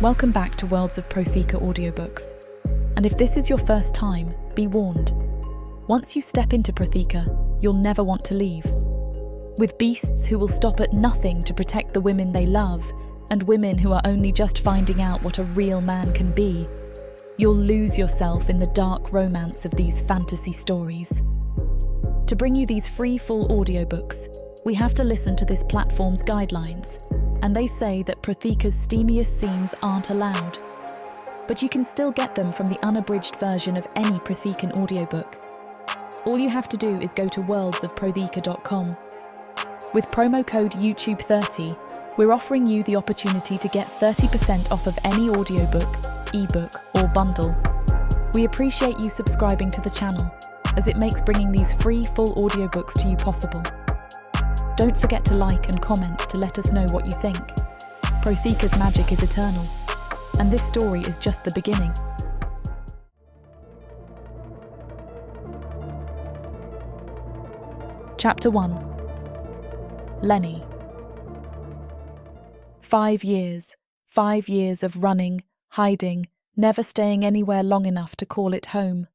Welcome back to Worlds of Protheka audiobooks. And if this is your first time, be warned. Once you step into Protheka, you'll never want to leave. With beasts who will stop at nothing to protect the women they love, and women who are only just finding out what a real man can be, you'll lose yourself in the dark romance of these fantasy stories. To bring you these free full audiobooks, we have to listen to this platform's guidelines, and they say that Protheka's steamiest scenes aren't allowed. But you can still get them from the unabridged version of any Prothekan audiobook. All you have to do is go to worldsofprotheka.com. With promo code YouTube30, we're offering you the opportunity to get 30% off of any audiobook, ebook, or bundle. We appreciate you subscribing to the channel, as it makes bringing these free full audiobooks to you possible. Don't forget to like and comment to let us know what you think. Protheka's magic is eternal, and this story is just the beginning. Chapter 1. Lenny. 5 years. 5 years of running, hiding, never staying anywhere long enough to call it home.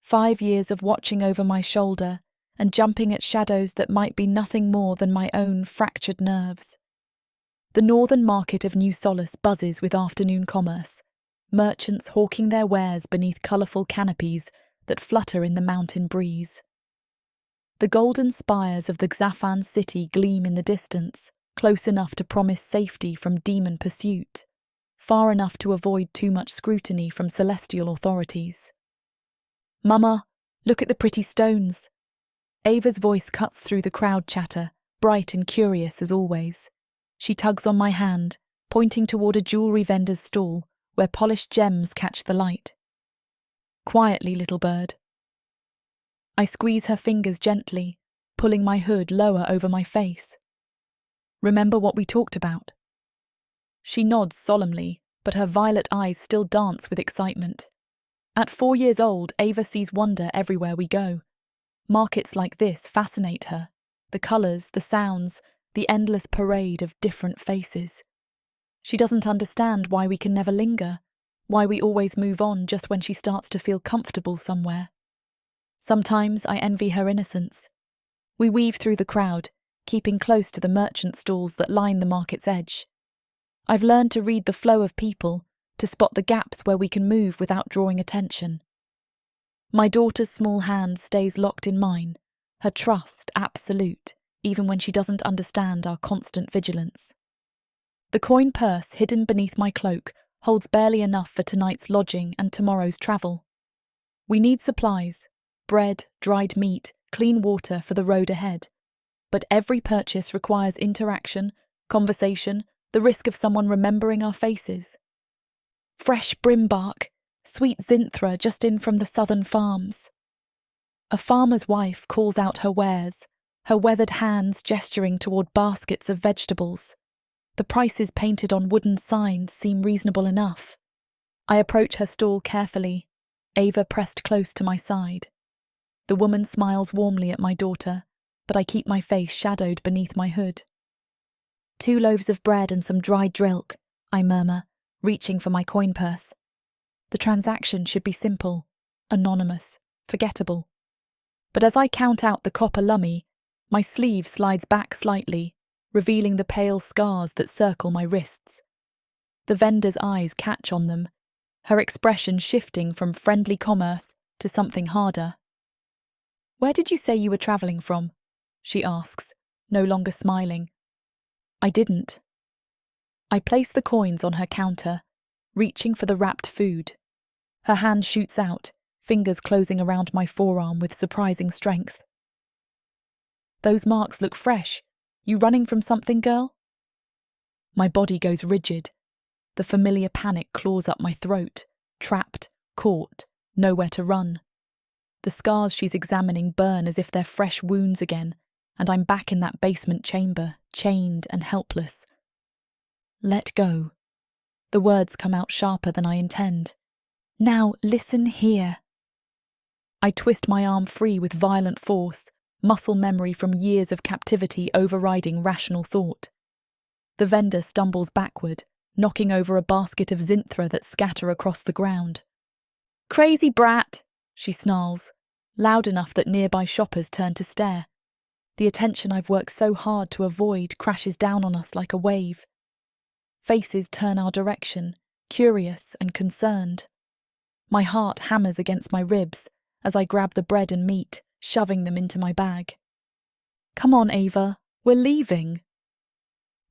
5 years of watching over my shoulder and jumping at shadows that might be nothing more than my own fractured nerves. The northern market of New Solace buzzes with afternoon commerce, merchants hawking their wares beneath colourful canopies that flutter in the mountain breeze. The golden spires of the Xafan city gleam in the distance, close enough to promise safety from demon pursuit, far enough to avoid too much scrutiny from celestial authorities. "Mama, look at the pretty stones." Ava's voice cuts through the crowd chatter, bright and curious as always. She tugs on my hand, pointing toward a jewellery vendor's stall where polished gems catch the light. "Quietly, little bird." I squeeze her fingers gently, pulling my hood lower over my face. "Remember what we talked about?" She nods solemnly, but her violet eyes still dance with excitement. At 4 years old, Ava sees wonder everywhere we go. Markets like this fascinate her. The colours, the sounds, the endless parade of different faces. She doesn't understand why we can never linger, why we always move on just when she starts to feel comfortable somewhere. Sometimes I envy her innocence. We weave through the crowd, keeping close to the merchant stalls that line the market's edge. I've learned to read the flow of people, to spot the gaps where we can move without drawing attention. My daughter's small hand stays locked in mine, her trust absolute, even when she doesn't understand our constant vigilance. The coin purse hidden beneath my cloak holds barely enough for tonight's lodging and tomorrow's travel. We need supplies, bread, dried meat, clean water for the road ahead. But every purchase requires interaction, conversation, the risk of someone remembering our faces. Fresh brimbark, sweet zinthra just in from the southern farms. A farmer's wife calls out her wares, her weathered hands gesturing toward baskets of vegetables. The prices painted on wooden signs seem reasonable enough. I approach her stall carefully, Ava pressed close to my side. The woman smiles warmly at my daughter, but I keep my face shadowed beneath my hood. 2 loaves of bread and some dried drilk, I murmur, reaching for my coin purse. The transaction should be simple, anonymous, forgettable. But as I count out the copper lummy, my sleeve slides back slightly, revealing the pale scars that circle my wrists. The vendor's eyes catch on them, her expression shifting from friendly commerce to something harder. "Where did you say you were travelling from?" she asks, no longer smiling. I didn't. I place the coins on her counter, reaching for the wrapped food. Her hand shoots out, fingers closing around my forearm with surprising strength. "Those marks look fresh. You running from something, girl?" My body goes rigid. The familiar panic claws up my throat, trapped, caught, nowhere to run. The scars she's examining burn as if they're fresh wounds again, and I'm back in that basement chamber, chained and helpless. "Let go." The words come out sharper than I intend. "Now listen here." I twist my arm free with violent force, muscle memory from years of captivity overriding rational thought. The vendor stumbles backward, knocking over a basket of zinthra that scatter across the ground. "Crazy brat!" she snarls, loud enough that nearby shoppers turn to stare. The attention I've worked so hard to avoid crashes down on us like a wave. Faces turn our direction, curious and concerned. My heart hammers against my ribs as I grab the bread and meat, shoving them into my bag. "Come on, Ava, we're leaving."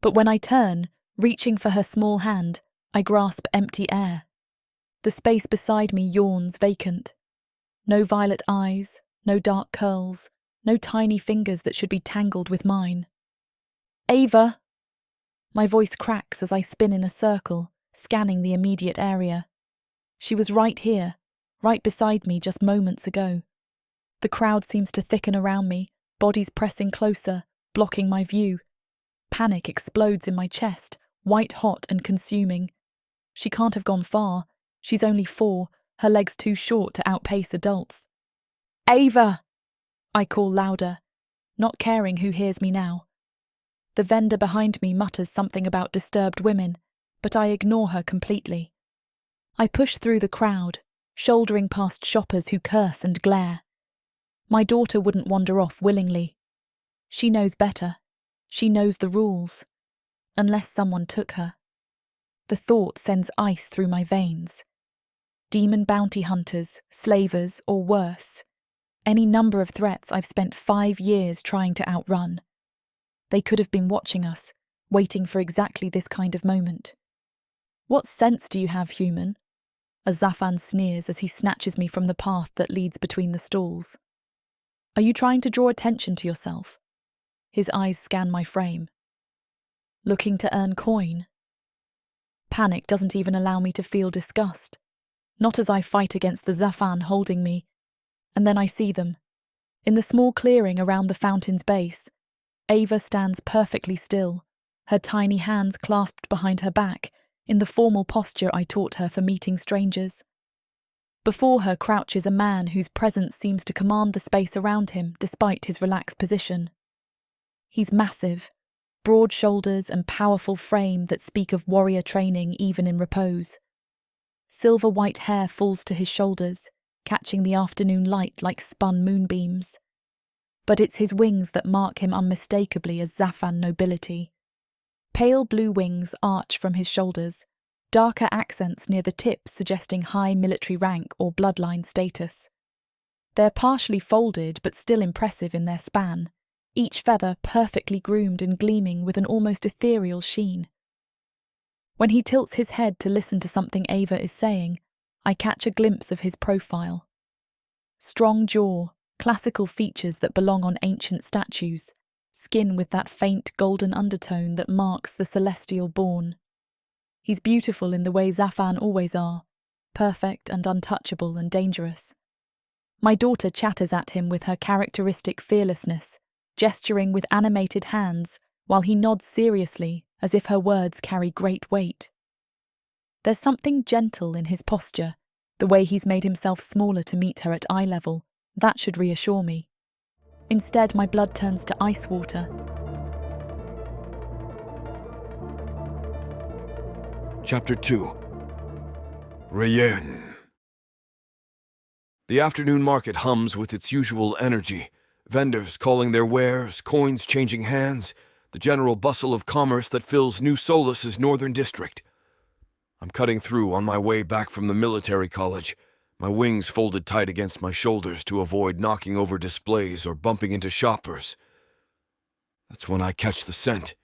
But when I turn, reaching for her small hand, I grasp empty air. The space beside me yawns vacant. No violet eyes, no dark curls, no tiny fingers that should be tangled with mine. "Ava!" My voice cracks as I spin in a circle, scanning the immediate area. She was right here, right beside me just moments ago. The crowd seems to thicken around me, bodies pressing closer, blocking my view. Panic explodes in my chest, white hot and consuming. She can't have gone far. She's only 4, her legs too short to outpace adults. "Ava!" I call louder, not caring who hears me now. The vendor behind me mutters something about disturbed women, but I ignore her completely. I push through the crowd, shouldering past shoppers who curse and glare. My daughter wouldn't wander off willingly. She knows better. She knows the rules. Unless someone took her. The thought sends ice through my veins. Demon bounty hunters, slavers, or worse. Any number of threats I've spent 5 years trying to outrun. They could have been watching us, waiting for exactly this kind of moment. "What sense do you have, human?" Azafan sneers as he snatches me from the path that leads between the stalls. "Are you trying to draw attention to yourself?" His eyes scan my frame. "Looking to earn coin?" Panic doesn't even allow me to feel disgust. Not as I fight against the Zafan holding me. And then I see them. In the small clearing around the fountain's base, Ava stands perfectly still, her tiny hands clasped behind her back, in the formal posture I taught her for meeting strangers. Before her crouches a man whose presence seems to command the space around him despite his relaxed position. He's massive, broad shoulders and powerful frame that speak of warrior training even in repose. Silver white hair falls to his shoulders, catching the afternoon light like spun moonbeams. But it's his wings that mark him unmistakably as Zafan nobility. Pale blue wings arch from his shoulders, darker accents near the tips suggesting high military rank or bloodline status. They're partially folded but still impressive in their span, each feather perfectly groomed and gleaming with an almost ethereal sheen. When he tilts his head to listen to something Ava is saying, I catch a glimpse of his profile. Strong jaw, classical features that belong on ancient statues, skin with that faint golden undertone that marks the celestial born. He's beautiful in the way Zafan always are, perfect and untouchable and dangerous. My daughter chatters at him with her characteristic fearlessness, gesturing with animated hands while he nods seriously as if her words carry great weight. There's something gentle in his posture, the way he's made himself smaller to meet her at eye level. That should reassure me. Instead, my blood turns to ice water. Chapter 2. Rienne. The afternoon market hums with its usual energy, vendors calling their wares, coins changing hands, the general bustle of commerce that fills New Solus's northern district. I'm cutting through on my way back from the military college, my wings folded tight against my shoulders to avoid knocking over displays or bumping into shoppers. That's when I catch the scent.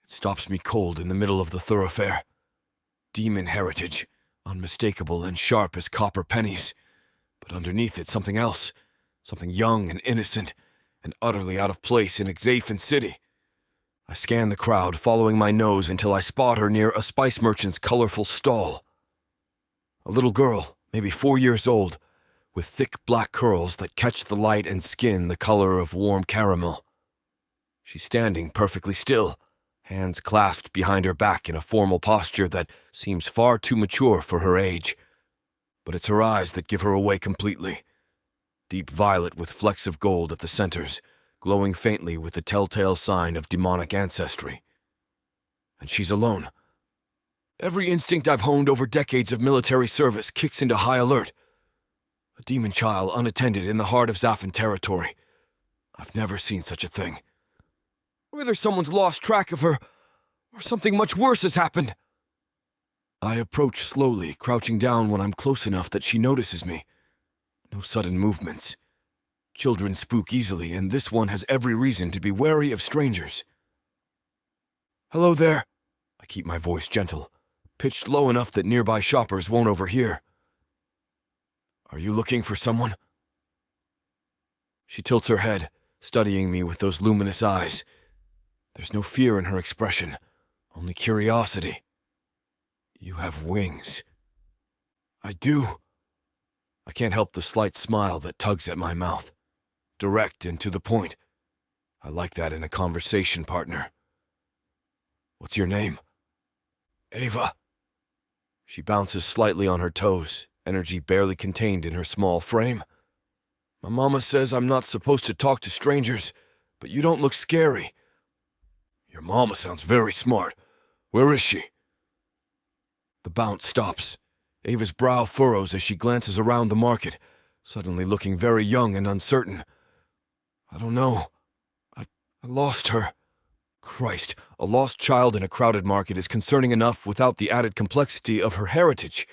It stops me cold in the middle of the thoroughfare. Demon heritage, unmistakable and sharp as copper pennies. But underneath it, something else, something young and innocent, and utterly out of place in Xaphen City. I scan the crowd, following my nose until I spot her near a spice merchant's colorful stall. A little girl, maybe 4 years old, with thick black curls that catch the light and skin the color of warm caramel. She's standing perfectly still, hands clasped behind her back in a formal posture that seems far too mature for her age. But it's her eyes that give her away completely. Deep violet with flecks of gold at the centers, glowing faintly with the telltale sign of demonic ancestry. And she's alone. Every instinct I've honed over decades of military service kicks into high alert. A demon child unattended in the heart of Zaffin territory. I've never seen such a thing. Whether someone's lost track of her, or something much worse has happened. I approach slowly, crouching down when I'm close enough that she notices me. No sudden movements. Children spook easily, and this one has every reason to be wary of strangers. Hello there. I keep my voice gentle, pitched low enough that nearby shoppers won't overhear. Are you looking for someone? She tilts her head, studying me with those luminous eyes. There's no fear in her expression, only curiosity. You have wings. I do. I can't help the slight smile that tugs at my mouth. Direct and to the point. I like that in a conversation partner. What's your name? Ava. She bounces slightly on her toes, energy barely contained in her small frame. My mama says I'm not supposed to talk to strangers, but you don't look scary. Your mama sounds very smart. Where is she? The bounce stops. Ava's brow furrows as she glances around the market, suddenly looking very young and uncertain. I don't know. I lost her. Christ, a lost child in a crowded market is concerning enough without the added complexity of her heritage.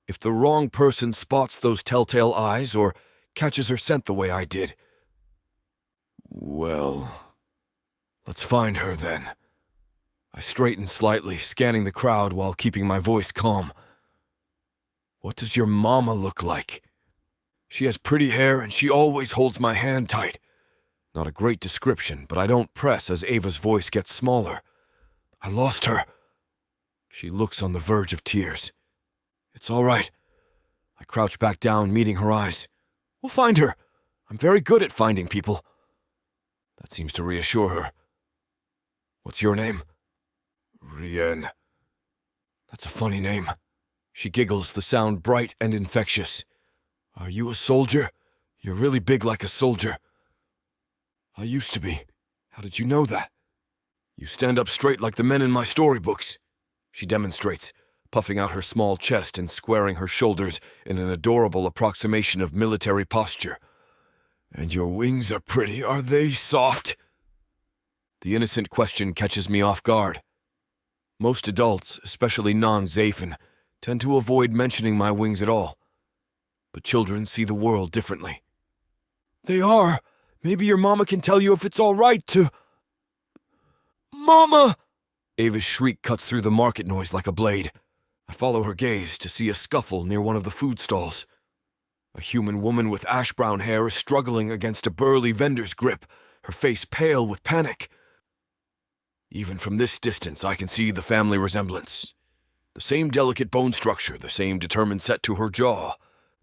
If the wrong person spots those telltale eyes or catches her scent the way I did. Well, let's find her then. I straighten slightly, scanning the crowd while keeping my voice calm. What does your mama look like? She has pretty hair and she always holds my hand tight. Not a great description, but I don't press as Ava's voice gets smaller. I lost her. She looks on the verge of tears. It's all right. I crouch back down, meeting her eyes. We'll find her. I'm very good at finding people. That seems to reassure her. What's your name? Rienne. That's a funny name. She giggles, the sound bright and infectious. Are you a soldier? You're really big like a soldier. I used to be. How did you know that? You stand up straight like the men in my storybooks. She demonstrates, puffing out her small chest and squaring her shoulders in an adorable approximation of military posture. And your wings are pretty. Are they soft? The innocent question catches me off guard. Most adults, especially non-Zafen, tend to avoid mentioning my wings at all. But children see the world differently. They are. Maybe your mama can tell you if it's all right to... Mama! Ava's shriek cuts through the market noise like a blade. I follow her gaze to see a scuffle near one of the food stalls. A human woman with ash-brown hair is struggling against a burly vendor's grip, her face pale with panic. Even from this distance, I can see the family resemblance. The same delicate bone structure, the same determined set to her jaw.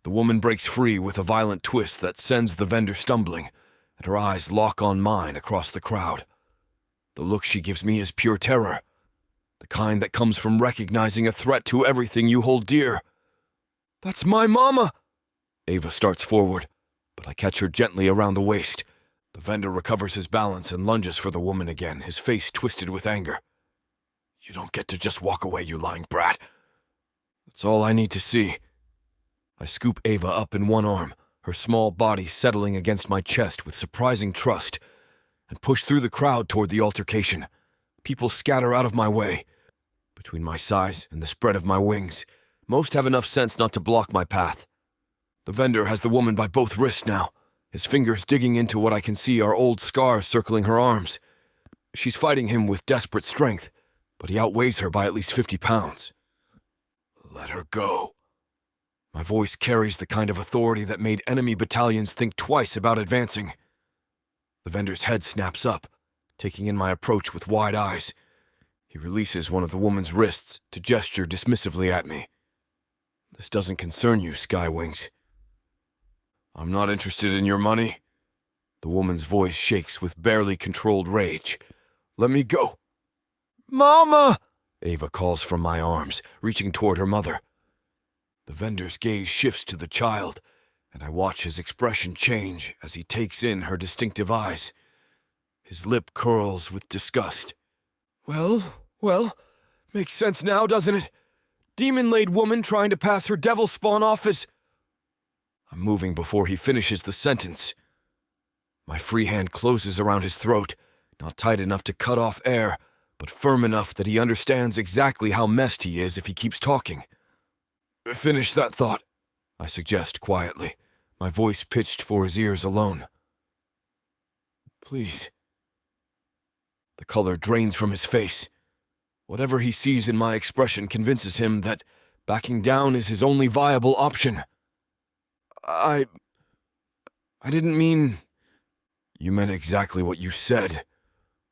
The woman breaks free with a violent twist that sends the vendor stumbling, and her eyes lock on mine across the crowd. The look she gives me is pure terror, the kind that comes from recognizing a threat to everything you hold dear. That's my mama! Ava starts forward, but I catch her gently around the waist. The vendor recovers his balance and lunges for the woman again, his face twisted with anger. You don't get to just walk away, you lying brat. That's all I need to see. I scoop Ava up in one arm, her small body settling against my chest with surprising trust, and push through the crowd toward the altercation. People scatter out of my way. Between my size and the spread of my wings, most have enough sense not to block my path. The vendor has the woman by both wrists now, his fingers digging into what I can see are old scars circling her arms. She's fighting him with desperate strength, but he outweighs her by at least 50 pounds. Let her go. My voice carries the kind of authority that made enemy battalions think twice about advancing. The vendor's head snaps up, taking in my approach with wide eyes. He releases one of the woman's wrists to gesture dismissively at me. This doesn't concern you, Skywings. I'm not interested in your money. The woman's voice shakes with barely controlled rage. Let me go. Mama! Ava calls from my arms, reaching toward her mother. The vendor's gaze shifts to the child, and I watch his expression change as he takes in her distinctive eyes. His lip curls with disgust. Well, Makes sense now, doesn't it? Demon-laid woman trying to pass her devil spawn off as... I'm moving before he finishes the sentence. My free hand closes around his throat, not tight enough to cut off air, but firm enough that he understands exactly how messed he is if he keeps talking. Finish that thought, I suggest quietly, my voice pitched for his ears alone. Please. The color drains from his face. Whatever he sees in my expression convinces him that backing down is his only viable option. I didn't mean... You meant exactly what you said.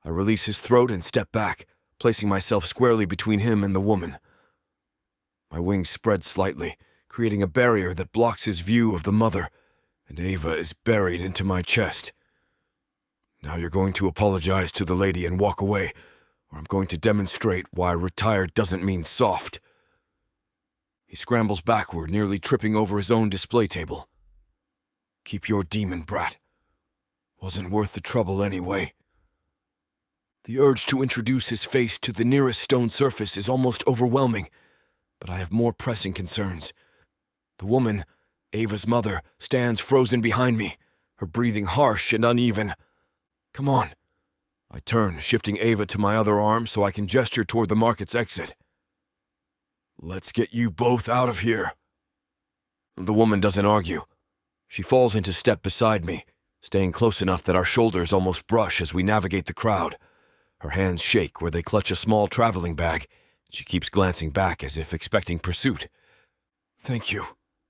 I release his throat and step back, placing myself squarely between him and the woman. My wings spread slightly, creating a barrier that blocks his view of the mother, and Ava is buried into my chest. Now you're going to apologize to the lady and walk away, or I'm going to demonstrate why retired doesn't mean soft. He scrambles backward, nearly tripping over his own display table. Keep your demon, brat. Wasn't worth the trouble anyway. The urge to introduce his face to the nearest stone surface is almost overwhelming, but I have more pressing concerns. The woman, Ava's mother, stands frozen behind me, her breathing harsh and uneven. Come on. I turn, shifting Ava to my other arm so I can gesture toward the market's exit. Let's get you both out of here. The woman doesn't argue. She falls into step beside me, staying close enough that our shoulders almost brush as we navigate the crowd. Her hands shake where they clutch a small traveling bag. She keeps glancing back as if expecting pursuit. Thank you,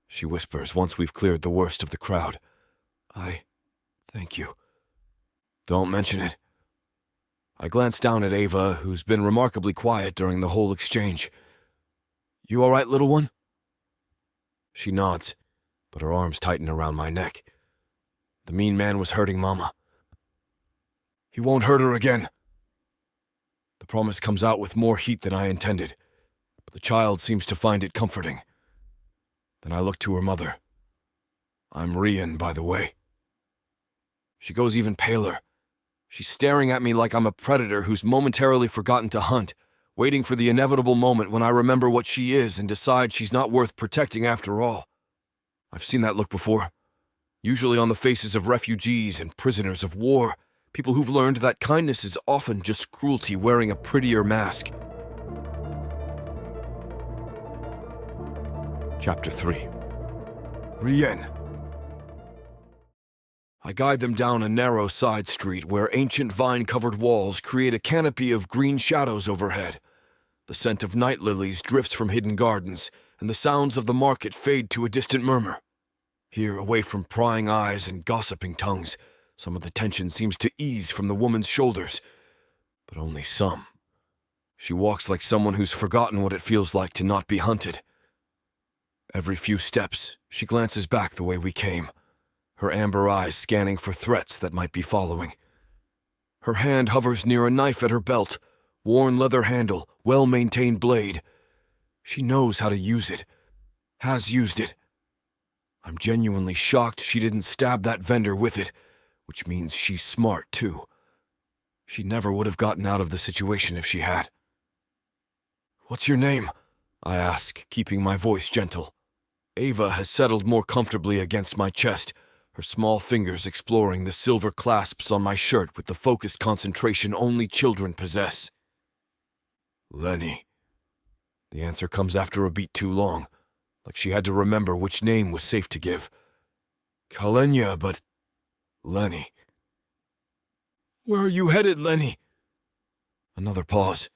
she whispers once we've cleared the worst of the crowd. Thank you. Don't mention it. I glance down at Ava, who's been remarkably quiet during the whole exchange. You all right, little one? She nods, but her arms tighten around my neck. The mean man was hurting Mama. He won't hurt her again. The promise comes out with more heat than I intended, but the child seems to find it comforting. Then I look to her mother. I'm Rian, by the way. She goes even paler. She's staring at me like I'm a predator who's momentarily forgotten to hunt, waiting for the inevitable moment when I remember what she is and decide she's not worth protecting after all. I've seen that look before. Usually on the faces of refugees and prisoners of war, people who've learned that kindness is often just cruelty wearing a prettier mask. Chapter 3. Rienne. I guide them down a narrow side street where ancient vine-covered walls create a canopy of green shadows overhead. The scent of night lilies drifts from hidden gardens, and the sounds of the market fade to a distant murmur. Here, away from prying eyes and gossiping tongues, some of the tension seems to ease from the woman's shoulders, but only some. She walks like someone who's forgotten what it feels like to not be hunted. Every few steps, she glances back the way we came, her amber eyes scanning for threats that might be following. Her hand hovers near a knife at her belt, worn leather handle, well-maintained blade. She knows how to use it, has used it. I'm genuinely shocked she didn't stab that vendor with it, which means she's smart, too. She never would have gotten out of the situation if she had. What's your name? I ask, keeping my voice gentle. Ava has settled more comfortably against my chest, her small fingers exploring the silver clasps on my shirt with the focused concentration only children possess. Lenny. The answer comes after a beat too long, like she had to remember which name was safe to give. Kalenya, but... Lenny. Where are you headed, Lenny? Another pause.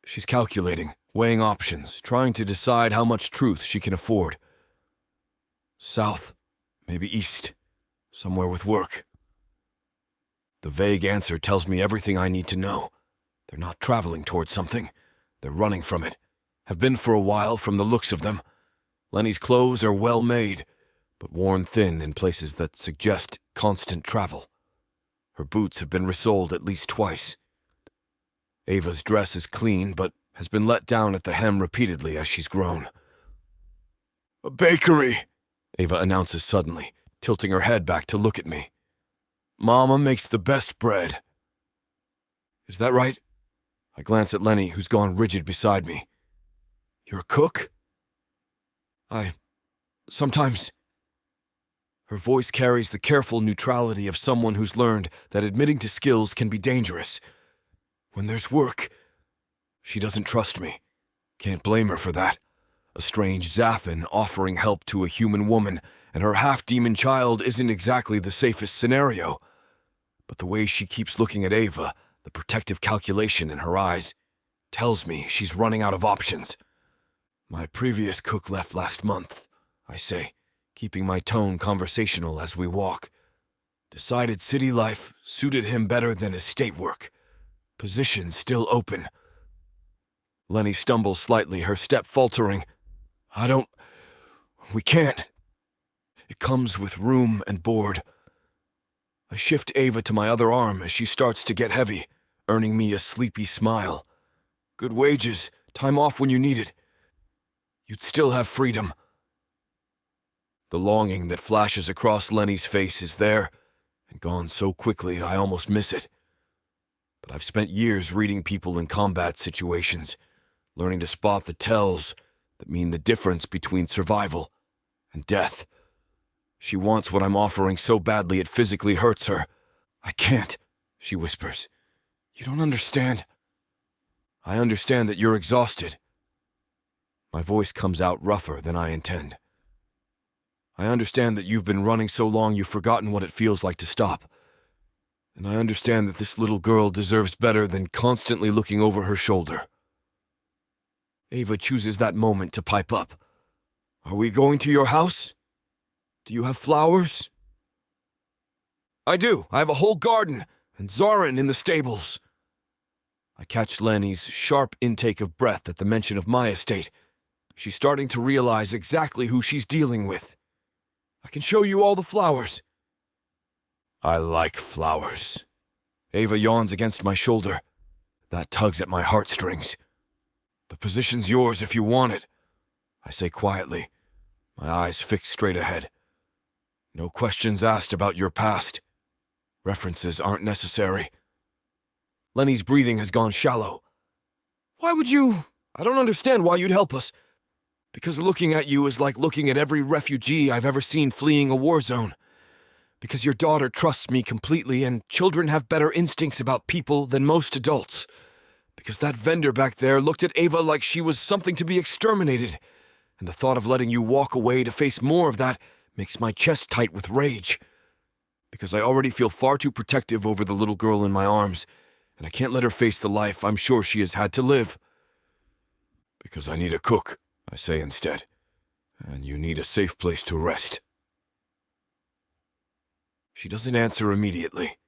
She's calculating, weighing options, trying to decide how much truth she can afford. South, maybe east, somewhere with work. The vague answer tells me everything I need to know. They're not traveling towards something. They're running from it. Have been for a while from the looks of them. Lenny's clothes are well made, but worn thin in places that suggest constant travel. Her boots have been resoled at least twice. Ava's dress is clean, but has been let down at the hem repeatedly as she's grown. A bakery, Ava announces suddenly, tilting her head back to look at me. Mama makes the best bread. Is that right? I glance at Lenny, who's gone rigid beside me. You're a cook? Sometimes. Her voice carries the careful neutrality of someone who's learned that admitting to skills can be dangerous. When there's work, she doesn't trust me. Can't blame her for that. A strange Zaffin offering help to a human woman and her half-demon child isn't exactly the safest scenario. But the way she keeps looking at Ava, the protective calculation in her eyes, tells me she's running out of options. My previous cook left last month, I say, keeping my tone conversational as we walk. Decided city life suited him better than estate work. Position still open. Lenny stumbles slightly, her step faltering. We can't. It comes with room and board. I shift Ava to my other arm as she starts to get heavy, earning me a sleepy smile. Good wages, time off when you need it. You'd still have freedom. The longing that flashes across Lenny's face is there, and gone so quickly I almost miss it. But I've spent years reading people in combat situations, learning to spot the tells that mean the difference between survival and death. She wants what I'm offering so badly it physically hurts her. I can't, she whispers. You don't understand. I understand that you're exhausted. My voice comes out rougher than I intend. I understand that you've been running so long you've forgotten what it feels like to stop. And I understand that this little girl deserves better than constantly looking over her shoulder. Ava chooses that moment to pipe up. Are we going to your house? Do you have flowers? I do. I have a whole garden, and Zarin in the stables. I catch Lenny's sharp intake of breath at the mention of my estate. She's starting to realize exactly who she's dealing with. I can show you all the flowers. I like flowers. Ava yawns against my shoulder. That tugs at my heartstrings. The position's yours if you want it, I say quietly, my eyes fixed straight ahead. No questions asked about your past. References aren't necessary. Lenny's breathing has gone shallow. Why would you? I don't understand why you'd help us. Because looking at you is like looking at every refugee I've ever seen fleeing a war zone. Because your daughter trusts me completely and children have better instincts about people than most adults. Because that vendor back there looked at Ava like she was something to be exterminated. And the thought of letting you walk away to face more of that makes my chest tight with rage. Because I already feel far too protective over the little girl in my arms, and I can't let her face the life I'm sure she has had to live. Because I need a cook, I say instead, and you need a safe place to rest. She doesn't answer immediately.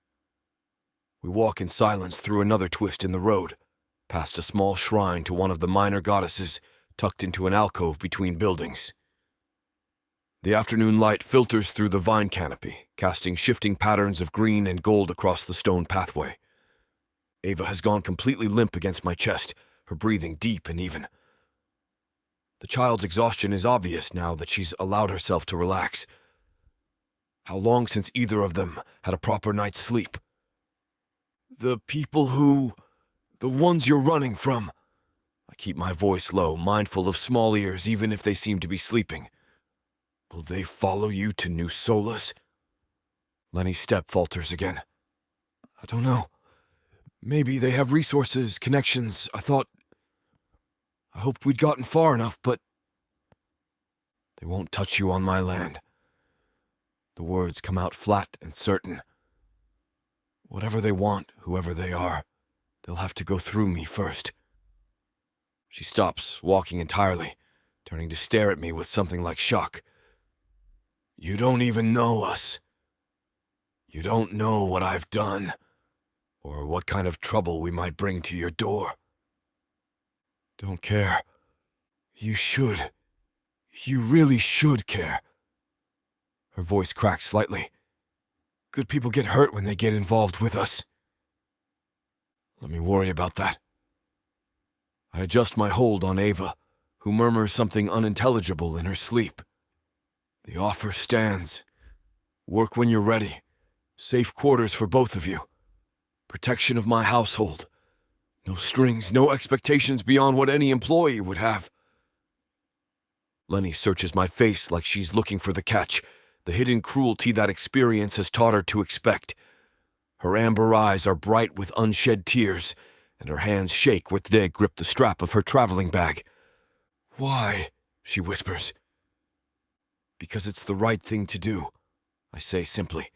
We walk in silence through another twist in the road, past a small shrine to one of the minor goddesses tucked into an alcove between buildings. The afternoon light filters through the vine canopy, casting shifting patterns of green and gold across the stone pathway. Ava has gone completely limp against my chest, her breathing deep and even. The child's exhaustion is obvious now that she's allowed herself to relax. How long since either of them had a proper night's sleep? The ones you're running from. I keep my voice low, mindful of small ears even if they seem to be sleeping. Will they follow you to New Solas? Lenny's step falters again. I don't know. Maybe they have resources, connections. I hoped we'd gotten far enough, but they won't touch you on my land. The words come out flat and certain. Whatever they want, whoever they are, they'll have to go through me first. She stops, walking entirely, turning to stare at me with something like shock. You don't even know us. You don't know what I've done, or what kind of trouble we might bring to your door. Don't care. You should. You really should care. Her voice cracks slightly. Good people get hurt when they get involved with us. Let me worry about that. I adjust my hold on Ava, who murmurs something unintelligible in her sleep. The offer stands. Work when you're ready. Safe quarters for both of you. Protection of my household. No strings, no expectations beyond what any employee would have. Lenny searches my face like she's looking for the catch, the hidden cruelty that experience has taught her to expect. Her amber eyes are bright with unshed tears, and her hands shake where they grip the strap of her traveling bag. "Why?" she whispers. "Because it's the right thing to do," I say simply,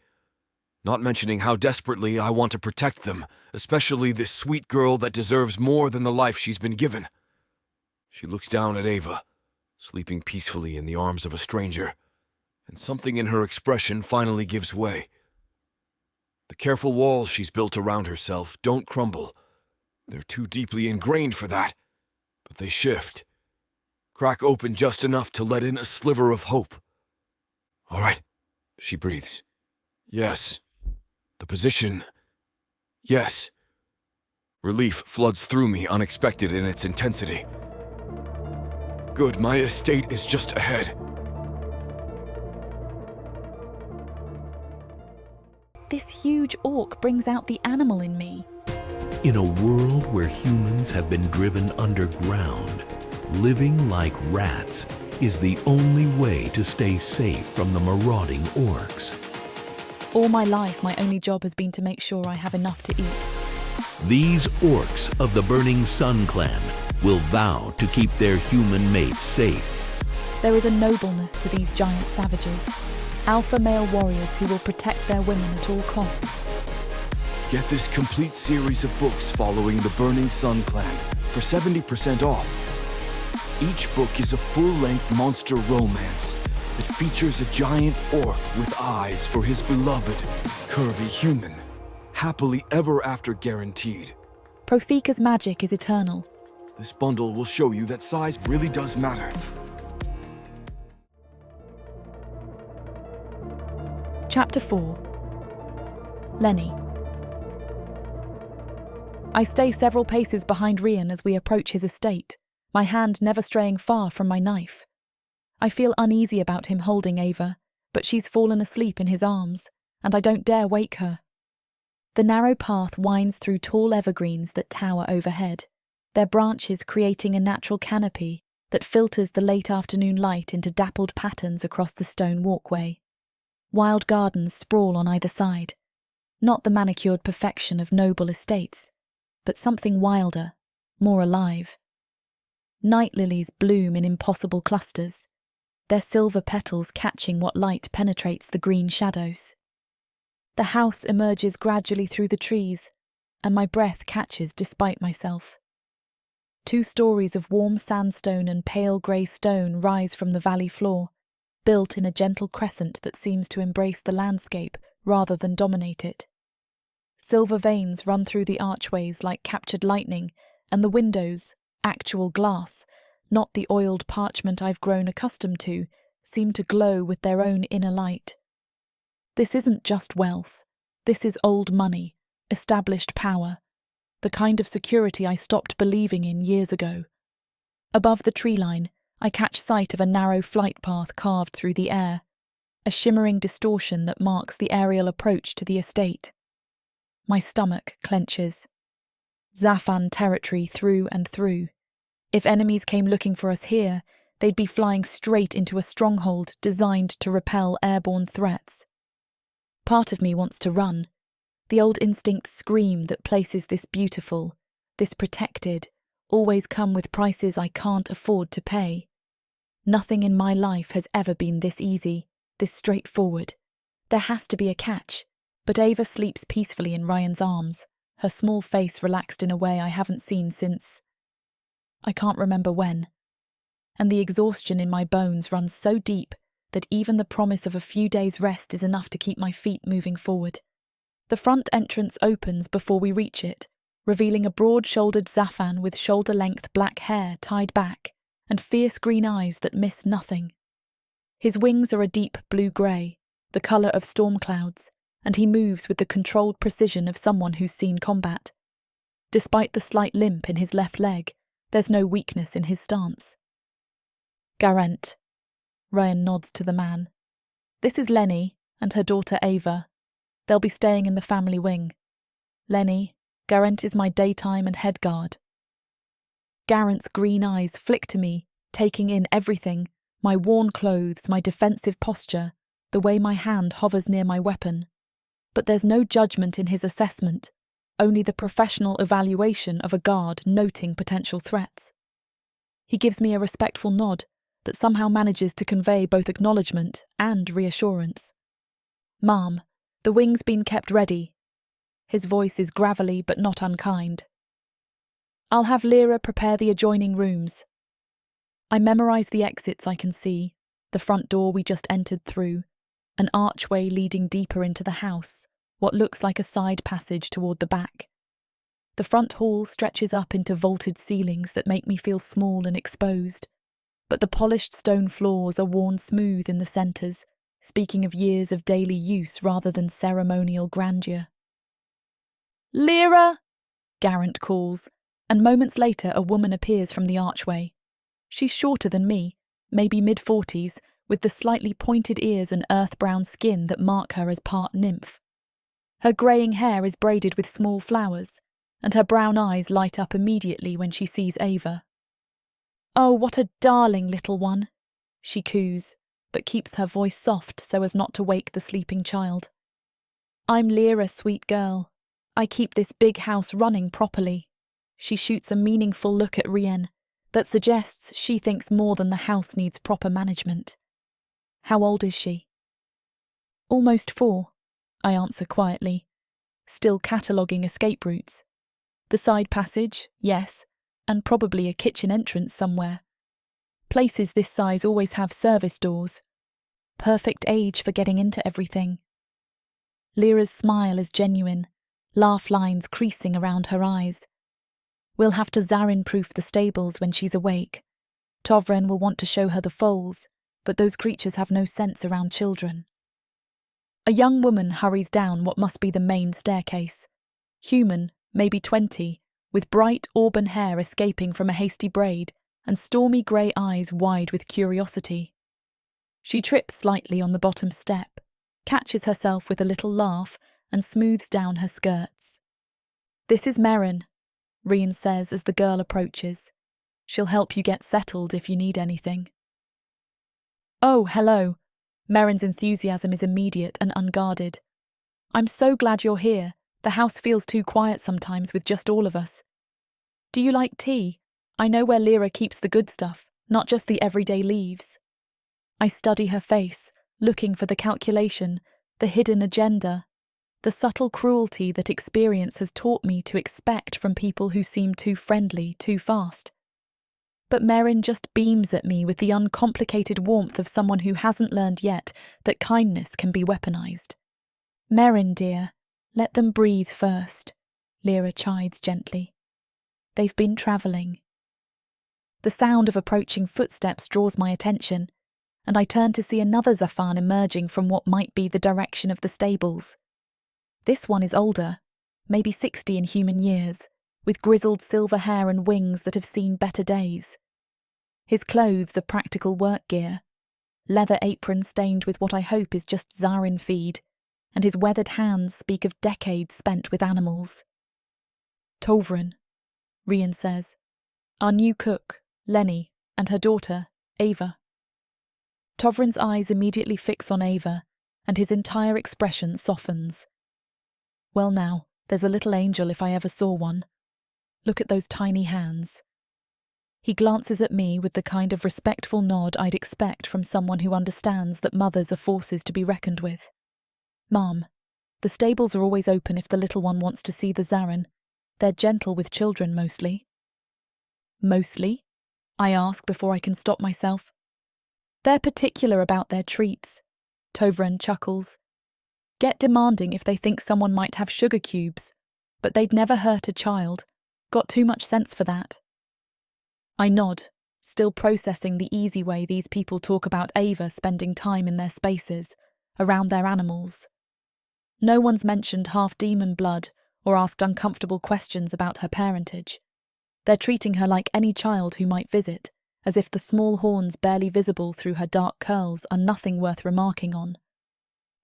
not mentioning how desperately I want to protect them, especially this sweet girl that deserves more than the life she's been given. She looks down at Ava, sleeping peacefully in the arms of a stranger, and something in her expression finally gives way. The careful walls she's built around herself don't crumble. They're too deeply ingrained for that, but they shift, crack open just enough to let in a sliver of hope. "All right," she breathes. "Yes. The position. Yes." Relief floods through me, unexpected in its intensity. "Good, my estate is just ahead." This huge orc brings out the animal in me. In a world where humans have been driven underground, living like rats is the only way to stay safe from the marauding orcs. All my life, my only job has been to make sure I have enough to eat. These orcs of the Burning Sun clan will vow to keep their human mates safe. There is a nobleness to these giant savages, alpha male warriors who will protect their women at all costs. Get this complete series of books following the Burning Sun clan for 70% off. Each book is a full-length monster romance that features a giant orc with eyes for his beloved, curvy human. Happily ever after guaranteed. Protheka's magic is eternal. This bundle will show you that size really does matter. Chapter 4. Lenny. I stay several paces behind Rian as we approach his estate, my hand never straying far from my knife. I feel uneasy about him holding Ava, but she's fallen asleep in his arms, and I don't dare wake her. The narrow path winds through tall evergreens that tower overhead, their branches creating a natural canopy that filters the late afternoon light into dappled patterns across the stone walkway. Wild gardens sprawl on either side, not the manicured perfection of noble estates, but something wilder, more alive. Night lilies bloom in impossible clusters, their silver petals catching what light penetrates the green shadows. The house emerges gradually through the trees, and my breath catches despite myself. 2 stories of warm sandstone and pale grey stone rise from the valley floor, built in a gentle crescent that seems to embrace the landscape rather than dominate it. Silver veins run through the archways like captured lightning, and the windows, actual glass, not the oiled parchment I've grown accustomed to, seem to glow with their own inner light. This isn't just wealth. This is old money, established power, the kind of security I stopped believing in years ago. Above the tree line, I catch sight of a narrow flight path carved through the air, a shimmering distortion that marks the aerial approach to the estate. My stomach clenches. Zafan territory through and through. If enemies came looking for us here, they'd be flying straight into a stronghold designed to repel airborne threats. Part of me wants to run, the old instinct scream that places this beautiful, this protected, always come with prices I can't afford to pay. Nothing in my life has ever been this easy, this straightforward. There has to be a catch, but Ava sleeps peacefully in Ryan's arms, her small face relaxed in a way I haven't seen since I can't remember when. And the exhaustion in my bones runs so deep that even the promise of a few days' rest is enough to keep my feet moving forward. The front entrance opens before we reach it, revealing a broad-shouldered Zafan with shoulder-length black hair tied back and fierce green eyes that miss nothing. His wings are a deep blue-grey, the colour of storm clouds, and he moves with the controlled precision of someone who's seen combat. Despite the slight limp in his left leg, there's no weakness in his stance. Garant. Rian nods to the man. This is Lenny and her daughter Ava. They'll be staying in the family wing. Lenny, Garant is my daytime and head guard. Garant's green eyes flick to me, taking in everything, my worn clothes, my defensive posture, the way my hand hovers near my weapon. But there's no judgment in his assessment, only the professional evaluation of a guard noting potential threats. He gives me a respectful nod that somehow manages to convey both acknowledgement and reassurance. "Ma'am, the wing's been kept ready." His voice is gravelly but not unkind. "I'll have Lyra prepare the adjoining rooms." I memorise the exits I can see, the front door we just entered through, an archway leading deeper into the house, what looks like a side passage toward the back. The front hall stretches up into vaulted ceilings that make me feel small and exposed, but the polished stone floors are worn smooth in the centres, speaking of years of daily use rather than ceremonial grandeur. "Lyra!" Garant calls, and moments later a woman appears from the archway. She's shorter than me, maybe mid-40s, with the slightly pointed ears and earth-brown skin that mark her as part nymph. Her greying hair is braided with small flowers, and her brown eyes light up immediately when she sees Ava. "Oh, what a darling little one," she coos, but keeps her voice soft so as not to wake the sleeping child. "I'm Lyra, sweet girl. I keep this big house running properly." She shoots a meaningful look at Rienne that suggests she thinks more than the house needs proper management. "How old is she?" "Almost 4, I answer quietly, still cataloguing escape routes. The side passage, yes, and probably a kitchen entrance somewhere. Places this size always have service doors. Perfect age for getting into everything." Lyra's smile is genuine, laugh lines creasing around her eyes. "We'll have to Zarin-proof the stables when she's awake. Tovren will want to show her the foals, but those creatures have no sense around children." A young woman hurries down what must be the main staircase. Human, maybe 20, with bright auburn hair escaping from a hasty braid and stormy grey eyes wide with curiosity. She trips slightly on the bottom step, catches herself with a little laugh and smooths down her skirts. "This is Merrin," Rian says as the girl approaches. "She'll help you get settled if you need anything." "Oh, hello." Merrin's enthusiasm is immediate and unguarded. "I'm so glad you're here. The house feels too quiet sometimes with just all of us. Do you like tea? I know where Lyra keeps the good stuff, not just the everyday leaves." I study her face, looking for the calculation, the hidden agenda, the subtle cruelty that experience has taught me to expect from people who seem too friendly too fast. But Merrin just beams at me with the uncomplicated warmth of someone who hasn't learned yet that kindness can be weaponized. "Merrin, dear, let them breathe first," Lyra chides gently. "They've been travelling." The sound of approaching footsteps draws my attention, and I turn to see another Zafan emerging from what might be the direction of the stables. This one is older, maybe 60 in human years, with grizzled silver hair and wings that have seen better days. His clothes are practical work gear, leather apron stained with what I hope is just Zarin feed, and his weathered hands speak of decades spent with animals. "Tovren," Rian says. "Our new cook, Lenny, and her daughter, Ava." Tovren's eyes immediately fix on Ava, and his entire expression softens. "Well now, there's a little angel if I ever saw one. Look at those tiny hands." He glances at me with the kind of respectful nod I'd expect from someone who understands that mothers are forces to be reckoned with. "Ma'am, the stables are always open if the little one wants to see the Zarin. They're gentle with children mostly." "Mostly?" I ask before I can stop myself. "They're particular about their treats," Tovren chuckles. "Get demanding if they think someone might have sugar cubes, but they'd never hurt a child. Got too much sense for that." I nod, still processing the easy way these people talk about Ava spending time in their spaces, around their animals. No one's mentioned half-demon blood or asked uncomfortable questions about her parentage. They're treating her like any child who might visit, as if the small horns barely visible through her dark curls are nothing worth remarking on.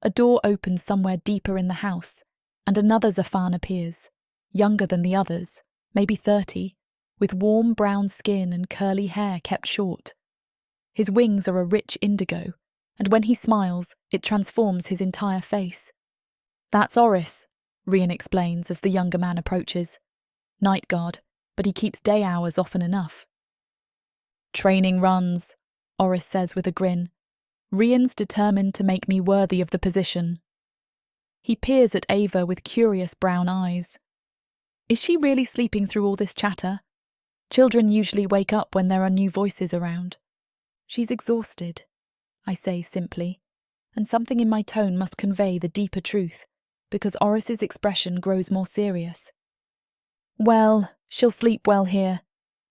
A door opens somewhere deeper in the house, and another Zafan appears, younger than the others, maybe 30, with warm brown skin and curly hair kept short. His wings are a rich indigo, and when he smiles, it transforms his entire face. "That's Oris," Rian explains as the younger man approaches. "Night guard, but he keeps day hours often enough." "Training runs," Oris says with a grin. "Rian's determined to make me worthy of the position." He peers at Ava with curious brown eyes. Is she really sleeping through all this chatter? Children usually wake up when there are new voices around. She's exhausted, I say simply, and something in my tone must convey the deeper truth, because Oris's expression grows more serious. "Well, she'll sleep well here.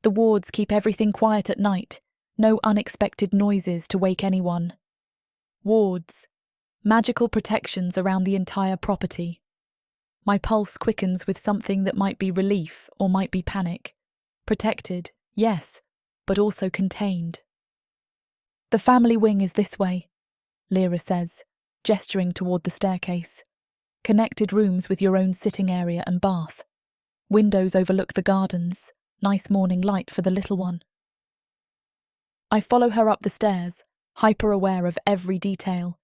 The wards keep everything quiet at night, no unexpected noises to wake anyone. Wards. Magical protections around the entire property." My pulse quickens with something that might be relief or might be panic. Protected, yes, but also contained. "The family wing is this way," Lyra says, gesturing toward the staircase. "Connected rooms with your own sitting area and bath. Windows overlook the gardens, nice morning light for the little one." I follow her up the stairs, hyper-aware of every detail.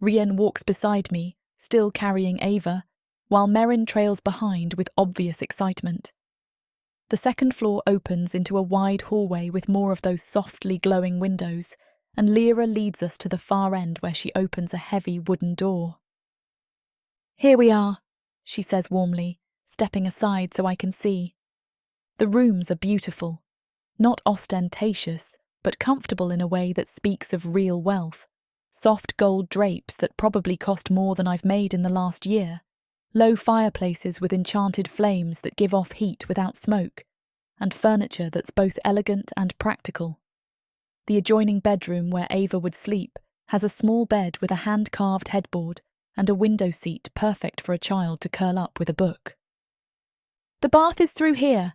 Rienne walks beside me, still carrying Ava, while Merrin trails behind with obvious excitement. The second floor opens into a wide hallway with more of those softly glowing windows, and Lyra leads us to the far end where she opens a heavy wooden door. "Here we are," she says warmly, stepping aside so I can see. The rooms are beautiful, not ostentatious, but comfortable in a way that speaks of real wealth. Soft gold drapes that probably cost more than I've made in the last year. Low fireplaces with enchanted flames that give off heat without smoke, and furniture that's both elegant and practical. The adjoining bedroom where Ava would sleep has a small bed with a hand-carved headboard and a window seat perfect for a child to curl up with a book. "The bath is through here,"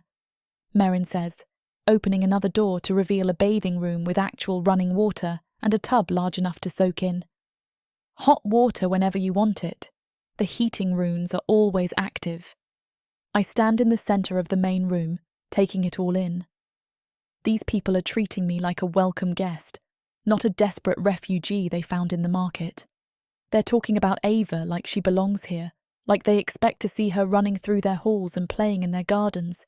Merrin says, opening another door to reveal a bathing room with actual running water and a tub large enough to soak in. Hot water whenever you want it. The heating runes are always active. I stand in the centre of the main room, taking it all in. These people are treating me like a welcome guest, not a desperate refugee they found in the market. They're talking about Ava like she belongs here, like they expect to see her running through their halls and playing in their gardens.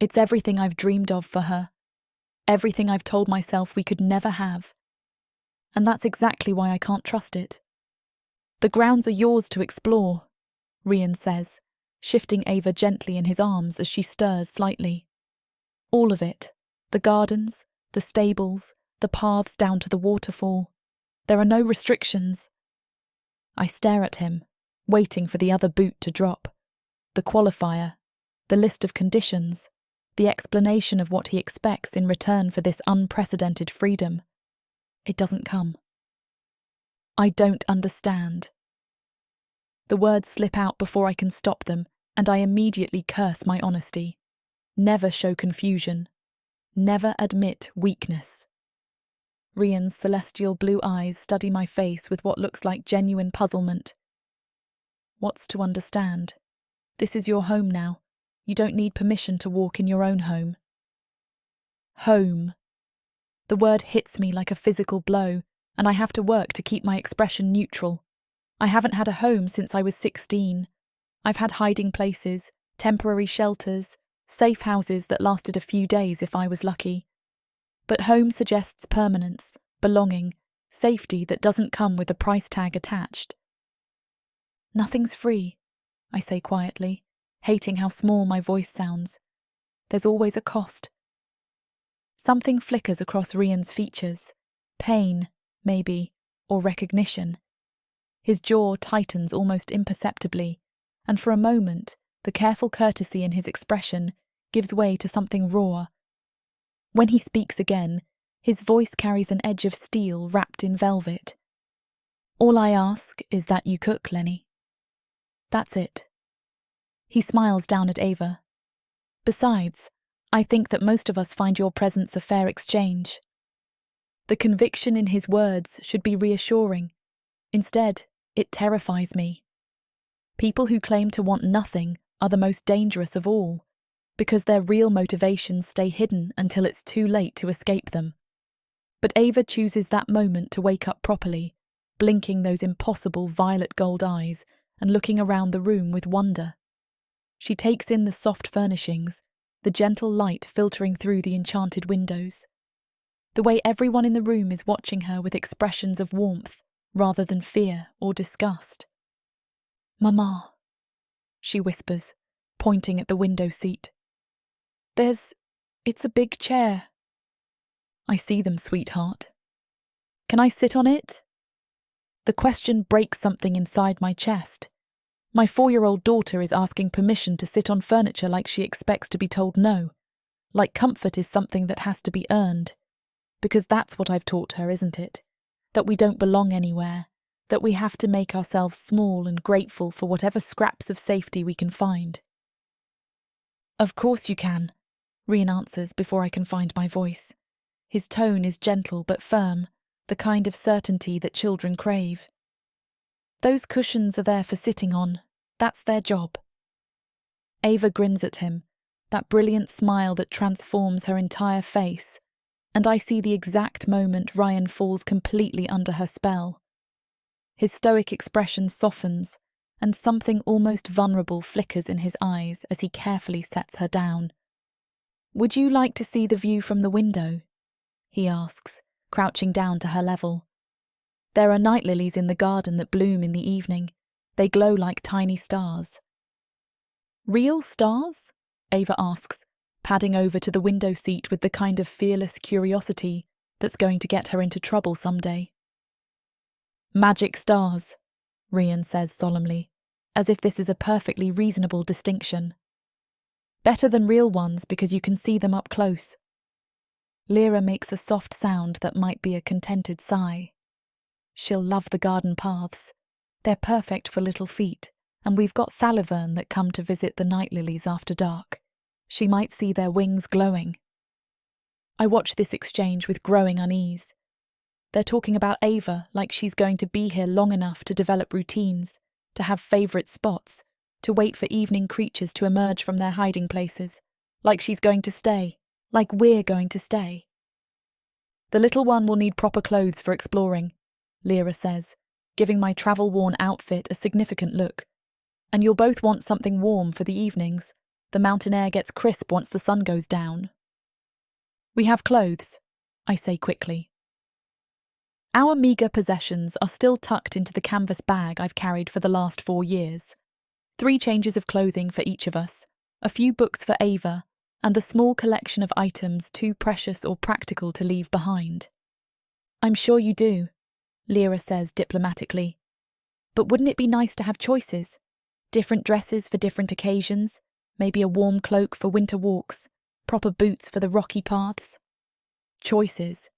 It's everything I've dreamed of for her. Everything I've told myself we could never have. And that's exactly why I can't trust it. "The grounds are yours to explore," Rian says, shifting Ava gently in his arms as she stirs slightly. "All of it. The gardens, the stables, the paths down to the waterfall. There are no restrictions." I stare at him, waiting for the other boot to drop. The qualifier, the list of conditions, the explanation of what he expects in return for this unprecedented freedom. It doesn't come. "I don't understand." The words slip out before I can stop them, and I immediately curse my honesty. Never show confusion. Never admit weakness. Rian's celestial blue eyes study my face with what looks like genuine puzzlement. "What's to understand? This is your home now. You don't need permission to walk in your own home." Home. The word hits me like a physical blow, and I have to work to keep my expression neutral. I haven't had a home since I was 16. I've had hiding places, temporary shelters, safe houses that lasted a few days if I was lucky. But home suggests permanence, belonging, safety that doesn't come with a price tag attached. "Nothing's free," I say quietly, hating how small my voice sounds. There's always a cost. Something flickers across Rian's features. Pain, maybe, or recognition. His jaw tightens almost imperceptibly, and for a moment, the careful courtesy in his expression gives way to something raw. When he speaks again, his voice carries an edge of steel wrapped in velvet. "All I ask is that you cook, Lenny. That's it." He smiles down at Ava. "Besides, I think that most of us find your presence a fair exchange." The conviction in his words should be reassuring. Instead, it terrifies me. People who claim to want nothing are the most dangerous of all, because their real motivations stay hidden until it's too late to escape them. But Ava chooses that moment to wake up properly, blinking those impossible violet gold eyes and looking around the room with wonder. She takes in the soft furnishings, the gentle light filtering through the enchanted windows. The way everyone in the room is watching her with expressions of warmth rather than fear or disgust. "Mama," she whispers, pointing at the window seat. It's a big chair." "I see them, sweetheart. Can I sit on it?" The question breaks something inside my chest. My 4-year-old daughter is asking permission to sit on furniture like she expects to be told no, like comfort is something that has to be earned. Because that's what I've taught her, isn't it? That we don't belong anywhere, that we have to make ourselves small and grateful for whatever scraps of safety we can find. "Of course you can," Rian answers before I can find my voice. His tone is gentle but firm, the kind of certainty that children crave. "Those cushions are there for sitting on. That's their job." Ava grins at him, that brilliant smile that transforms her entire face, and I see the exact moment Rian falls completely under her spell. His stoic expression softens, and something almost vulnerable flickers in his eyes as he carefully sets her down. "Would you like to see the view from the window?" he asks, crouching down to her level. There are night lilies in the garden that bloom in the evening. They glow like tiny stars. "Real stars?" Ava asks, padding over to the window seat with the kind of fearless curiosity that's going to get her into trouble someday. "Magic stars," Rian says solemnly, as if this is a perfectly reasonable distinction. "Better than real ones because you can see them up close." Lyra makes a soft sound that might be a contented sigh. She'll love the garden paths. They're perfect for little feet, and we've got Thalivern that come to visit the night lilies after dark. She might see their wings glowing. I watch this exchange with growing unease. They're talking about Ava like she's going to be here long enough to develop routines, to have favourite spots, to wait for evening creatures to emerge from their hiding places, like she's going to stay, like we're going to stay. "The little one will need proper clothes for exploring," Lyra says, giving my travel-worn outfit a significant look. "And you'll both want something warm for the evenings. The mountain air gets crisp once the sun goes down." "We have clothes," I say quickly. Our meagre possessions are still tucked into the canvas bag I've carried for the last 4 years. 3 changes of clothing for each of us, a few books for Ava, and the small collection of items too precious or practical to leave behind. "I'm sure you do," Lyra says diplomatically. "But wouldn't it be nice to have choices? Different dresses for different occasions, maybe a warm cloak for winter walks, proper boots for the rocky paths?" Choices.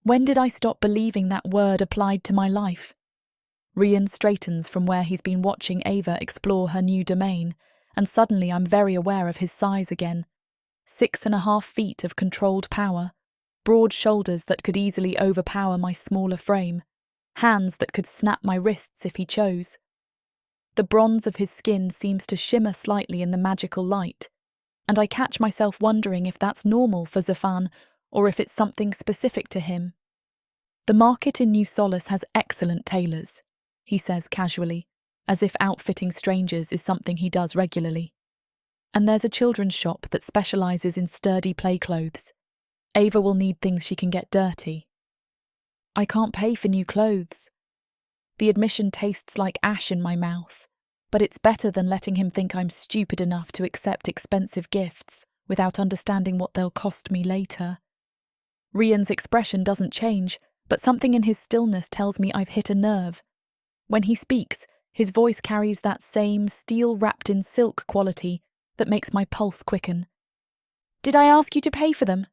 When did I stop believing that word applied to my life? Rian straightens from where he's been watching Ava explore her new domain, and suddenly I'm very aware of his size again. 6.5 feet of controlled power, broad shoulders that could easily overpower my smaller frame, hands that could snap my wrists if he chose. The bronze of his skin seems to shimmer slightly in the magical light, and I catch myself wondering if that's normal for Zafan or if it's something specific to him. "The market in New Solace has excellent tailors," he says casually, as if outfitting strangers is something he does regularly. "And there's a children's shop that specialises in sturdy play clothes. Ava will need things she can get dirty." I can't pay for new clothes. The admission tastes like ash in my mouth, but it's better than letting him think I'm stupid enough to accept expensive gifts without understanding what they'll cost me later. Rian's expression doesn't change, but something in his stillness tells me I've hit a nerve. When he speaks, his voice carries that same steel-wrapped-in-silk quality that makes my pulse quicken. "Did I ask you to pay for them?"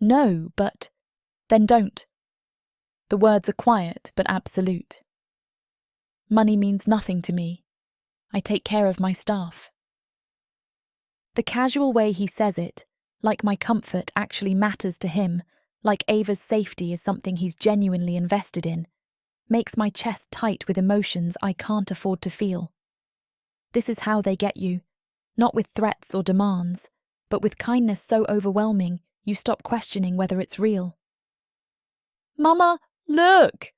"No, but..." "Then don't." The words are quiet but absolute. Money means nothing to me. I take care of my staff. The casual way he says it, like my comfort actually matters to him, like Ava's safety is something he's genuinely invested in, makes my chest tight with emotions I can't afford to feel. This is how they get you. Not with threats or demands, but with kindness so overwhelming you stop questioning whether it's real. "Mama, look!"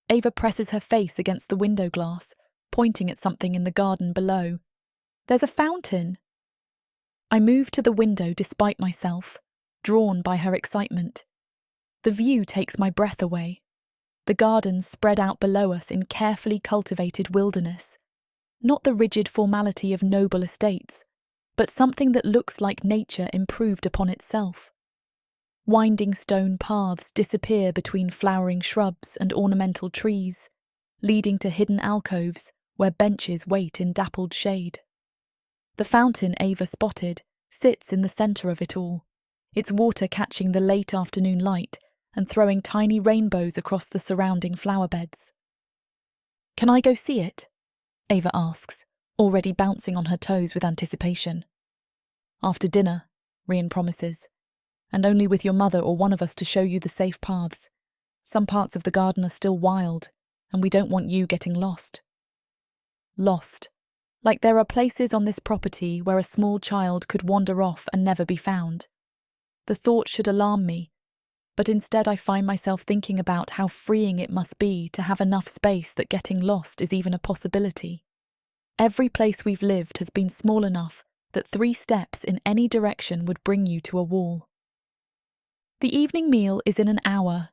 Ava presses her face against the window glass, pointing at something in the garden below. "There's a fountain." I move to the window despite myself, drawn by her excitement. The view takes my breath away. The gardens spread out below us in carefully cultivated wilderness. Not the rigid formality of noble estates, but something that looks like nature improved upon itself. Winding stone paths disappear between flowering shrubs and ornamental trees, leading to hidden alcoves where benches wait in dappled shade. The fountain Ava spotted sits in the centre of it all, its water catching the late afternoon light and throwing tiny rainbows across the surrounding flower beds. "Can I go see it?" Ava asks, already bouncing on her toes with anticipation. "After dinner," Rian promises, "and only with your mother or one of us to show you the safe paths. Some parts of the garden are still wild, and we don't want you getting lost." Lost. Like there are places on this property where a small child could wander off and never be found. The thought should alarm me, but instead I find myself thinking about how freeing it must be to have enough space that getting lost is even a possibility. Every place we've lived has been small enough that 3 steps in any direction would bring you to a wall. "The evening meal is in an hour,"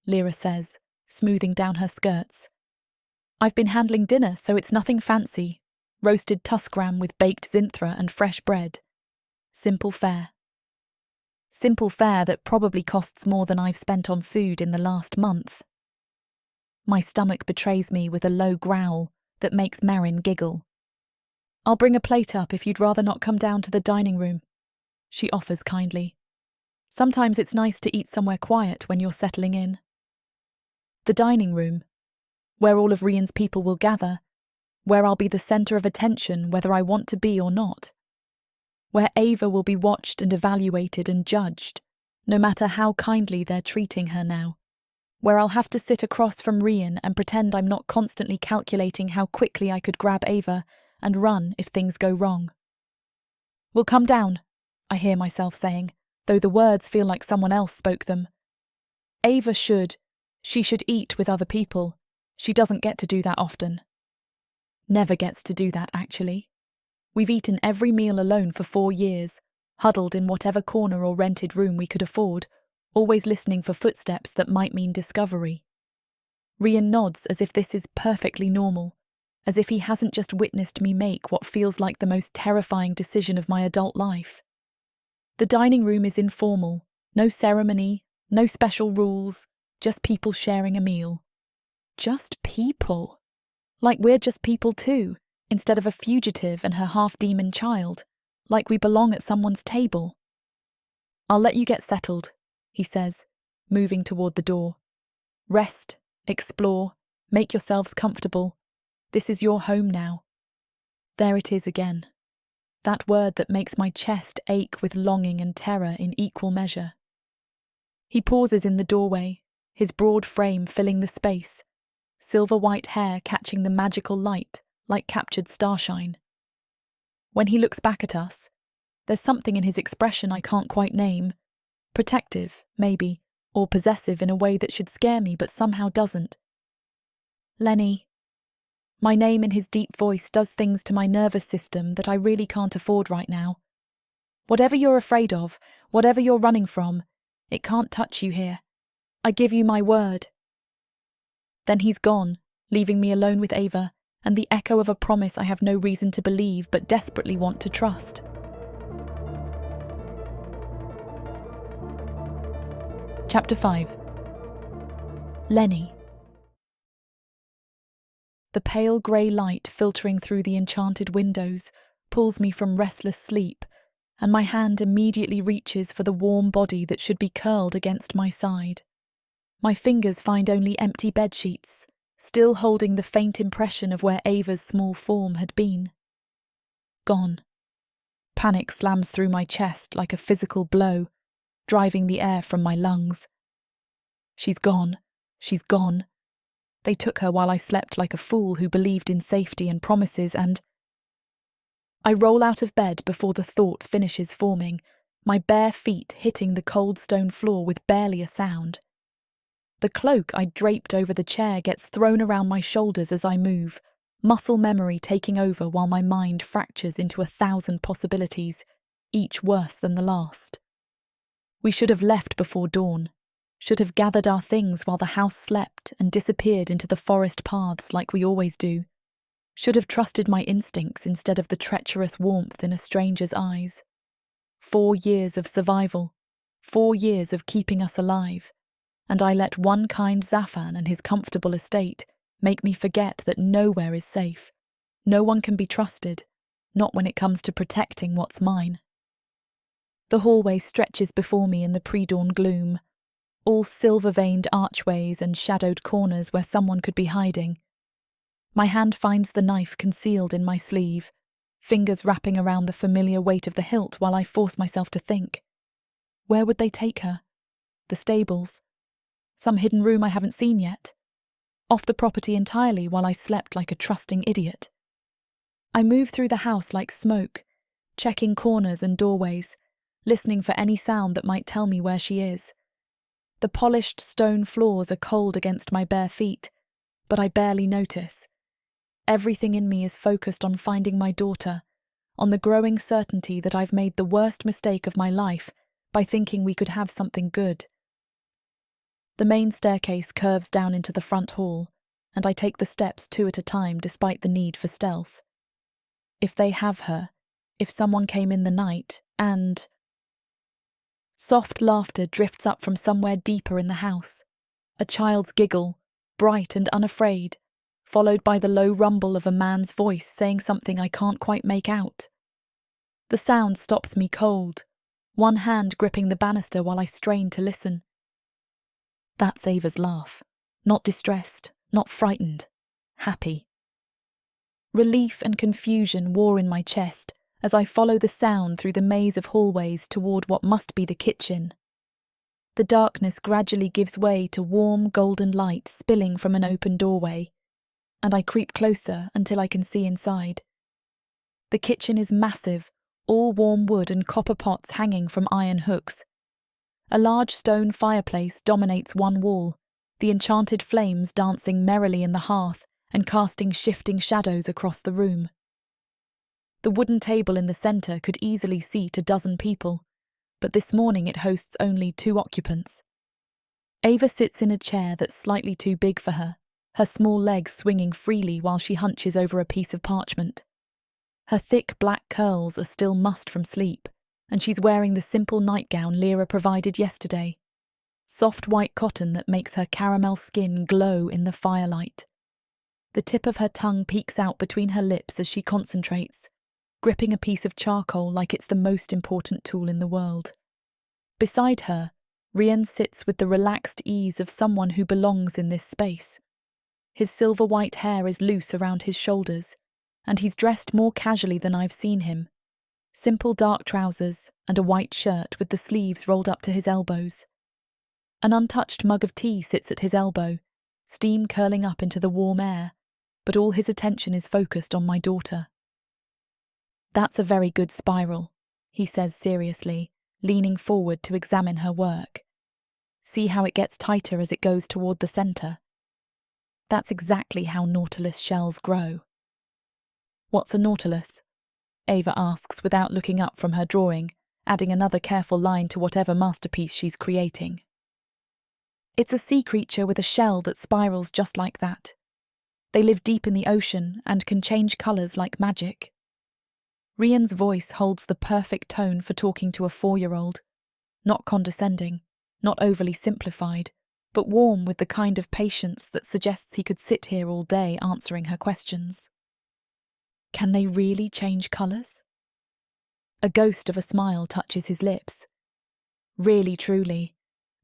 Lyra says, smoothing down her skirts. "I've been handling dinner, so it's nothing fancy. Roasted tuskram with baked zinthra and fresh bread. Simple fare. Simple fare that probably costs more than I've spent on food in the last month." My stomach betrays me with a low growl that makes Marin giggle. "I'll bring a plate up if you'd rather not come down to the dining room," she offers kindly. "Sometimes it's nice to eat somewhere quiet when you're settling in." The dining room, where all of Rian's people will gather, where I'll be the centre of attention whether I want to be or not. Where Ava will be watched and evaluated and judged, no matter how kindly they're treating her now. Where I'll have to sit across from Rian and pretend I'm not constantly calculating how quickly I could grab Ava and run if things go wrong. "We'll come down," I hear myself saying, though the words feel like someone else spoke them. She should eat with other people. She doesn't get to do that often. Never gets to do that, actually. We've eaten every meal alone for 4 years, huddled in whatever corner or rented room we could afford, always listening for footsteps that might mean discovery. Rian nods as if this is perfectly normal, as if he hasn't just witnessed me make what feels like the most terrifying decision of my adult life. The dining room is informal, no ceremony, no special rules, just people sharing a meal. Just people. Like we're just people too, instead of a fugitive and her half-demon child, like we belong at someone's table. "I'll let you get settled," he says, moving toward the door. "Rest, explore, make yourselves comfortable. This is your home now." There it is again. That word that makes my chest ache with longing and terror in equal measure. He pauses in the doorway, his broad frame filling the space, silver-white hair catching the magical light like captured starshine. When he looks back at us, there's something in his expression I can't quite name. Protective, maybe, or possessive in a way that should scare me but somehow doesn't. "Lenny." My name in his deep voice does things to my nervous system that I really can't afford right now. Whatever you're afraid of, whatever you're running from, it can't touch you here. I give you my word. Then he's gone, leaving me alone with Ava, and the echo of a promise I have no reason to believe but desperately want to trust. Chapter 5. Lenny. The pale grey light filtering through the enchanted windows pulls me from restless sleep, and my hand immediately reaches for the warm body that should be curled against my side. My fingers find only empty bedsheets, still holding the faint impression of where Ava's small form had been. Gone. Panic slams through my chest like a physical blow, driving the air from my lungs. She's gone. She's gone. They took her while I slept like a fool who believed in safety and promises, and I roll out of bed before the thought finishes forming, my bare feet hitting the cold stone floor with barely a sound. The cloak I draped over the chair gets thrown around my shoulders as I move, muscle memory taking over while my mind fractures into 1,000 possibilities, each worse than the last. We should have left before dawn, should have gathered our things while the house slept and disappeared into the forest paths like we always do, should have trusted my instincts instead of the treacherous warmth in a stranger's eyes. 4 years of survival, 4 years of keeping us alive, and I let one kind Zafan and his comfortable estate make me forget that nowhere is safe. No one can be trusted, not when it comes to protecting what's mine. The hallway stretches before me in the pre-dawn gloom, all silver-veined archways and shadowed corners where someone could be hiding. My hand finds the knife concealed in my sleeve, fingers wrapping around the familiar weight of the hilt while I force myself to think. Where would they take her? The stables? Some hidden room I haven't seen yet? Off the property entirely while I slept like a trusting idiot? I move through the house like smoke, checking corners and doorways, listening for any sound that might tell me where she is. The polished stone floors are cold against my bare feet, but I barely notice. Everything in me is focused on finding my daughter, on the growing certainty that I've made the worst mistake of my life by thinking we could have something good. The main staircase curves down into the front hall, and I take the steps 2 at a time despite the need for stealth. If they have her, if someone came in the night, and... Soft laughter drifts up from somewhere deeper in the house. A child's giggle, bright and unafraid, followed by the low rumble of a man's voice saying something I can't quite make out. The sound stops me cold, one hand gripping the banister while I strain to listen. That's Ava's laugh. Not distressed, not frightened, happy. Relief and confusion war in my chest as I follow the sound through the maze of hallways toward what must be the kitchen. The darkness gradually gives way to warm golden light spilling from an open doorway, and I creep closer until I can see inside. The kitchen is massive, all warm wood and copper pots hanging from iron hooks. A large stone fireplace dominates one wall, the enchanted flames dancing merrily in the hearth and casting shifting shadows across the room. The wooden table in the centre could easily seat 12 people, but this morning it hosts only 2 occupants. Ava sits in a chair that's slightly too big for her, her small legs swinging freely while she hunches over a piece of parchment. Her thick black curls are still mussed from sleep, and she's wearing the simple nightgown Lyra provided yesterday, soft white cotton that makes her caramel skin glow in the firelight. The tip of her tongue peeks out between her lips as she concentrates, gripping a piece of charcoal like it's the most important tool in the world. Beside her, Rian sits with the relaxed ease of someone who belongs in this space. His silver-white hair is loose around his shoulders, and he's dressed more casually than I've seen him. Simple dark trousers and a white shirt with the sleeves rolled up to his elbows. An untouched mug of tea sits at his elbow, steam curling up into the warm air, but all his attention is focused on my daughter. "That's a very good spiral," he says seriously, leaning forward to examine her work. "See how it gets tighter as it goes toward the centre? That's exactly how nautilus shells grow." "What's a nautilus?" Ava asks without looking up from her drawing, adding another careful line to whatever masterpiece she's creating. "It's a sea creature with a shell that spirals just like that. They live deep in the ocean and can change colours like magic." Rian's voice holds the perfect tone for talking to a 4-year-old. Not condescending, not overly simplified, but warm with the kind of patience that suggests he could sit here all day answering her questions. "Can they really change colours?" A ghost of a smile touches his lips. "Really, truly.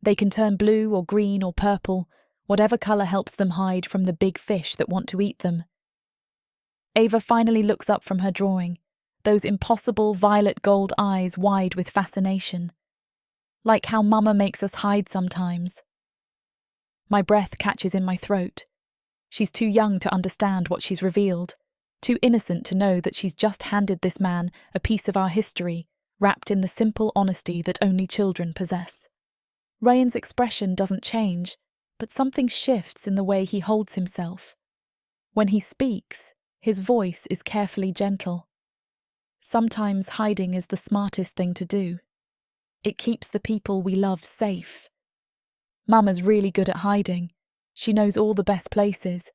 They can turn blue or green or purple, whatever colour helps them hide from the big fish that want to eat them." Ava finally looks up from her drawing, those impossible violet gold eyes wide with fascination. "Like how Mama makes us hide sometimes." My breath catches in my throat. She's too young to understand what she's revealed, too innocent to know that she's just handed this man a piece of our history, wrapped in the simple honesty that only children possess. Rian's expression doesn't change, but something shifts in the way he holds himself. When he speaks, his voice is carefully gentle. Sometimes hiding is the smartest thing to do. It keeps the people we love safe. Mama's really good at hiding. She knows all the best places.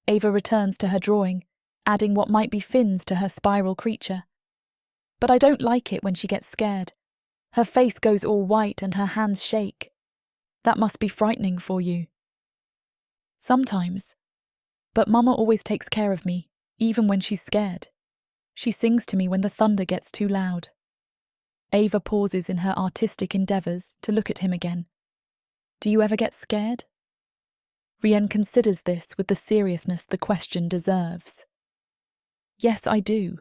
Ava returns to her drawing, adding what might be fins to her spiral creature. But I don't like it when she gets scared. Her face goes all white and her hands shake. That must be frightening for you. Sometimes. But Mama always takes care of me, even when she's scared. She sings to me when the thunder gets too loud. Ava pauses in her artistic endeavours to look at him again. Do you ever get scared? Rienne considers this with the seriousness the question deserves. Yes, I do.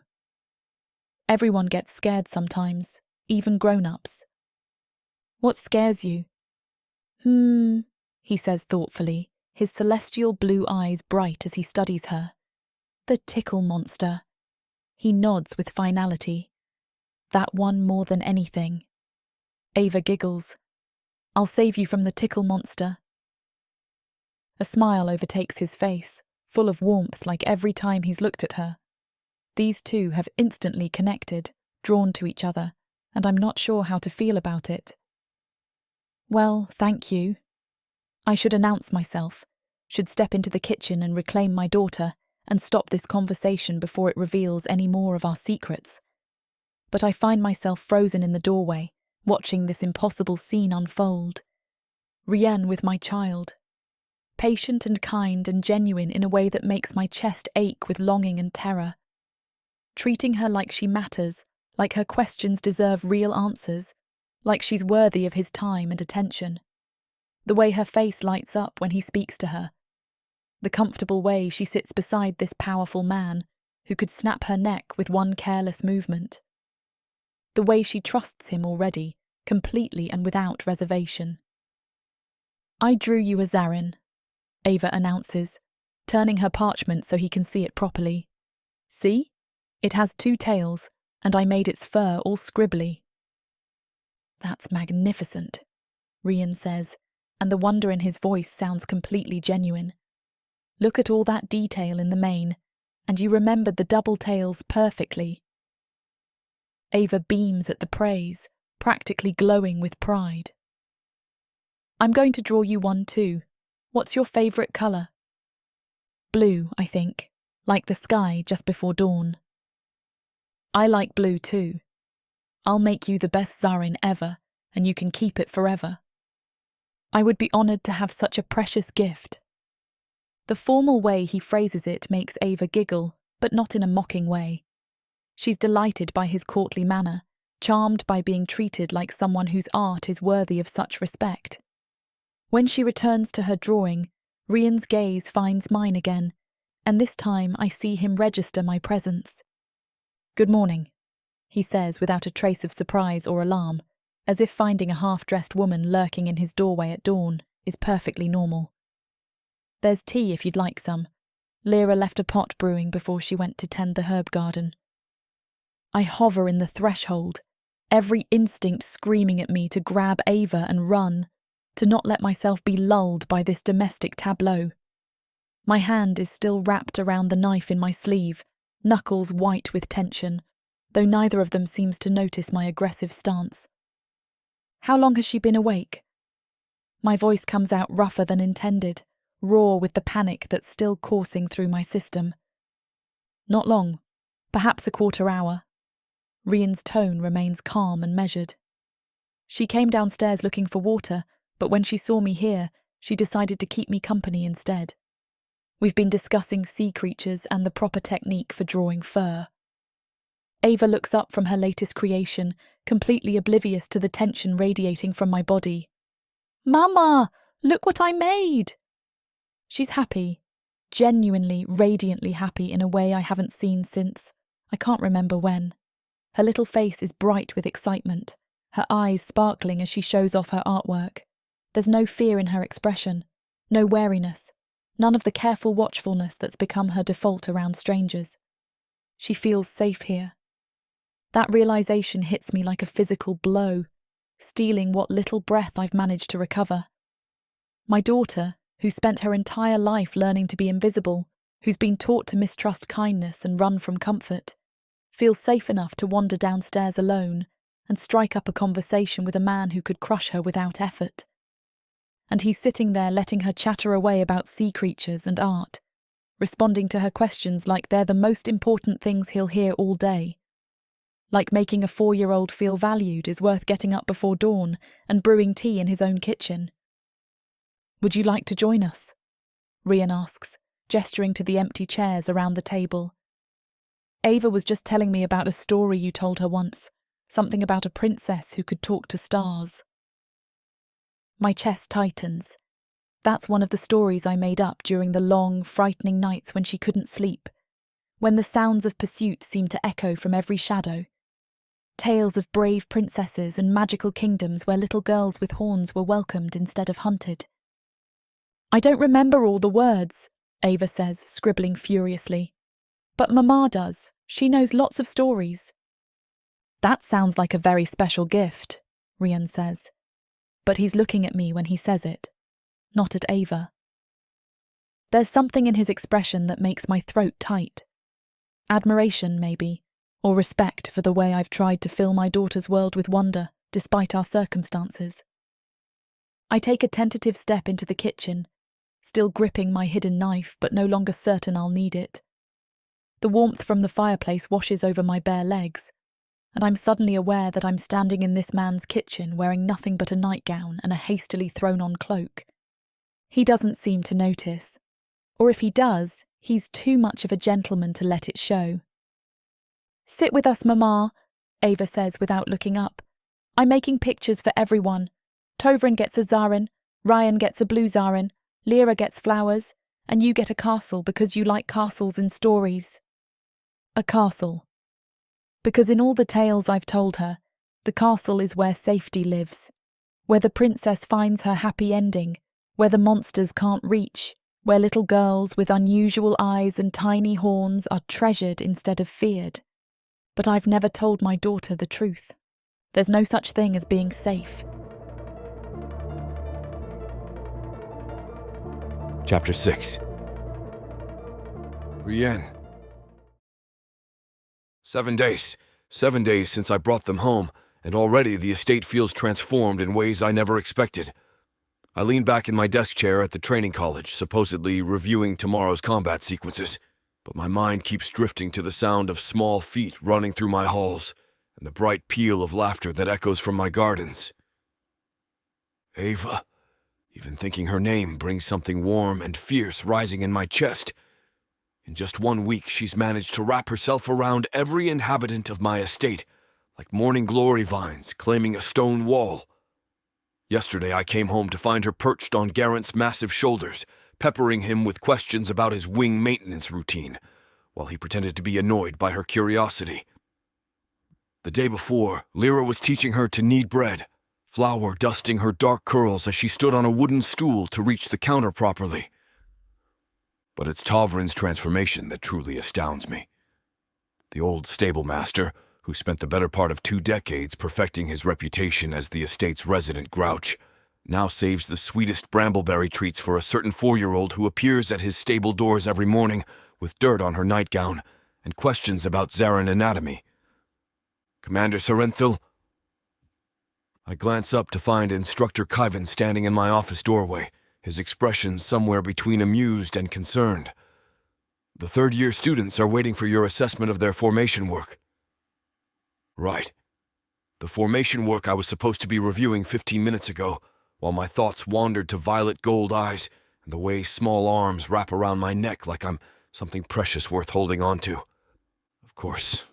Everyone gets scared sometimes, even grown-ups. What scares you? He says thoughtfully, his celestial blue eyes bright as he studies her. The tickle monster. He nods with finality. That one more than anything. Ava giggles. I'll save you from the tickle monster. A smile overtakes his face, full of warmth like every time he's looked at her. These two have instantly connected, drawn to each other, and I'm not sure how to feel about it. Well, thank you. I should announce myself, should step into the kitchen and reclaim my daughter, and stop this conversation before it reveals any more of our secrets. But I find myself frozen in the doorway, watching this impossible scene unfold. Rienne with my child. Patient and kind and genuine in a way that makes my chest ache with longing and terror. Treating her like she matters, like her questions deserve real answers, like she's worthy of his time and attention. The way her face lights up when he speaks to her. The comfortable way she sits beside this powerful man who could snap her neck with one careless movement. The way she trusts him already, completely and without reservation. I drew you a Zarin, Ava announces, turning her parchment so he can see it properly. See? It has 2 tails, and I made its fur all scribbly. That's magnificent, Rian says, and the wonder in his voice sounds completely genuine. Look at all that detail in the mane, and you remembered the double tails perfectly. Ava beams at the praise, practically glowing with pride. I'm going to draw you one too. What's your favourite colour? Blue, I think, like the sky just before dawn. I like blue too. I'll make you the best Zarin ever, and you can keep it forever. I would be honoured to have such a precious gift. The formal way he phrases it makes Ava giggle, but not in a mocking way. She's delighted by his courtly manner, charmed by being treated like someone whose art is worthy of such respect. When she returns to her drawing, Rian's gaze finds mine again, and this time I see him register my presence. Good morning, he says without a trace of surprise or alarm, as if finding a half-dressed woman lurking in his doorway at dawn is perfectly normal. There's tea if you'd like some. Lyra left a pot brewing before she went to tend the herb garden. I hover in the threshold, every instinct screaming at me to grab Ava and run, to not let myself be lulled by this domestic tableau. My hand is still wrapped around the knife in my sleeve, knuckles white with tension, though neither of them seems to notice my aggressive stance. How long has she been awake? My voice comes out rougher than intended, raw with the panic that's still coursing through my system. Not long, perhaps a quarter hour. Rian's tone remains calm and measured. She came downstairs looking for water, but when she saw me here, she decided to keep me company instead. We've been discussing sea creatures and the proper technique for drawing fur. Ava looks up from her latest creation, completely oblivious to the tension radiating from my body. Mama, look what I made! She's happy, genuinely, radiantly happy in a way I haven't seen since, I can't remember when. Her little face is bright with excitement, her eyes sparkling as she shows off her artwork. There's no fear in her expression, no wariness, None of the careful watchfulness that's become her default around strangers. She feels safe here. That realization hits me like a physical blow, stealing what little breath I've managed to recover. My daughter, who spent her entire life learning to be invisible, who's been taught to mistrust kindness and run from comfort, feels safe enough to wander downstairs alone and strike up a conversation with a man who could crush her without effort. And he's sitting there letting her chatter away about sea creatures and art, responding to her questions like they're the most important things he'll hear all day. Like making a 4-year-old feel valued is worth getting up before dawn and brewing tea in his own kitchen. "Would you like to join us?" Rian asks, gesturing to the empty chairs around the table. "Ava was just telling me about a story you told her once, something about a princess who could talk to stars." My chest tightens. That's one of the stories I made up during the long, frightening nights when she couldn't sleep, when the sounds of pursuit seemed to echo from every shadow. Tales of brave princesses and magical kingdoms where little girls with horns were welcomed instead of hunted. "I don't remember all the words," Ava says, scribbling furiously. "But Mama does. She knows lots of stories." "That sounds like a very special gift," Rian says. But he's looking at me when he says it, not at Ava. There's something in his expression that makes my throat tight. Admiration, maybe, or respect for the way I've tried to fill my daughter's world with wonder, despite our circumstances. I take a tentative step into the kitchen, still gripping my hidden knife, but no longer certain I'll need it. The warmth from the fireplace washes over my bare legs, and I'm suddenly aware that I'm standing in this man's kitchen wearing nothing but a nightgown and a hastily thrown-on cloak. He doesn't seem to notice, or if he does, he's too much of a gentleman to let it show. "Sit with us, Mama," Ava says without looking up. "I'm making pictures for everyone. Tovrin gets a Zarin, Rian gets a blue Zarin, Lyra gets flowers, and you get a castle because you like castles and stories." A castle. Because in all the tales I've told her, the castle is where safety lives, where the princess finds her happy ending, where the monsters can't reach, where little girls with unusual eyes and tiny horns are treasured instead of feared. But I've never told my daughter the truth. There's no such thing as being safe. Chapter 6. Rienne. 7 days. 7 days since I brought them home, and already the estate feels transformed in ways I never expected. I lean back in my desk chair at the training college, supposedly reviewing tomorrow's combat sequences, but my mind keeps drifting to the sound of small feet running through my halls, and the bright peal of laughter that echoes from my gardens. Ava. Even thinking her name brings something warm and fierce rising in my chest. In just 1 week, she's managed to wrap herself around every inhabitant of my estate, like morning glory vines claiming a stone wall. Yesterday, I came home to find her perched on Garant's massive shoulders, peppering him with questions about his wing maintenance routine, while he pretended to be annoyed by her curiosity. The day before, Lyra was teaching her to knead bread, flour dusting her dark curls as she stood on a wooden stool to reach the counter properly. But it's Tovrin's transformation that truly astounds me. The old stable master, who spent the better part of 2 decades perfecting his reputation as the estate's resident grouch, now saves the sweetest brambleberry treats for a certain 4-year-old who appears at his stable doors every morning with dirt on her nightgown and questions about Zarin anatomy. "Commander Sarenthil?" I glance up to find Instructor Khyven standing in my office doorway, his expression somewhere between amused and concerned. "The third-year students are waiting for your assessment of their formation work." Right. The formation work I was supposed to be reviewing 15 minutes ago, while my thoughts wandered to violet gold eyes and the way small arms wrap around my neck like I'm something precious worth holding on to. Of course.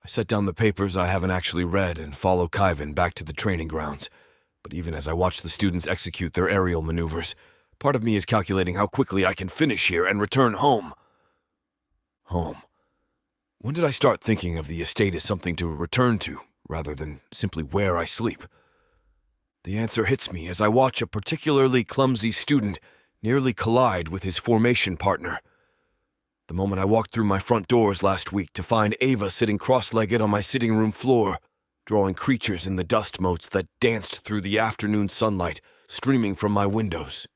I set down the papers I haven't actually read and follow Khyven back to the training grounds, but even as I watch the students execute their aerial maneuvers, part of me is calculating how quickly I can finish here and return home. Home. When did I start thinking of the estate as something to return to, rather than simply where I sleep? The answer hits me as I watch a particularly clumsy student nearly collide with his formation partner. The moment I walked through my front doors last week to find Ava sitting cross-legged on my sitting room floor, drawing creatures in the dust motes that danced through the afternoon sunlight streaming from my windows.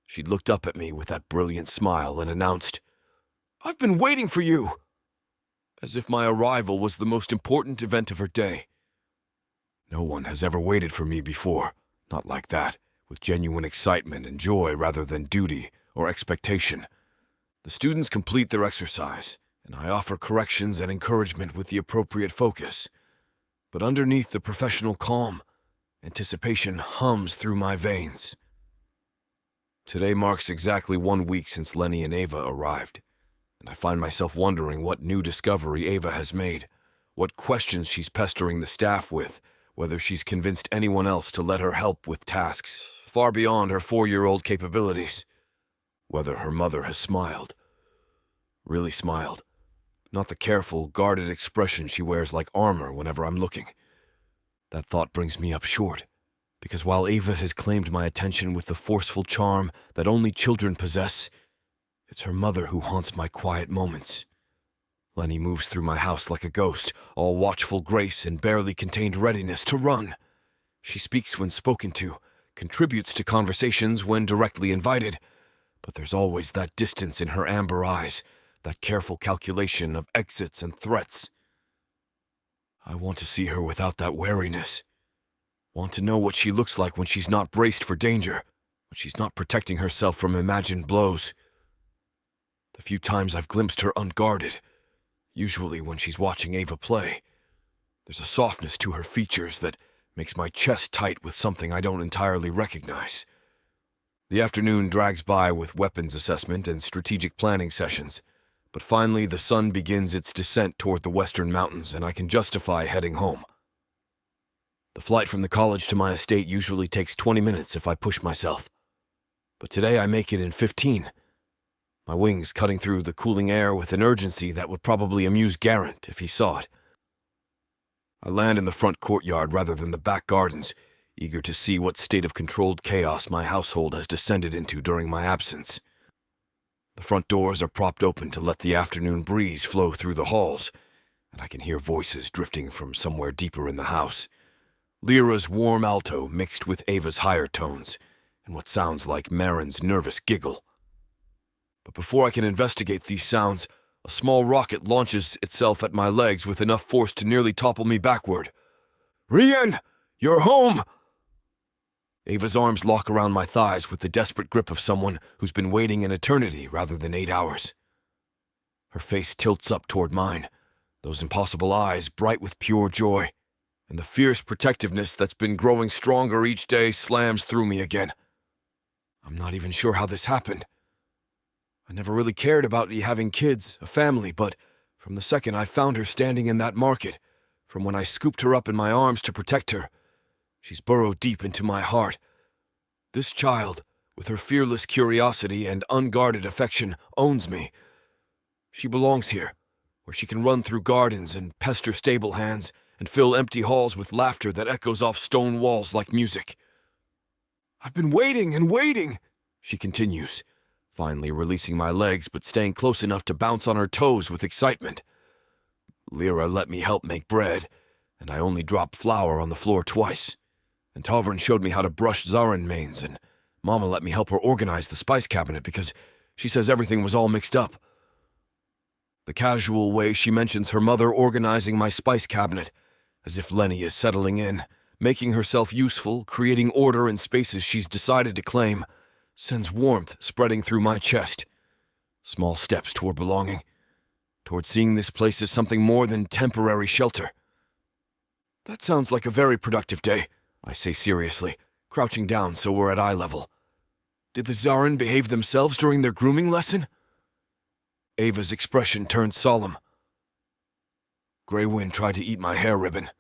She looked up at me with that brilliant smile and announced, "I've been waiting for you!" As if my arrival was the most important event of her day. No one has ever waited for me before, not like that, with genuine excitement and joy rather than duty or expectation. The students complete their exercise, and I offer corrections and encouragement with the appropriate focus. But underneath the professional calm, anticipation hums through my veins. Today marks exactly 1 week since Lenny and Ava arrived, and I find myself wondering what new discovery Ava has made, what questions she's pestering the staff with, whether she's convinced anyone else to let her help with tasks far beyond her 4-year-old capabilities, whether her mother has smiled. Really smiled. Not the careful, guarded expression she wears like armor whenever I'm looking. That thought brings me up short, because while Ava has claimed my attention with the forceful charm that only children possess, it's her mother who haunts my quiet moments. Lenny moves through my house like a ghost, all watchful grace and barely contained readiness to run. She speaks when spoken to, contributes to conversations when directly invited, but there's always that distance in her amber eyes, that careful calculation of exits and threats. I want to see her without that wariness. Want to know what she looks like when she's not braced for danger, when she's not protecting herself from imagined blows. The few times I've glimpsed her unguarded, usually when she's watching Ava play, there's a softness to her features that makes my chest tight with something I don't entirely recognize. The afternoon drags by with weapons assessment and strategic planning sessions, but finally the sun begins its descent toward the western mountains and I can justify heading home. The flight from the college to my estate usually takes 20 minutes if I push myself, but today I make it in 15. My wings cutting through the cooling air with an urgency that would probably amuse Garrett if he saw it. I land in the front courtyard rather than the back gardens, eager to see what state of controlled chaos my household has descended into during my absence. The front doors are propped open to let the afternoon breeze flow through the halls, and I can hear voices drifting from somewhere deeper in the house. Lyra's warm alto mixed with Ava's higher tones, and what sounds like Marin's nervous giggle. But before I can investigate these sounds, a small rocket launches itself at my legs with enough force to nearly topple me backward. "Rienne, you're home!" Ava's arms lock around my thighs with the desperate grip of someone who's been waiting an eternity rather than 8 hours. Her face tilts up toward mine, those impossible eyes bright with pure joy, and the fierce protectiveness that's been growing stronger each day slams through me again. I'm not even sure how this happened. I never really cared about having kids, a family, but from the second I found her standing in that market, from when I scooped her up in my arms to protect her, she's burrowed deep into my heart. This child, with her fearless curiosity and unguarded affection, owns me. She belongs here, where she can run through gardens and pester stable hands and fill empty halls with laughter that echoes off stone walls like music. "I've been waiting and waiting," she continues, finally releasing my legs but staying close enough to bounce on her toes with excitement. Lyra let me help make bread, and I only dropped flour on the floor twice. And Tavern showed me how to brush Zarin mains, and Mama let me help her organize the spice cabinet because she says everything was all mixed up. The casual way she mentions her mother organizing my spice cabinet, as if Lenny is settling in, making herself useful, creating order in spaces she's decided to claim, sends warmth spreading through my chest. Small steps toward belonging, toward seeing this place as something more than temporary shelter. "That sounds like a very productive day," I say seriously, crouching down so we're at eye level. "Did the Zarin behave themselves during their grooming lesson?" Ava's expression turned solemn. "Grey Wind tried to eat my hair ribbon,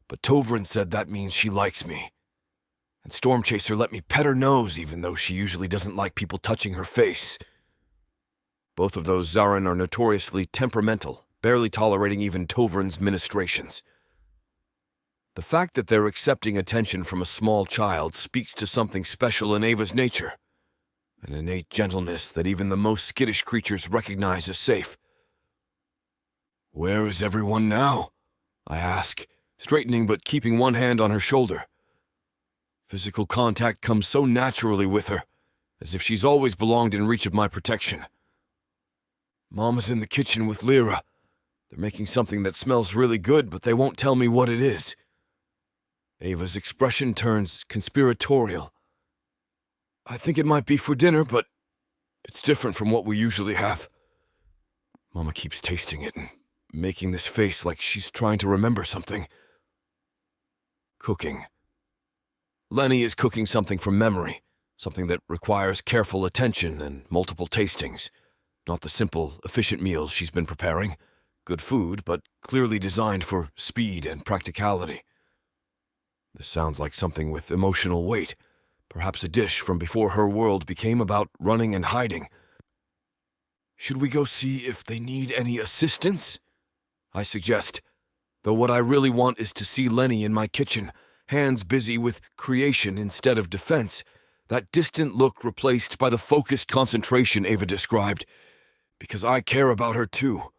but Tovrin said that means she likes me. And Stormchaser let me pet her nose even though she usually doesn't like people touching her face. Both of those Zarin are notoriously temperamental, barely tolerating even Tovrin's ministrations. The fact that they're accepting attention from a small child speaks to something special in Ava's nature. an innate gentleness that even the most skittish creatures recognize as safe. "Where is everyone now?" I ask, straightening but keeping one hand on her shoulder. Physical contact comes so naturally with her, as if she's always belonged in reach of my protection. "Mama's in the kitchen with Lyra. They're making something that smells really good, but they won't tell me what it is." Ava's expression turns conspiratorial. "I think it might be for dinner, but it's different from what we usually have." Mama keeps tasting it and making this face like she's trying to remember something. Cooking. Lenny is cooking something from memory, something that requires careful attention and multiple tastings. Not the simple, efficient meals she's been preparing. Good food, but clearly designed for speed and practicality. This sounds like something with emotional weight, perhaps a dish from before her world became about running and hiding. "Should we go see if they need any assistance?" I suggest, though what I really want is to see Lenny in my kitchen, hands busy with creation instead of defense, that distant look replaced by the focused concentration Ava described, because I care about her too.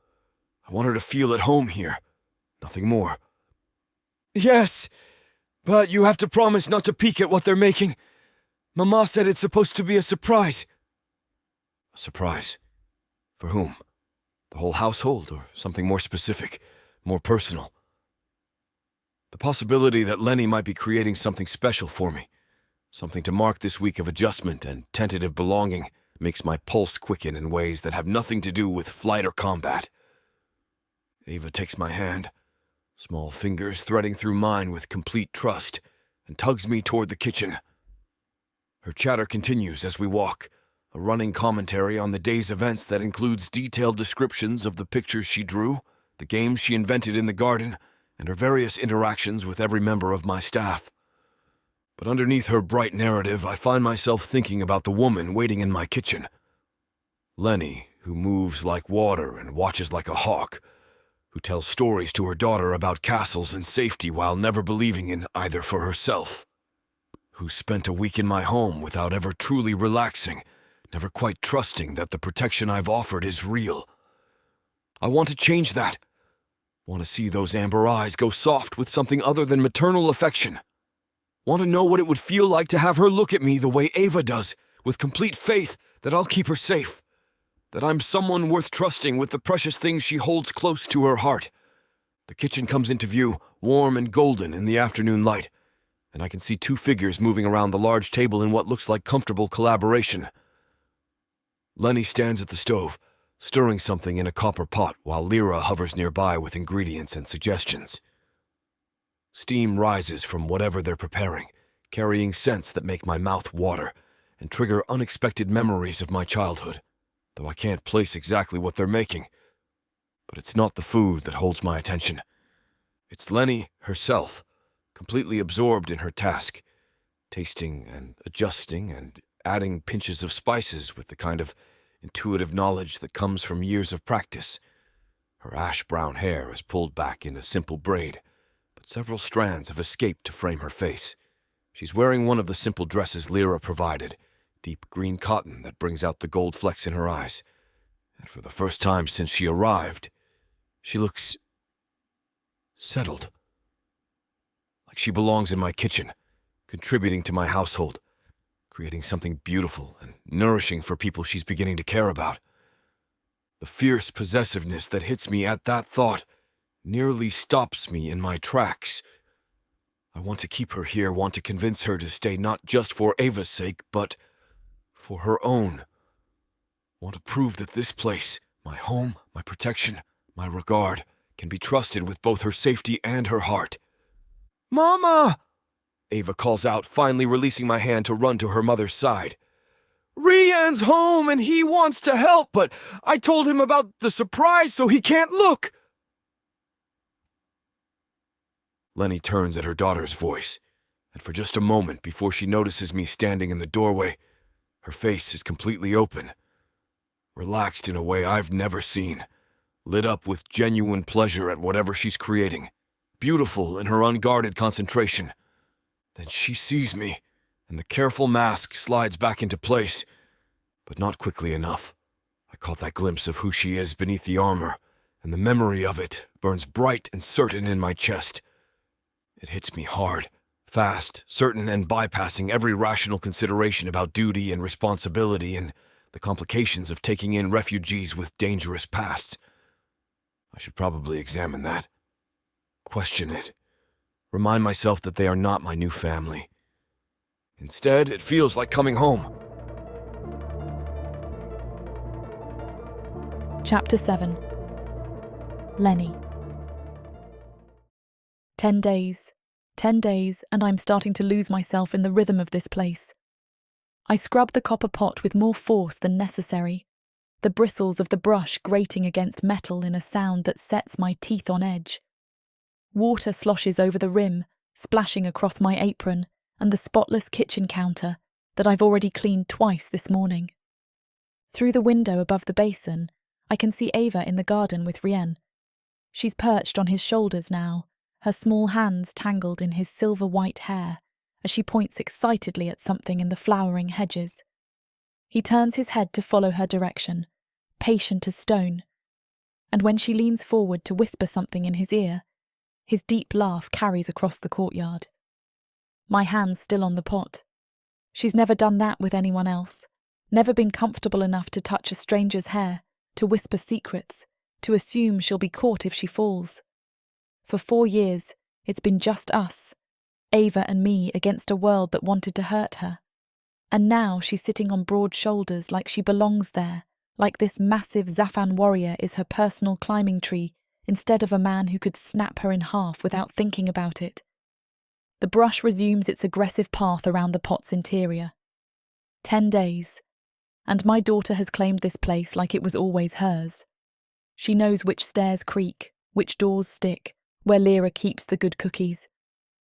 I want her to feel at home here, nothing more. "Yes, but you have to promise not to peek at what they're making. Mama said it's supposed to be a surprise." "A surprise? For whom? The whole household, or something more specific, more personal?" The possibility that Lenny might be creating something special for me, something to mark this week of adjustment and tentative belonging, makes my pulse quicken in ways that have nothing to do with flight or combat. Ava takes my hand, small fingers threading through mine with complete trust, and tugs me toward the kitchen. Her chatter continues as we walk, a running commentary on the day's events that includes detailed descriptions of the pictures she drew, the games she invented in the garden, and her various interactions with every member of my staff. But underneath her bright narrative, I find myself thinking about the woman waiting in my kitchen. Lenny, who moves like water and watches like a hawk, who tells stories to her daughter about castles and safety while never believing in either for herself, who spent a week in my home without ever truly relaxing, never quite trusting that the protection I've offered is real. I want to change that. Want to see those amber eyes go soft with something other than maternal affection. Want to know what it would feel like to have her look at me the way Ava does, with complete faith that I'll keep her safe, that I'm someone worth trusting with the precious things she holds close to her heart. The kitchen comes into view, warm and golden in the afternoon light, and I can see two figures moving around the large table in what looks like comfortable collaboration. Lenny stands at the stove, stirring something in a copper pot while Lyra hovers nearby with ingredients and suggestions. Steam rises from whatever they're preparing, carrying scents that make my mouth water and trigger unexpected memories of my childhood, though I can't place exactly what they're making. But it's not the food that holds my attention. It's Lenny herself, completely absorbed in her task, tasting and adjusting and adding pinches of spices with the kind of intuitive knowledge that comes from years of practice. Her ash-brown hair is pulled back in a simple braid, but several strands have escaped to frame her face. She's wearing one of the simple dresses Lyra provided, deep green cotton that brings out the gold flecks in her eyes. And for the first time since she arrived, she looks settled. Like she belongs in my kitchen, contributing to my household, creating something beautiful and nourishing for people she's beginning to care about. The fierce possessiveness that hits me at that thought nearly stops me in my tracks. I want to keep her here, want to convince her to stay not just for Ava's sake, but for her own. Want to prove that this place, my home, my protection, my regard, can be trusted with both her safety and her heart. "Mama!" Ava calls out, finally releasing my hand to run to her mother's side. "Rian's home and he wants to help, but I told him about the surprise so he can't look." Lenny turns at her daughter's voice, and for just a moment before she notices me standing in the doorway, her face is completely open, relaxed in a way I've never seen, lit up with genuine pleasure at whatever she's creating, beautiful in her unguarded concentration. Then she sees me, and the careful mask slides back into place, But not quickly enough. I caught that glimpse of who she is beneath the armor, and the memory of it burns bright and certain in my chest. It hits me hard, fast, certain, and bypassing every rational consideration about duty and responsibility and the complications of taking in refugees with dangerous pasts. I should probably examine that. Question it. Remind myself that they are not my new family. Instead, it feels like coming home. Chapter 7. Lenny. 10 days. 10 days, and I'm starting to lose myself in the rhythm of this place. I scrub the copper pot with more force than necessary, the bristles of the brush grating against metal in a sound that sets my teeth on edge. Water sloshes over the rim, splashing across my apron and the spotless kitchen counter that I've already cleaned twice this morning. Through the window above the basin, I can see Ava in the garden with Rienne. She's perched on his shoulders now, her small hands tangled in his silver-white hair as she points excitedly at something in the flowering hedges. He turns his head to follow her direction, patient as stone, and when she leans forward to whisper something in his ear, his deep laugh carries across the courtyard. My hand's still on the pot. She's never done that with anyone else, never been comfortable enough to touch a stranger's hair, to whisper secrets, to assume she'll be caught if she falls. For 4 years, it's been just us, Ava and me, against a world that wanted to hurt her. And now she's sitting on broad shoulders like she belongs there, like this massive Zafan warrior is her personal climbing tree, instead of a man who could snap her in half without thinking about it. The brush resumes its aggressive path around the pot's interior. 10 days, and my daughter has claimed this place like it was always hers. She knows which stairs creak, which doors stick, where Lyra keeps the good cookies.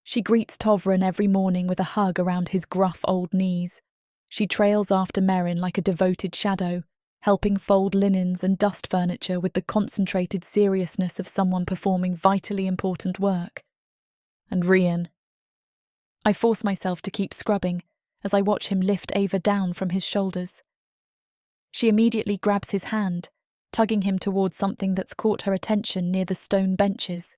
She greets Tovran every morning with a hug around his gruff old knees. She trails after Merrin like a devoted shadow, helping fold linens and dust furniture with the concentrated seriousness of someone performing vitally important work. And Rian. I force myself to keep scrubbing as I watch him lift Ava down from his shoulders. She immediately grabs his hand, tugging him towards something that's caught her attention near the stone benches.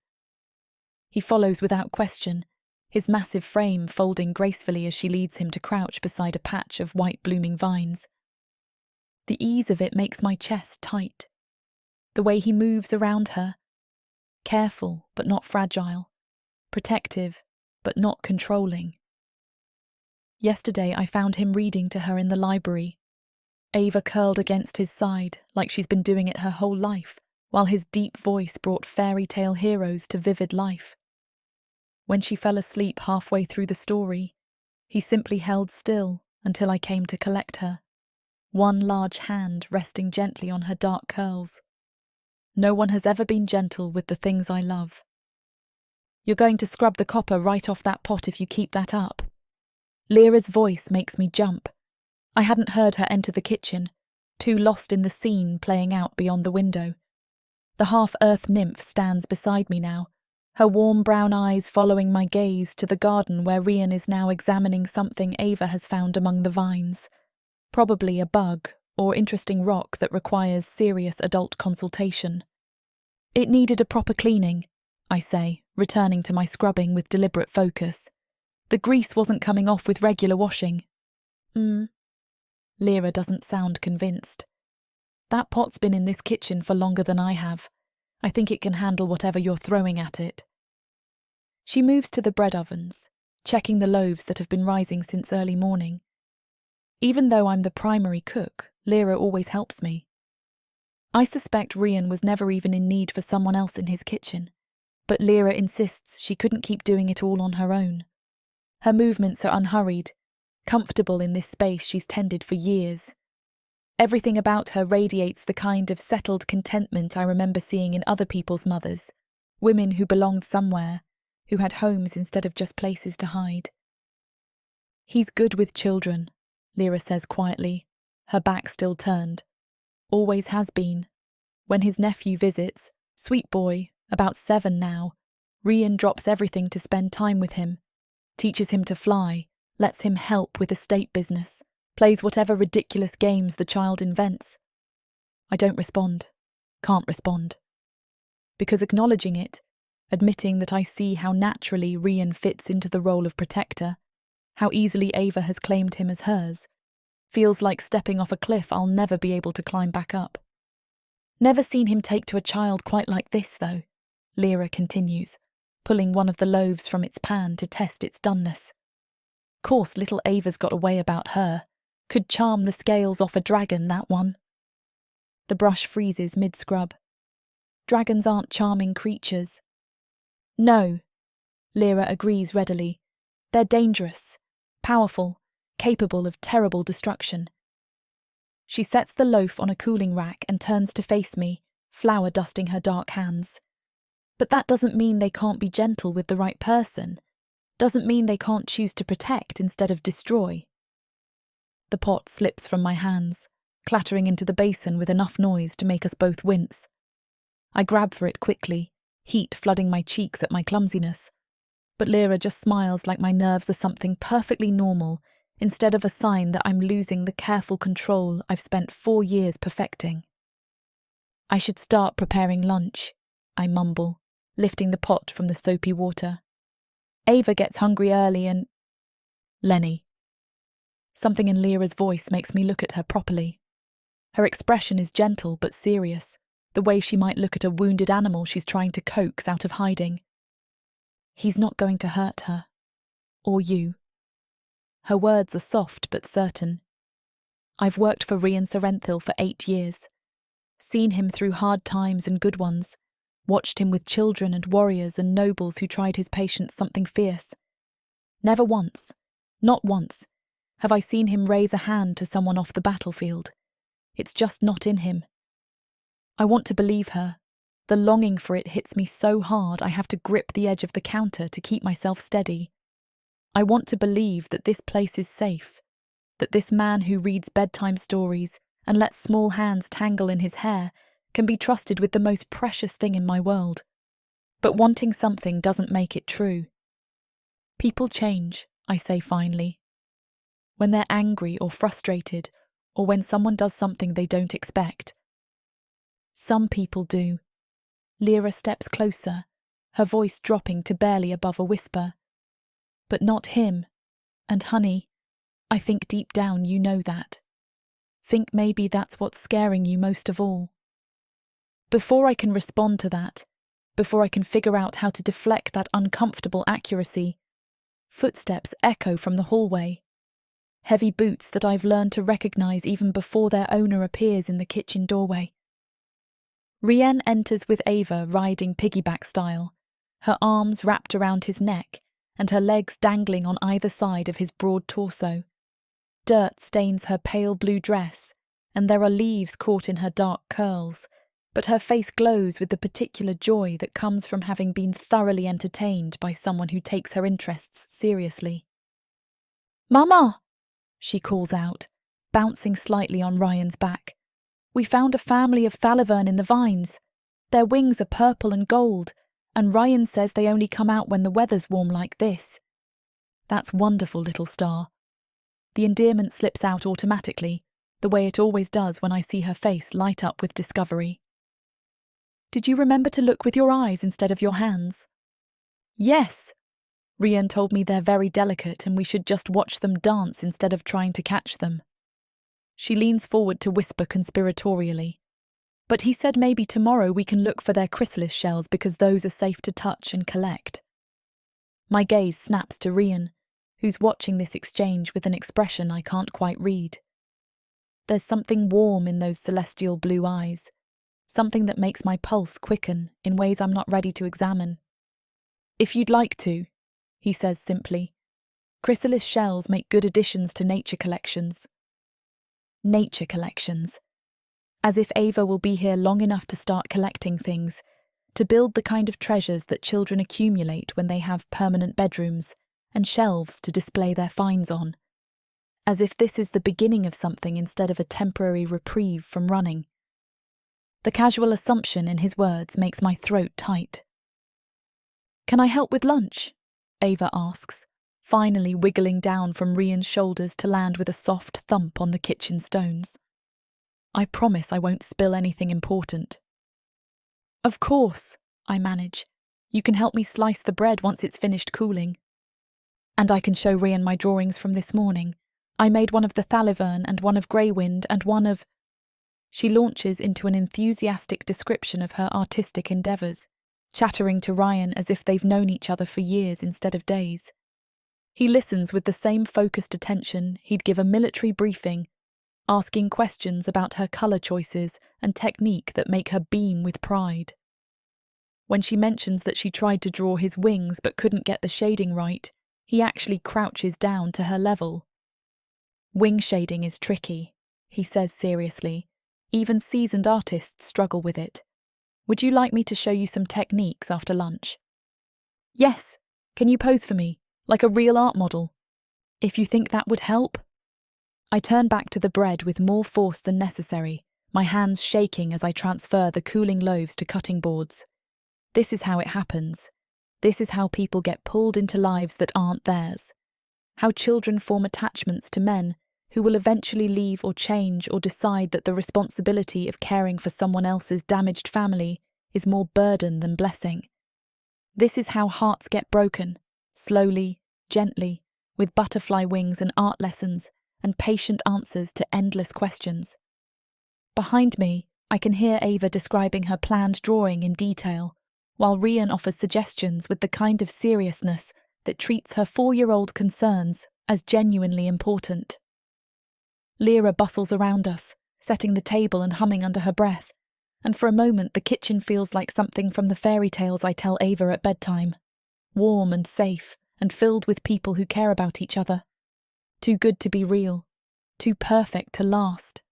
He follows without question, his massive frame folding gracefully as she leads him to crouch beside a patch of white blooming vines. The ease of it makes my chest tight. The way he moves around her, careful but not fragile, protective but not controlling. Yesterday I found him reading to her in the library, Ava curled against his side like she's been doing it her whole life, while his deep voice brought fairy tale heroes to vivid life. When she fell asleep halfway through the story, he simply held still until I came to collect her, one large hand resting gently on her dark curls. No one has ever been gentle with the things I love. You're going to scrub the copper right off that pot if you keep that up. Lyra's voice makes me jump. I hadn't heard her enter the kitchen, too lost in the scene playing out beyond the window. The half-earth nymph stands beside me now, her warm brown eyes following my gaze to the garden where Rian is now examining something Ava has found among the vines. Probably a bug or interesting rock that requires serious adult consultation. It needed a proper cleaning, I say, returning to my scrubbing with deliberate focus. The grease wasn't coming off with regular washing. Lyra doesn't sound convinced. That pot's been in this kitchen for longer than I have. I think it can handle whatever you're throwing at it. She moves to the bread ovens, checking the loaves that have been rising since early morning. Even though I'm the primary cook, Lyra always helps me. I suspect Rian was never even in need for someone else in his kitchen, but Lyra insists she couldn't keep doing it all on her own. Her movements are unhurried, comfortable in this space she's tended for years. Everything about her radiates the kind of settled contentment I remember seeing in other people's mothers, women who belonged somewhere, who had homes instead of just places to hide. He's good with children, Lyra says quietly, her back still turned. Always has been. When his nephew visits, sweet boy, about 7 now, Rian drops everything to spend time with him, teaches him to fly, lets him help with estate business, plays whatever ridiculous games the child invents. I don't respond, can't respond. Because acknowledging it, admitting that I see how naturally Rian fits into the role of protector, how easily Ava has claimed him as hers, feels like stepping off a cliff I'll never be able to climb back up. Never seen him take to a child quite like this, though, Lyra continues, pulling one of the loaves from its pan to test its doneness. Course little Ava's got a way about her. Could charm the scales off a dragon, that one. The brush freezes mid-scrub. Dragons aren't charming creatures. No, Lyra agrees readily. They're dangerous, powerful, capable of terrible destruction. She sets the loaf on a cooling rack and turns to face me, flour dusting her dark hands. But that doesn't mean they can't be gentle with the right person. Doesn't mean they can't choose to protect instead of destroy. The pot slips from my hands, clattering into the basin with enough noise to make us both wince. I grab for it quickly, heat flooding my cheeks at my clumsiness. But Lyra just smiles like my nerves are something perfectly normal, instead of a sign that I'm losing the careful control I've spent 4 years perfecting. I should start preparing lunch, I mumble, lifting the pot from the soapy water. Ava gets hungry early and... Lenny. Something in Lyra's voice makes me look at her properly. Her expression is gentle but serious, the way she might look at a wounded animal she's trying to coax out of hiding. He's not going to hurt her. Or you. Her words are soft but certain. I've worked for Rian Serenthil for 8 years. Seen him through hard times and good ones. Watched him with children and warriors and nobles who tried his patience something fierce. Never once, not once, have I seen him raise a hand to someone off the battlefield. It's just not in him. I want to believe her. The longing for it hits me so hard I have to grip the edge of the counter to keep myself steady. I want to believe that this place is safe, that this man who reads bedtime stories and lets small hands tangle in his hair can be trusted with the most precious thing in my world. But wanting something doesn't make it true. People change, I say finally. When they're angry or frustrated, or when someone does something they don't expect. Some people do. Lyra steps closer, her voice dropping to barely above a whisper. But not him. And honey, I think deep down you know that. Think maybe that's what's scaring you most of all. Before I can respond to that, before I can figure out how to deflect that uncomfortable accuracy, footsteps echo from the hallway. Heavy boots that I've learned to recognize even before their owner appears in the kitchen doorway. Rienne enters with Ava riding piggyback style, her arms wrapped around his neck and her legs dangling on either side of his broad torso. Dirt stains her pale blue dress, and there are leaves caught in her dark curls, but her face glows with the particular joy that comes from having been thoroughly entertained by someone who takes her interests seriously. "Mama!" she calls out, bouncing slightly on Ryan's back. "We found a family of thalivern in the vines. Their wings are purple and gold, and Rian says they only come out when the weather's warm like this." That's wonderful, little star. The endearment slips out automatically, the way it always does when I see her face light up with discovery. "Did you remember to look with your eyes instead of your hands?" "Yes." Rian told me they're very delicate and we should just watch them dance instead of trying to catch them. She leans forward to whisper conspiratorially. "But he said maybe tomorrow we can look for their chrysalis shells because those are safe to touch and collect." My gaze snaps to Rian, who's watching this exchange with an expression I can't quite read. There's something warm in those celestial blue eyes, something that makes my pulse quicken in ways I'm not ready to examine. "If you'd like to," he says simply. "Chrysalis shells make good additions to nature collections." Nature collections. As if Ava will be here long enough to start collecting things, to build the kind of treasures that children accumulate when they have permanent bedrooms and shelves to display their finds on. As if this is the beginning of something instead of a temporary reprieve from running. The casual assumption in his words makes my throat tight. "Can I help with lunch?" Ava asks, finally wiggling down from Rian's shoulders to land with a soft thump on the kitchen stones. I promise I won't spill anything important. Of course, I manage. You can help me slice the bread once it's finished cooling. And I can show Rian my drawings from this morning. I made one of the Thalivern and one of Greywind and one of... She launches into an enthusiastic description of her artistic endeavours, chattering to Rian as if they've known each other for years instead of days. He listens with the same focused attention he'd give a military briefing, asking questions about her colour choices and technique that make her beam with pride. When she mentions that she tried to draw his wings but couldn't get the shading right, he actually crouches down to her level. Wing shading is tricky, he says seriously. Even seasoned artists struggle with it. Would you like me to show you some techniques after lunch? Yes. Can you pose for me, like a real art model? If you think that would help. I turn back to the bread with more force than necessary, my hands shaking as I transfer the cooling loaves to cutting boards. This is how it happens. This is how people get pulled into lives that aren't theirs. How children form attachments to men who will eventually leave or change or decide that the responsibility of caring for someone else's damaged family is more burden than blessing. This is how hearts get broken, slowly, gently, with butterfly wings and art lessons and patient answers to endless questions. Behind me, I can hear Ava describing her planned drawing in detail, while Rian offers suggestions with the kind of seriousness that treats her 4-year-old concerns as genuinely important. Lyra bustles around us, setting the table and humming under her breath, and for a moment the kitchen feels like something from the fairy tales I tell Ava at bedtime. Warm and safe, and filled with people who care about each other. Too good to be real, too perfect to last.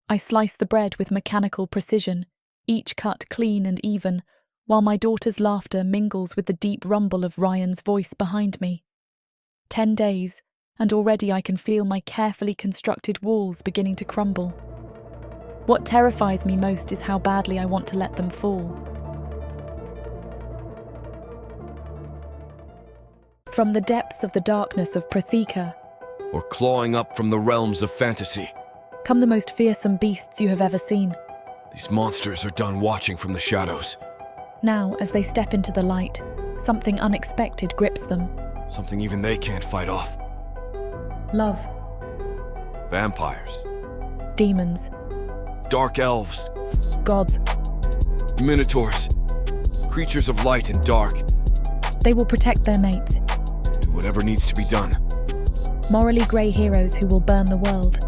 I slice the bread with mechanical precision, each cut clean and even, while my daughter's laughter mingles with the deep rumble of Ryan's voice behind me. 10 days, and already I can feel my carefully constructed walls beginning to crumble. What terrifies me most is how badly I want to let them fall. From the depths of the darkness of Protheka, or clawing up from the realms of fantasy, come the most fearsome beasts you have ever seen. These monsters are done watching from the shadows. Now, as they step into the light, something unexpected grips them. Something even they can't fight off. Love. Vampires. Demons. Dark elves. Gods. Minotaurs. Creatures of light and dark. They will protect their mates. Do whatever needs to be done. Morally grey heroes who will burn the world.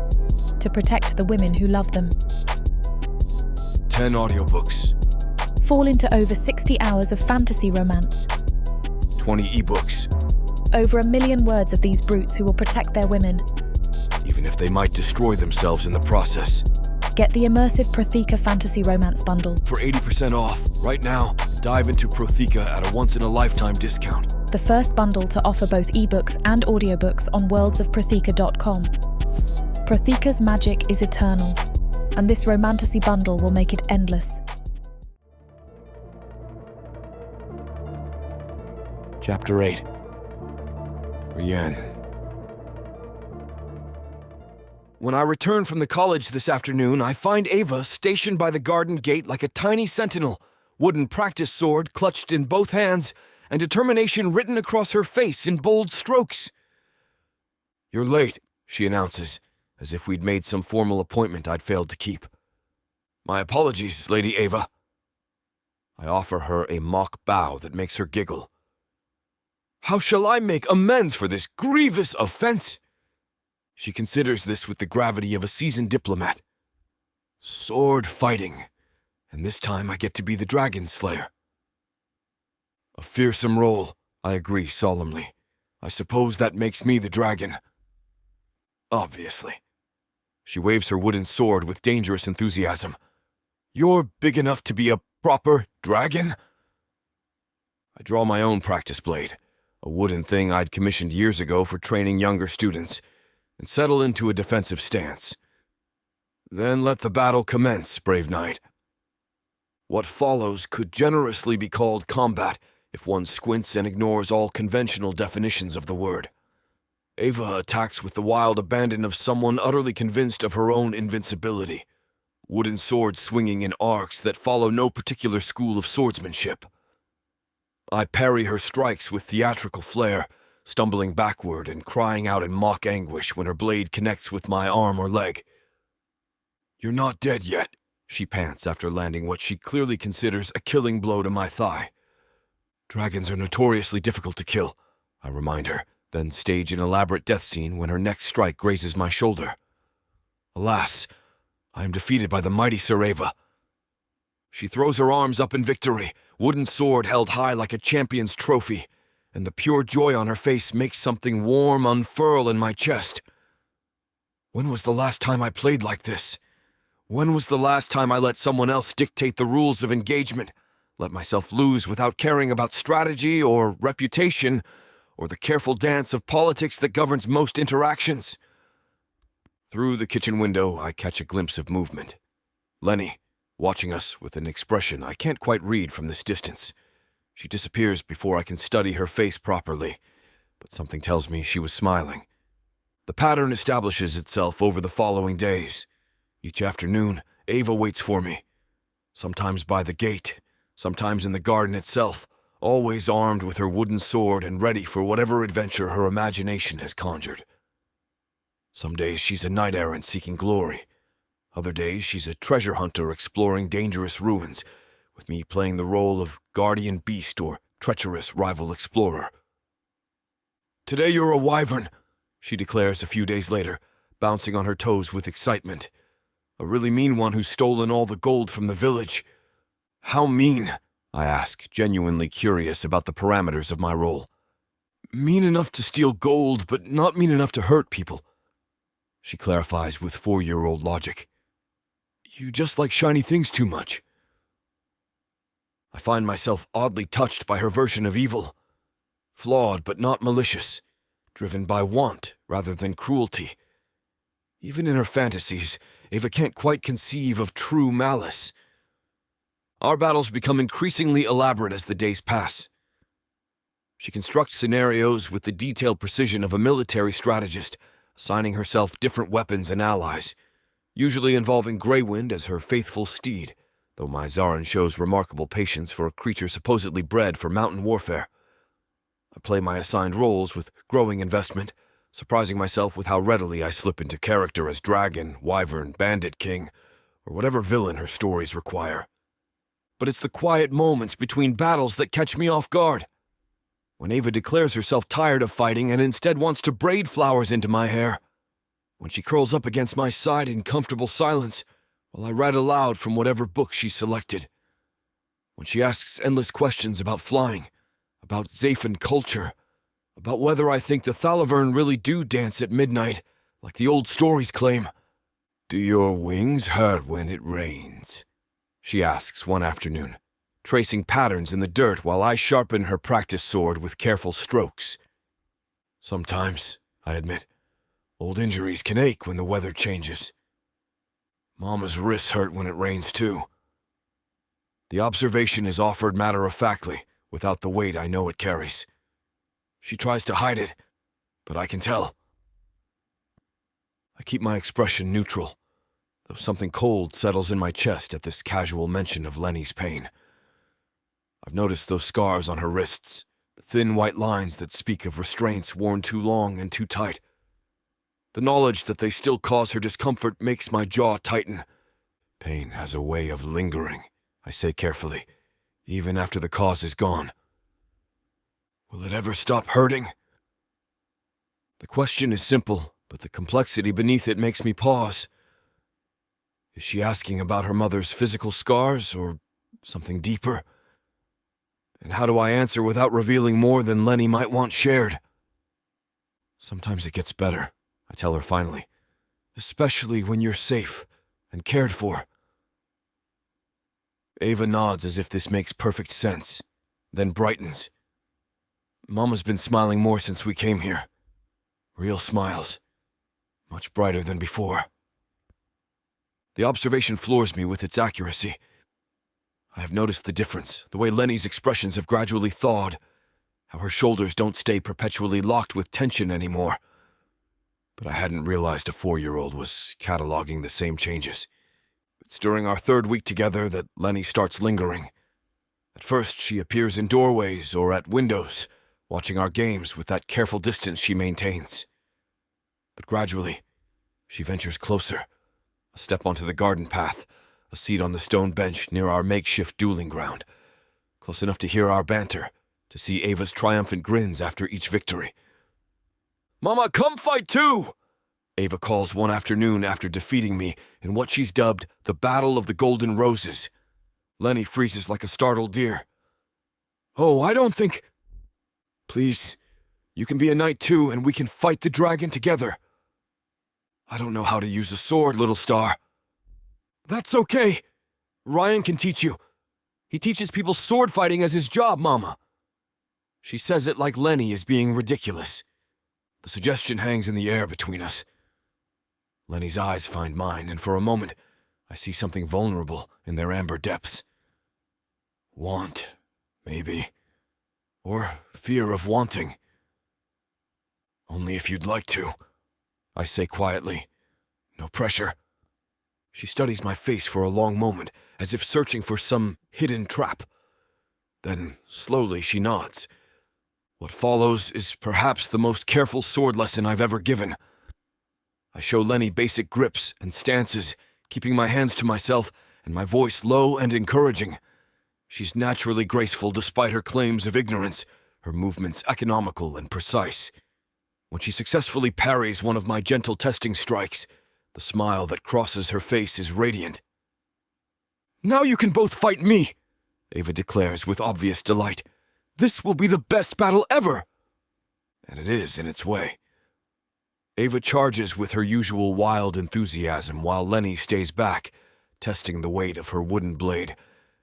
To protect the women who love them. 10 audiobooks. Fall into over 60 hours of fantasy romance. 20 ebooks. Over 1 million words of these brutes who will protect their women. Even if they might destroy themselves in the process. Get the immersive Protheka fantasy romance bundle. For 80% off, right now, dive into Protheka at a once-in-a-lifetime discount. The first bundle to offer both ebooks and audiobooks on worldsofprotheka.com. Protheka's magic is eternal, and this Romantasy bundle will make it endless. Chapter 8. Rienne. When I return from the college this afternoon, I find Ava stationed by the garden gate like a tiny sentinel, wooden practice sword clutched in both hands, and determination written across her face in bold strokes. "You're late," she announces, as if we'd made some formal appointment I'd failed to keep. "My apologies, Lady Ava." I offer her a mock bow that makes her giggle. "How shall I make amends for this grievous offense?" She considers this with the gravity of a seasoned diplomat. Sword fighting, and this time I get to be the dragon slayer. A fearsome role, I agree solemnly. I suppose that makes me the dragon. Obviously. She waves her wooden sword with dangerous enthusiasm. "You're big enough to be a proper dragon?" I draw my own practice blade, a wooden thing I'd commissioned years ago for training younger students, and settle into a defensive stance. "Then let the battle commence, brave knight." What follows could generously be called combat if one squints and ignores all conventional definitions of the word. Ava attacks with the wild abandon of someone utterly convinced of her own invincibility, wooden swords swinging in arcs that follow no particular school of swordsmanship. I parry her strikes with theatrical flair, stumbling backward and crying out in mock anguish when her blade connects with my arm or leg. "You're not dead yet," she pants after landing what she clearly considers a killing blow to my thigh. "Dragons are notoriously difficult to kill," I remind her, then stage an elaborate death scene when her next strike grazes my shoulder. Alas, I am defeated by the mighty Sir Ava. She throws her arms up in victory, wooden sword held high like a champion's trophy, and the pure joy on her face makes something warm unfurl in my chest. When was the last time I played like this? When was the last time I let someone else dictate the rules of engagement, let myself lose without caring about strategy or reputation, or the careful dance of politics that governs most interactions? Through the kitchen window, I catch a glimpse of movement. Lenny, watching us with an expression I can't quite read from this distance. She disappears before I can study her face properly, but something tells me she was smiling. The pattern establishes itself over the following days. Each afternoon, Ava waits for me, sometimes by the gate, sometimes in the garden itself, always armed with her wooden sword and ready for whatever adventure her imagination has conjured. Some days she's a knight-errant seeking glory. Other days she's a treasure hunter exploring dangerous ruins, with me playing the role of guardian beast or treacherous rival explorer. "Today you're a wyvern," she declares a few days later, bouncing on her toes with excitement. "A really mean one who's stolen all the gold from the village." "How mean?" I ask, genuinely curious about the parameters of my role. "Mean enough to steal gold, but not mean enough to hurt people," she clarifies with 4-year-old logic. "You just like shiny things too much." I find myself oddly touched by her version of evil. Flawed but not malicious, driven by want rather than cruelty. Even in her fantasies, Ava can't quite conceive of true malice. Our battles become increasingly elaborate as the days pass. She constructs scenarios with the detailed precision of a military strategist, assigning herself different weapons and allies, usually involving Greywind as her faithful steed, though my Zarin shows remarkable patience for a creature supposedly bred for mountain warfare. I play my assigned roles with growing investment, surprising myself with how readily I slip into character as dragon, wyvern, bandit king, or whatever villain her stories require. But it's the quiet moments between battles that catch me off guard. When Ava declares herself tired of fighting and instead wants to braid flowers into my hair. When she curls up against my side in comfortable silence while I read aloud from whatever book she selected. When she asks endless questions about flying, about Zaphan culture, about whether I think the Thalavern really do dance at midnight, like the old stories claim. "Do your wings hurt when it rains?" she asks one afternoon, tracing patterns in the dirt while I sharpen her practice sword with careful strokes. "Sometimes," I admit. "Old injuries can ache when the weather changes. Mama's wrists hurt when it rains too." The observation is offered matter-of-factly, without the weight I know it carries. She tries to hide it, but I can tell. I keep my expression neutral, though something cold settles in my chest at this casual mention of Lenny's pain. I've noticed those scars on her wrists, the thin white lines that speak of restraints worn too long and too tight. The knowledge that they still cause her discomfort makes my jaw tighten. Pain has a way of lingering, I say carefully, even after the cause is gone. Will it ever stop hurting? The question is simple, but the complexity beneath it makes me pause. Is she asking about her mother's physical scars, or something deeper? And how do I answer without revealing more than Lenny might want shared? Sometimes it gets better, I tell her finally, especially when you're safe and cared for. Ava nods as if this makes perfect sense, then brightens. Mama's been smiling more since we came here. Real smiles. Much brighter than before. The observation floors me with its accuracy. I have noticed the difference, the way Lenny's expressions have gradually thawed, how her shoulders don't stay perpetually locked with tension anymore. But I hadn't realized a 4-year-old was cataloging the same changes. It's during our 3rd week together that Lenny starts lingering. At first, she appears in doorways or at windows, watching our games with that careful distance she maintains. But gradually, she ventures closer, a step onto the garden path, a seat on the stone bench near our makeshift dueling ground, close enough to hear our banter, to see Ava's triumphant grins after each victory. "Mama, come fight too!" Ava calls one afternoon after defeating me in what she's dubbed the Battle of the Golden Roses. Lenny freezes like a startled deer. "Oh, I don't think—" "Please, you can be a knight too, and we can fight the dragon together." "I don't know how to use a sword, little star." "That's okay. Rian can teach you. He teaches people sword fighting as his job, Mama." She says it like Lenny is being ridiculous. The suggestion hangs in the air between us. Lenny's eyes find mine, and for a moment, I see something vulnerable in their amber depths. Want, maybe. Or fear of wanting. "Only if you'd like to," I say quietly. No pressure. She studies my face for a long moment, as if searching for some hidden trap. Then, slowly, she nods. What follows is perhaps the most careful sword lesson I've ever given. I show Lenny basic grips and stances, keeping my hands to myself and my voice low and encouraging. She's naturally graceful despite her claims of ignorance, her movements economical and precise. When she successfully parries one of my gentle testing strikes, the smile that crosses her face is radiant. "Now you can both fight me," Ava declares with obvious delight. "This will be the best battle ever." And it is in its way. Ava charges with her usual wild enthusiasm while Lenny stays back, testing the weight of her wooden blade,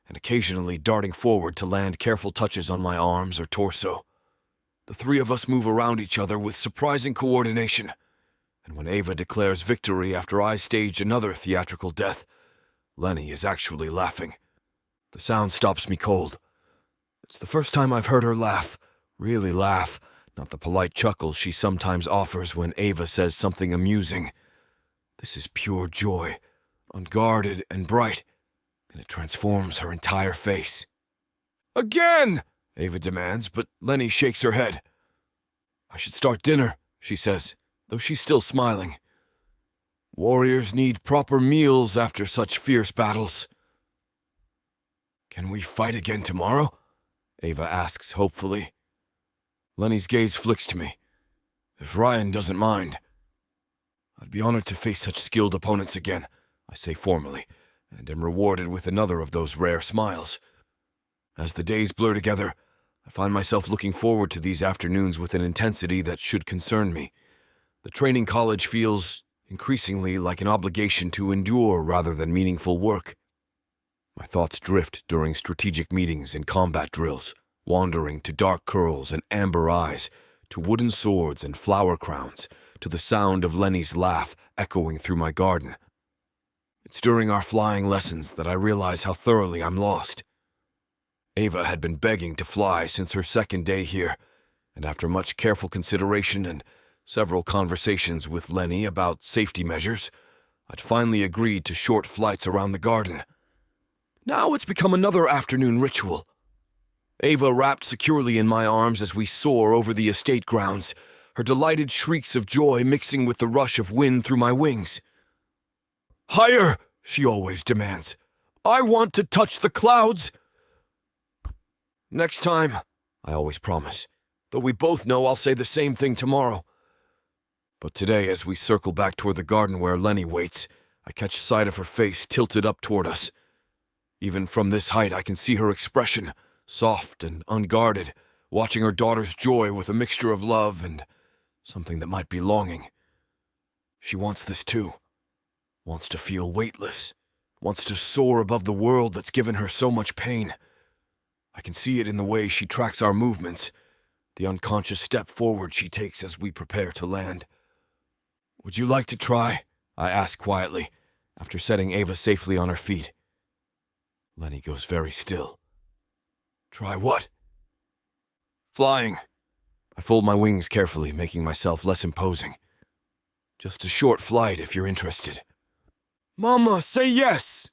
and occasionally darting forward to land careful touches on my arms or torso. The 3 of us move around each other with surprising coordination, and when Ava declares victory after I stage another theatrical death, Lenny is actually laughing. The sound stops me cold. It's the first time I've heard her laugh, really laugh, not the polite chuckle she sometimes offers when Ava says something amusing. This is pure joy, unguarded and bright, and it transforms her entire face. "Again!" Ava demands, but Lenny shakes her head. "I should start dinner," she says, though she's still smiling. "Warriors need proper meals after such fierce battles." "Can we fight again tomorrow?" Ava asks hopefully. Lenny's gaze flicks to me. "If Rian doesn't mind." "I'd be honored to face such skilled opponents again," I say formally, and am rewarded with another of those rare smiles. As the days blur together, I find myself looking forward to these afternoons with an intensity that should concern me. The training college feels increasingly like an obligation to endure rather than meaningful work. My thoughts drift during strategic meetings and combat drills, wandering to dark curls and amber eyes, to wooden swords and flower crowns, to the sound of Lenny's laugh echoing through my garden. It's during our flying lessons that I realize how thoroughly I'm lost. Ava had been begging to fly since her 2nd day here, and after much careful consideration and several conversations with Lenny about safety measures, I'd finally agreed to short flights around the garden. Now it's become another afternoon ritual. Ava wrapped securely in my arms as we soar over the estate grounds, her delighted shrieks of joy mixing with the rush of wind through my wings. "Higher!" she always demands. "I want to touch the clouds!" "Next time," I always promise, though we both know I'll say the same thing tomorrow. But today, as we circle back toward the garden where Lenny waits, I catch sight of her face tilted up toward us. Even from this height, I can see her expression, soft and unguarded, watching her daughter's joy with a mixture of love and something that might be longing. She wants this too. Wants to feel weightless. Wants to soar above the world that's given her so much pain. I can see it in the way she tracks our movements, the unconscious step forward she takes as we prepare to land. "Would you like to try?" I ask quietly, after setting Ava safely on her feet. Lenny goes very still. Try what? Flying. I fold my wings carefully, making myself less imposing. Just a short flight if you're interested. Mama, say yes!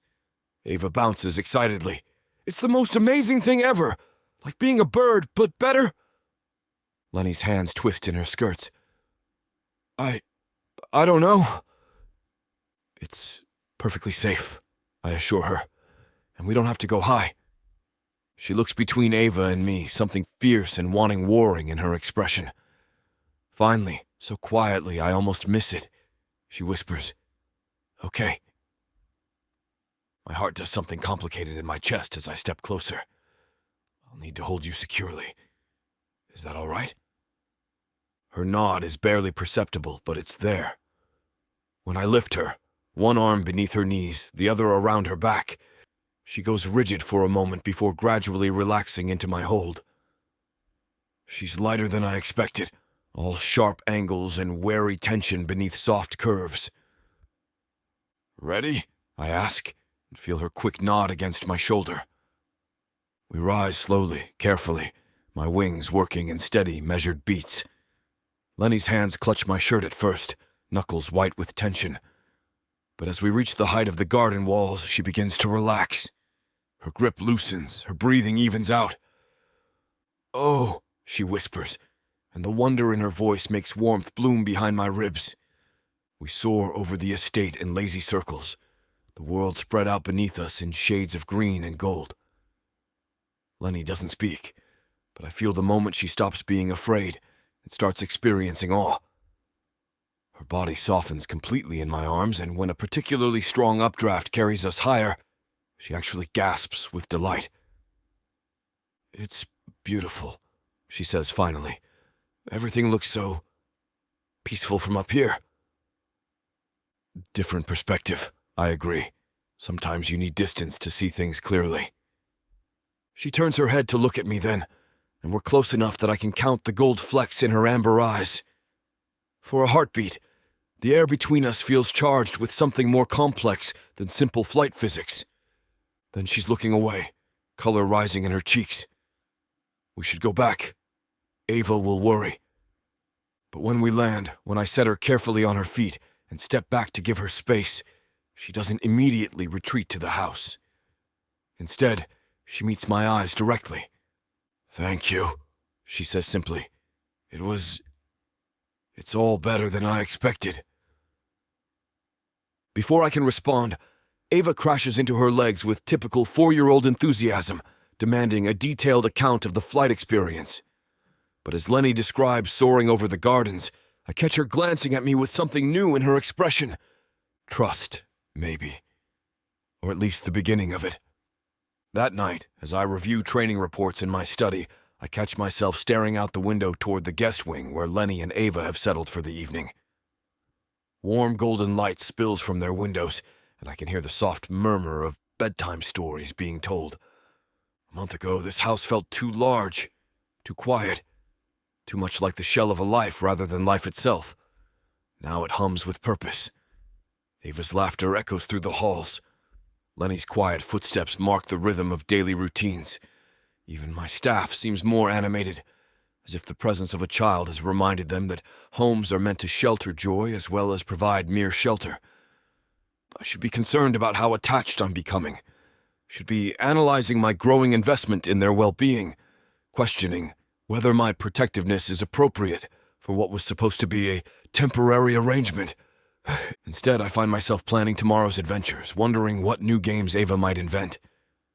Ava bounces excitedly. It's the most amazing thing ever. Like being a bird, but better. Lenny's hands twist in her skirts. I don't know. It's perfectly safe, I assure her, and we don't have to go high. She looks between Ava and me, something fierce and wanting warring in her expression. Finally, so quietly I almost miss it, she whispers, Okay. My heart does something complicated in my chest as I step closer. I'll need to hold you securely. Is that all right? Her nod is barely perceptible, but it's there. When I lift her, one arm beneath her knees, the other around her back, she goes rigid for a moment before gradually relaxing into my hold. She's lighter than I expected, all sharp angles and wary tension beneath soft curves. Ready? I ask, and feel her quick nod against my shoulder. We rise slowly, carefully, my wings working in steady, measured beats. Lenny's hands clutch my shirt at first, knuckles white with tension. But as we reach the height of the garden walls, she begins to relax. Her grip loosens, her breathing evens out. Oh, she whispers, and the wonder in her voice makes warmth bloom behind my ribs. We soar over the estate in lazy circles, the world spread out beneath us in shades of green and gold. Lenny doesn't speak, but I feel the moment she stops being afraid and starts experiencing awe. Her body softens completely in my arms, and when a particularly strong updraft carries us higher, she actually gasps with delight. It's beautiful, she says finally. Everything looks so peaceful from up here. Different perspective, I agree. Sometimes you need distance to see things clearly. She turns her head to look at me then, and we're close enough that I can count the gold flecks in her amber eyes. For a heartbeat, the air between us feels charged with something more complex than simple flight physics. Then she's looking away, color rising in her cheeks. We should go back. Ava will worry. But when we land, when I set her carefully on her feet and step back to give her space, she doesn't immediately retreat to the house. Instead, she meets my eyes directly. Thank you, she says simply. It's all better than I expected. Before I can respond, Ava crashes into her legs with typical 4-year-old enthusiasm, demanding a detailed account of the flight experience. But as Lenny describes soaring over the gardens, I catch her glancing at me with something new in her expression. Trust, maybe. Or at least the beginning of it. That night, as I review training reports in my study, I catch myself staring out the window toward the guest wing where Lenny and Ava have settled for the evening. Warm golden light spills from their windows, and I can hear the soft murmur of bedtime stories being told. A month ago, this house felt too large, too quiet, too much like the shell of a life rather than life itself. Now it hums with purpose. Ava's laughter echoes through the halls. Lenny's quiet footsteps mark the rhythm of daily routines. Even my staff seems more animated, as if the presence of a child has reminded them that homes are meant to shelter joy as well as provide mere shelter. I should be concerned about how attached I'm becoming. Should be analyzing my growing investment in their well-being, questioning whether my protectiveness is appropriate for what was supposed to be a temporary arrangement. Instead, I find myself planning tomorrow's adventures, wondering what new games Ava might invent,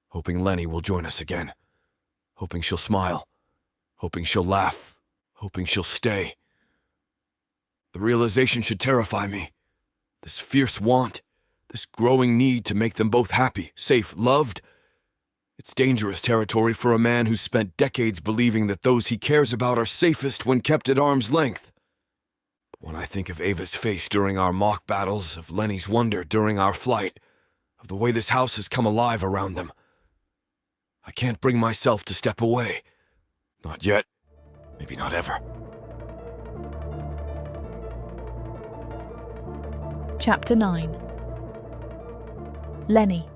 hoping Lenny will join us again, hoping she'll smile, hoping she'll laugh, hoping she'll stay. The realization should terrify me. This fierce want, this growing need to make them both happy, safe, loved. It's dangerous territory for a man who's spent decades believing that those he cares about are safest when kept at arm's length. But when I think of Ava's face during our mock battles, of Lenny's wonder during our flight, of the way this house has come alive around them, I can't bring myself to step away. Not yet. Maybe not ever. Chapter 9. Lenny.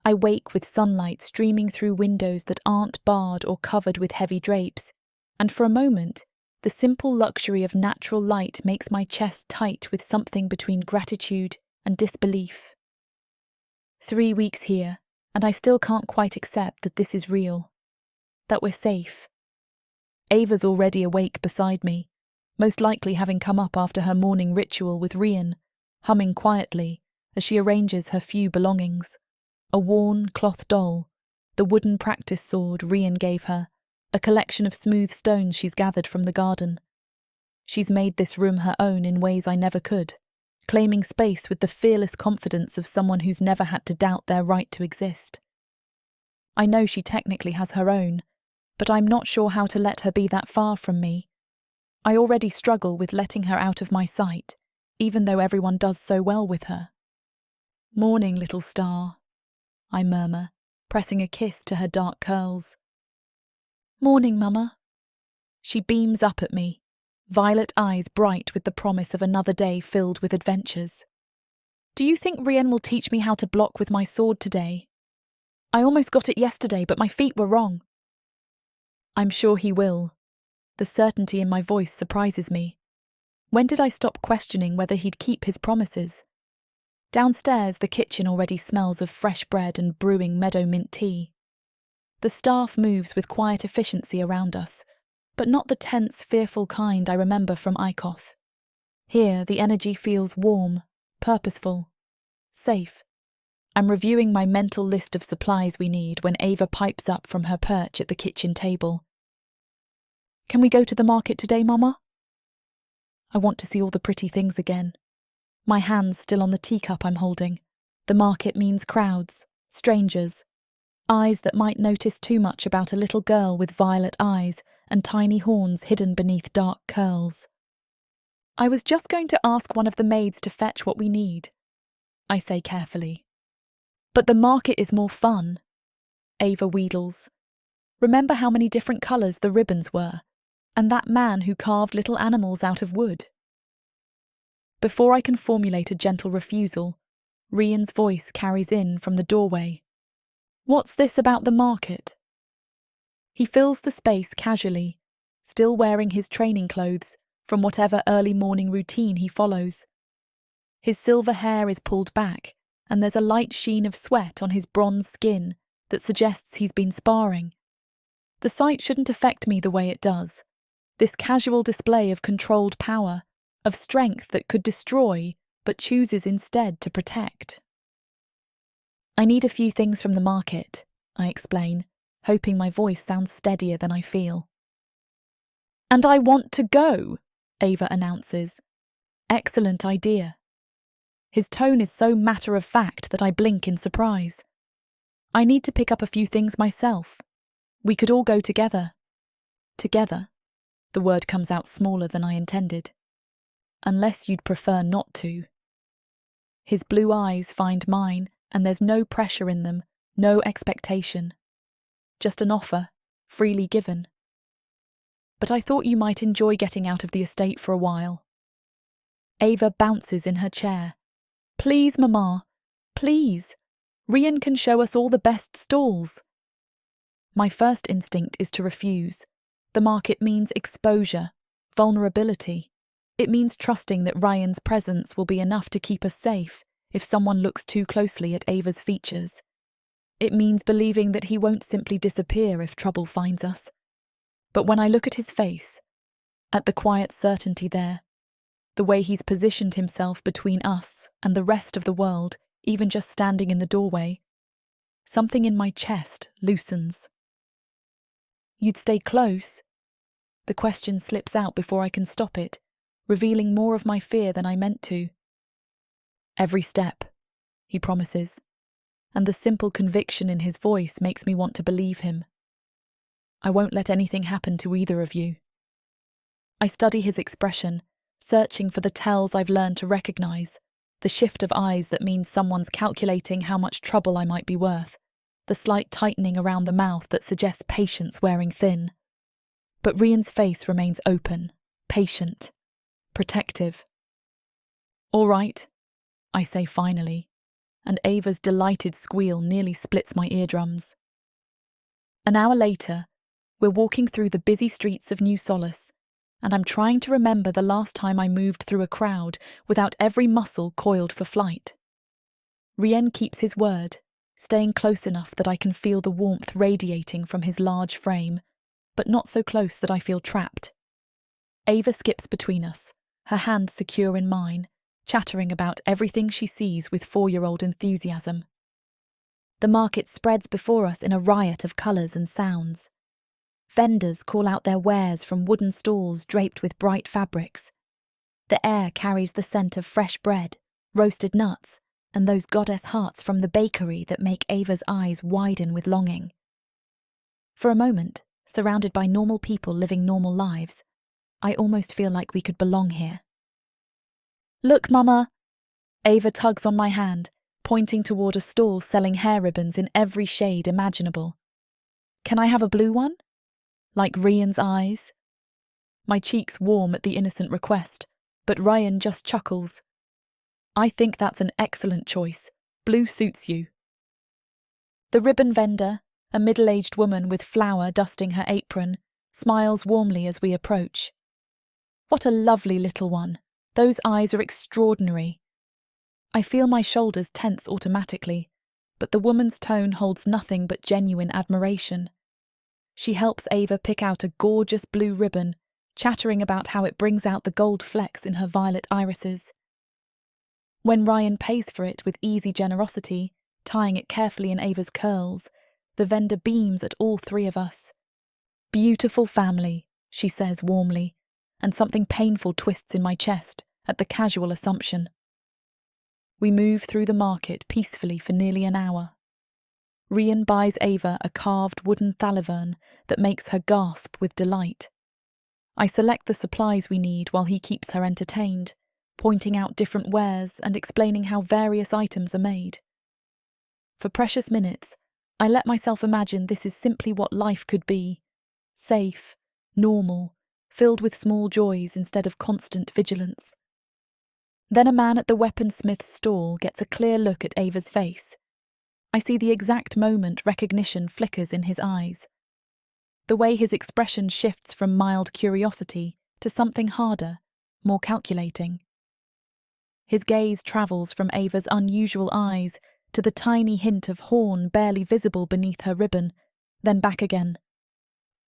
I wake with sunlight streaming through windows that aren't barred or covered with heavy drapes, and for a moment, the simple luxury of natural light makes my chest tight with something between gratitude and disbelief. 3 weeks here, and I still can't quite accept that this is real, that we're safe. Ava's already awake beside me, most likely having come up after her morning ritual with Rian, humming quietly as she arranges her few belongings. A worn cloth doll, the wooden practice sword Rian gave her, a collection of smooth stones she's gathered from the garden. She's made this room her own in ways I never could, claiming space with the fearless confidence of someone who's never had to doubt their right to exist. I know she technically has her own, but I'm not sure how to let her be that far from me. I already struggle with letting her out of my sight, even though everyone does so well with her. "Morning, little star," I murmur, pressing a kiss to her dark curls. "Morning, Mama." She beams up at me, violet eyes bright with the promise of another day filled with adventures. "Do you think Rian will teach me how to block with my sword today? I almost got it yesterday, but my feet were wrong." "I'm sure he will." The certainty in my voice surprises me. When did I stop questioning whether he'd keep his promises? Downstairs, the kitchen already smells of fresh bread and brewing meadow mint tea. The staff moves with quiet efficiency around us, but not the tense, fearful kind I remember from Ikoth. Here, the energy feels warm, purposeful, safe. I'm reviewing my mental list of supplies we need when Ava pipes up from her perch at the kitchen table. "Can we go to the market today, Mama?" I want to see all the pretty things again. My hands still on the teacup I'm holding. The market means crowds, strangers, eyes that might notice too much about a little girl with violet eyes and tiny horns hidden beneath dark curls. "I was just going to ask one of the maids to fetch what we need," I say carefully. "But the market is more fun," Ava wheedles. "Remember how many different colours the ribbons were, and that man who carved little animals out of wood?" Before I can formulate a gentle refusal, Rian's voice carries in from the doorway. "What's this about the market?" He fills the space casually, still wearing his training clothes from whatever early morning routine he follows. His silver hair is pulled back, and there's a light sheen of sweat on his bronze skin that suggests he's been sparring. The sight shouldn't affect me the way it does. This casual display of controlled power, of strength that could destroy, but chooses instead to protect. "I need a few things from the market," I explain, hoping my voice sounds steadier than I feel. "And I want to go," Ava announces. Excellent idea. His tone is so matter-of-fact that I blink in surprise. "I need to pick up a few things myself. We could all go together." Together? The word comes out smaller than I intended. "Unless you'd prefer not to." His blue eyes find mine, and there's no pressure in them, no expectation. Just an offer, freely given. "But I thought you might enjoy getting out of the estate for a while." Ava bounces in her chair. "Please, Mama, please. Rian can show us all the best stalls." My first instinct is to refuse. The market means exposure, vulnerability. It means trusting that Ryan's presence will be enough to keep us safe if someone looks too closely at Ava's features. It means believing that he won't simply disappear if trouble finds us. But when I look at his face, at the quiet certainty there, the way he's positioned himself between us and the rest of the world, even just standing in the doorway, something in my chest loosens. "You'd stay close?" The question slips out before I can stop it, revealing more of my fear than I meant to. "Every step," he promises, and the simple conviction in his voice makes me want to believe him. "I won't let anything happen to either of you." I study his expression, searching for the tells I've learned to recognise, the shift of eyes that means someone's calculating how much trouble I might be worth, the slight tightening around the mouth that suggests patience wearing thin. But Rian's face remains open, patient, protective. "All right," I say finally. and Ava's delighted squeal nearly splits my eardrums. An hour later, we're walking through the busy streets of New Solace, and I'm trying to remember the last time I moved through a crowd without every muscle coiled for flight. Rian keeps his word, staying close enough that I can feel the warmth radiating from his large frame, but not so close that I feel trapped. Ava skips between us, her hand secure in mine, chattering about everything she sees with 4-year-old enthusiasm. The market spreads before us in a riot of colours and sounds. Vendors call out their wares from wooden stalls draped with bright fabrics. The air carries the scent of fresh bread, roasted nuts, and those goddess hearts from the bakery that make Ava's eyes widen with longing. For a moment, surrounded by normal people living normal lives, I almost feel like we could belong here. "Look, Mama!" Ava tugs on my hand, pointing toward a stall selling hair ribbons in every shade imaginable. "Can I have a blue one? Like Rian's eyes?" My cheeks warm at the innocent request, but Rian just chuckles. "I think that's an excellent choice. Blue suits you." The ribbon vendor, a middle-aged woman with flour dusting her apron, smiles warmly as we approach. "What a lovely little one. Those eyes are extraordinary." I feel my shoulders tense automatically, but the woman's tone holds nothing but genuine admiration. She helps Ava pick out a gorgeous blue ribbon, chattering about how it brings out the gold flecks in her violet irises. When Rian pays for it with easy generosity, tying it carefully in Ava's curls, the vendor beams at all 3 of us. "Beautiful family," she says warmly, and something painful twists in my chest at the casual assumption. We move through the market peacefully for nearly an hour. Rian buys Ava a carved wooden thalivern that makes her gasp with delight. I select the supplies we need while he keeps her entertained, pointing out different wares and explaining how various items are made. For precious minutes, I let myself imagine this is simply what life could be: safe, normal, filled with small joys instead of constant vigilance. Then a man at the weaponsmith's stall gets a clear look at Ava's face. I see the exact moment recognition flickers in his eyes. The way his expression shifts from mild curiosity to something harder, more calculating. His gaze travels from Ava's unusual eyes to the tiny hint of horn barely visible beneath her ribbon, then back again.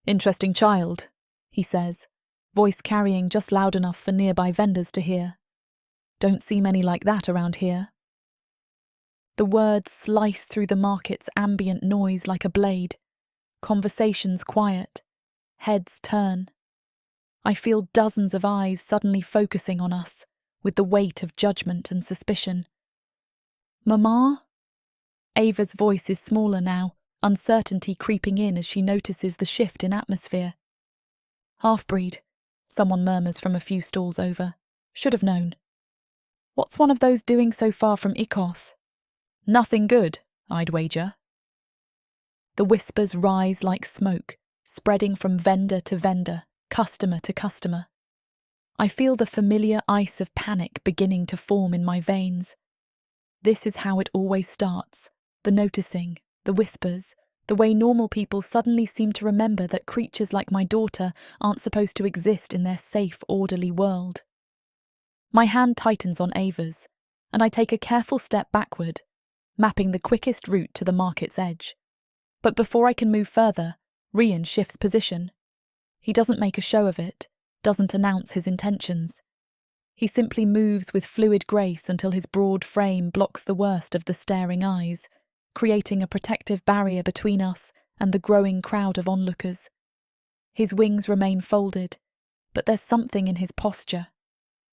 "Interesting child," he says, voice carrying just loud enough for nearby vendors to hear. "Don't see many like that around here." The words slice through the market's ambient noise like a blade. Conversations quiet. Heads turn. I feel dozens of eyes suddenly focusing on us, with the weight of judgment and suspicion. "Mama?" Ava's voice is smaller now, uncertainty creeping in as she notices the shift in atmosphere. "Half-breed," someone murmurs from a few stalls over. "Should have known." "What's one of those doing so far from Ikoth?" "Nothing good, I'd wager." The whispers rise like smoke, spreading from vendor to vendor, customer to customer. I feel the familiar ice of panic beginning to form in my veins. This is how it always starts: the noticing, the whispers, the way normal people suddenly seem to remember that creatures like my daughter aren't supposed to exist in their safe, orderly world. My hand tightens on Ava's, and I take a careful step backward, mapping the quickest route to the market's edge. But before I can move further, Rian shifts position. He doesn't make a show of it, doesn't announce his intentions. He simply moves with fluid grace until his broad frame blocks the worst of the staring eyes, creating a protective barrier between us and the growing crowd of onlookers. His wings remain folded, but there's something in his posture,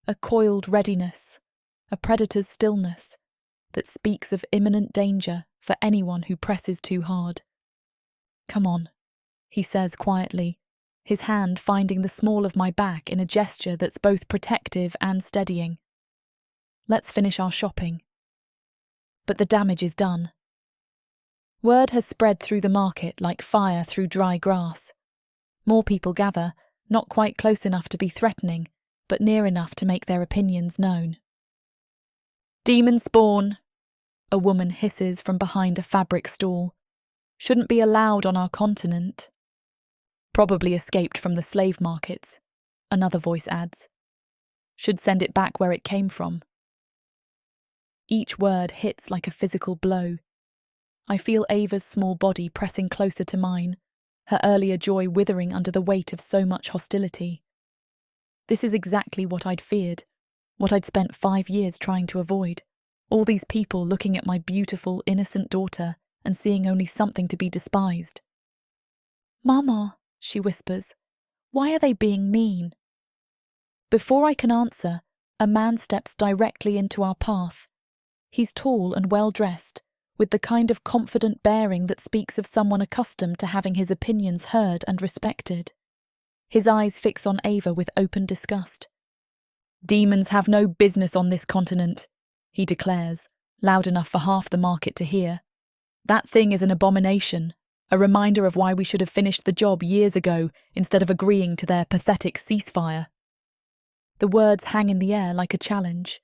a coiled readiness, a predator's stillness, that speaks of imminent danger for anyone who presses too hard. "Come on," he says quietly, his hand finding the small of my back in a gesture that's both protective and steadying. "Let's finish our shopping." But the damage is done. Word has spread through the market like fire through dry grass. More people gather, not quite close enough to be threatening, but near enough to make their opinions known. "Demon spawn!" a woman hisses from behind a fabric stall. Shouldn't be allowed on our continent. Probably escaped from the slave markets, another voice adds. Should send it back where it came from. Each word hits like a physical blow. I feel Ava's small body pressing closer to mine, her earlier joy withering under the weight of so much hostility. This is exactly what I'd feared, what I'd spent 5 years trying to avoid. All these people looking at my beautiful, innocent daughter and seeing only something to be despised. "Mama," she whispers, "why are they being mean?" Before I can answer, a man steps directly into our path. He's tall and well-dressed, with the kind of confident bearing that speaks of someone accustomed to having his opinions heard and respected. His eyes fix on Ava with open disgust. "Demons have no business on this continent," he declares, loud enough for half the market to hear. "That thing is an abomination, a reminder of why we should have finished the job years ago instead of agreeing to their pathetic ceasefire." The words hang in the air like a challenge.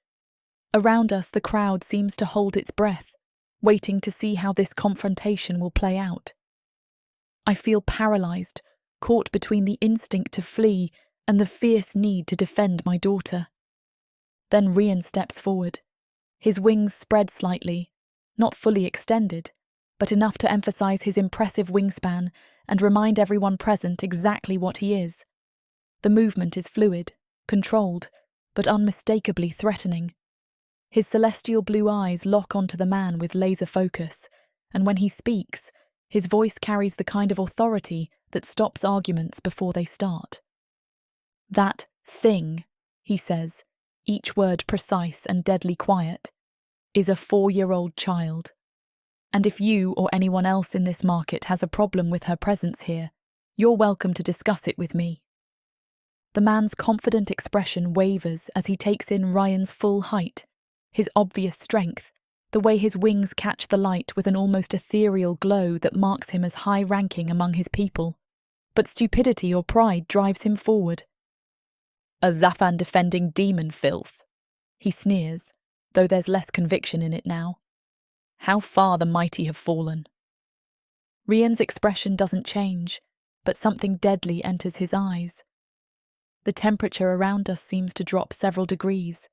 Around us, the crowd seems to hold its breath, waiting to see how this confrontation will play out. I feel paralysed, caught between the instinct to flee and the fierce need to defend my daughter. Then Rian steps forward. His wings spread slightly, not fully extended, but enough to emphasise his impressive wingspan and remind everyone present exactly what he is. The movement is fluid, controlled, but unmistakably threatening. His celestial blue eyes lock onto the man with laser focus, and when he speaks, his voice carries the kind of authority that stops arguments before they start. "That thing," he says, each word precise and deadly quiet, "is a 4-year-old child. And if you or anyone else in this market has a problem with her presence here, you're welcome to discuss it with me." The man's confident expression wavers as he takes in Ryan's full height, his obvious strength, the way his wings catch the light with an almost ethereal glow that marks him as high-ranking among his people. But stupidity or pride drives him forward. "A Zafan-defending demon filth," he sneers, though there's less conviction in it now. "How far the mighty have fallen." Rian's expression doesn't change, but something deadly enters his eyes. The temperature around us seems to drop several degrees.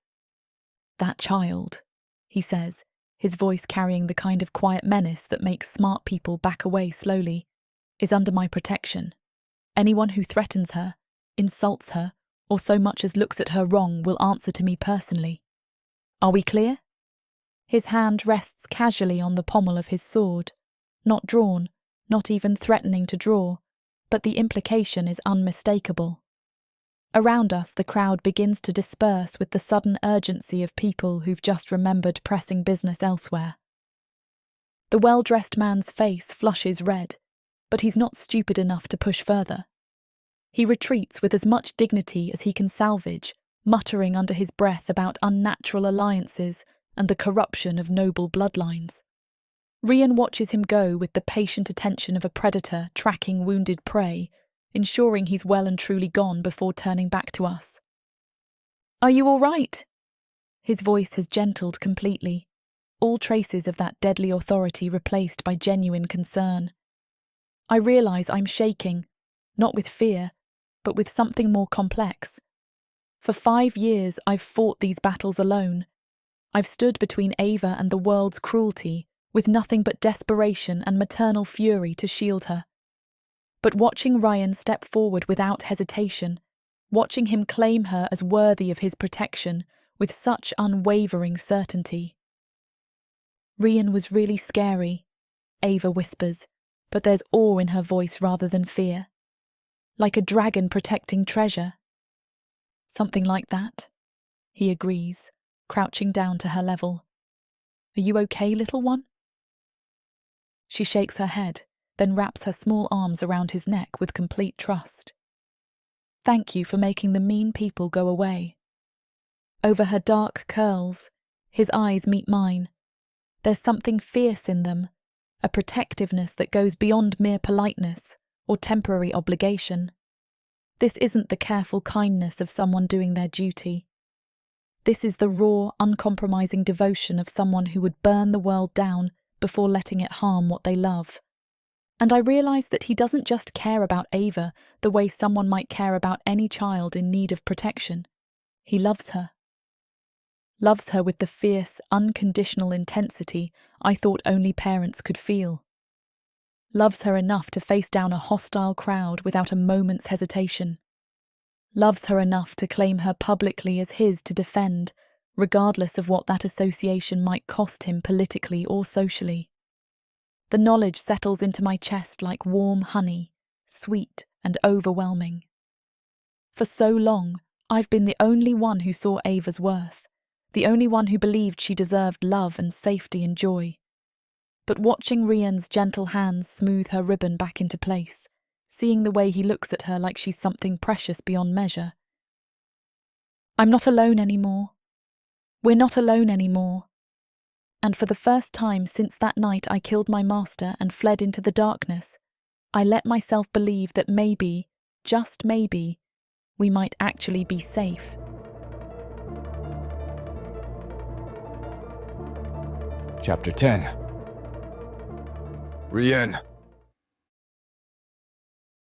"That child," he says, his voice carrying the kind of quiet menace that makes smart people back away slowly, "is under my protection. Anyone who threatens her, insults her, or so much as looks at her wrong will answer to me personally. Are we clear?" His hand rests casually on the pommel of his sword, not drawn, not even threatening to draw, but the implication is unmistakable. Around us, the crowd begins to disperse with the sudden urgency of people who've just remembered pressing business elsewhere. The well-dressed man's face flushes red, but he's not stupid enough to push further. He retreats with as much dignity as he can salvage, muttering under his breath about unnatural alliances and the corruption of noble bloodlines. Rian watches him go with the patient attention of a predator tracking wounded prey, ensuring he's well and truly gone before turning back to us. "Are you all right?" His voice has gentled completely, all traces of that deadly authority replaced by genuine concern. I realise I'm shaking, not with fear, but with something more complex. For 5 years I've fought these battles alone. I've stood between Ava and the world's cruelty, with nothing but desperation and maternal fury to shield her. But watching Rian step forward without hesitation, watching him claim her as worthy of his protection with such unwavering certainty. "Rian was really scary," Ava whispers, but there's awe in her voice rather than fear. "Like a dragon protecting treasure." "Something like that," he agrees, crouching down to her level. "Are you okay, little one?" She shakes her head, then wraps her small arms around his neck with complete trust. "Thank you for making the mean people go away." Over her dark curls, his eyes meet mine. There's something fierce in them, a protectiveness that goes beyond mere politeness or temporary obligation. This isn't the careful kindness of someone doing their duty. This is the raw, uncompromising devotion of someone who would burn the world down before letting it harm what they love. And I realise that he doesn't just care about Ava the way someone might care about any child in need of protection. He loves her. Loves her with the fierce, unconditional intensity I thought only parents could feel. Loves her enough to face down a hostile crowd without a moment's hesitation. Loves her enough to claim her publicly as his to defend, regardless of what that association might cost him politically or socially. The knowledge settles into my chest like warm honey, sweet and overwhelming. For so long, I've been the only one who saw Ava's worth, the only one who believed she deserved love and safety and joy. But watching Rian's gentle hands smooth her ribbon back into place, seeing the way he looks at her like she's something precious beyond measure. I'm not alone anymore. We're not alone anymore. And for the first time since that night I killed my master and fled into the darkness, I let myself believe that maybe, just maybe, we might actually be safe. Chapter 10. Rienne.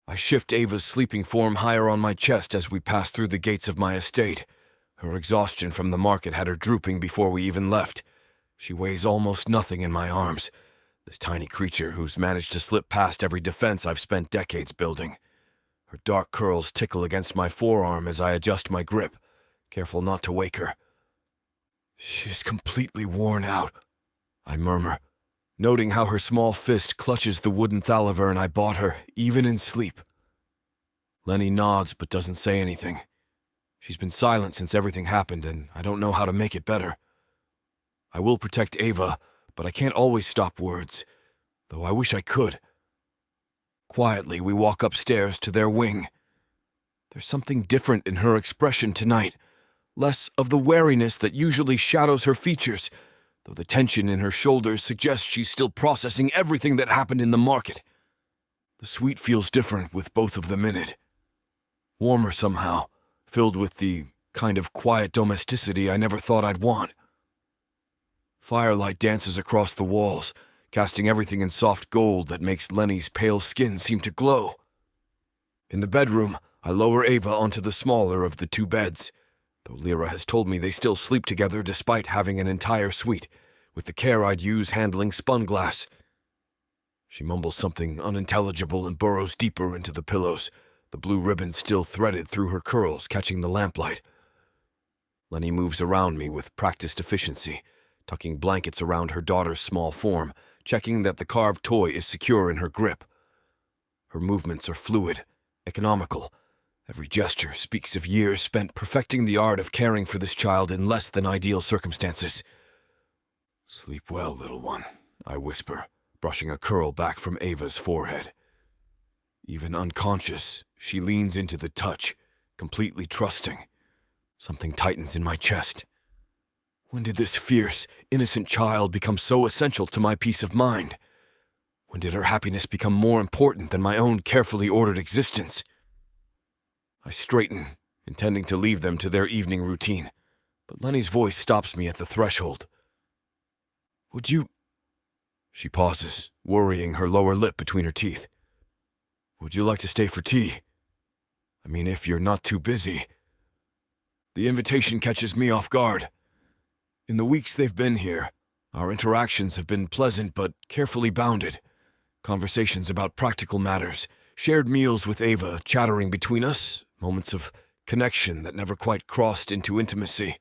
I shift Ava's sleeping form higher on my chest as we pass through the gates of my estate. Her exhaustion from the market had her drooping before we even left. She weighs almost nothing in my arms, this tiny creature who's managed to slip past every defense I've spent decades building. Her dark curls tickle against my forearm as I adjust my grip, careful not to wake her. She's completely worn out, I murmur, noting how her small fist clutches the wooden thalivern I bought her, even in sleep. Lenny nods but doesn't say anything. She's been silent since everything happened, and I don't know how to make it better. I will protect Ava, but I can't always stop words, though I wish I could. Quietly, we walk upstairs to their wing. There's something different in her expression tonight, less of the wariness that usually shadows her features, though the tension in her shoulders suggests she's still processing everything that happened in the market. The suite feels different with both of them in it. Warmer somehow, filled with the kind of quiet domesticity I never thought I'd want. Firelight dances across the walls, casting everything in soft gold that makes Lenny's pale skin seem to glow. In the bedroom, I lower Ava onto the smaller of the two beds, though Lyra has told me they still sleep together despite having an entire suite, with the care I'd use handling spun glass. She mumbles something unintelligible and burrows deeper into the pillows, the blue ribbon still threaded through her curls, catching the lamplight. Lenny moves around me with practiced efficiency, tucking blankets around her daughter's small form, checking that the carved toy is secure in her grip. Her movements are fluid, economical. Every gesture speaks of years spent perfecting the art of caring for this child in less than ideal circumstances. "Sleep well, little one," I whisper, brushing a curl back from Ava's forehead. Even unconscious, she leans into the touch, completely trusting. Something tightens in my chest. When did this fierce, innocent child become so essential to my peace of mind? When did her happiness become more important than my own carefully ordered existence? I straighten, intending to leave them to their evening routine, but Lenny's voice stops me at the threshold. "Would you—" She pauses, worrying her lower lip between her teeth. "Would you like to stay for tea? I mean, if you're not too busy." The invitation catches me off guard. In the weeks they've been here, our interactions have been pleasant but carefully bounded. Conversations about practical matters, shared meals with Ava chattering between us, moments of connection that never quite crossed into intimacy.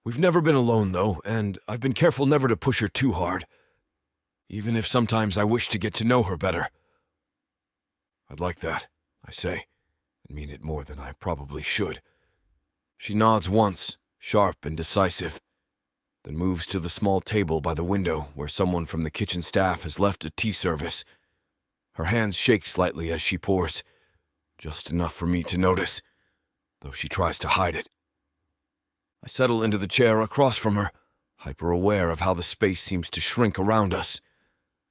We've never been alone, though, and I've been careful never to push her too hard, even if sometimes I wish to get to know her better. "I'd like that," I say, and mean it more than I probably should. She nods once, sharp and decisive, then moves to the small table by the window where someone from the kitchen staff has left a tea service. Her hands shake slightly as she pours, just enough for me to notice, though she tries to hide it. I settle into the chair across from her, hyper-aware of how the space seems to shrink around us.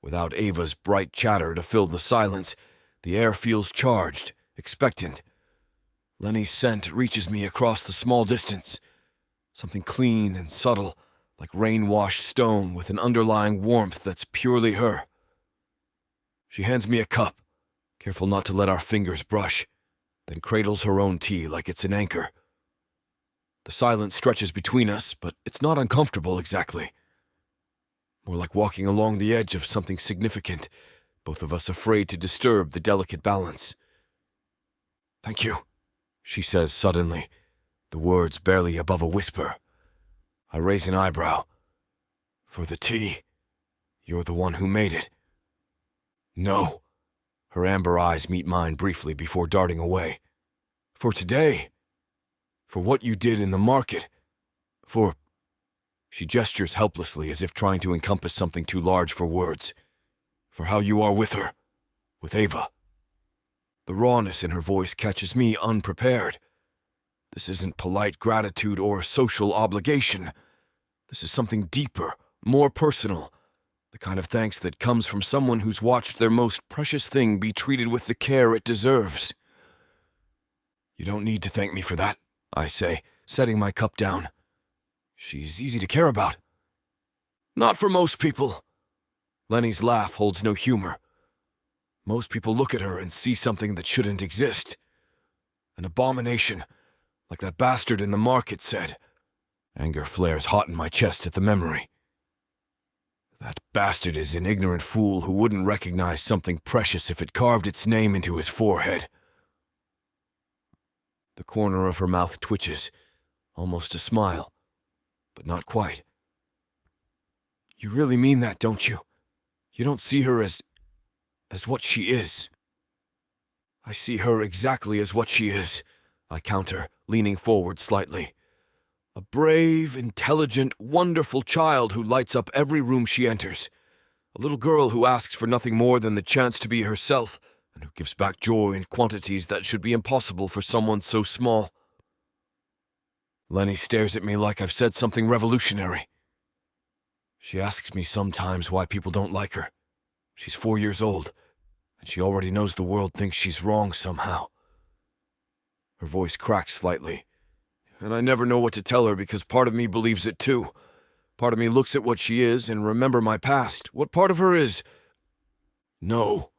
Without Ava's bright chatter to fill the silence, the air feels charged, expectant. Lenny's scent reaches me across the small distance, Something clean and subtle, like rain-washed stone with an underlying warmth that's purely her. She hands me a cup, careful not to let our fingers brush, then cradles her own tea like it's an anchor. The silence stretches between us, but it's not uncomfortable exactly. More like walking along the edge of something significant, both of us afraid to disturb the delicate balance. "Thank you," she says suddenly, the words barely above a whisper. I raise an eyebrow. "For the tea? You're the one who made it." "No." Her amber eyes meet mine briefly before darting away. "For today. For what you did in the market. For..." She gestures helplessly as if trying to encompass something too large for words. "For how you are with her. With Ava." The rawness in her voice catches me unprepared. This isn't polite gratitude or social obligation. This is something deeper, more personal. The kind of thanks that comes from someone who's watched their most precious thing be treated with the care it deserves. "You don't need to thank me for that," I say, setting my cup down. "She's easy to care about." "Not for most people." Lenny's laugh holds no humor. "Most people look at her and see something that shouldn't exist. An abomination, like that bastard in the market said." Anger flares hot in my chest at the memory. That bastard is an ignorant fool who wouldn't recognize something precious if it carved its name into his forehead. The corner of her mouth twitches, almost a smile, but not quite. "You really mean that, don't you? You don't see her as what she is." "I see her exactly as what she is," I counter, leaning forward slightly. "A brave, intelligent, wonderful child who lights up every room she enters. A little girl who asks for nothing more than the chance to be herself, and who gives back joy in quantities that should be impossible for someone so small." Lenny stares at me like I've said something revolutionary. She asks me sometimes why people don't like her. She's 4 years old, and she already knows the world thinks she's wrong somehow. Her voice cracks slightly, and I never know what to tell her because part of me believes it too. Part of me looks at what she is and remember my past. What part of her is... No.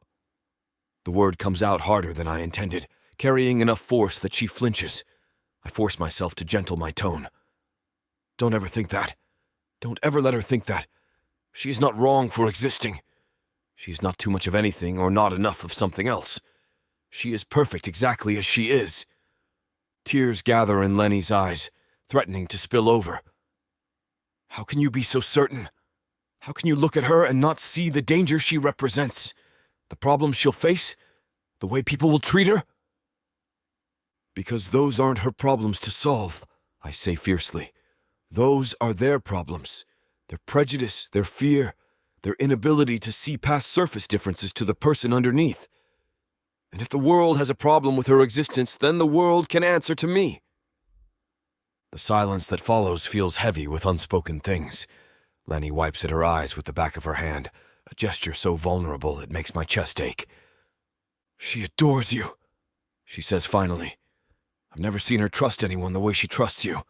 The word comes out harder than I intended, carrying enough force that she flinches. I force myself to gentle my tone. "Don't ever think that. Don't ever let her think that. She is not wrong for existing. She is not too much of anything or not enough of something else. She is perfect exactly as she is." Tears gather in Lenny's eyes, threatening to spill over. "How can you be so certain? How can you look at her and not see the danger she represents? The problems she'll face? The way people will treat her?" "Because those aren't her problems to solve," I say fiercely. "Those are their problems. Their prejudice, their fear, their inability to see past surface differences to the person underneath. And if the world has a problem with her existence, then the world can answer to me." The silence that follows feels heavy with unspoken things. Lenny wipes at her eyes with the back of her hand, a gesture so vulnerable it makes my chest ache. "She adores you," she says finally. "I've never seen her trust anyone the way she trusts you.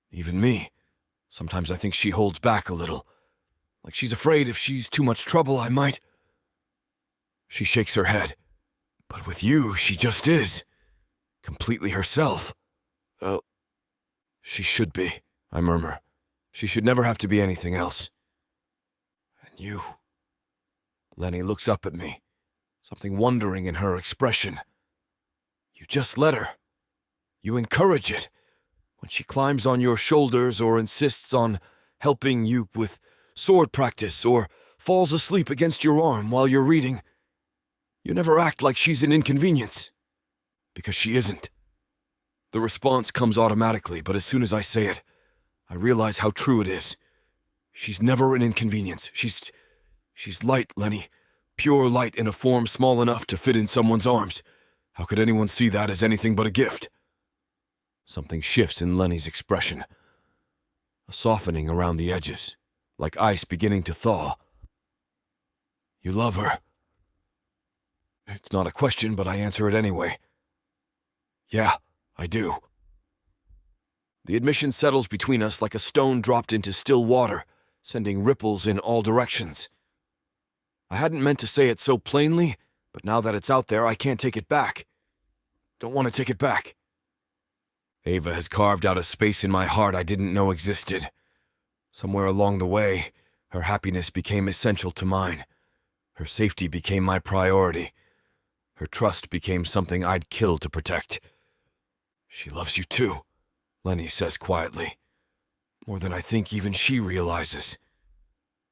Even me. Sometimes I think she holds back a little. Like she's afraid if she's too much trouble, I might..." She shakes her head. "But with you, she just is. Completely herself." "Oh, she should be," I murmur. "She should never have to be anything else." "And you..." Lenny looks up at me, something wondering in her expression. "You just let her. You encourage it. When she climbs on your shoulders or insists on helping you with sword practice or falls asleep against your arm while you're reading, you never act like she's an inconvenience. Because she isn't." The response comes automatically, but as soon as I say it, I realize how true it is. She's never an inconvenience. She's light, Lenny. Pure light in a form small enough to fit in someone's arms. How could anyone see that as anything but a gift? Something shifts in Lenny's expression. A softening around the edges, like ice beginning to thaw. "You love her?" It's not a question, but I answer it anyway. "Yeah, I do." The admission settles between us like a stone dropped into still water, sending ripples in all directions. I hadn't meant to say it so plainly, but now that it's out there, I can't take it back. Don't want to take it back. Ava has carved out a space in my heart I didn't know existed. Somewhere along the way, her happiness became essential to mine. Her safety became my priority. Her trust became something I'd kill to protect. She loves you too, Lenny says quietly. More than I think even she realizes.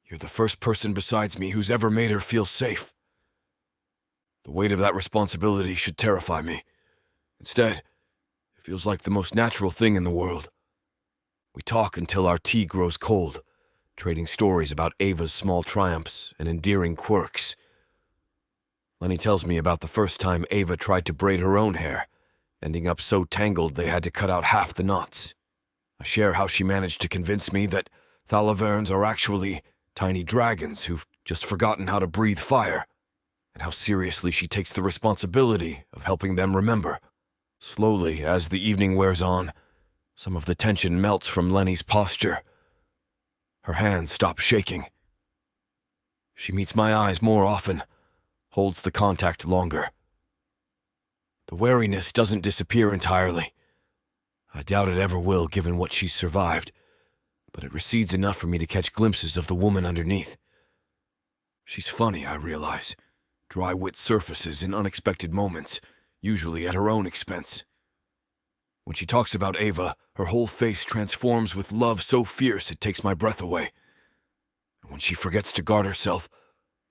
You're the first person besides me who's ever made her feel safe. The weight of that responsibility should terrify me. Instead, it feels like the most natural thing in the world. We talk until our tea grows cold, trading stories about Ava's small triumphs and endearing quirks. Lenny tells me about the first time Ava tried to braid her own hair, ending up so tangled they had to cut out half the knots. I share how she managed to convince me that thalaverns are actually tiny dragons who've just forgotten how to breathe fire, and how seriously she takes the responsibility of helping them remember. Slowly, as the evening wears on, some of the tension melts from Lenny's posture. Her hands stop shaking. She meets my eyes more often, holds the contact longer. The wariness doesn't disappear entirely. I doubt it ever will, given what she's survived, but it recedes enough for me to catch glimpses of the woman underneath. She's funny, I realize. Dry wit surfaces in unexpected moments, usually at her own expense. When she talks about Ava, her whole face transforms with love so fierce it takes my breath away. And when she forgets to guard herself,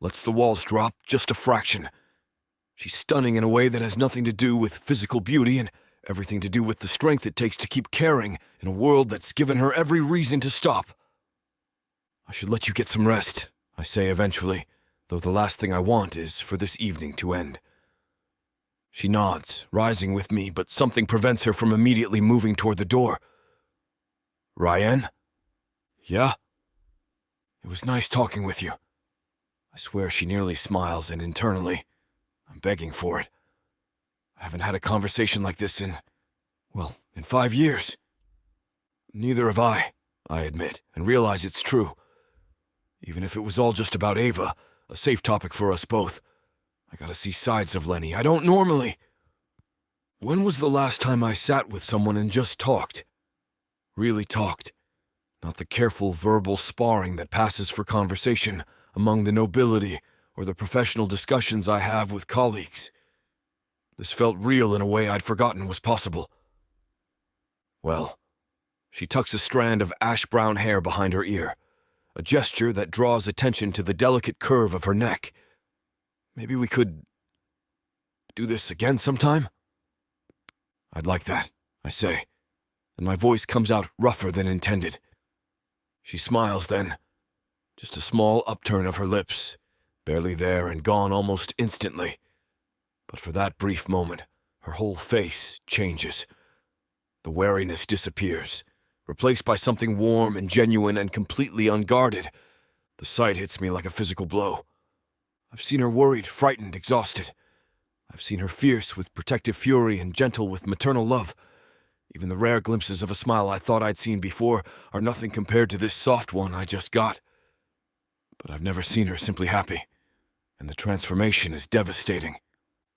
lets the walls drop just a fraction, she's stunning in a way that has nothing to do with physical beauty and everything to do with the strength it takes to keep caring in a world that's given her every reason to stop. I should let you get some rest, I say eventually, though the last thing I want is for this evening to end. She nods, rising with me, but something prevents her from immediately moving toward the door. Rienne? Yeah? It was nice talking with you. I swear she nearly smiles, and internally, I'm begging for it. I haven't had a conversation like this in 5 years. Neither have I admit, and realize it's true. Even if it was all just about Ava, a safe topic for us both. I gotta see sides of Lenny I don't normally. When was the last time I sat with someone and just talked? Really talked. Not the careful verbal sparring that passes for conversation among the nobility or the professional discussions I have with colleagues. This felt real in a way I'd forgotten was possible. Well, she tucks a strand of ash-brown hair behind her ear, a gesture that draws attention to the delicate curve of her neck. Maybe we could do this again sometime? I'd like that, I say, and my voice comes out rougher than intended. She smiles then, just a small upturn of her lips, barely there and gone almost instantly. But for that brief moment, her whole face changes. The wariness disappears, replaced by something warm and genuine and completely unguarded. The sight hits me like a physical blow. I've seen her worried, frightened, exhausted. I've seen her fierce with protective fury and gentle with maternal love. Even the rare glimpses of a smile I thought I'd seen before are nothing compared to this soft one I just got. But I've never seen her simply happy, and the transformation is devastating.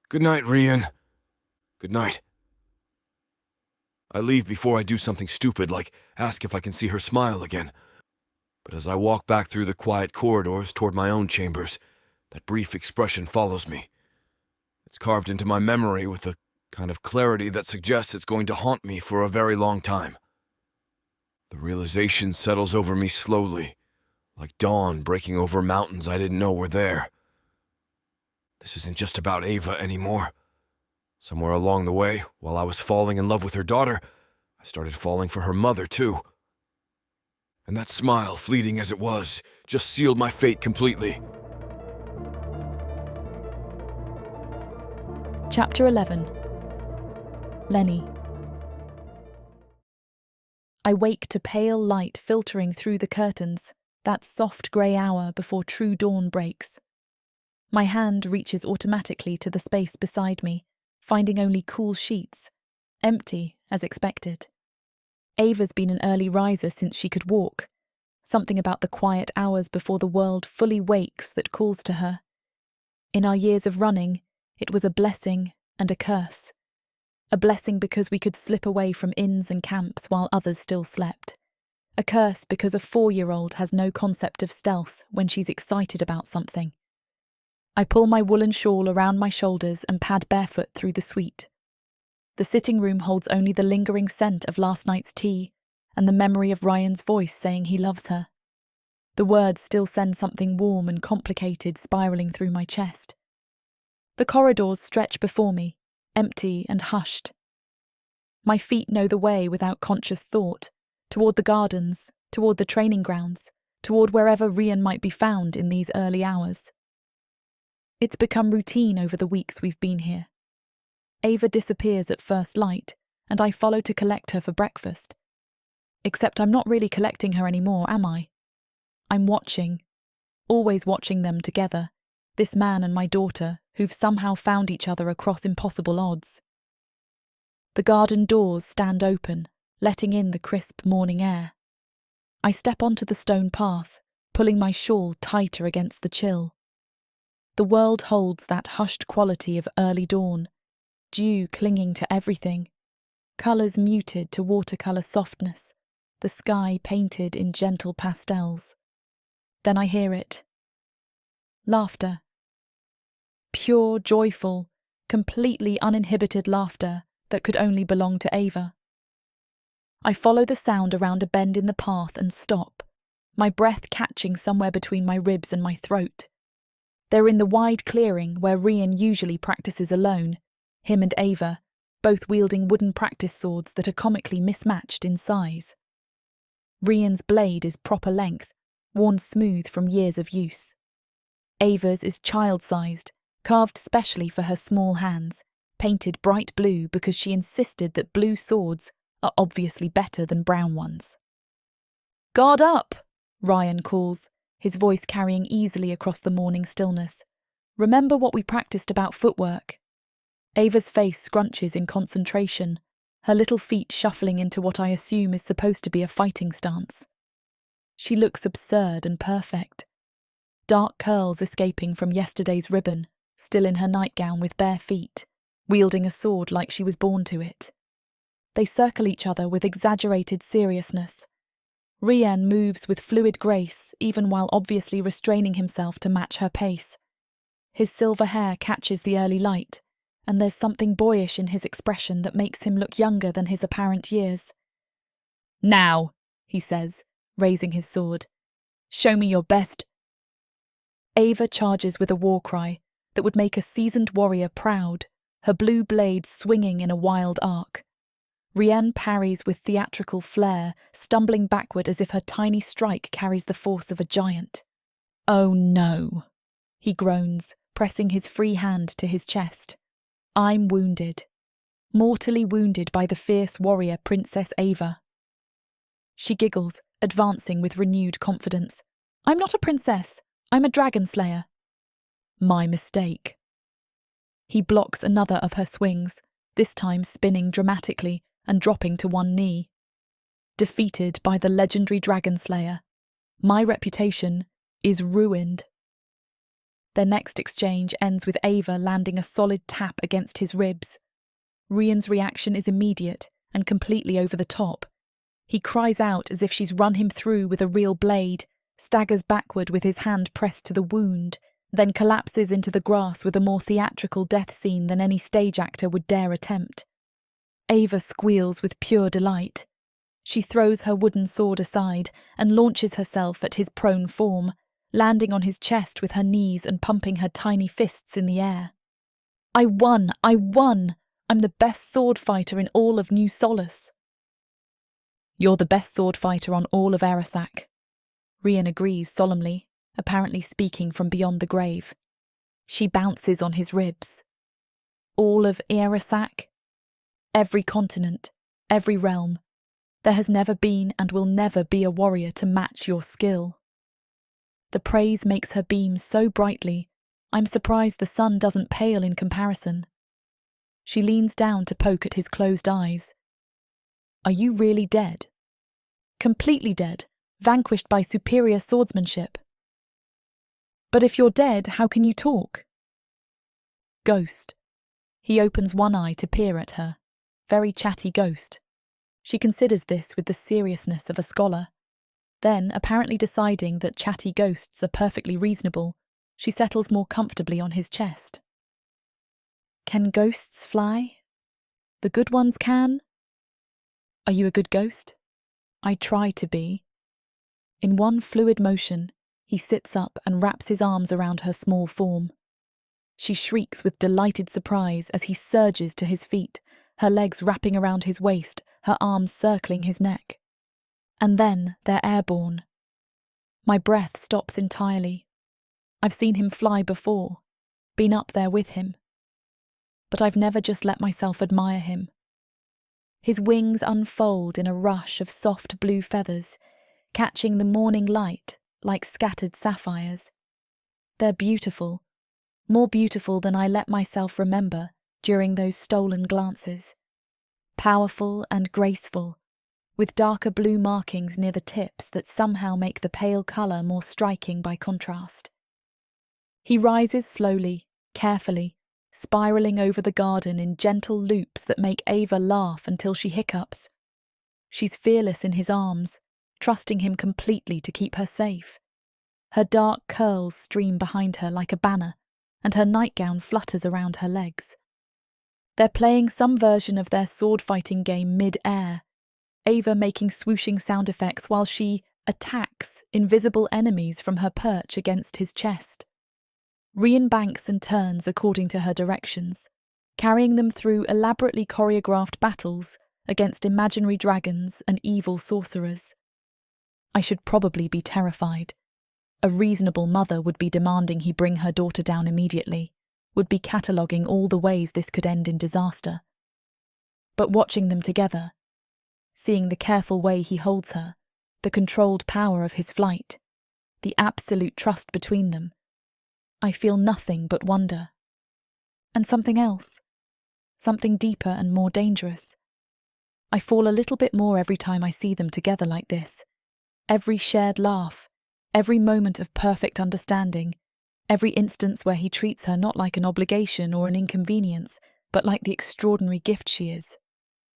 Good night, Rian. Good night. I leave before I do something stupid like ask if I can see her smile again. But as I walk back through the quiet corridors toward my own chambers, that brief expression follows me. It's carved into my memory with a kind of clarity that suggests it's going to haunt me for a very long time. The realization settles over me slowly, like dawn breaking over mountains I didn't know were there. This isn't just about Ava anymore. Somewhere along the way, while I was falling in love with her daughter, I started falling for her mother too. And that smile, fleeting as it was, just sealed my fate completely. Chapter 11. Lenny. I wake to pale light filtering through the curtains, that soft grey hour before true dawn breaks. My hand reaches automatically to the space beside me, finding only cool sheets, empty as expected. Ava's been an early riser since she could walk. Something about the quiet hours before the world fully wakes that calls to her. In our years of running, it was a blessing and a curse. A blessing because we could slip away from inns and camps while others still slept. A curse because a 4-year-old has no concept of stealth when she's excited about something. I pull my woolen shawl around my shoulders and pad barefoot through the suite. The sitting room holds only the lingering scent of last night's tea and the memory of Rian's voice saying he loves her. The words still send something warm and complicated spiralling through my chest. The corridors stretch before me, empty and hushed. My feet know the way without conscious thought, toward the gardens, toward the training grounds, toward wherever Rian might be found in these early hours. It's become routine over the weeks we've been here. Ava disappears at first light, and I follow to collect her for breakfast. Except I'm not really collecting her anymore, am I? I'm watching, always watching them together, this man and my daughter, who've somehow found each other across impossible odds. The garden doors stand open, letting in the crisp morning air. I step onto the stone path, pulling my shawl tighter against the chill. The world holds that hushed quality of early dawn, dew clinging to everything, colours muted to watercolour softness, the sky painted in gentle pastels. Then I hear it. Laughter. Pure, joyful, completely uninhibited laughter that could only belong to Ava. I follow the sound around a bend in the path and stop, my breath catching somewhere between my ribs and my throat. They're in the wide clearing where Rian usually practices alone, him and Ava, both wielding wooden practice swords that are comically mismatched in size. Rian's blade is proper length, worn smooth from years of use. Ava's is child-sized, carved specially for her small hands, painted bright blue because she insisted that blue swords are obviously better than brown ones. "Guard up!" Rian calls, his voice carrying easily across the morning stillness. "Remember what we practiced about footwork." Ava's face scrunches in concentration, her little feet shuffling into what I assume is supposed to be a fighting stance. She looks absurd and perfect. Dark curls escaping from yesterday's ribbon, still in her nightgown with bare feet, wielding a sword like she was born to it. They circle each other with exaggerated seriousness. Rian moves with fluid grace, even while obviously restraining himself to match her pace. His silver hair catches the early light, and there's something boyish in his expression that makes him look younger than his apparent years. "Now," he says, raising his sword. "Show me your best." Ava charges with a war cry that would make a seasoned warrior proud, her blue blade swinging in a wild arc. Rienne parries with theatrical flair, stumbling backward as if her tiny strike carries the force of a giant. "Oh no," he groans, pressing his free hand to his chest. "I'm wounded. Mortally wounded by the fierce warrior Princess Ava." She giggles, advancing with renewed confidence. "I'm not a princess. I'm a dragon slayer." "My mistake." He blocks another of her swings, this time spinning dramatically and dropping to one knee. Defeated by the legendary dragon slayer, my reputation is ruined. Their next exchange ends with Ava landing a solid tap against his ribs. Rian's reaction is immediate and completely over the top. He cries out as if she's run him through with a real blade, staggers backward with his hand pressed to the wound, then collapses into the grass with a more theatrical death scene than any stage actor would dare attempt. Ava squeals with pure delight. She throws her wooden sword aside and launches herself at his prone form, landing on his chest with her knees and pumping her tiny fists in the air. "I won! I won! I'm the best sword fighter in all of New Solace." "You're the best sword fighter on all of Arasak." Rian agrees solemnly, apparently speaking from beyond the grave. She bounces on his ribs. "All of Arasak? Every continent, every realm. There has never been and will never be a warrior to match your skill." The praise makes her beam so brightly, I'm surprised the sun doesn't pale in comparison. She leans down to poke at his closed eyes. Are you really dead? Completely dead, vanquished by superior swordsmanship. But if you're dead, how can you talk? Ghost. He opens one eye to peer at her. Very chatty ghost. She considers this with the seriousness of a scholar. Then, apparently deciding that chatty ghosts are perfectly reasonable, she settles more comfortably on his chest. Can ghosts fly? The good ones can? Are you a good ghost? I try to be. In one fluid motion, he sits up and wraps his arms around her small form. She shrieks with delighted surprise as he surges to his feet, her legs wrapping around his waist, her arms circling his neck. And then they're airborne. My breath stops entirely. I've seen him fly before, been up there with him. But I've never just let myself admire him. His wings unfold in a rush of soft blue feathers, catching the morning light like scattered sapphires. They're beautiful, more beautiful than I let myself remember during those stolen glances. Powerful and graceful, with darker blue markings near the tips that somehow make the pale colour more striking by contrast. He rises slowly, carefully, spiralling over the garden in gentle loops that make Ava laugh until she hiccups. She's fearless in his arms, trusting him completely to keep her safe. Her dark curls stream behind her like a banner, and her nightgown flutters around her legs. They're playing some version of their sword-fighting game mid-air, Ava making swooshing sound effects while she attacks invisible enemies from her perch against his chest. Rienne banks and turns according to her directions, carrying them through elaborately choreographed battles against imaginary dragons and evil sorcerers. I should probably be terrified. A reasonable mother would be demanding he bring her daughter down immediately, would be cataloguing all the ways this could end in disaster. But watching them together, seeing the careful way he holds her, the controlled power of his flight, the absolute trust between them, I feel nothing but wonder. And something else, something deeper and more dangerous. I fall a little bit more every time I see them together like this. Every shared laugh, every moment of perfect understanding, every instance where he treats her not like an obligation or an inconvenience, but like the extraordinary gift she is.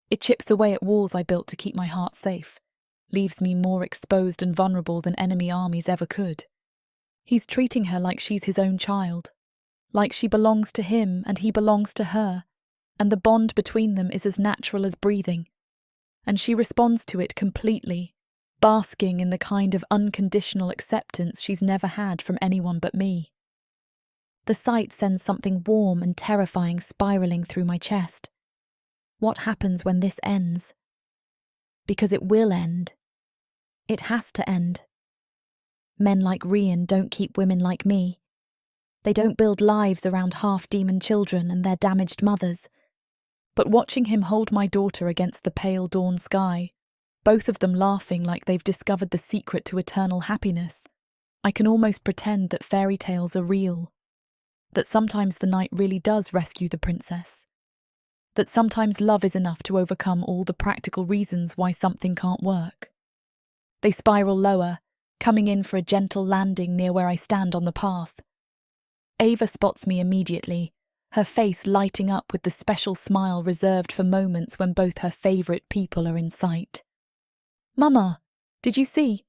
It chips away at walls I built to keep my heart safe, leaves me more exposed and vulnerable than enemy armies ever could. He's treating her like she's his own child, like she belongs to him and he belongs to her, and the bond between them is as natural as breathing. And she responds to it completely, basking in the kind of unconditional acceptance she's never had from anyone but me. The sight sends something warm and terrifying spiralling through my chest. What happens when this ends? Because it will end. It has to end. Men like Rian don't keep women like me. They don't build lives around half-demon children and their damaged mothers. But watching him hold my daughter against the pale dawn sky, both of them laughing like they've discovered the secret to eternal happiness, I can almost pretend that fairy tales are real. That sometimes the night really does rescue the princess. That sometimes love is enough to overcome all the practical reasons why something can't work. They spiral lower, coming in for a gentle landing near where I stand on the path. Ava spots me immediately, her face lighting up with the special smile reserved for moments when both her favourite people are in sight. "Mama, did you see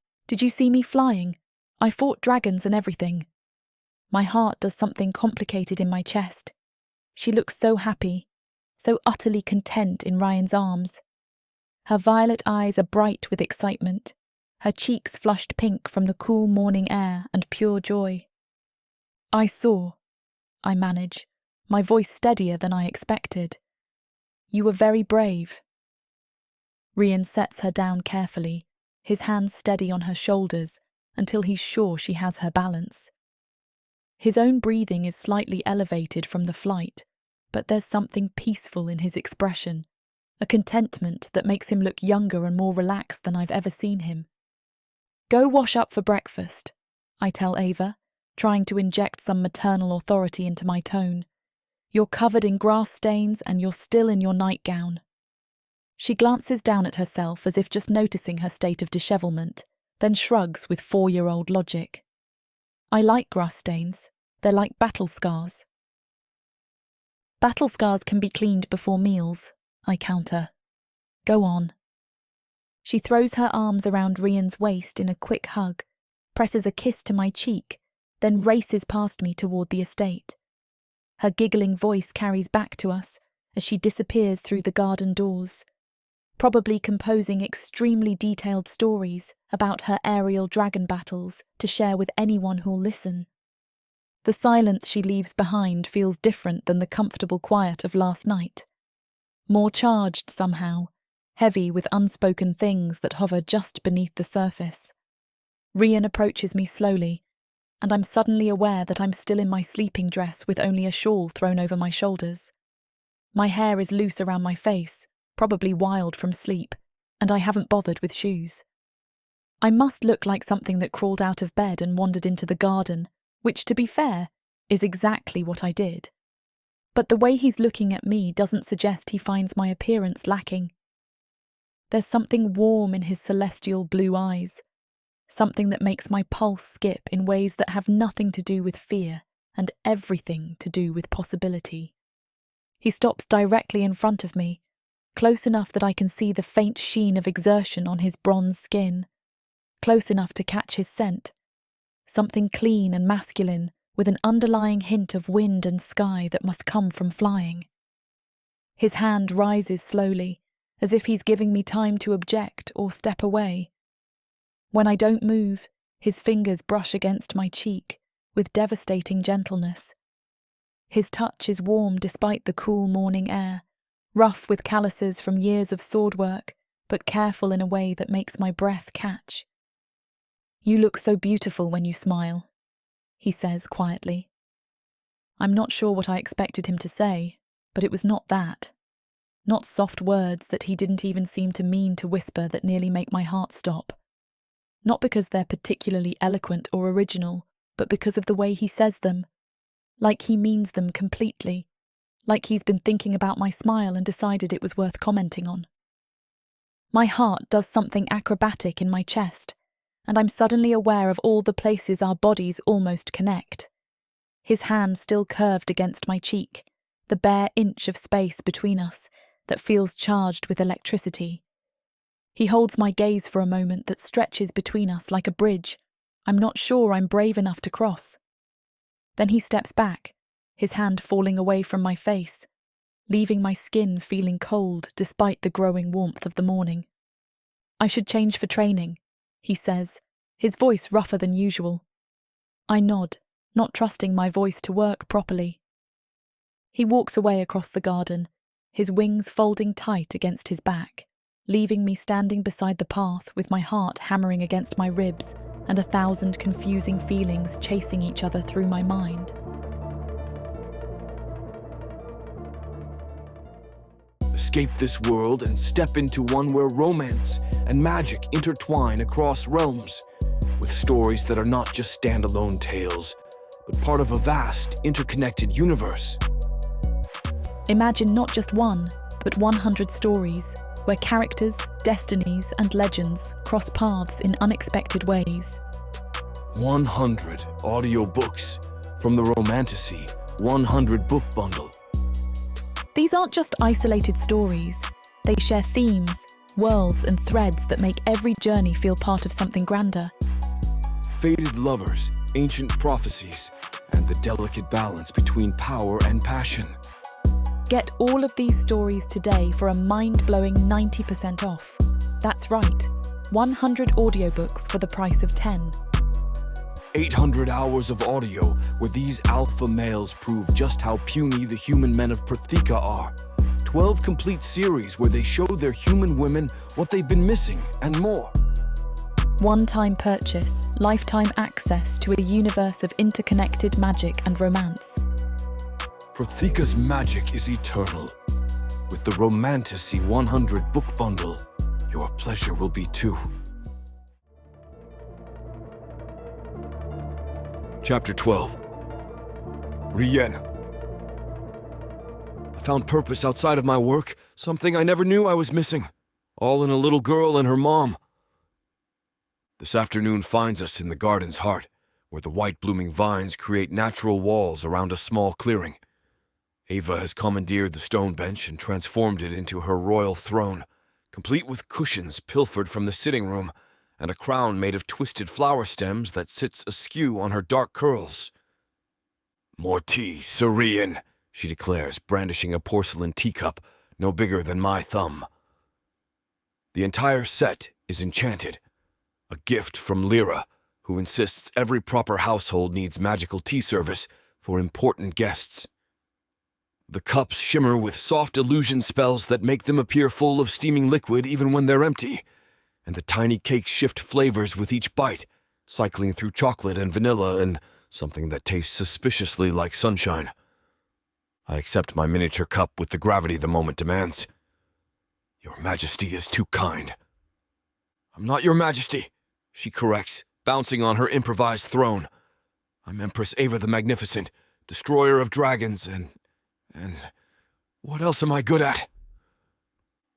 me flying? I fought dragons and everything." My heart does something complicated in my chest. She looks so happy, so utterly content in Ryan's arms. Her violet eyes are bright with excitement, her cheeks flushed pink from the cool morning air and pure joy. "I saw," I manage, my voice steadier than I expected. "You were very brave." Rian sets her down carefully, his hands steady on her shoulders until he's sure she has her balance. His own breathing is slightly elevated from the flight, but there's something peaceful in his expression, a contentment that makes him look younger and more relaxed than I've ever seen him. "Go wash up for breakfast," I tell Ava, trying to inject some maternal authority into my tone. "You're covered in grass stains and you're still in your nightgown." She glances down at herself as if just noticing her state of dishevelment, then shrugs with 4-year-old logic. I like grass stains. They're like battle scars. Battle scars can be cleaned before meals, I counter. Go on. She throws her arms around Rian's waist in a quick hug, presses a kiss to my cheek, then races past me toward the estate. Her giggling voice carries back to us as she disappears through the garden doors, probably composing extremely detailed stories about her aerial dragon battles to share with anyone who'll listen. The silence she leaves behind feels different than the comfortable quiet of last night. More charged somehow, heavy with unspoken things that hover just beneath the surface. Rian approaches me slowly, and I'm suddenly aware that I'm still in my sleeping dress with only a shawl thrown over my shoulders. My hair is loose around my face, probably wild from sleep, and I haven't bothered with shoes. I must look like something that crawled out of bed and wandered into the garden, which, to be fair, is exactly what I did. But the way he's looking at me doesn't suggest he finds my appearance lacking. There's something warm in his celestial blue eyes, something that makes my pulse skip in ways that have nothing to do with fear and everything to do with possibility. He stops directly in front of me, close enough that I can see the faint sheen of exertion on his bronze skin, close enough to catch his scent, something clean and masculine with an underlying hint of wind and sky that must come from flying. His hand rises slowly, as if he's giving me time to object or step away. When I don't move, his fingers brush against my cheek with devastating gentleness. His touch is warm despite the cool morning air, rough with calluses from years of sword work, but careful in a way that makes my breath catch. You look so beautiful when you smile, he says quietly. I'm not sure what I expected him to say, but it was not that. Not soft words that he didn't even seem to mean to whisper that nearly make my heart stop. Not because they're particularly eloquent or original, but because of the way he says them. Like he means them completely. Like he's been thinking about my smile and decided it was worth commenting on. My heart does something acrobatic in my chest, and I'm suddenly aware of all the places our bodies almost connect. His hand still curved against my cheek, the bare inch of space between us that feels charged with electricity. He holds my gaze for a moment that stretches between us like a bridge I'm not sure I'm brave enough to cross. Then he steps back, his hand falling away from my face, leaving my skin feeling cold despite the growing warmth of the morning. I should change for training, he says, his voice rougher than usual. I nod, not trusting my voice to work properly. He walks away across the garden, his wings folding tight against his back, leaving me standing beside the path with my heart hammering against my ribs and 1,000 confusing feelings chasing each other through my mind. Escape this world and step into one where romance and magic intertwine across realms, with stories that are not just standalone tales, but part of a vast, interconnected universe. Imagine not just one, but 100 stories, where characters, destinies, and legends cross paths in unexpected ways. 100 audiobooks from the Romantasy 100 book bundle. These aren't just isolated stories. They share themes, worlds, and threads that make every journey feel part of something grander. Fated lovers, ancient prophecies, and the delicate balance between power and passion. Get all of these stories today for a mind-blowing 90% off. That's right, 100 audiobooks for the price of 10. 800 hours of audio where these alpha males prove just how puny the human men of Protheka are. 12 complete series where they show their human women what they've been missing and more. One-time purchase, lifetime access to a universe of interconnected magic and romance. Protheka's magic is eternal. With the Romantasy 100 book bundle, your pleasure will be too. Chapter 12. Rienne. I found purpose outside of my work, something I never knew I was missing, all in a little girl and her mom. This afternoon finds us in the garden's heart, where the white blooming vines create natural walls around a small clearing. Ava has commandeered the stone bench and transformed it into her royal throne, complete with cushions pilfered from the sitting room and a crown made of twisted flower stems that sits askew on her dark curls. "More tea, Sir Rian," she declares, brandishing a porcelain teacup no bigger than my thumb. The entire set is enchanted, a gift from Lyra, who insists every proper household needs magical tea service for important guests. The cups shimmer with soft illusion spells that make them appear full of steaming liquid even when they're empty, and the tiny cakes shift flavors with each bite, cycling through chocolate and vanilla and something that tastes suspiciously like sunshine. I accept my miniature cup with the gravity the moment demands. "Your Majesty is too kind." "I'm not your Majesty," she corrects, bouncing on her improvised throne. "I'm Empress Ava the Magnificent, destroyer of dragons, and what else am I good at?"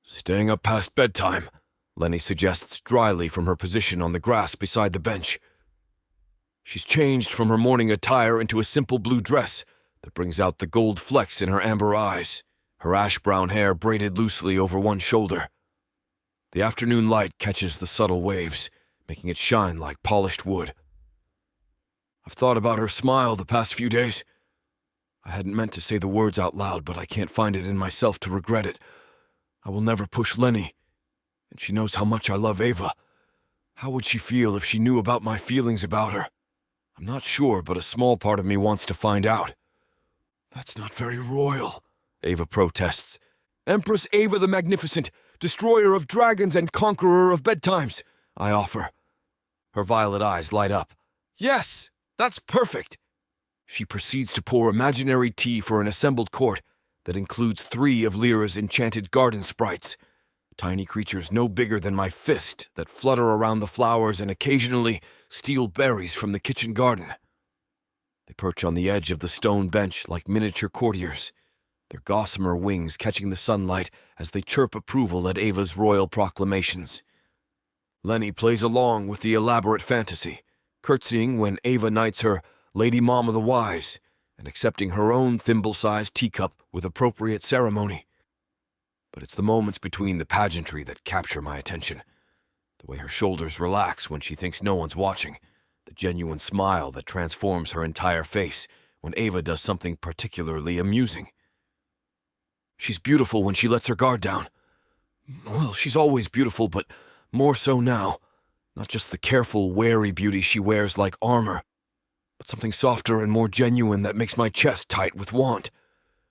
"Staying up past bedtime," Lenny suggests dryly from her position on the grass beside the bench. She's changed from her morning attire into a simple blue dress that brings out the gold flecks in her amber eyes, her ash-brown hair braided loosely over one shoulder. The afternoon light catches the subtle waves, making it shine like polished wood. I've thought about her smile the past few days. I hadn't meant to say the words out loud, but I can't find it in myself to regret it. I will never push Lenny, and she knows how much I love Ava. How would she feel if she knew about my feelings about her? I'm not sure, but a small part of me wants to find out. "That's not very royal," Ava protests. "Empress Ava the Magnificent, destroyer of dragons and conqueror of bedtimes," I offer. Her violet eyes light up. "Yes, that's perfect." She proceeds to pour imaginary tea for an assembled court that includes 3 of Lyra's enchanted garden sprites, tiny creatures no bigger than my fist that flutter around the flowers and occasionally steal berries from the kitchen garden. They perch on the edge of the stone bench like miniature courtiers, their gossamer wings catching the sunlight as they chirp approval at Ava's royal proclamations. Lenny plays along with the elaborate fantasy, curtsying when Ava knights her Lady Mom of the Wise and accepting her own thimble-sized teacup with appropriate ceremony. But it's the moments between the pageantry that capture my attention. The way her shoulders relax when she thinks no one's watching, the genuine smile that transforms her entire face when Ava does something particularly amusing. She's beautiful when she lets her guard down. Well, she's always beautiful, but more so now. Not just the careful, wary beauty she wears like armor, but something softer and more genuine that makes my chest tight with want.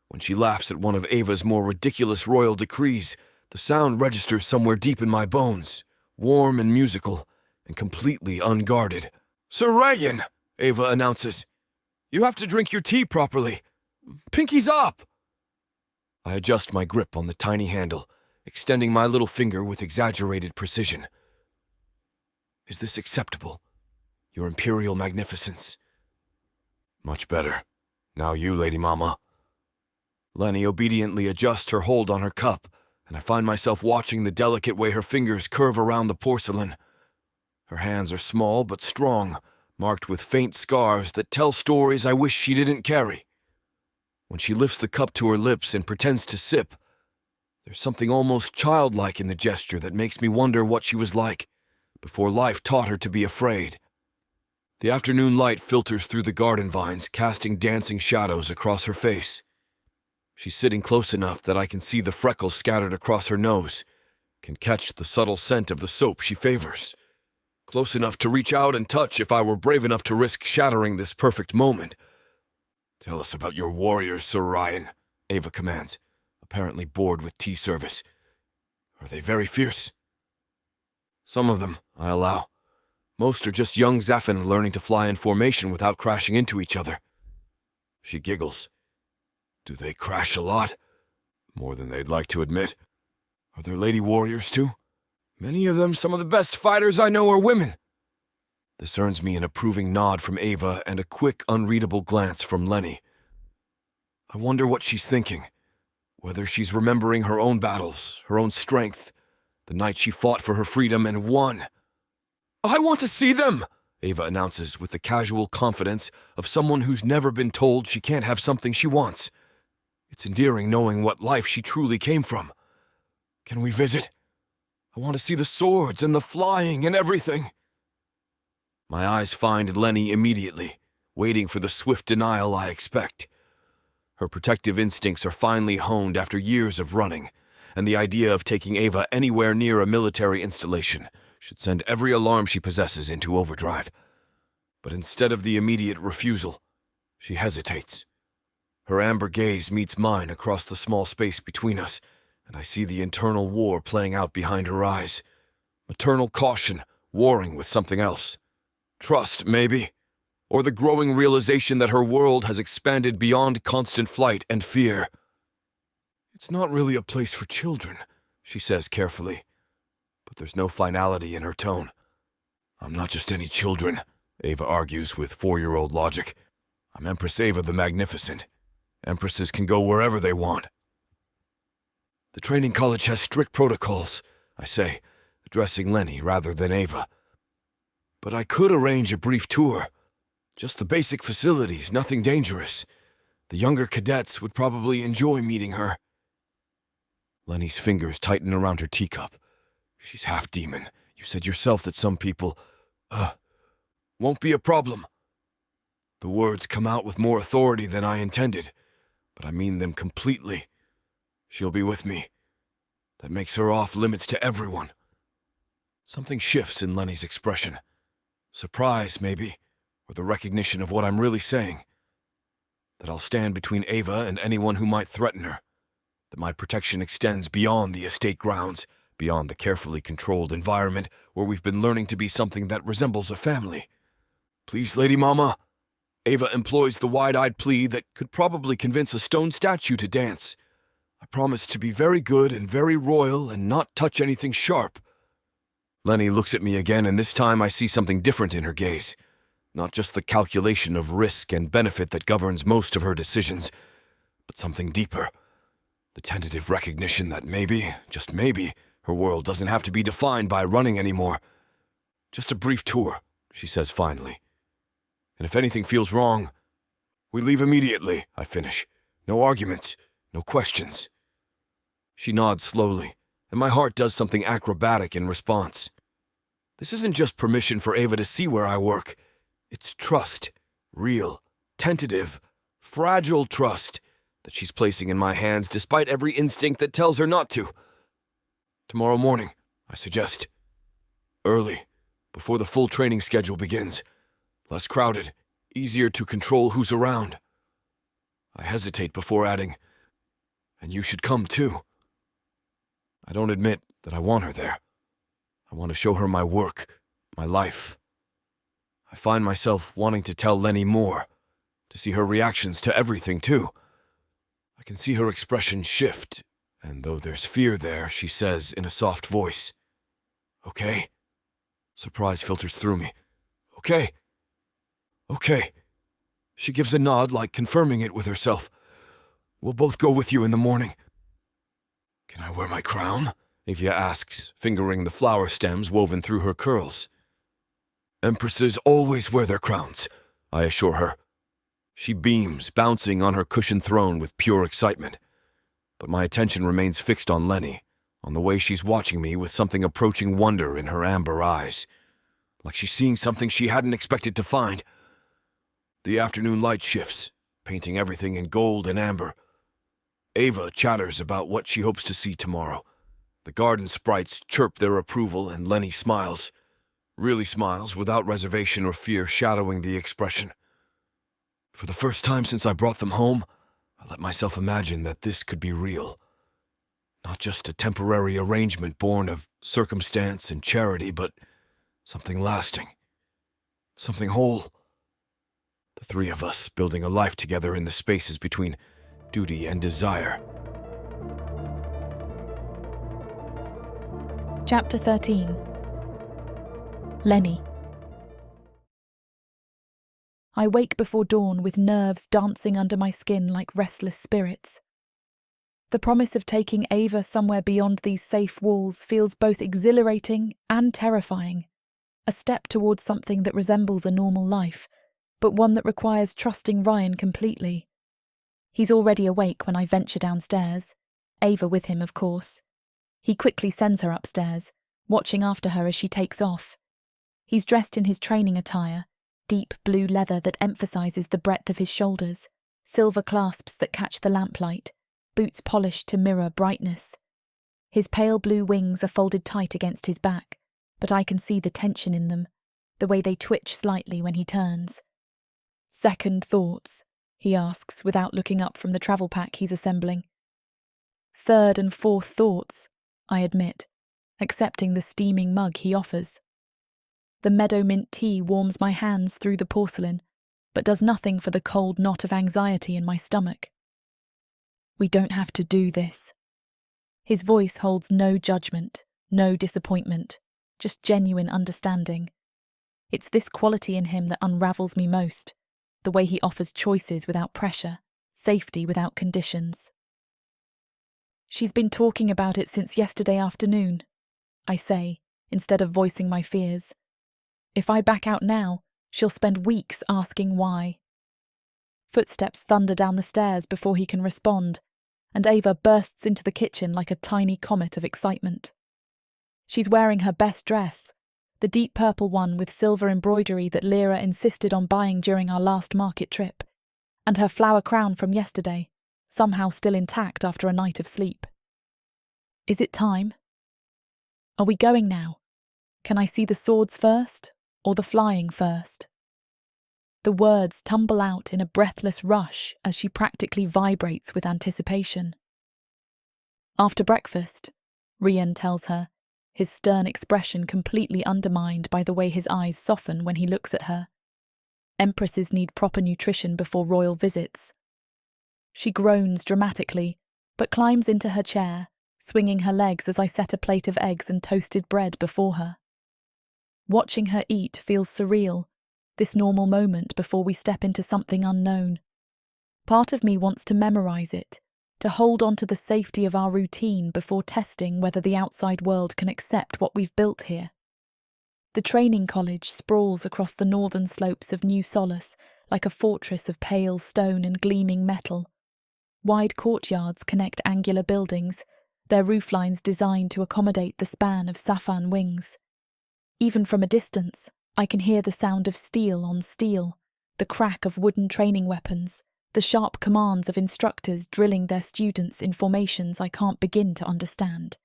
When she laughs at one of Ava's more ridiculous royal decrees, the sound registers somewhere deep in my bones, warm and musical, and completely unguarded. "Sir Rian," Ava announces. "You have to drink your tea properly. Pinky's up!" I adjust my grip on the tiny handle, extending my little finger with exaggerated precision. "Is this acceptable, Your Imperial Magnificence?" "Much better. Now you, Lady Mama." Lenny obediently adjusts her hold on her cup, and I find myself watching the delicate way her fingers curve around the porcelain. Her hands are small but strong, marked with faint scars that tell stories I wish she didn't carry. When she lifts the cup to her lips and pretends to sip, there's something almost childlike in the gesture that makes me wonder what she was like before life taught her to be afraid. The afternoon light filters through the garden vines, casting dancing shadows across her face. She's sitting close enough that I can see the freckles scattered across her nose, can catch the subtle scent of the soap she favors. Close enough to reach out and touch if I were brave enough to risk shattering this perfect moment. "Tell us about your warriors, Sir Rian," Ava commands, apparently bored with tea service. "Are they very fierce?" "Some of them," I allow. "Most are just young Zaffin learning to fly in formation without crashing into each other." She giggles. "Do they crash a lot?" "More than they'd like to admit." "Are there lady warriors, too?" "Many of them, some of the best fighters I know, are women." This earns me an approving nod from Ava and a quick, unreadable glance from Lenny. I wonder what she's thinking. Whether she's remembering her own battles, her own strength, the night she fought for her freedom and won. "I want to see them," Ava announces with the casual confidence of someone who's never been told she can't have something she wants. It's endearing knowing what life she truly came from. "Can we visit? I want to see the swords and the flying and everything." My eyes find Lenny immediately, waiting for the swift denial I expect. Her protective instincts are finely honed after years of running, and the idea of taking Ava anywhere near a military installation should send every alarm she possesses into overdrive. But instead of the immediate refusal, she hesitates. Her amber gaze meets mine across the small space between us, and I see the internal war playing out behind her eyes. Maternal caution warring with something else. Trust, maybe, or the growing realization that her world has expanded beyond constant flight and fear. "It's not really a place for children," she says carefully, but there's no finality in her tone. "I'm not just any children," Ava argues with 4-year-old logic. "I'm Empress Ava the Magnificent. Empresses can go wherever they want." "The training college has strict protocols," I say, addressing Lenny rather than Ava. "But I could arrange a brief tour. Just the basic facilities, nothing dangerous. The younger cadets would probably enjoy meeting her." Lenny's fingers tighten around her teacup. "She's half demon. You said yourself that some people, won't be a problem." The words come out with more authority than I intended, but I mean them completely. She'll be with me. That makes her off limits to everyone. Something shifts in Lenny's expression. Surprise, maybe, or the recognition of what I'm really saying. That I'll stand between Ava and anyone who might threaten her. That my protection extends beyond the estate grounds, beyond the carefully controlled environment where we've been learning to be something that resembles a family. "Please, Lady Mama." Ava employs the wide-eyed plea that could probably convince a stone statue to dance. "I promise to be very good and very royal and not touch anything sharp." Lenny looks at me again, and this time I see something different in her gaze. Not just the calculation of risk and benefit that governs most of her decisions, but something deeper. The tentative recognition that maybe, just maybe, her world doesn't have to be defined by running anymore. "Just a brief tour," she says finally. "And if anything feels wrong, we leave immediately," I finish. "No arguments, no questions." She nods slowly, and my heart does something acrobatic in response. This isn't just permission for Ava to see where I work. It's trust, real, tentative, fragile trust that she's placing in my hands despite every instinct that tells her not to. "Tomorrow morning," I suggest. "Early, before the full training schedule begins. Less crowded, easier to control who's around." I hesitate before adding, "And you should come too." I don't admit that I want her there. I want to show her my work, my life. I find myself wanting to tell Lenny more, to see her reactions to everything too. I can see her expression shift, and though there's fear there, she says in a soft voice, "Okay?" Surprise filters through me. "Okay. Okay." She gives a nod like confirming it with herself. "We'll both go with you in the morning." "Can I wear my crown?" Ava asks, fingering the flower stems woven through her curls. "Empresses always wear their crowns," I assure her. She beams, bouncing on her cushioned throne with pure excitement. But my attention remains fixed on Lenny, on the way she's watching me with something approaching wonder in her amber eyes. Like she's seeing something she hadn't expected to find. The afternoon light shifts, painting everything in gold and amber. Ava chatters about what she hopes to see tomorrow. The garden sprites chirp their approval, and Lenny smiles. Really smiles, without reservation or fear shadowing the expression. For the first time since I brought them home, I let myself imagine that this could be real. Not just a temporary arrangement born of circumstance and charity, but something lasting. Something whole. The three of us building a life together in the spaces between duty and desire. Chapter 13. Lenny. I wake before dawn with nerves dancing under my skin like restless spirits. The promise of taking Ava somewhere beyond these safe walls feels both exhilarating and terrifying, a step towards something that resembles a normal life, but one that requires trusting Rian completely. He's already awake when I venture downstairs, Ava with him, of course. He quickly sends her upstairs, watching after her as she takes off. He's dressed in his training attire, deep blue leather that emphasises the breadth of his shoulders, silver clasps that catch the lamplight, boots polished to mirror brightness. His pale blue wings are folded tight against his back, but I can see the tension in them, the way they twitch slightly when he turns. "Second thoughts?" he asks without looking up from the travel pack he's assembling. "Third and fourth thoughts," I admit, accepting the steaming mug he offers. The meadow mint tea warms my hands through the porcelain, but does nothing for the cold knot of anxiety in my stomach. "We don't have to do this." His voice holds no judgment, no disappointment, just genuine understanding. It's this quality in him that unravels me most, the way he offers choices without pressure, safety without conditions. "She's been talking about it since yesterday afternoon," I say, instead of voicing my fears. "If I back out now, she'll spend weeks asking why." Footsteps thunder down the stairs before he can respond, and Ava bursts into the kitchen like a tiny comet of excitement. She's wearing her best dress, the deep purple one with silver embroidery that Lyra insisted on buying during our last market trip, and her flower crown from yesterday, somehow still intact after a night of sleep. "Is it time? Are we going now? Can I see the swords first, or the flying first?" The words tumble out in a breathless rush as she practically vibrates with anticipation. "After breakfast," Rian tells her, his stern expression completely undermined by the way his eyes soften when he looks at her. Empresses need proper nutrition before royal visits. She groans dramatically, but climbs into her chair, swinging her legs as I set a plate of eggs and toasted bread before her. Watching her eat feels surreal, this normal moment before we step into something unknown. Part of me wants to memorize it, to hold on to the safety of our routine before testing whether the outside world can accept what we've built here. The training college sprawls across the northern slopes of New Solace like a fortress of pale stone and gleaming metal. Wide courtyards connect angular buildings, their rooflines designed to accommodate the span of Safan wings. Even from a distance, I can hear the sound of steel on steel, the crack of wooden training weapons, the sharp commands of instructors drilling their students in formations I can't begin to understand.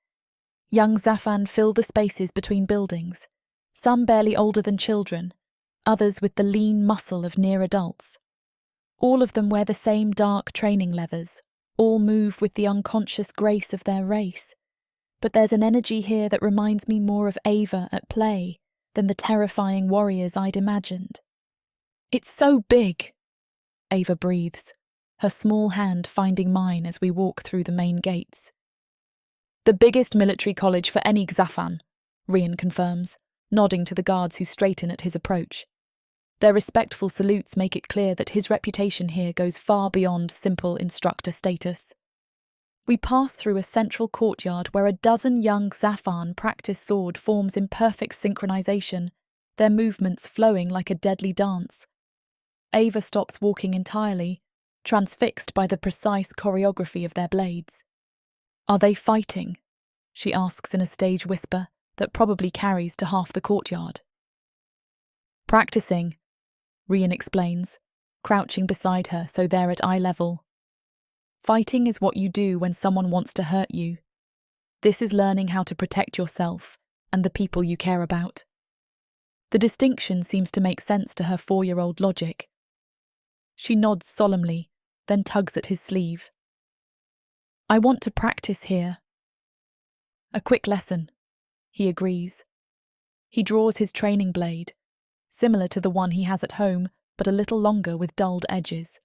Young Zafan fill the spaces between buildings, some barely older than children, others with the lean muscle of near adults. All of them wear the same dark training leathers, all move with the unconscious grace of their race. But there's an energy here that reminds me more of Ava at play than the terrifying warriors I'd imagined. "It's so big," Ava breathes, her small hand finding mine as we walk through the main gates. "The biggest military college for any Xafan," Rian confirms, nodding to the guards who straighten at his approach. Their respectful salutes make it clear that his reputation here goes far beyond simple instructor status. We pass through a central courtyard where a dozen young Xafan practice sword forms in perfect synchronization, their movements flowing like a deadly dance. Ava stops walking entirely, transfixed by the precise choreography of their blades. "Are they fighting?" she asks in a stage whisper that probably carries to half the courtyard. "Practicing," Rian explains, crouching beside her so they're at eye level. "Fighting is what you do when someone wants to hurt you. This is learning how to protect yourself and the people you care about." The distinction seems to make sense to her 4-year-old logic. She nods solemnly, then tugs at his sleeve. "I want to practice here." "A quick lesson," he agrees. He draws his training blade, similar to the one he has at home, but a little longer with dulled edges.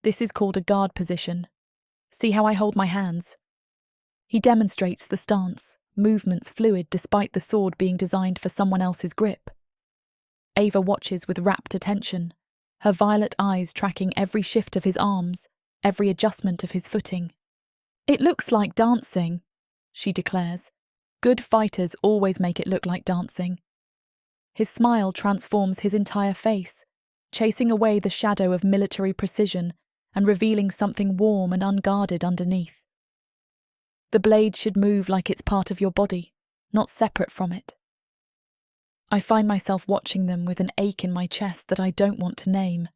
"This is called a guard position. See how I hold my hands?" He demonstrates the stance, movements fluid despite the sword being designed for someone else's grip. Ava watches with rapt attention, her violet eyes tracking every shift of his arms, every adjustment of his footing. It looks like dancing, she declares. Good fighters always make it look like dancing. His smile transforms his entire face, chasing away the shadow of military precision and revealing something warm and unguarded underneath. The blade should move like it's part of your body, not separate from it. I find myself watching them with an ache in my chest that I don't want to name.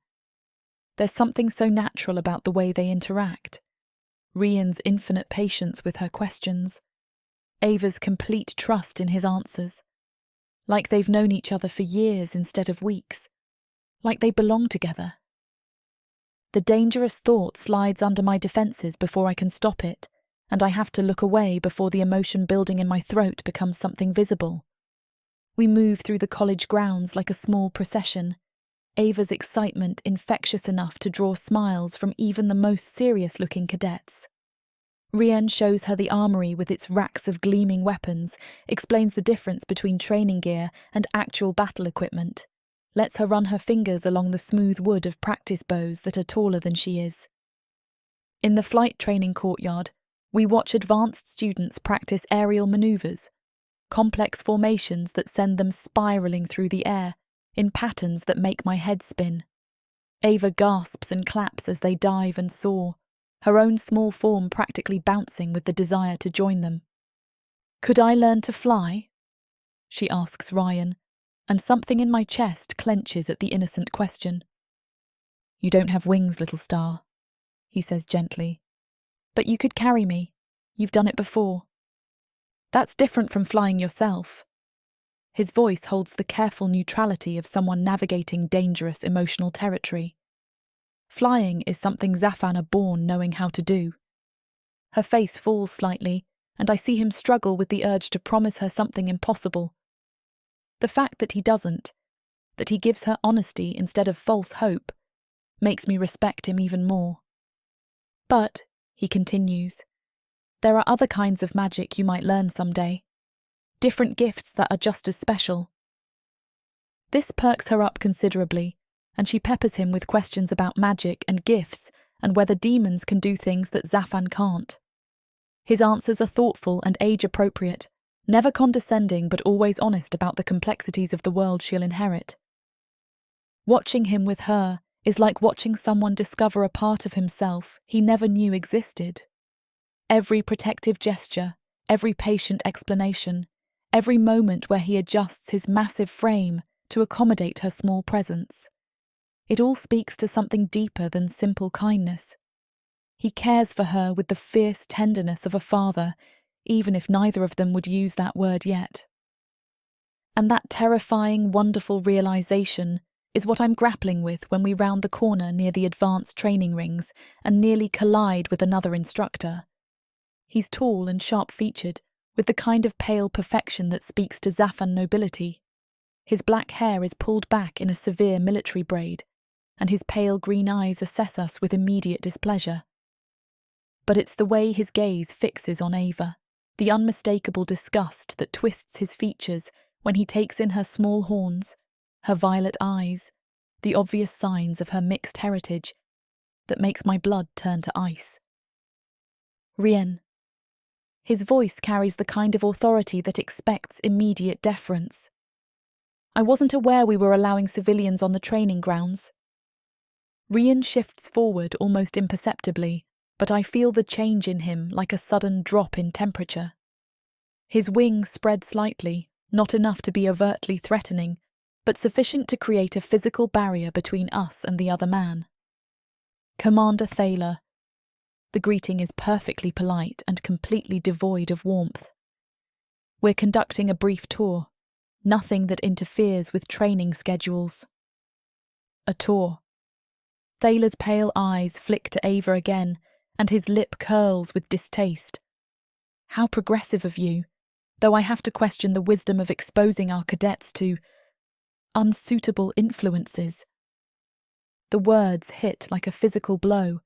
There's something so natural about the way they interact. Rian's infinite patience with her questions, Ava's complete trust in his answers, like they've known each other for years instead of weeks, like they belong together. The dangerous thought slides under my defences before I can stop it, and I have to look away before the emotion building in my throat becomes something visible. We move through the college grounds like a small procession, Ava's excitement infectious enough to draw smiles from even the most serious-looking cadets. Rienne shows her the armory with its racks of gleaming weapons, explains the difference between training gear and actual battle equipment, lets her run her fingers along the smooth wood of practice bows that are taller than she is. In the flight training courtyard, we watch advanced students practice aerial maneuvers, complex formations that send them spiralling through the air in patterns that make my head spin. Ava gasps and claps as they dive and soar, her own small form practically bouncing with the desire to join them. "Could I learn to fly?" she asks Rian, and something in my chest clenches at the innocent question. "You don't have wings, little star," he says gently. "But you could carry me. You've done it before." "That's different from flying yourself." His voice holds the careful neutrality of someone navigating dangerous emotional territory. Flying is something Zafan are born knowing how to do. Her face falls slightly, and I see him struggle with the urge to promise her something impossible. The fact that he doesn't, that he gives her honesty instead of false hope, makes me respect him even more. "But," he continues, "there are other kinds of magic you might learn someday. Different gifts that are just as special." This perks her up considerably, and she peppers him with questions about magic and gifts and whether demons can do things that Zafan can't. His answers are thoughtful and age-appropriate, never condescending but always honest about the complexities of the world she'll inherit. Watching him with her is like watching someone discover a part of himself he never knew existed. Every protective gesture, every patient explanation, every moment where he adjusts his massive frame to accommodate her small presence. It all speaks to something deeper than simple kindness. He cares for her with the fierce tenderness of a father, even if neither of them would use that word yet. And that terrifying, wonderful realization is what I'm grappling with when we round the corner near the advanced training rings and nearly collide with another instructor. He's tall and sharp-featured, with the kind of pale perfection that speaks to Zafan nobility. His black hair is pulled back in a severe military braid, and his pale green eyes assess us with immediate displeasure. But it's the way his gaze fixes on Ava, the unmistakable disgust that twists his features when he takes in her small horns, her violet eyes, the obvious signs of her mixed heritage, that makes my blood turn to ice. "Rienne." His voice carries the kind of authority that expects immediate deference. "I wasn't aware we were allowing civilians on the training grounds." Rian shifts forward almost imperceptibly, but I feel the change in him like a sudden drop in temperature. His wings spread slightly, not enough to be overtly threatening, but sufficient to create a physical barrier between us and the other man. "Commander Thaler." The greeting is perfectly polite and completely devoid of warmth. "We're conducting a brief tour, nothing that interferes with training schedules." A tour. Thaler's pale eyes flick to Ava again, and his lip curls with distaste. "How progressive of you, though I have to question the wisdom of exposing our cadets to unsuitable influences." The words hit like a physical blow.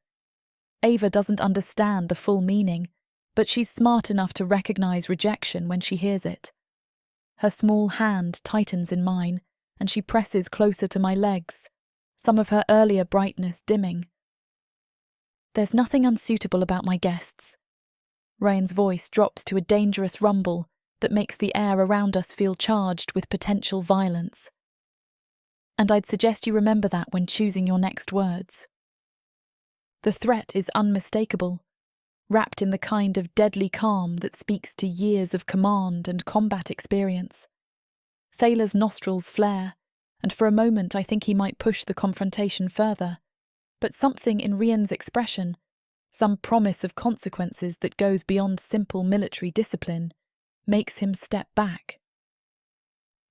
Ava doesn't understand the full meaning, but she's smart enough to recognize rejection when she hears it. Her small hand tightens in mine, and she presses closer to my legs, some of her earlier brightness dimming. "There's nothing unsuitable about my guests. Rian's voice drops to a dangerous rumble that makes the air around us feel charged with potential violence. And I'd suggest you remember that when choosing your next words. The threat is unmistakable, wrapped in the kind of deadly calm that speaks to years of command and combat experience. Thaler's nostrils flare, and for a moment I think he might push the confrontation further, but something in Rian's expression, some promise of consequences that goes beyond simple military discipline, makes him step back.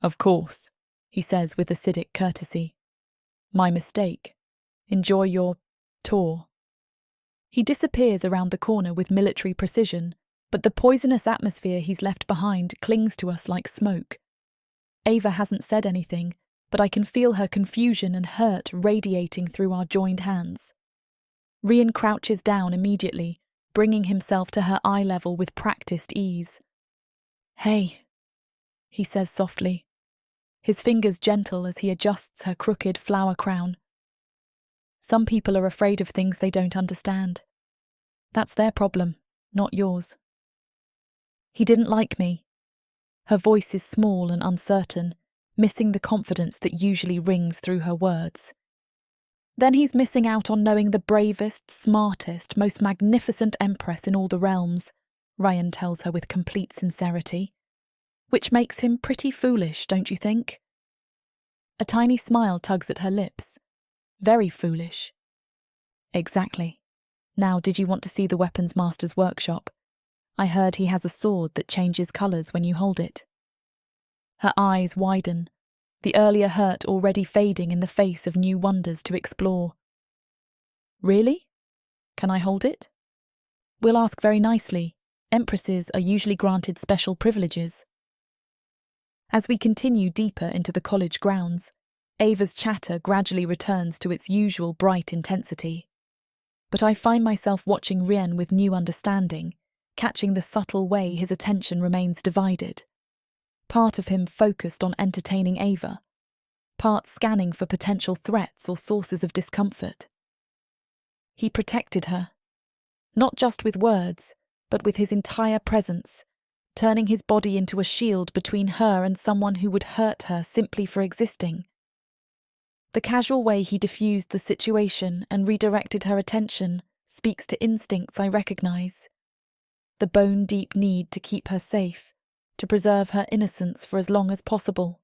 "Of course," he says with acidic courtesy. "My mistake. Enjoy your tour." He disappears around the corner with military precision, but the poisonous atmosphere he's left behind clings to us like smoke. Ava hasn't said anything, but I can feel her confusion and hurt radiating through our joined hands. Rian crouches down immediately, bringing himself to her eye level with practiced ease. "Hey," he says softly, his fingers gentle as he adjusts her crooked flower crown. "Some people are afraid of things they don't understand. That's their problem, not yours." "He didn't like me." Her voice is small and uncertain, missing the confidence that usually rings through her words. "Then he's missing out on knowing the bravest, smartest, most magnificent empress in all the realms," Rian tells her with complete sincerity. "Which makes him pretty foolish, don't you think?" A tiny smile tugs at her lips. "Very foolish." "Exactly. Now, did you want to see the weapons master's workshop? I heard he has a sword that changes colours when you hold it." Her eyes widen, the earlier hurt already fading in the face of new wonders to explore. "Really? Can I hold it?" "We'll ask very nicely. Empresses are usually granted special privileges." As we continue deeper into the college grounds, Ava's chatter gradually returns to its usual bright intensity. But I find myself watching Rienne with new understanding, catching the subtle way his attention remains divided. Part of him focused on entertaining Ava, part scanning for potential threats or sources of discomfort. He protected her, not just with words, but with his entire presence, turning his body into a shield between her and someone who would hurt her simply for existing. The casual way he diffused the situation and redirected her attention speaks to instincts I recognise. The bone-deep need to keep her safe, to preserve her innocence for as long as possible.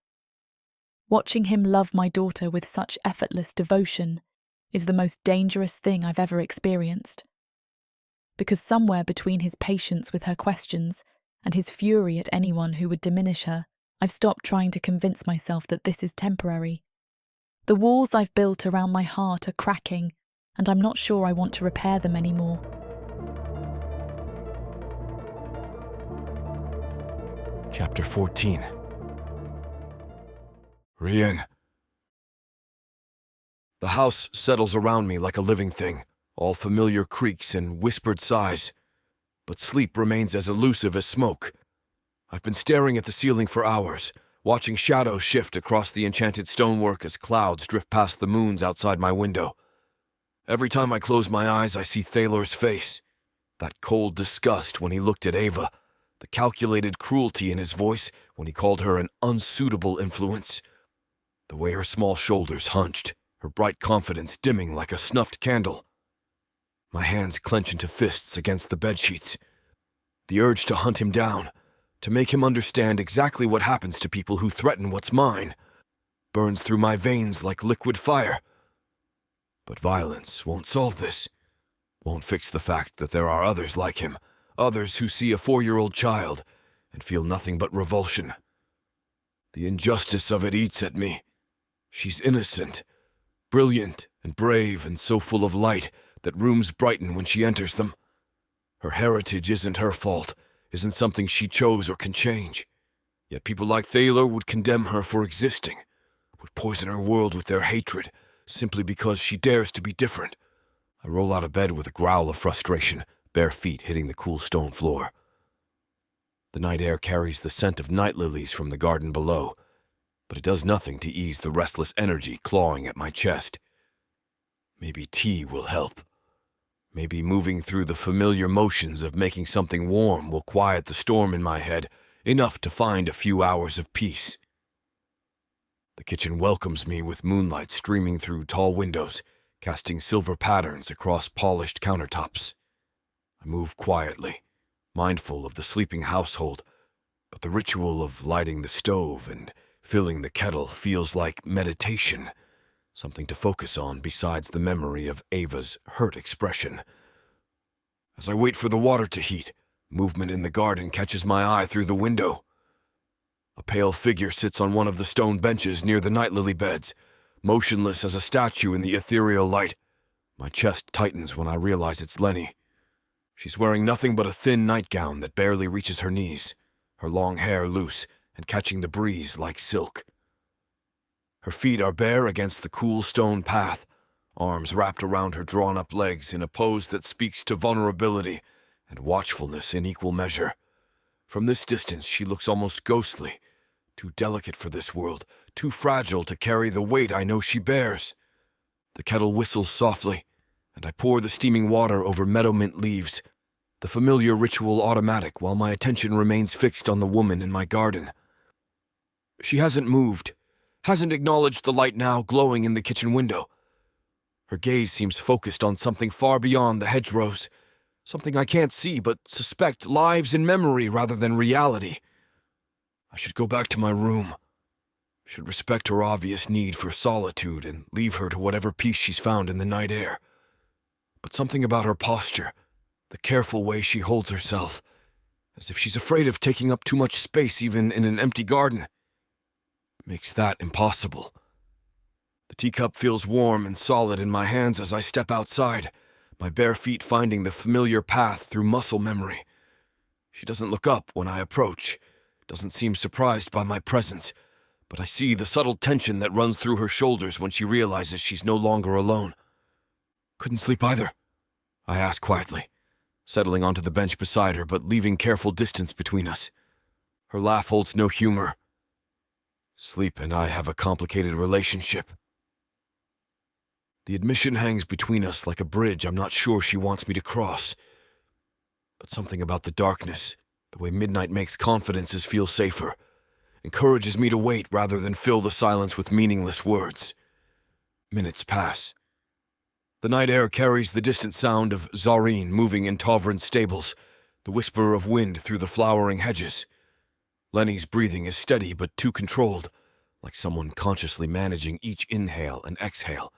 Watching him love my daughter with such effortless devotion is the most dangerous thing I've ever experienced. Because somewhere between his patience with her questions and his fury at anyone who would diminish her, I've stopped trying to convince myself that this is temporary. The walls I've built around my heart are cracking, and I'm not sure I want to repair them anymore. Chapter 14. Rienne. The house settles around me like a living thing, all familiar creaks and whispered sighs, but sleep remains as elusive as smoke. I've been staring at the ceiling for hours, watching shadows shift across the enchanted stonework as clouds drift past the moons outside my window. Every time I close my eyes, I see Thaler's face, that cold disgust when he looked at Ava, the calculated cruelty in his voice when he called her an unsuitable influence, the way her small shoulders hunched, her bright confidence dimming like a snuffed candle. My hands clench into fists against the bedsheets. The urge to hunt him down, to make him understand exactly what happens to people who threaten what's mine, burns through my veins like liquid fire. But violence won't solve this, won't fix the fact that there are others like him, others who see a 4-year-old child and feel nothing but revulsion. The injustice of it eats at me. She's innocent, brilliant and brave and so full of light that rooms brighten when she enters them. Her heritage isn't her fault, isn't something she chose or can change. Yet people like Thaler would condemn her for existing, would poison her world with their hatred, simply because she dares to be different. I roll out of bed with a growl of frustration, bare feet hitting the cool stone floor. The night air carries the scent of night lilies from the garden below, but it does nothing to ease the restless energy clawing at my chest. Maybe tea will help. Maybe moving through the familiar motions of making something warm will quiet the storm in my head, enough to find a few hours of peace. The kitchen welcomes me with moonlight streaming through tall windows, casting silver patterns across polished countertops. I move quietly, mindful of the sleeping household, but the ritual of lighting the stove and filling the kettle feels like meditation, something to focus on besides the memory of Ava's hurt expression. As I wait for the water to heat, movement in the garden catches my eye through the window. A pale figure sits on one of the stone benches near the night lily beds, motionless as a statue in the ethereal light. My chest tightens when I realize it's Lenny. She's wearing nothing but a thin nightgown that barely reaches her knees, her long hair loose and catching the breeze like silk. Her feet are bare against the cool stone path, arms wrapped around her drawn-up legs in a pose that speaks to vulnerability and watchfulness in equal measure. From this distance, she looks almost ghostly, too delicate for this world, too fragile to carry the weight I know she bears. The kettle whistles softly, and I pour the steaming water over meadowmint leaves, the familiar ritual automatic while my attention remains fixed on the woman in my garden. She hasn't moved, hasn't acknowledged the light now glowing in the kitchen window. Her gaze seems focused on something far beyond the hedgerows, something I can't see but suspect lives in memory rather than reality. I should go back to my room. Should respect her obvious need for solitude and leave her to whatever peace she's found in the night air. But something about her posture, the careful way she holds herself, as if she's afraid of taking up too much space even in an empty garden, makes that impossible. The teacup feels warm and solid in my hands as I step outside, my bare feet finding the familiar path through muscle memory. She doesn't look up when I approach, doesn't seem surprised by my presence, but I see the subtle tension that runs through her shoulders when she realizes she's no longer alone. "Couldn't sleep either?" I ask quietly, settling onto the bench beside her but leaving careful distance between us. Her laugh holds no humor. Sleep and I have a complicated relationship. The admission hangs between us like a bridge I'm not sure she wants me to cross. But something about the darkness, the way midnight makes confidences feel safer, encourages me to wait rather than fill the silence with meaningless words. Minutes pass. The night air carries the distant sound of Zareen moving in Tavrin's stables, the whisper of wind through the flowering hedges. Lenny's breathing is steady but too controlled, like someone consciously managing each inhale and exhale.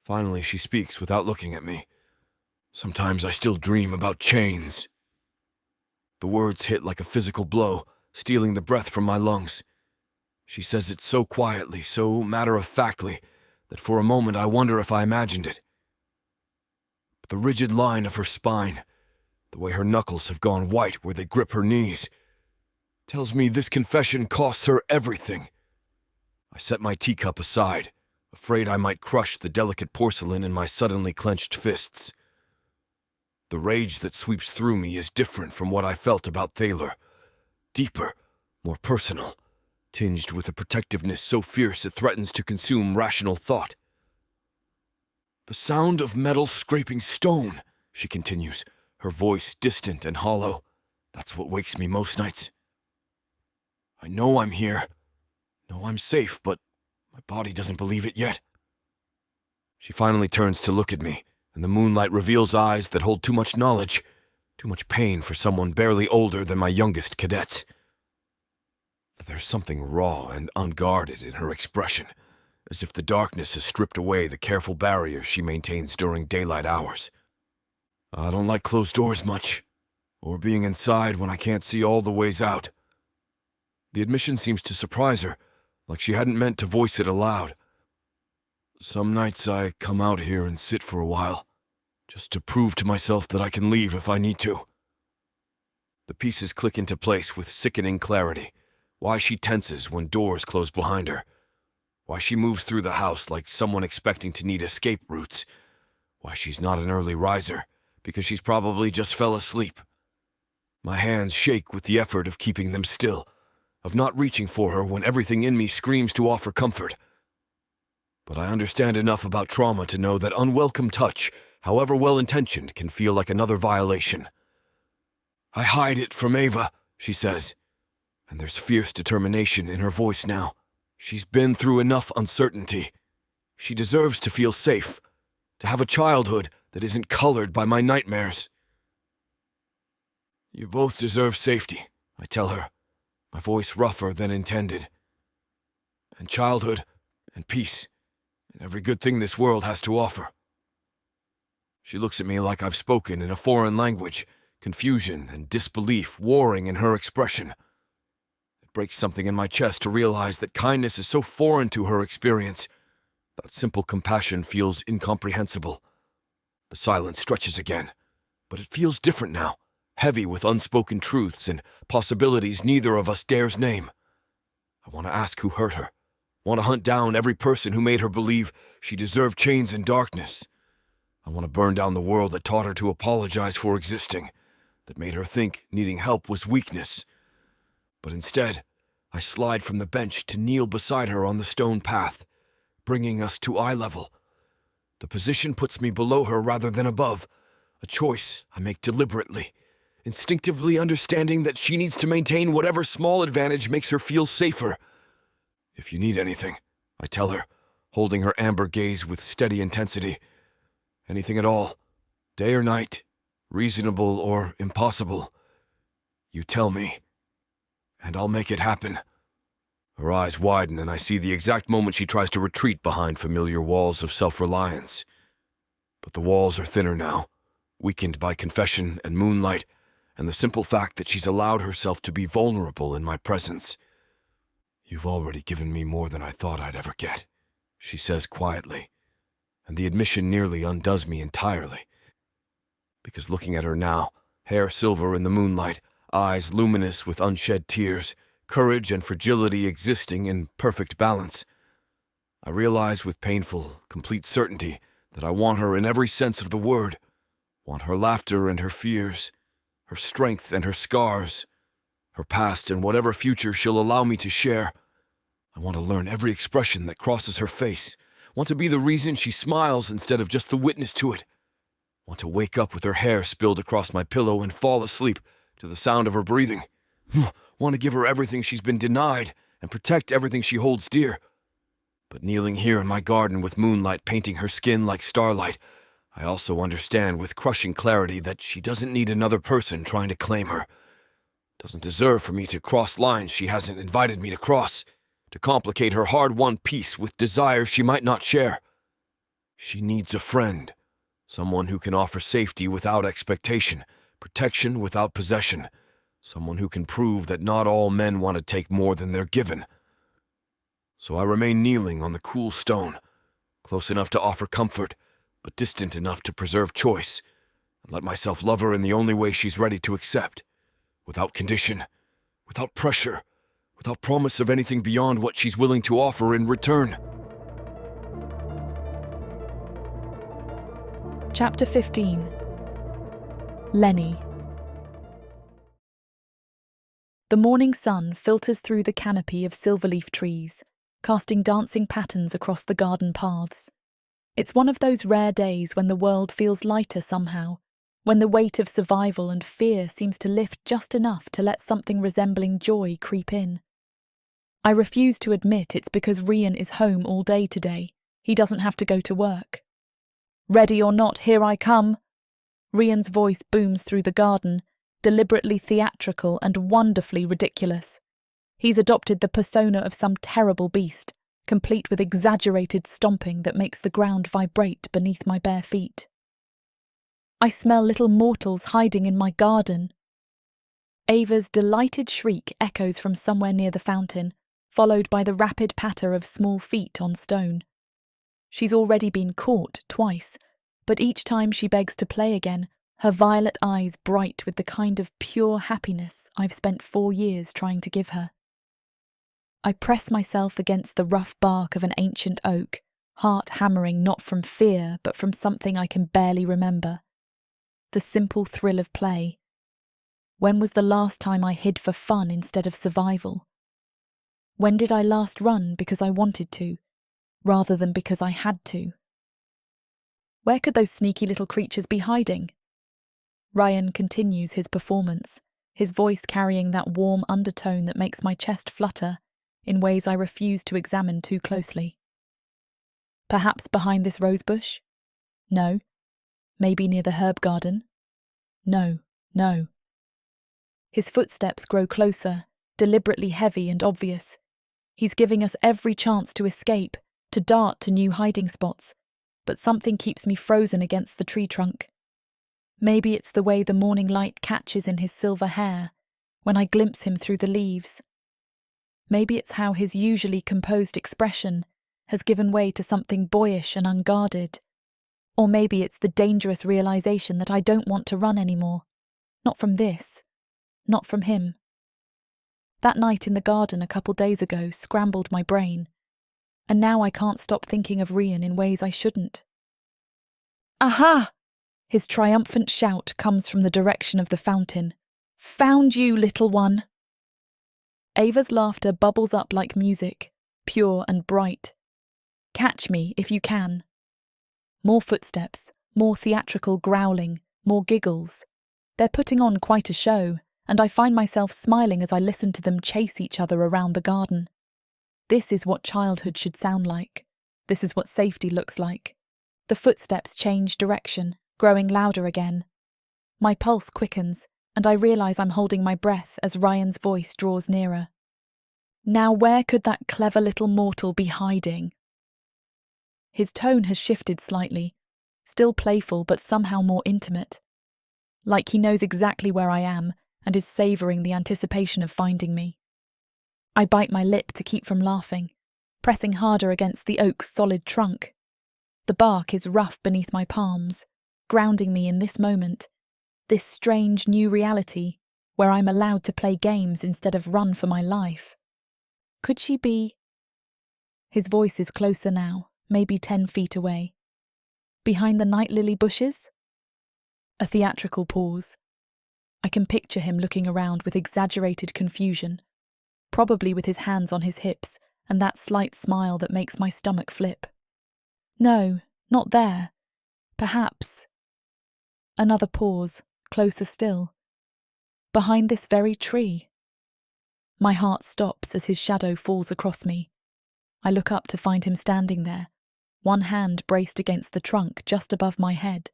Finally, she speaks without looking at me. "Sometimes I still dream about chains." The words hit like a physical blow, stealing the breath from my lungs. She says it so quietly, so matter-of-factly, that for a moment I wonder if I imagined it. But the rigid line of her spine, the way her knuckles have gone white where they grip her knees, tells me this confession costs her everything. I set my teacup aside, afraid I might crush the delicate porcelain in my suddenly clenched fists. The rage that sweeps through me is different from what I felt about Thaler. Deeper, more personal, tinged with a protectiveness so fierce it threatens to consume rational thought. "The sound of metal scraping stone," she continues, her voice distant and hollow. "That's what wakes me most nights. I know I'm here, know I'm safe, but my body doesn't believe it yet." She finally turns to look at me, and the moonlight reveals eyes that hold too much knowledge, too much pain for someone barely older than my youngest cadets. There's something raw and unguarded in her expression, as if the darkness has stripped away the careful barriers she maintains during daylight hours. I don't like closed doors much, or being inside when I can't see all the ways out. The admission seems to surprise her, like she hadn't meant to voice it aloud. "Some nights I come out here and sit for a while, just to prove to myself that I can leave if I need to." The pieces click into place with sickening clarity. Why she tenses when doors close behind her. Why she moves through the house like someone expecting to need escape routes. Why she's not an early riser, because she's probably just fell asleep. My hands shake with the effort of keeping them still, of not reaching for her when everything in me screams to offer comfort. But I understand enough about trauma to know that unwelcome touch however well-intentioned, can feel like another violation. "I hide it from Ava," she says, and there's fierce determination in her voice now. She's been through enough uncertainty. She deserves to feel safe, to have a childhood that isn't colored by my nightmares. "You both deserve safety," I tell her, my voice rougher than intended. "And childhood, and peace, and every good thing this world has to offer." She looks at me like I've spoken in a foreign language, confusion and disbelief warring in her expression. It breaks something in my chest to realize that kindness is so foreign to her experience. That simple compassion feels incomprehensible. The silence stretches again, but it feels different now, heavy with unspoken truths and possibilities neither of us dares name. I want to ask who hurt her, want to hunt down every person who made her believe she deserved chains and darkness. I want to burn down the world that taught her to apologize for existing, that made her think needing help was weakness. But instead, I slide from the bench to kneel beside her on the stone path, bringing us to eye level. The position puts me below her rather than above, a choice I make deliberately, instinctively understanding that she needs to maintain whatever small advantage makes her feel safer. "If you need anything," I tell her, holding her amber gaze with steady intensity. "Anything at all, day or night, reasonable or impossible, you tell me, and I'll make it happen." Her eyes widen, and I see the exact moment she tries to retreat behind familiar walls of self-reliance. But the walls are thinner now, weakened by confession and moonlight, and the simple fact that she's allowed herself to be vulnerable in my presence. "You've already given me more than I thought I'd ever get," she says quietly, and the admission nearly undoes me entirely. Because looking at her now, hair silver in the moonlight, eyes luminous with unshed tears, courage and fragility existing in perfect balance, I realize with painful, complete certainty that I want her in every sense of the word, want her laughter and her fears, her strength and her scars, her past and whatever future she'll allow me to share. I want to learn every expression that crosses her face, want to be the reason she smiles instead of just the witness to it, want to wake up with her hair spilled across my pillow and fall asleep to the sound of her breathing. Want to give her everything she's been denied and protect everything she holds dear. But kneeling here in my garden with moonlight painting her skin like starlight, I also understand with crushing clarity that she doesn't need another person trying to claim her. Doesn't deserve for me to cross lines she hasn't invited me to cross, to complicate her hard-won peace with desires she might not share. She needs a friend, someone who can offer safety without expectation, protection without possession, someone who can prove that not all men want to take more than they're given. So I remain kneeling on the cool stone, close enough to offer comfort, but distant enough to preserve choice, and let myself love her in the only way she's ready to accept, without condition, without pressure, without promise of anything beyond what she's willing to offer in return. Chapter 15. Lenny. The morning sun filters through the canopy of silverleaf trees, casting dancing patterns across the garden paths. It's one of those rare days when the world feels lighter somehow, when the weight of survival and fear seems to lift just enough to let something resembling joy creep in. I refuse to admit it's because Rian is home all day today. He doesn't have to go to work. "Ready or not, here I come!" Rian's voice booms through the garden, deliberately theatrical and wonderfully ridiculous. He's adopted the persona of some terrible beast, complete with exaggerated stomping that makes the ground vibrate beneath my bare feet. I smell little mortals hiding in my garden. Ava's delighted shriek echoes from somewhere near the fountain, followed by the rapid patter of small feet on stone. She's already been caught twice, but each time she begs to play again, her violet eyes bright with the kind of pure happiness I've spent 4 years trying to give her. I press myself against the rough bark of an ancient oak, heart hammering not from fear but from something I can barely remember. The simple thrill of play. When was the last time I hid for fun instead of survival? When did I last run because I wanted to, rather than because I had to? Where could those sneaky little creatures be hiding? Rian continues his performance, his voice carrying that warm undertone that makes my chest flutter in ways I refuse to examine too closely. Perhaps behind this rosebush? No. Maybe near the herb garden? No, no. His footsteps grow closer, deliberately heavy and obvious. He's giving us every chance to escape, to dart to new hiding spots, but something keeps me frozen against the tree trunk. Maybe it's the way the morning light catches in his silver hair when I glimpse him through the leaves. Maybe it's how his usually composed expression has given way to something boyish and unguarded. Or maybe it's the dangerous realization that I don't want to run anymore. Not from this. Not from him. That night in the garden a couple days ago scrambled my brain, and now I can't stop thinking of Rian in ways I shouldn't. Aha! His triumphant shout comes from the direction of the fountain. Found you, little one! Ava's laughter bubbles up like music, pure and bright. Catch me if you can. More footsteps, more theatrical growling, more giggles. They're putting on quite a show, and I find myself smiling as I listen to them chase each other around the garden. This is what childhood should sound like. This is what safety looks like. The footsteps change direction, growing louder again. My pulse quickens, and I realise I'm holding my breath as Rian's voice draws nearer. Now where could that clever little mortal be hiding? His tone has shifted slightly, still playful but somehow more intimate. Like he knows exactly where I am and is savouring the anticipation of finding me. I bite my lip to keep from laughing, pressing harder against the oak's solid trunk. The bark is rough beneath my palms, grounding me in this moment, this strange new reality where I'm allowed to play games instead of run for my life. Could she be? His voice is closer now, maybe 10 feet away. Behind the night lily bushes? A theatrical pause. I can picture him looking around with exaggerated confusion, probably with his hands on his hips and that slight smile that makes my stomach flip. No, not there. Perhaps. Another pause, closer still. Behind this very tree. My heart stops as his shadow falls across me. I look up to find him standing there, one hand braced against the trunk just above my head,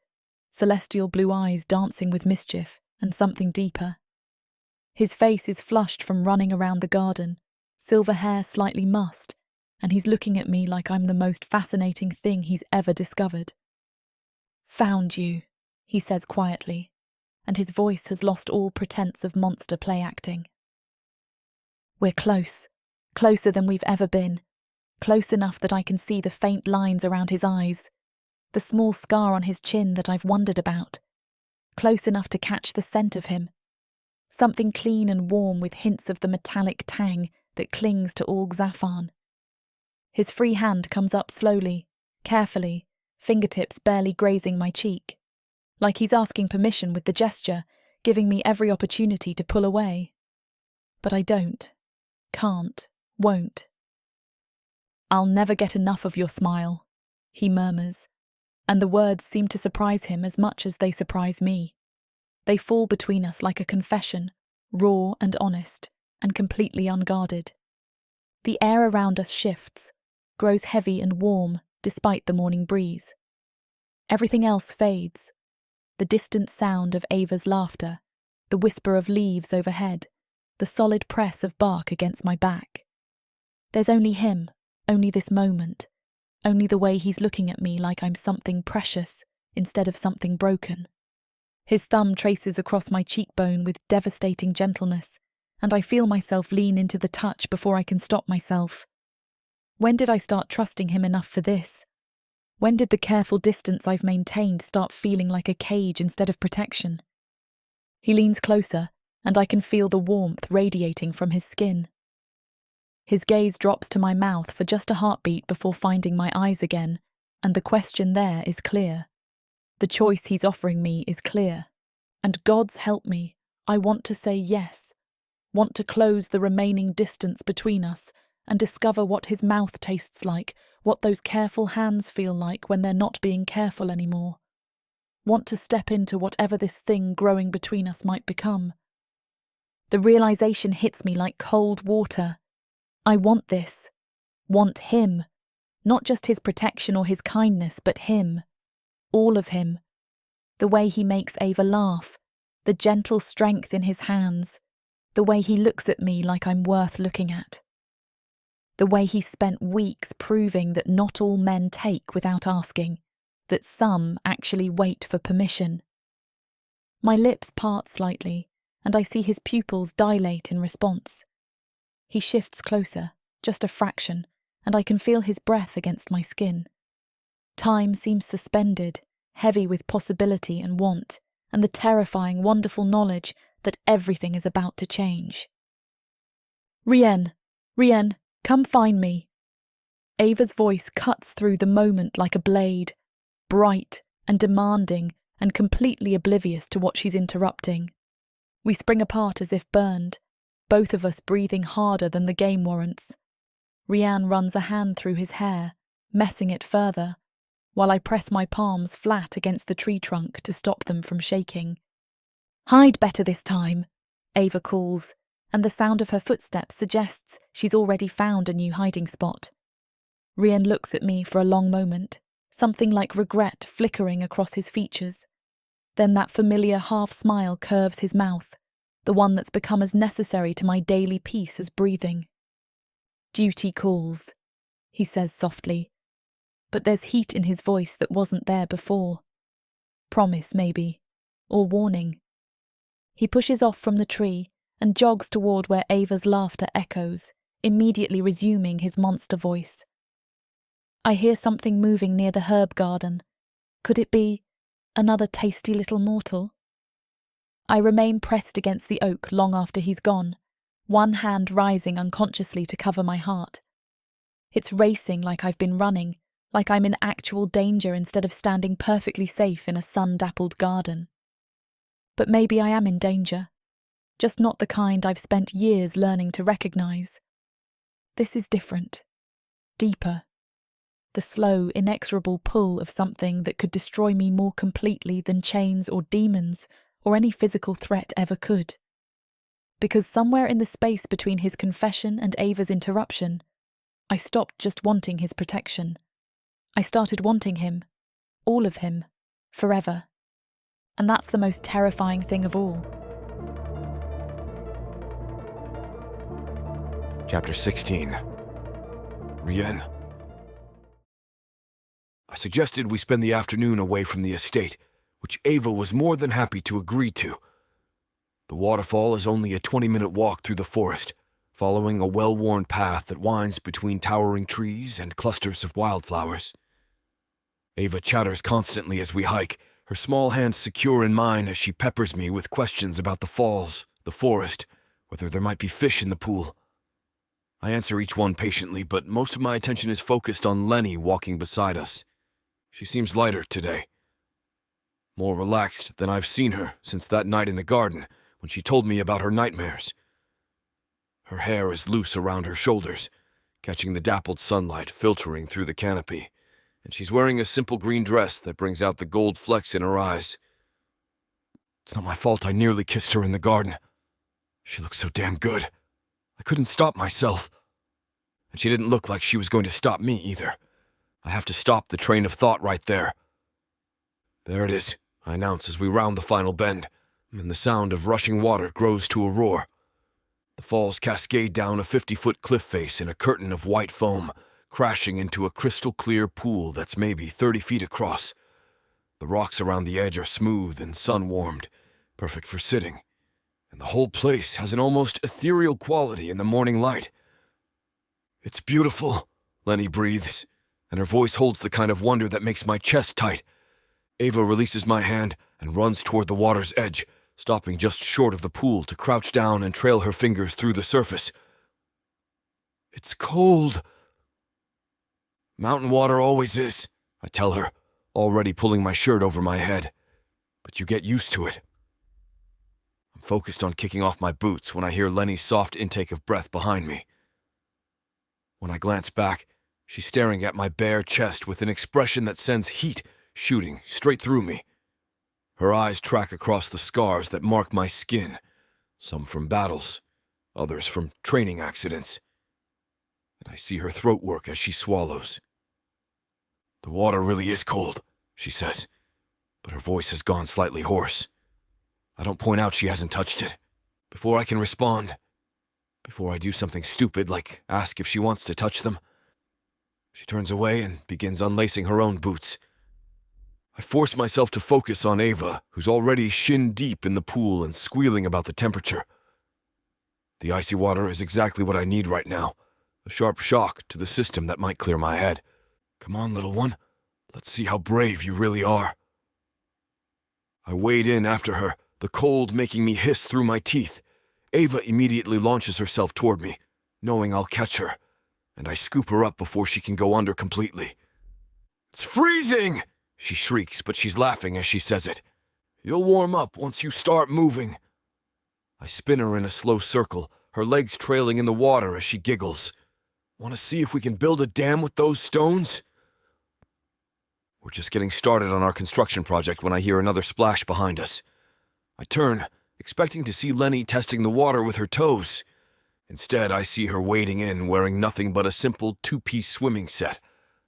celestial blue eyes dancing with mischief and something deeper. His face is flushed from running around the garden, silver hair slightly mussed, and he's looking at me like I'm the most fascinating thing he's ever discovered. Found you, he says quietly, and his voice has lost all pretense of monster play acting. We're close, closer than we've ever been, close enough that I can see the faint lines around his eyes, the small scar on his chin that I've wondered about, close enough to catch the scent of him, something clean and warm with hints of the metallic tang that clings to all Xafan. His free hand comes up slowly, carefully, fingertips barely grazing my cheek, like he's asking permission with the gesture, giving me every opportunity to pull away. But I don't, can't, won't. I'll never get enough of your smile, he murmurs, and the words seem to surprise him as much as they surprise me. They fall between us like a confession, raw and honest, and completely unguarded. The air around us shifts, grows heavy and warm despite the morning breeze. Everything else fades. The distant sound of Ava's laughter, the whisper of leaves overhead, the solid press of bark against my back. There's only him, only this moment, only the way he's looking at me like I'm something precious instead of something broken. His thumb traces across my cheekbone with devastating gentleness, and I feel myself lean into the touch before I can stop myself. When did I start trusting him enough for this? When did the careful distance I've maintained start feeling like a cage instead of protection? He leans closer, and I can feel the warmth radiating from his skin. His gaze drops to my mouth for just a heartbeat before finding my eyes again, and the question there is clear. The choice he's offering me is clear. And God's help me, I want to say yes, want to close the remaining distance between us and discover what his mouth tastes like, what those careful hands feel like when they're not being careful anymore. Want to step into whatever this thing growing between us might become. The realization hits me like cold water. I want this. Want him. Not just his protection or his kindness, but him. All of him. The way he makes Ava laugh. The gentle strength in his hands. The way he looks at me like I'm worth looking at. The way he spent weeks proving that not all men take without asking, that some actually wait for permission. My lips part slightly, and I see his pupils dilate in response. He shifts closer, just a fraction, and I can feel his breath against my skin. Time seems suspended, heavy with possibility and want, and the terrifying, wonderful knowledge that everything is about to change. Rienne, come find me. Ava's voice cuts through the moment like a blade, bright and demanding and completely oblivious to what she's interrupting. We spring apart as if burned, both of us breathing harder than the game warrants. Rian runs a hand through his hair, messing it further, while I press my palms flat against the tree trunk to stop them from shaking. Hide better this time, Ava calls, and the sound of her footsteps suggests she's already found a new hiding spot. Rian looks at me for a long moment, something like regret flickering across his features. Then that familiar half-smile curves his mouth, the one that's become as necessary to my daily peace as breathing. Duty calls, he says softly, but there's heat in his voice that wasn't there before. Promise, maybe, or warning. He pushes off from the tree and jogs toward where Ava's laughter echoes, immediately resuming his monster voice. I hear something moving near the herb garden. Could it be another tasty little mortal? I remain pressed against the oak long after he's gone, one hand rising unconsciously to cover my heart. It's racing like I've been running, like I'm in actual danger instead of standing perfectly safe in a sun-dappled garden. But maybe I am in danger, just not the kind I've spent years learning to recognize. This is different, deeper. The slow, inexorable pull of something that could destroy me more completely than chains or demons or any physical threat ever could. Because somewhere in the space between his confession and Ava's interruption, I stopped just wanting his protection. I started wanting him, all of him, forever. And that's the most terrifying thing of all. Chapter 16. Rienne. I suggested we spend the afternoon away from the estate, which Ava was more than happy to agree to. The waterfall is only a 20-minute walk through the forest, following a well-worn path that winds between towering trees and clusters of wildflowers. Ava chatters constantly as we hike, her small hands secure in mine as she peppers me with questions about the falls, the forest, whether there might be fish in the pool. I answer each one patiently, but most of my attention is focused on Lenny walking beside us. She seems lighter today. More relaxed than I've seen her since that night in the garden when she told me about her nightmares. Her hair is loose around her shoulders, catching the dappled sunlight filtering through the canopy, and she's wearing a simple green dress that brings out the gold flecks in her eyes. It's not my fault I nearly kissed her in the garden. She looked so damn good. I couldn't stop myself. And she didn't look like she was going to stop me either. I have to stop the train of thought right there. There it is, I announce as we round the final bend, and the sound of rushing water grows to a roar. The falls cascade down a 50-foot cliff face in a curtain of white foam, crashing into a crystal-clear pool that's maybe 30 feet across. The rocks around the edge are smooth and sun-warmed, perfect for sitting, and the whole place has an almost ethereal quality in the morning light. It's beautiful, Lenny breathes, and her voice holds the kind of wonder that makes my chest tight. Ava releases my hand and runs toward the water's edge, stopping just short of the pool to crouch down and trail her fingers through the surface. It's cold. Mountain water always is, I tell her, already pulling my shirt over my head. But you get used to it. I'm focused on kicking off my boots when I hear Lenny's soft intake of breath behind me. When I glance back, She's staring at my bare chest with an expression that sends heat shooting straight through me. Her eyes track across the scars that mark my skin, some from battles, others from training accidents. And I see her throat work as she swallows. "The water really is cold," she says, but her voice has gone slightly hoarse. I don't point out she hasn't touched it. Before I can respond, before I do something stupid like ask if she wants to touch them, she turns away and begins unlacing her own boots. I force myself to focus on Ava, who's already shin-deep in the pool and squealing about the temperature. The icy water is exactly what I need right now, a sharp shock to the system that might clear my head. "Come on, little one. Let's see how brave you really are." I wade in after her, the cold making me hiss through my teeth. Ava immediately launches herself toward me, knowing I'll catch her, and I scoop her up before she can go under completely. "It's freezing!" she shrieks, but she's laughing as she says it. "You'll warm up once you start moving." I spin her in a slow circle, her legs trailing in the water as she giggles. "Want to see if we can build a dam with those stones?" We're just getting started on our construction project when I hear another splash behind us. I turn, expecting to see Lenny testing the water with her toes. Instead, I see her wading in, wearing nothing but a simple two-piece swimming set,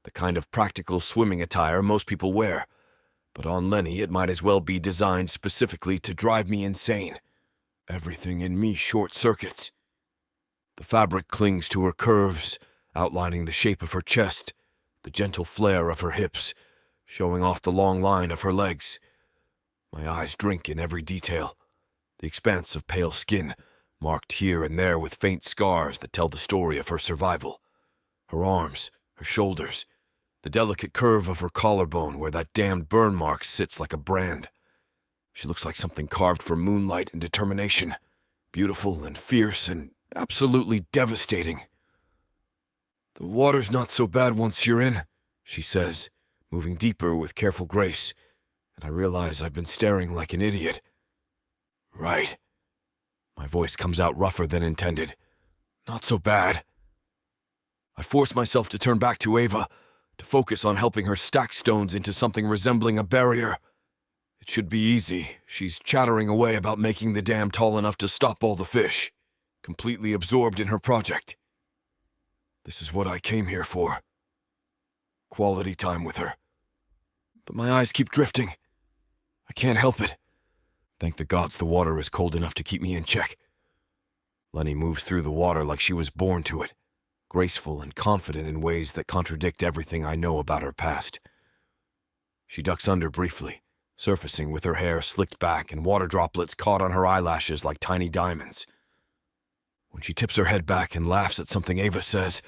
the kind of practical swimming attire most people wear. But on Lenny, it might as well be designed specifically to drive me insane. Everything in me short-circuits. The fabric clings to her curves, outlining the shape of her chest, the gentle flare of her hips, showing off the long line of her legs. My eyes drink in every detail. The expanse of pale skin, marked here and there with faint scars that tell the story of her survival. Her arms, her shoulders, the delicate curve of her collarbone where that damned burn mark sits like a brand. She looks like something carved for moonlight and determination, beautiful and fierce and absolutely devastating. "The water's not so bad once you're in," she says, moving deeper with careful grace, and I realize I've been staring like an idiot. "Right." My voice comes out rougher than intended. "Not so bad." I force myself to turn back to Ava, to focus on helping her stack stones into something resembling a barrier. It should be easy. She's chattering away about making the dam tall enough to stop all the fish, completely absorbed in her project. This is what I came here for. Quality time with her. But my eyes keep drifting. I can't help it. Thank the gods the water is cold enough to keep me in check. Lenny moves through the water like she was born to it, graceful and confident in ways that contradict everything I know about her past. She ducks under briefly, surfacing with her hair slicked back and water droplets caught on her eyelashes like tiny diamonds. When she tips her head back and laughs at something Ava says,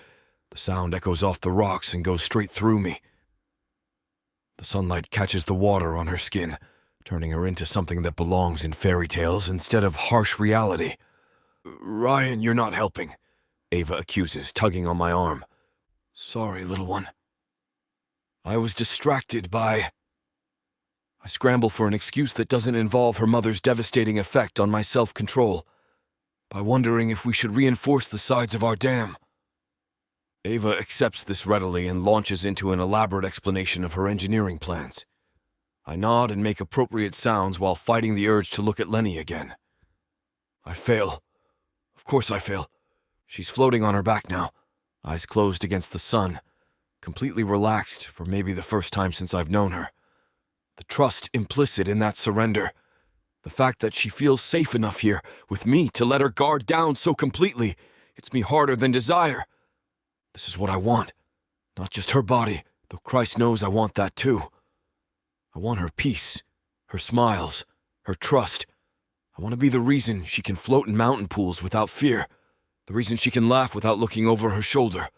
the sound echoes off the rocks and goes straight through me. The sunlight catches the water on her skin, turning her into something that belongs in fairy tales instead of harsh reality. "Rian, you're not helping," Ava accuses, tugging on my arm. "Sorry, little one. I was distracted by..." I scramble for an excuse that doesn't involve her mother's devastating effect on my self-control, by wondering if we should reinforce the sides of our dam. Ava accepts this readily and launches into an elaborate explanation of her engineering plans. I nod and make appropriate sounds while fighting the urge to look at Lenny again. I fail. Of course I fail. She's floating on her back now, eyes closed against the sun, completely relaxed for maybe the first time since I've known her. The trust implicit in that surrender, the fact that she feels safe enough here with me to let her guard down so completely, hits me harder than desire. This is what I want. Not just her body, though Christ knows I want that too. I want her peace, her smiles, her trust. I want to be the reason she can float in mountain pools without fear, the reason she can laugh without looking over her shoulder.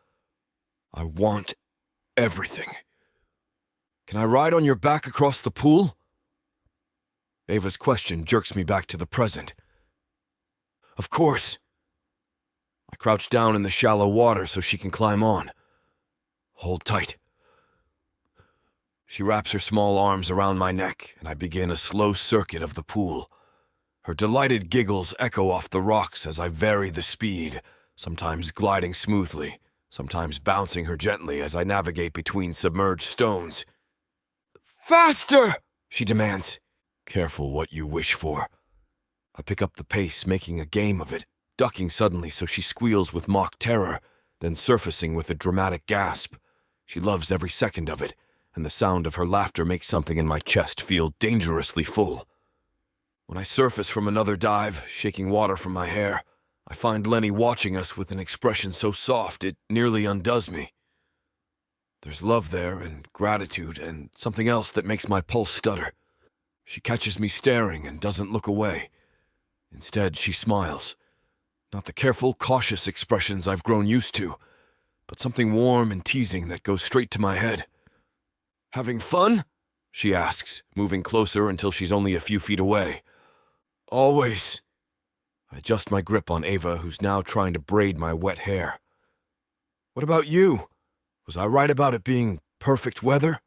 I want everything. "Can I ride on your back across the pool?" Ava's question jerks me back to the present. "Of course." I crouch down in the shallow water so she can climb on. "Hold tight." She wraps her small arms around my neck, and I begin a slow circuit of the pool. Her delighted giggles echo off the rocks as I vary the speed, sometimes gliding smoothly, sometimes bouncing her gently as I navigate between submerged stones. "Faster!" she demands. "Careful what you wish for." I pick up the pace, making a game of it, ducking suddenly so she squeals with mock terror, then surfacing with a dramatic gasp. She loves every second of it, and the sound of her laughter makes something in my chest feel dangerously full. When I surface from another dive, shaking water from my hair, I find Lenny watching us with an expression so soft it nearly undoes me. There's love there, and gratitude, and something else that makes my pulse stutter. She catches me staring and doesn't look away. Instead, she smiles. Not the careful, cautious expressions I've grown used to, but something warm and teasing that goes straight to my head. "Having fun?" she asks, moving closer until she's only a few feet away. "Always." I adjust my grip on Ava, who's now trying to braid my wet hair. "What about you? Was I right about it being perfect weather?"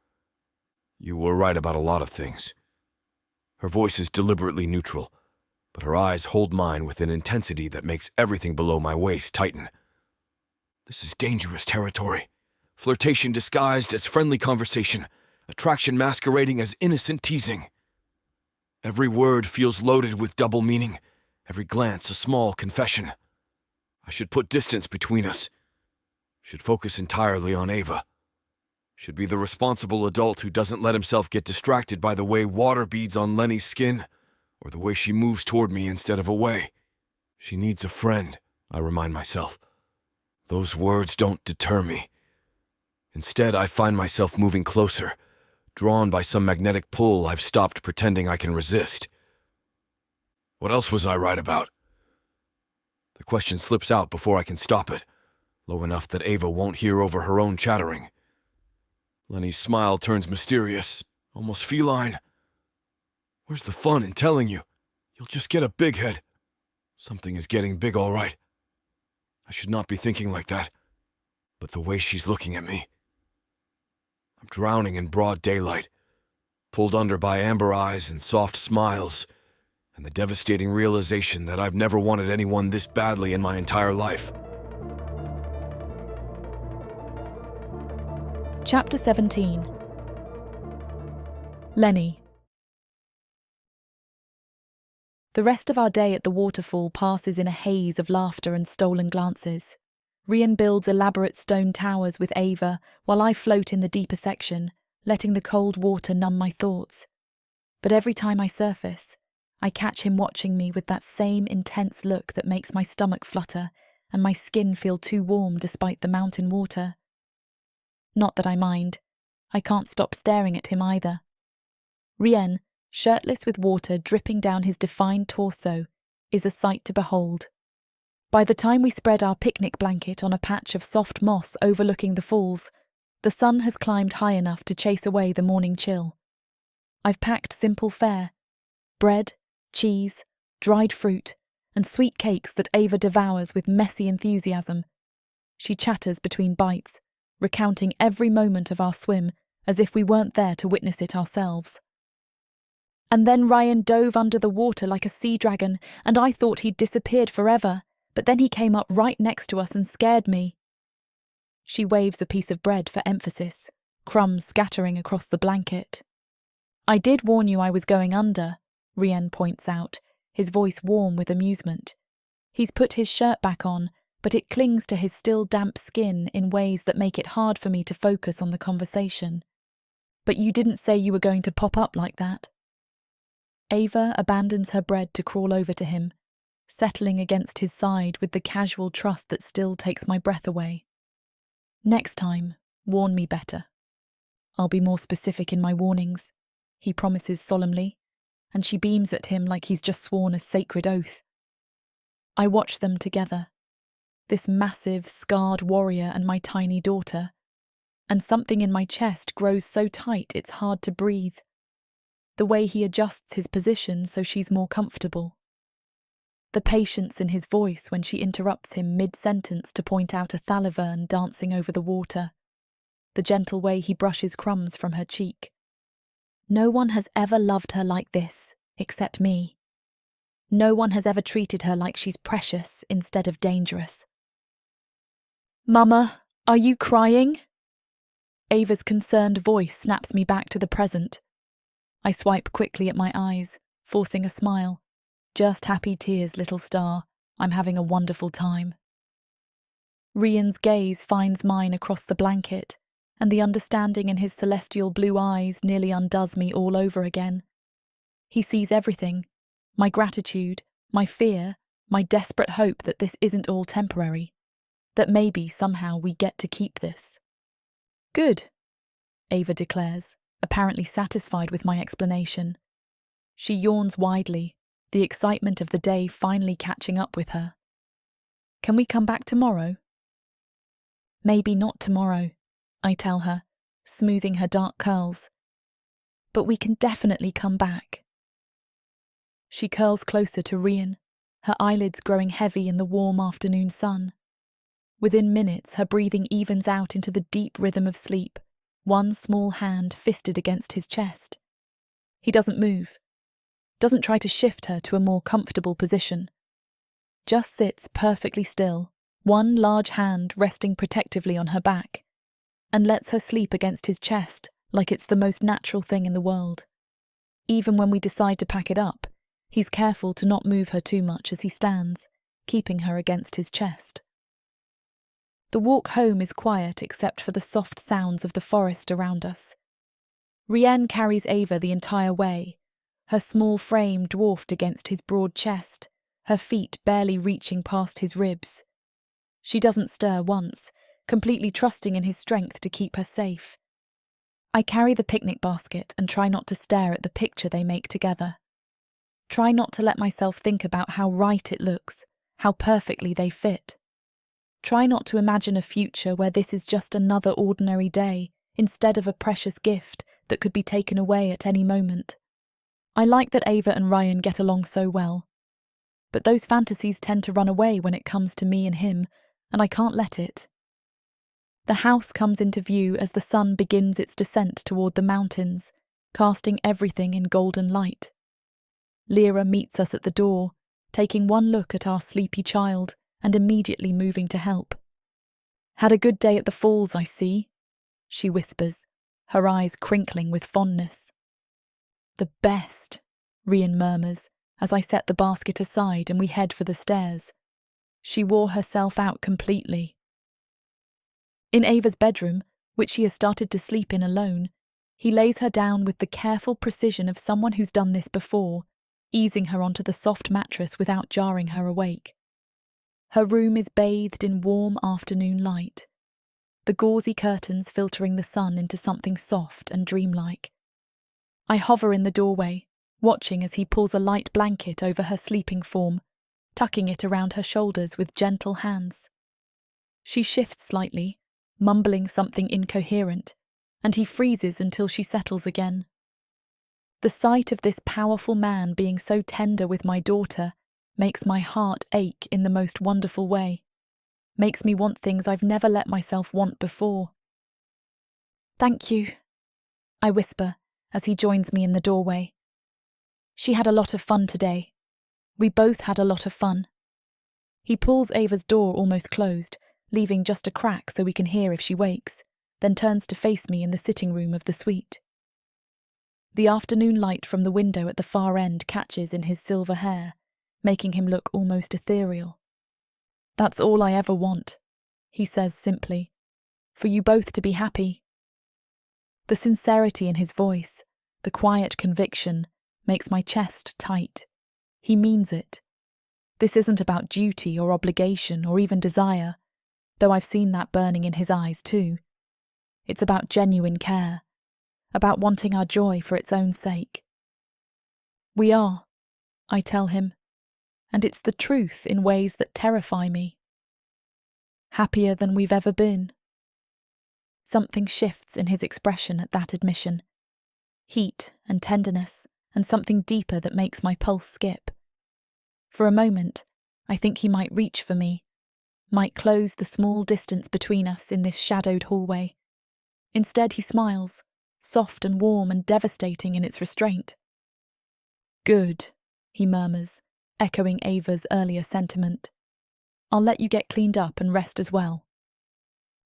"You were right about a lot of things." Her voice is deliberately neutral, but her eyes hold mine with an intensity that makes everything below my waist tighten. This is dangerous territory. Flirtation disguised as friendly conversation, attraction masquerading as innocent teasing. Every word feels loaded with double meaning, every glance a small confession. I should put distance between us. Should focus entirely on Ava. Should be the responsible adult who doesn't let himself get distracted by the way water beads on Lenny's skin, or the way she moves toward me instead of away. She needs a friend, I remind myself. Those words don't deter me. Instead, I find myself moving closer, drawn by some magnetic pull I've stopped pretending I can resist. What else was I right about? The question slips out before I can stop it, low enough that Ava won't hear over her own chattering. Lenny's smile turns mysterious, almost feline. "Where's the fun in telling you? You'll just get a big head." Something is getting big, all right. I should not be thinking like that, but the way she's looking at me. I'm drowning in broad daylight, pulled under by amber eyes and soft smiles, and the devastating realization that I've never wanted anyone this badly in my entire life. Chapter 17. Lenny. The rest of our day at the waterfall passes in a haze of laughter and stolen glances. Rian builds elaborate stone towers with Ava, while I float in the deeper section, letting the cold water numb my thoughts. But every time I surface, I catch him watching me with that same intense look that makes my stomach flutter and my skin feel too warm despite the mountain water. Not that I mind. I can't stop staring at him either. Rienne, shirtless with water dripping down his defined torso, is a sight to behold. By the time we spread our picnic blanket on a patch of soft moss overlooking the falls, the sun has climbed high enough to chase away the morning chill. I've packed simple fare: bread, cheese, dried fruit, and sweet cakes that Ava devours with messy enthusiasm. She chatters between bites, recounting every moment of our swim as if we weren't there to witness it ourselves. And then Rian dove under the water like a sea dragon, and I thought he'd disappeared forever, but then he came up right next to us and scared me. She waves a piece of bread for emphasis, crumbs scattering across the blanket. "I did warn you I was going under," Rian points out, his voice warm with amusement. He's put his shirt back on, but it clings to his still damp skin in ways that make it hard for me to focus on the conversation. "But you didn't say you were going to pop up like that." Ava abandons her bread to crawl over to him, settling against his side with the casual trust that still takes my breath away. "Next time, warn me better." "I'll be more specific in my warnings," he promises solemnly, and she beams at him like he's just sworn a sacred oath. I watch them together, this massive, scarred warrior and my tiny daughter, and something in my chest grows so tight it's hard to breathe. The way he adjusts his position so she's more comfortable. The patience in his voice when she interrupts him mid-sentence to point out a thalivern dancing over the water. The gentle way he brushes crumbs from her cheek. No one has ever loved her like this, except me. No one has ever treated her like she's precious instead of dangerous. "Mama," Are you crying? Ava's concerned voice snaps me back to the present. I swipe quickly at my eyes, forcing a smile. Just happy tears, little star. I'm having a wonderful time. Rian's gaze finds mine across the blanket, and the understanding in his celestial blue eyes nearly undoes me all over again. He sees everything, my gratitude, my fear, my desperate hope that this isn't all temporary, that maybe somehow we get to keep this. Good, Ava declares, apparently satisfied with my explanation. She yawns widely, the excitement of the day finally catching up with her. Can we come back tomorrow? Maybe not tomorrow, I tell her, smoothing her dark curls. But we can definitely come back. She curls closer to Rian, her eyelids growing heavy in the warm afternoon sun. Within minutes, her breathing evens out into the deep rhythm of sleep, one small hand fisted against his chest. He doesn't move, doesn't try to shift her to a more comfortable position. Just sits perfectly still, one large hand resting protectively on her back, and lets her sleep against his chest like it's the most natural thing in the world. Even when we decide to pack it up, he's careful to not move her too much as he stands, keeping her against his chest. The walk home is quiet except for the soft sounds of the forest around us. Rienne carries Ava the entire way, her small frame dwarfed against his broad chest, her feet barely reaching past his ribs. She doesn't stir once, completely trusting in his strength to keep her safe. I carry the picnic basket and try not to stare at the picture they make together. Try not to let myself think about how right it looks, how perfectly they fit. Try not to imagine a future where this is just another ordinary day instead of a precious gift that could be taken away at any moment. I like that Ava and Rian get along so well. But those fantasies tend to run away when it comes to me and him, and I can't let it. The house comes into view as the sun begins its descent toward the mountains, casting everything in golden light. Lyra meets us at the door, taking one look at our sleepy child and immediately moving to help. Had a good day at the falls, I see, she whispers, her eyes crinkling with fondness. The best, Rian murmurs, as I set the basket aside and we head for the stairs. She wore herself out completely. In Ava's bedroom, which she has started to sleep in alone, he lays her down with the careful precision of someone who's done this before, easing her onto the soft mattress without jarring her awake. Her room is bathed in warm afternoon light, the gauzy curtains filtering the sun into something soft and dreamlike. I hover in the doorway, watching as he pulls a light blanket over her sleeping form, tucking it around her shoulders with gentle hands. She shifts slightly, mumbling something incoherent, and he freezes until she settles again. The sight of this powerful man being so tender with my daughter makes my heart ache in the most wonderful way, makes me want things I've never let myself want before. Thank you, I whisper as he joins me in the doorway. She had a lot of fun today. We both had a lot of fun. He pulls Ava's door almost closed, leaving just a crack so we can hear if she wakes, then turns to face me in the sitting room of the suite. The afternoon light from the window at the far end catches in his silver hair, making him look almost ethereal. That's all I ever want, he says simply, for you both to be happy. The sincerity in his voice, the quiet conviction, makes my chest tight. He means it. This isn't about duty or obligation or even desire, though I've seen that burning in his eyes too. It's about genuine care, about wanting our joy for its own sake. We are, I tell him, and it's the truth in ways that terrify me. Happier than we've ever been. Something shifts in his expression at that admission. Heat and tenderness, and something deeper that makes my pulse skip. For a moment, I think he might reach for me, might close the small distance between us in this shadowed hallway. Instead, he smiles, soft and warm and devastating in its restraint. Good, he murmurs, echoing Ava's earlier sentiment. I'll let you get cleaned up and rest as well.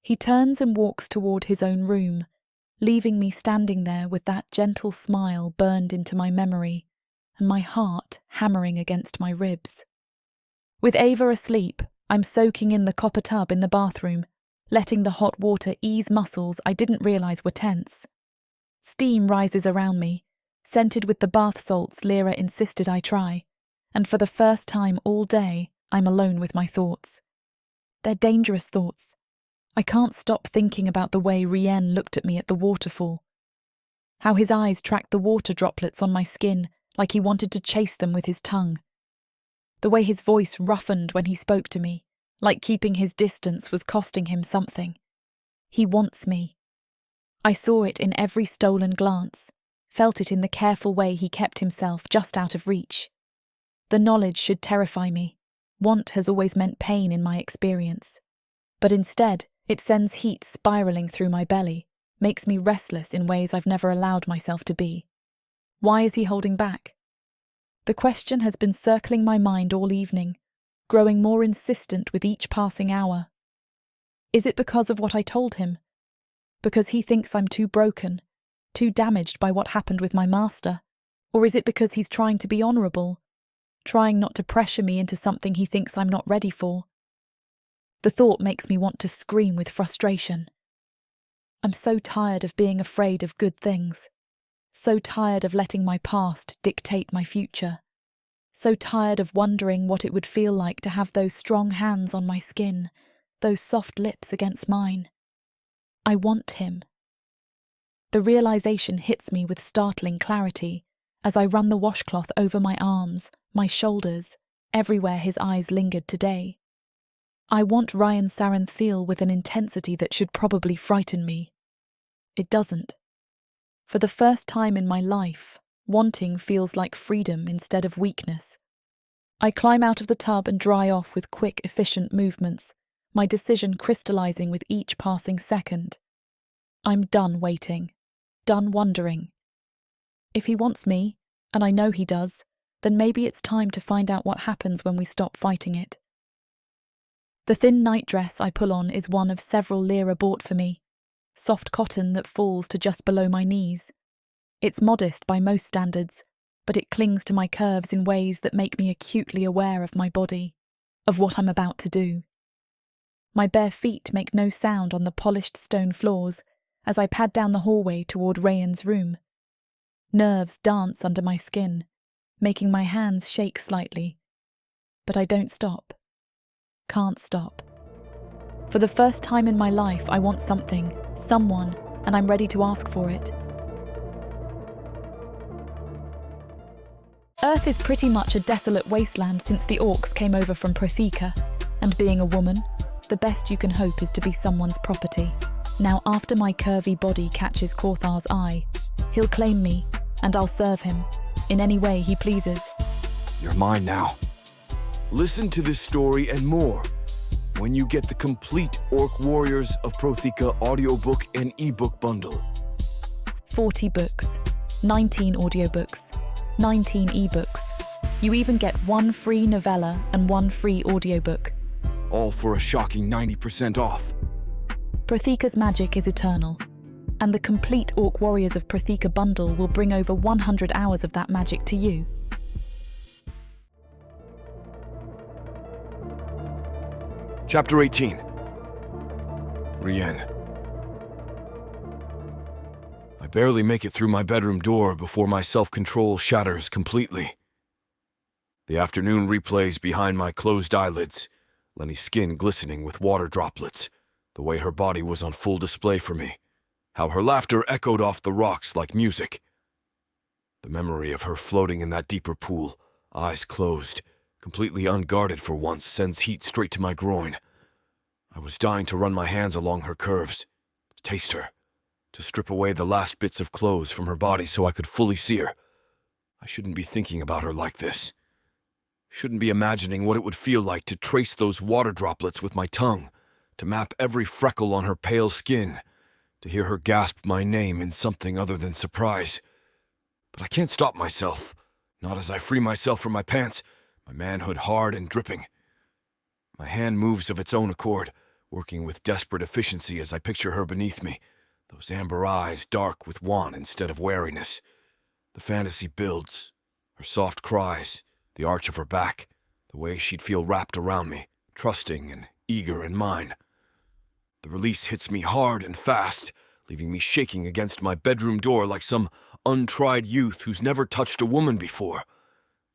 He turns and walks toward his own room, leaving me standing there with that gentle smile burned into my memory and my heart hammering against my ribs. With Ava asleep, I'm soaking in the copper tub in the bathroom, letting the hot water ease muscles I didn't realize were tense. Steam rises around me, scented with the bath salts Lyra insisted I try, and for the first time all day, I'm alone with my thoughts. They're dangerous thoughts. I can't stop thinking about the way Rienne looked at me at the waterfall. How his eyes tracked the water droplets on my skin like he wanted to chase them with his tongue. The way his voice roughened when he spoke to me, like keeping his distance was costing him something. He wants me. I saw it in every stolen glance, felt it in the careful way he kept himself just out of reach. The knowledge should terrify me. Want has always meant pain in my experience. But instead, it sends heat spiraling through my belly, makes me restless in ways I've never allowed myself to be. Why is he holding back? The question has been circling my mind all evening, growing more insistent with each passing hour. Is it because of what I told him? Because he thinks I'm too broken, too damaged by what happened with my master? Or is it because he's trying to be honourable, trying not to pressure me into something he thinks I'm not ready for? The thought makes me want to scream with frustration. I'm so tired of being afraid of good things. So tired of letting my past dictate my future. So tired of wondering what it would feel like to have those strong hands on my skin, those soft lips against mine. I want him. The realization hits me with startling clarity as I run the washcloth over my arms, my shoulders, everywhere his eyes lingered today. I want Ryan Saranthiel with an intensity that should probably frighten me. It doesn't. For the first time in my life, wanting feels like freedom instead of weakness. I climb out of the tub and dry off with quick, efficient movements, my decision crystallizing with each passing second. I'm done waiting, done wondering. If he wants me, and I know he does, then maybe it's time to find out what happens when we stop fighting it. The thin nightdress I pull on is one of several Lyra bought for me, soft cotton that falls to just below my knees. It's modest by most standards, but it clings to my curves in ways that make me acutely aware of my body, of what I'm about to do. My bare feet make no sound on the polished stone floors as I pad down the hallway toward Rian's room. Nerves dance under my skin, making my hands shake slightly. But I don't stop. Can't stop. For the first time in my life, I want something, someone, and I'm ready to ask for it. Earth is pretty much a desolate wasteland since the orcs came over from Protheka, and being a woman, the best you can hope is to be someone's property. Now, after my curvy body catches Korthar's eye, he'll claim me, and I'll serve him, in any way he pleases. You're mine now. Listen to this story and more when you get the complete Orc Warriors of Protheka audiobook and ebook bundle. 40 books, 19 audiobooks, 19 ebooks. You even get 1 free novella and 1 free audiobook. All for a shocking 90% off. Protheka's magic is eternal, and the complete Orc Warriors of Protheka bundle will bring over 100 hours of that magic to you. Chapter 18. Rienne. I barely make it through my bedroom door before my self-control shatters completely. The afternoon replays behind my closed eyelids, Lenny's skin glistening with water droplets, the way her body was on full display for me, how her laughter echoed off the rocks like music. The memory of her floating in that deeper pool, eyes closed, completely unguarded for once, sends heat straight to my groin. I was dying to run my hands along her curves, to taste her, to strip away the last bits of clothes from her body so I could fully see her. I shouldn't be thinking about her like this. Shouldn't be imagining what it would feel like to trace those water droplets with my tongue, to map every freckle on her pale skin, to hear her gasp my name in something other than surprise. But I can't stop myself, not as I free myself from my pants, my manhood hard and dripping. My hand moves of its own accord, working with desperate efficiency as I picture her beneath me, those amber eyes dark with want instead of wariness. The fantasy builds, her soft cries, the arch of her back, the way she'd feel wrapped around me, trusting and eager in mine. The release hits me hard and fast, leaving me shaking against my bedroom door like some untried youth who's never touched a woman before.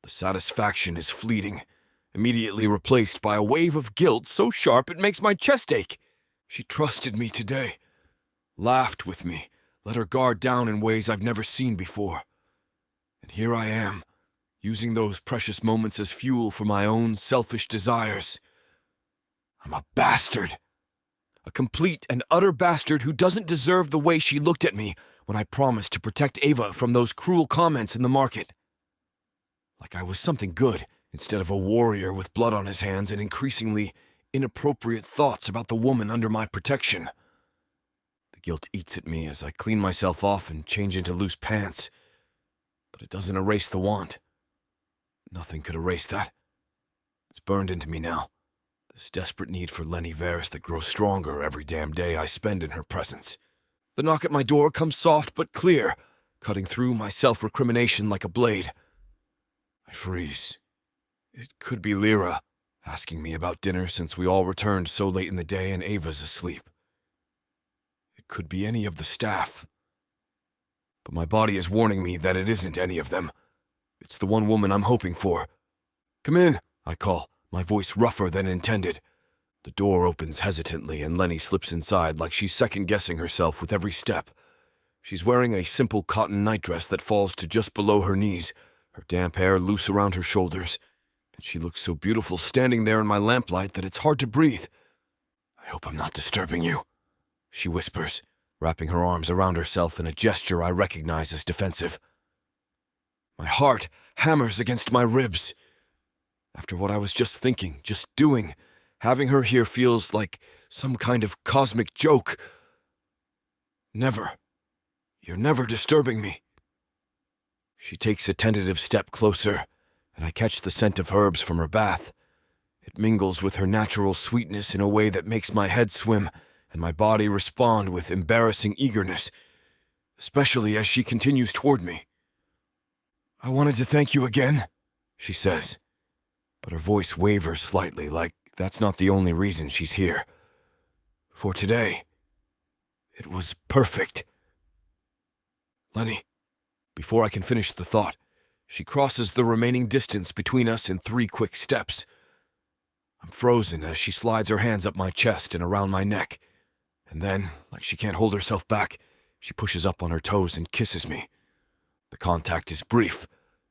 The satisfaction is fleeting, immediately replaced by a wave of guilt so sharp it makes my chest ache. She trusted me today, laughed with me, let her guard down in ways I've never seen before. And here I am, using those precious moments as fuel for my own selfish desires. I'm a bastard. A complete and utter bastard who doesn't deserve the way she looked at me when I promised to protect Ava from those cruel comments in the market. Like I was something good, instead of a warrior with blood on his hands and increasingly inappropriate thoughts about the woman under my protection. The guilt eats at me as I clean myself off and change into loose pants. But it doesn't erase the want. Nothing could erase that. It's burned into me now. This desperate need for Lenny Veris that grows stronger every damn day I spend in her presence. The knock at my door comes soft but clear, cutting through my self-recrimination like a blade. I freeze. It could be Lyra, asking me about dinner since we all returned so late in the day and Ava's asleep. It could be any of the staff. But my body is warning me that it isn't any of them. It's the one woman I'm hoping for. "Come in," I call, my voice rougher than intended. The door opens hesitantly and Lenny slips inside like she's second-guessing herself with every step. She's wearing a simple cotton nightdress that falls to just below her knees, her damp hair loose around her shoulders, and she looks so beautiful standing there in my lamplight that it's hard to breathe. "I hope I'm not disturbing you," she whispers, wrapping her arms around herself in a gesture I recognize as defensive. My heart hammers against my ribs. After what I was just thinking, just doing, having her here feels like some kind of cosmic joke. "Never. You're never disturbing me." She takes a tentative step closer, and I catch the scent of herbs from her bath. It mingles with her natural sweetness in a way that makes my head swim and my body respond with embarrassing eagerness, especially as she continues toward me. "I wanted to thank you again," she says, but her voice wavers slightly like that's not the only reason she's here. "For today, it was perfect." "Lenny," before I can finish the thought, she crosses the remaining distance between us in 3 quick steps. I'm frozen as she slides her hands up my chest and around my neck, and then, like she can't hold herself back, she pushes up on her toes and kisses me. The contact is brief,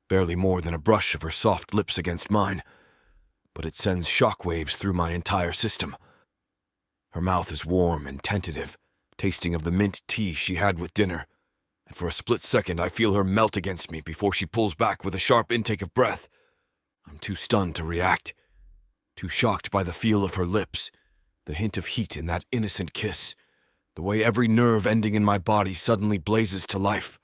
barely more than a brush of her soft lips against mine, but it sends shockwaves through my entire system. Her mouth is warm and tentative, tasting of the mint tea she had with dinner, and for a split second I feel her melt against me before she pulls back with a sharp intake of breath. I'm too stunned to react, too shocked by the feel of her lips, the hint of heat in that innocent kiss, the way every nerve ending in my body suddenly blazes to life.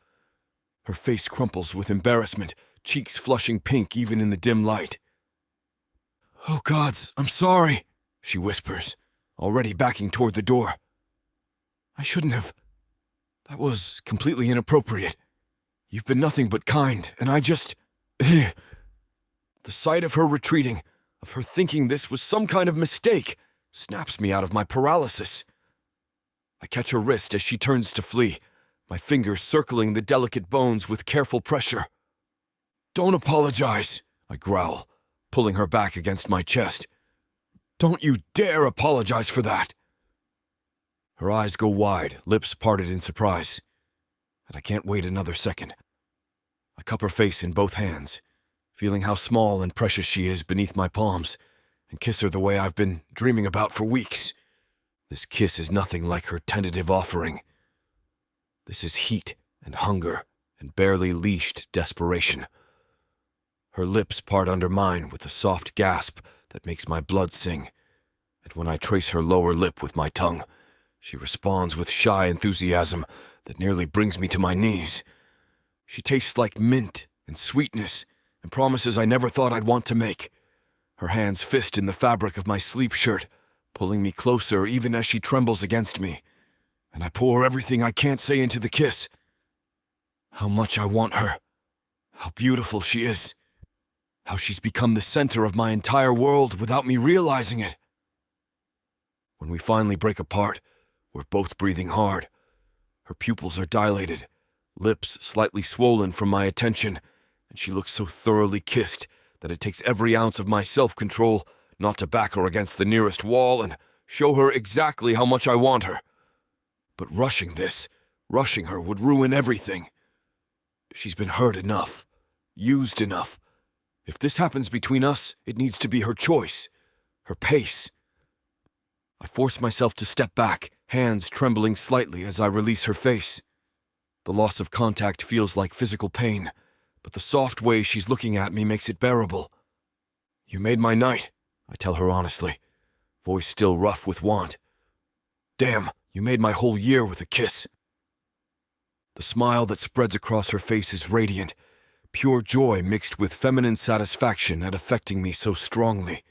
Her face crumples with embarrassment, cheeks flushing pink even in the dim light. "Oh gods, I'm sorry," she whispers, already backing toward the door. "I shouldn't have. That was completely inappropriate. You've been nothing but kind, and I just... The sight of her retreating, of her thinking this was some kind of mistake, snaps me out of my paralysis. I catch her wrist as she turns to flee, my fingers circling the delicate bones with careful pressure. "Don't apologize," I growl, pulling her back against my chest. "Don't you dare apologize for that." Her eyes go wide, lips parted in surprise, and I can't wait another second. I cup her face in both hands, feeling how small and precious she is beneath my palms, and kiss her the way I've been dreaming about for weeks. This kiss is nothing like her tentative offering. This is heat and hunger and barely leashed desperation. Her lips part under mine with a soft gasp that makes my blood sing, and when I trace her lower lip with my tongue, she responds with shy enthusiasm that nearly brings me to my knees. She tastes like mint and sweetness and promises I never thought I'd want to make. Her hands fist in the fabric of my sleep shirt, pulling me closer even as she trembles against me, and I pour everything I can't say into the kiss. How much I want her. How beautiful she is. How she's become the center of my entire world without me realizing it. When we finally break apart, we're both breathing hard. Her pupils are dilated, lips slightly swollen from my attention, and she looks so thoroughly kissed that it takes every ounce of my self-control not to back her against the nearest wall and show her exactly how much I want her. But rushing her would ruin everything. She's been hurt enough, used enough. If this happens between us, it needs to be her choice, her pace. I force myself to step back, hands trembling slightly as I release her face. The loss of contact feels like physical pain, but the soft way she's looking at me makes it bearable. You made my night, I tell her honestly, voice still rough with want. Damn, you made my whole year with a kiss. The smile that spreads across her face is radiant, pure joy mixed with feminine satisfaction at affecting me so strongly.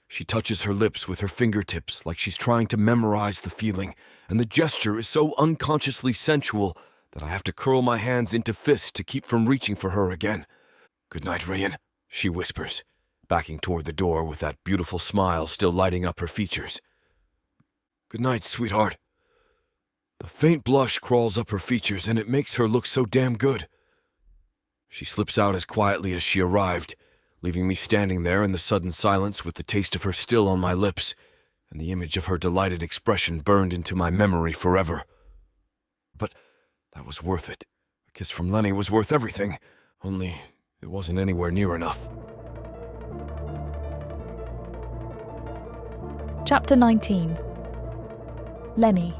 She touches her lips with her fingertips like she's trying to memorize the feeling, and the gesture is so unconsciously sensual that I have to curl my hands into fists to keep from reaching for her again. Good night, Rian, she whispers, backing toward the door with that beautiful smile still lighting up her features. Good night, sweetheart. A faint blush crawls up her features, and it makes her look so damn good. She slips out as quietly as she arrived, leaving me standing there in the sudden silence with the taste of her still on my lips, and the image of her delighted expression burned into my memory forever. But that was worth it. A kiss from Lenny was worth everything, only it wasn't anywhere near enough. Chapter 19. Lenny.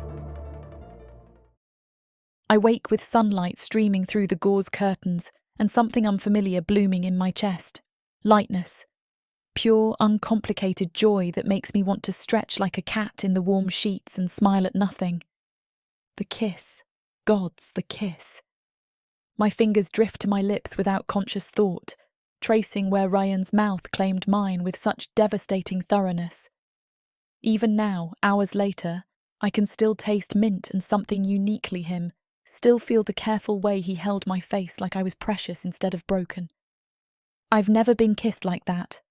I wake with sunlight streaming through the gauze curtains and something unfamiliar blooming in my chest. Lightness. Pure, uncomplicated joy that makes me want to stretch like a cat in the warm sheets and smile at nothing. The kiss. Gods, the kiss. My fingers drift to my lips without conscious thought, tracing where Rian's mouth claimed mine with such devastating thoroughness. Even now, hours later, I can still taste mint and something uniquely him, still feel the careful way he held my face like I was precious instead of broken. I've never been kissed like that.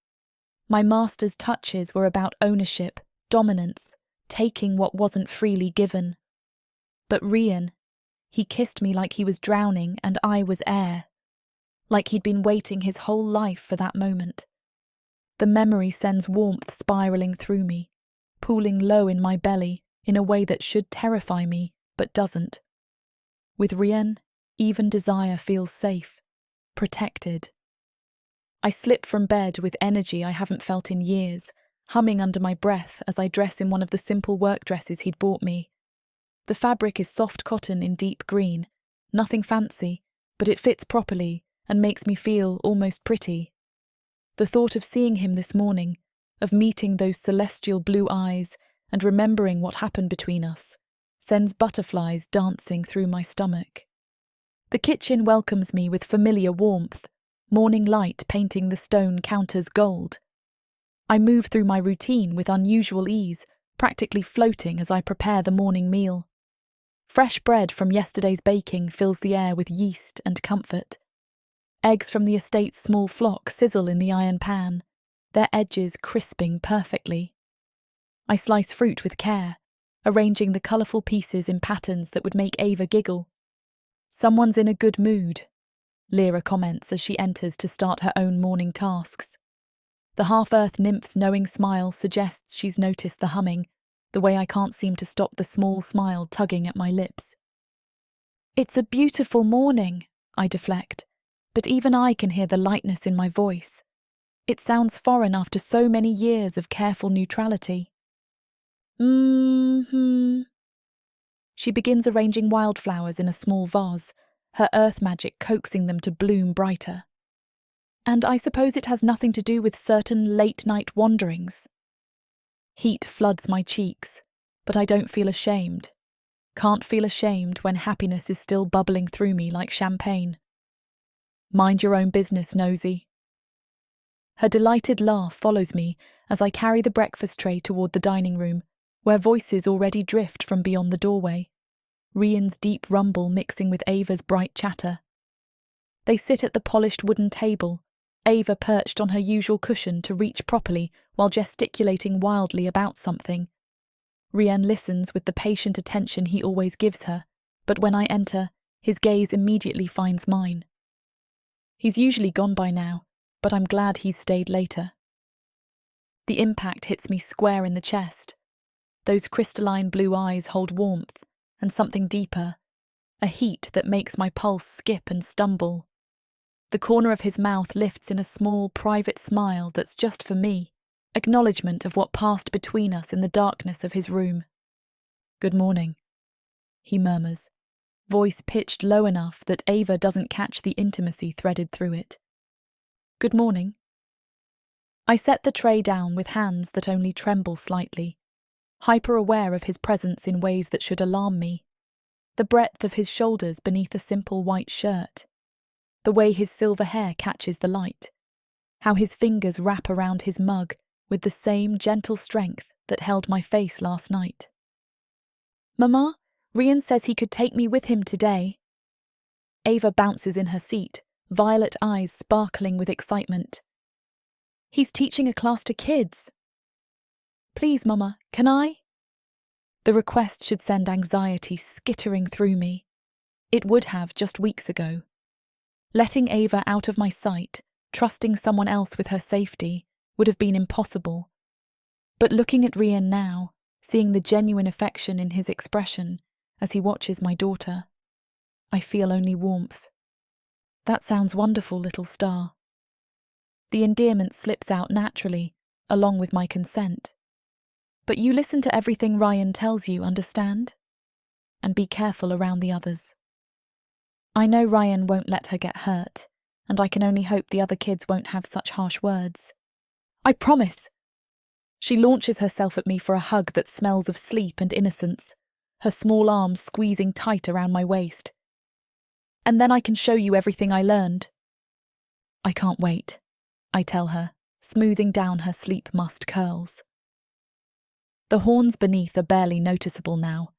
My master's touches were about ownership, dominance, taking what wasn't freely given. But Rian, he kissed me like he was drowning and I was air, like he'd been waiting his whole life for that moment. The memory sends warmth spiralling through me, pooling low in my belly in a way that should terrify me, but doesn't. With Rienne, even desire feels safe, protected. I slip from bed with energy I haven't felt in years, humming under my breath as I dress in one of the simple work dresses he'd bought me. The fabric is soft cotton in deep green, nothing fancy, but it fits properly and makes me feel almost pretty. The thought of seeing him this morning, of meeting those celestial blue eyes and remembering what happened between us, sends butterflies dancing through my stomach. The kitchen welcomes me with familiar warmth, morning light painting the stone counters gold. I move through my routine with unusual ease, practically floating as I prepare the morning meal. Fresh bread from yesterday's baking fills the air with yeast and comfort. Eggs from the estate's small flock sizzle in the iron pan, their edges crisping perfectly. I slice fruit with care, arranging the colourful pieces in patterns that would make Ava giggle. Someone's in a good mood, Lyra comments as she enters to start her own morning tasks. The half-earth nymph's knowing smile suggests she's noticed the humming, the way I can't seem to stop the small smile tugging at my lips. It's a beautiful morning, I deflect, but even I can hear the lightness in my voice. It sounds foreign after so many years of careful neutrality. She begins arranging wildflowers in a small vase, her earth magic coaxing them to bloom brighter. And I suppose it has nothing to do with certain late-night wanderings. Heat floods my cheeks, but I don't feel ashamed. Can't feel ashamed when happiness is still bubbling through me like champagne. Mind your own business, nosy. Her delighted laugh follows me as I carry the breakfast tray toward the dining room, where voices already drift from beyond the doorway, Rian's deep rumble mixing with Ava's bright chatter. They sit at the polished wooden table, Ava perched on her usual cushion to reach properly while gesticulating wildly about something. Rian listens with the patient attention he always gives her, but when I enter, his gaze immediately finds mine. He's usually gone by now, but I'm glad he's stayed later. The impact hits me square in the chest. Those crystalline blue eyes hold warmth and something deeper, a heat that makes my pulse skip and stumble. The corner of his mouth lifts in a small, private smile that's just for me, acknowledgement of what passed between us in the darkness of his room. "Good morning," he murmurs, voice pitched low enough that Ava doesn't catch the intimacy threaded through it. "Good morning." I set the tray down with hands that only tremble slightly, hyper-aware of his presence in ways that should alarm me. The breadth of his shoulders beneath a simple white shirt, the way his silver hair catches the light, how his fingers wrap around his mug with the same gentle strength that held my face last night. "Mama, Rian says he could take me with him today." Ava bounces in her seat, violet eyes sparkling with excitement. "He's teaching a class to kids." "Please, Mama, can I?" The request should send anxiety skittering through me. It would have just weeks ago. Letting Ava out of my sight, trusting someone else with her safety, would have been impossible. But looking at Rian now, seeing the genuine affection in his expression as he watches my daughter, I feel only warmth. "That sounds wonderful, little star." The endearment slips out naturally, along with my consent. "But you listen to everything Rian tells you, understand? And be careful around the others." I know Rian won't let her get hurt, and I can only hope the other kids won't have such harsh words. "I promise." She launches herself at me for a hug that smells of sleep and innocence, her small arms squeezing tight around my waist. "And then I can show you everything I learned." "I can't wait," I tell her, smoothing down her sleep-mussed curls. The horns beneath are barely noticeable now.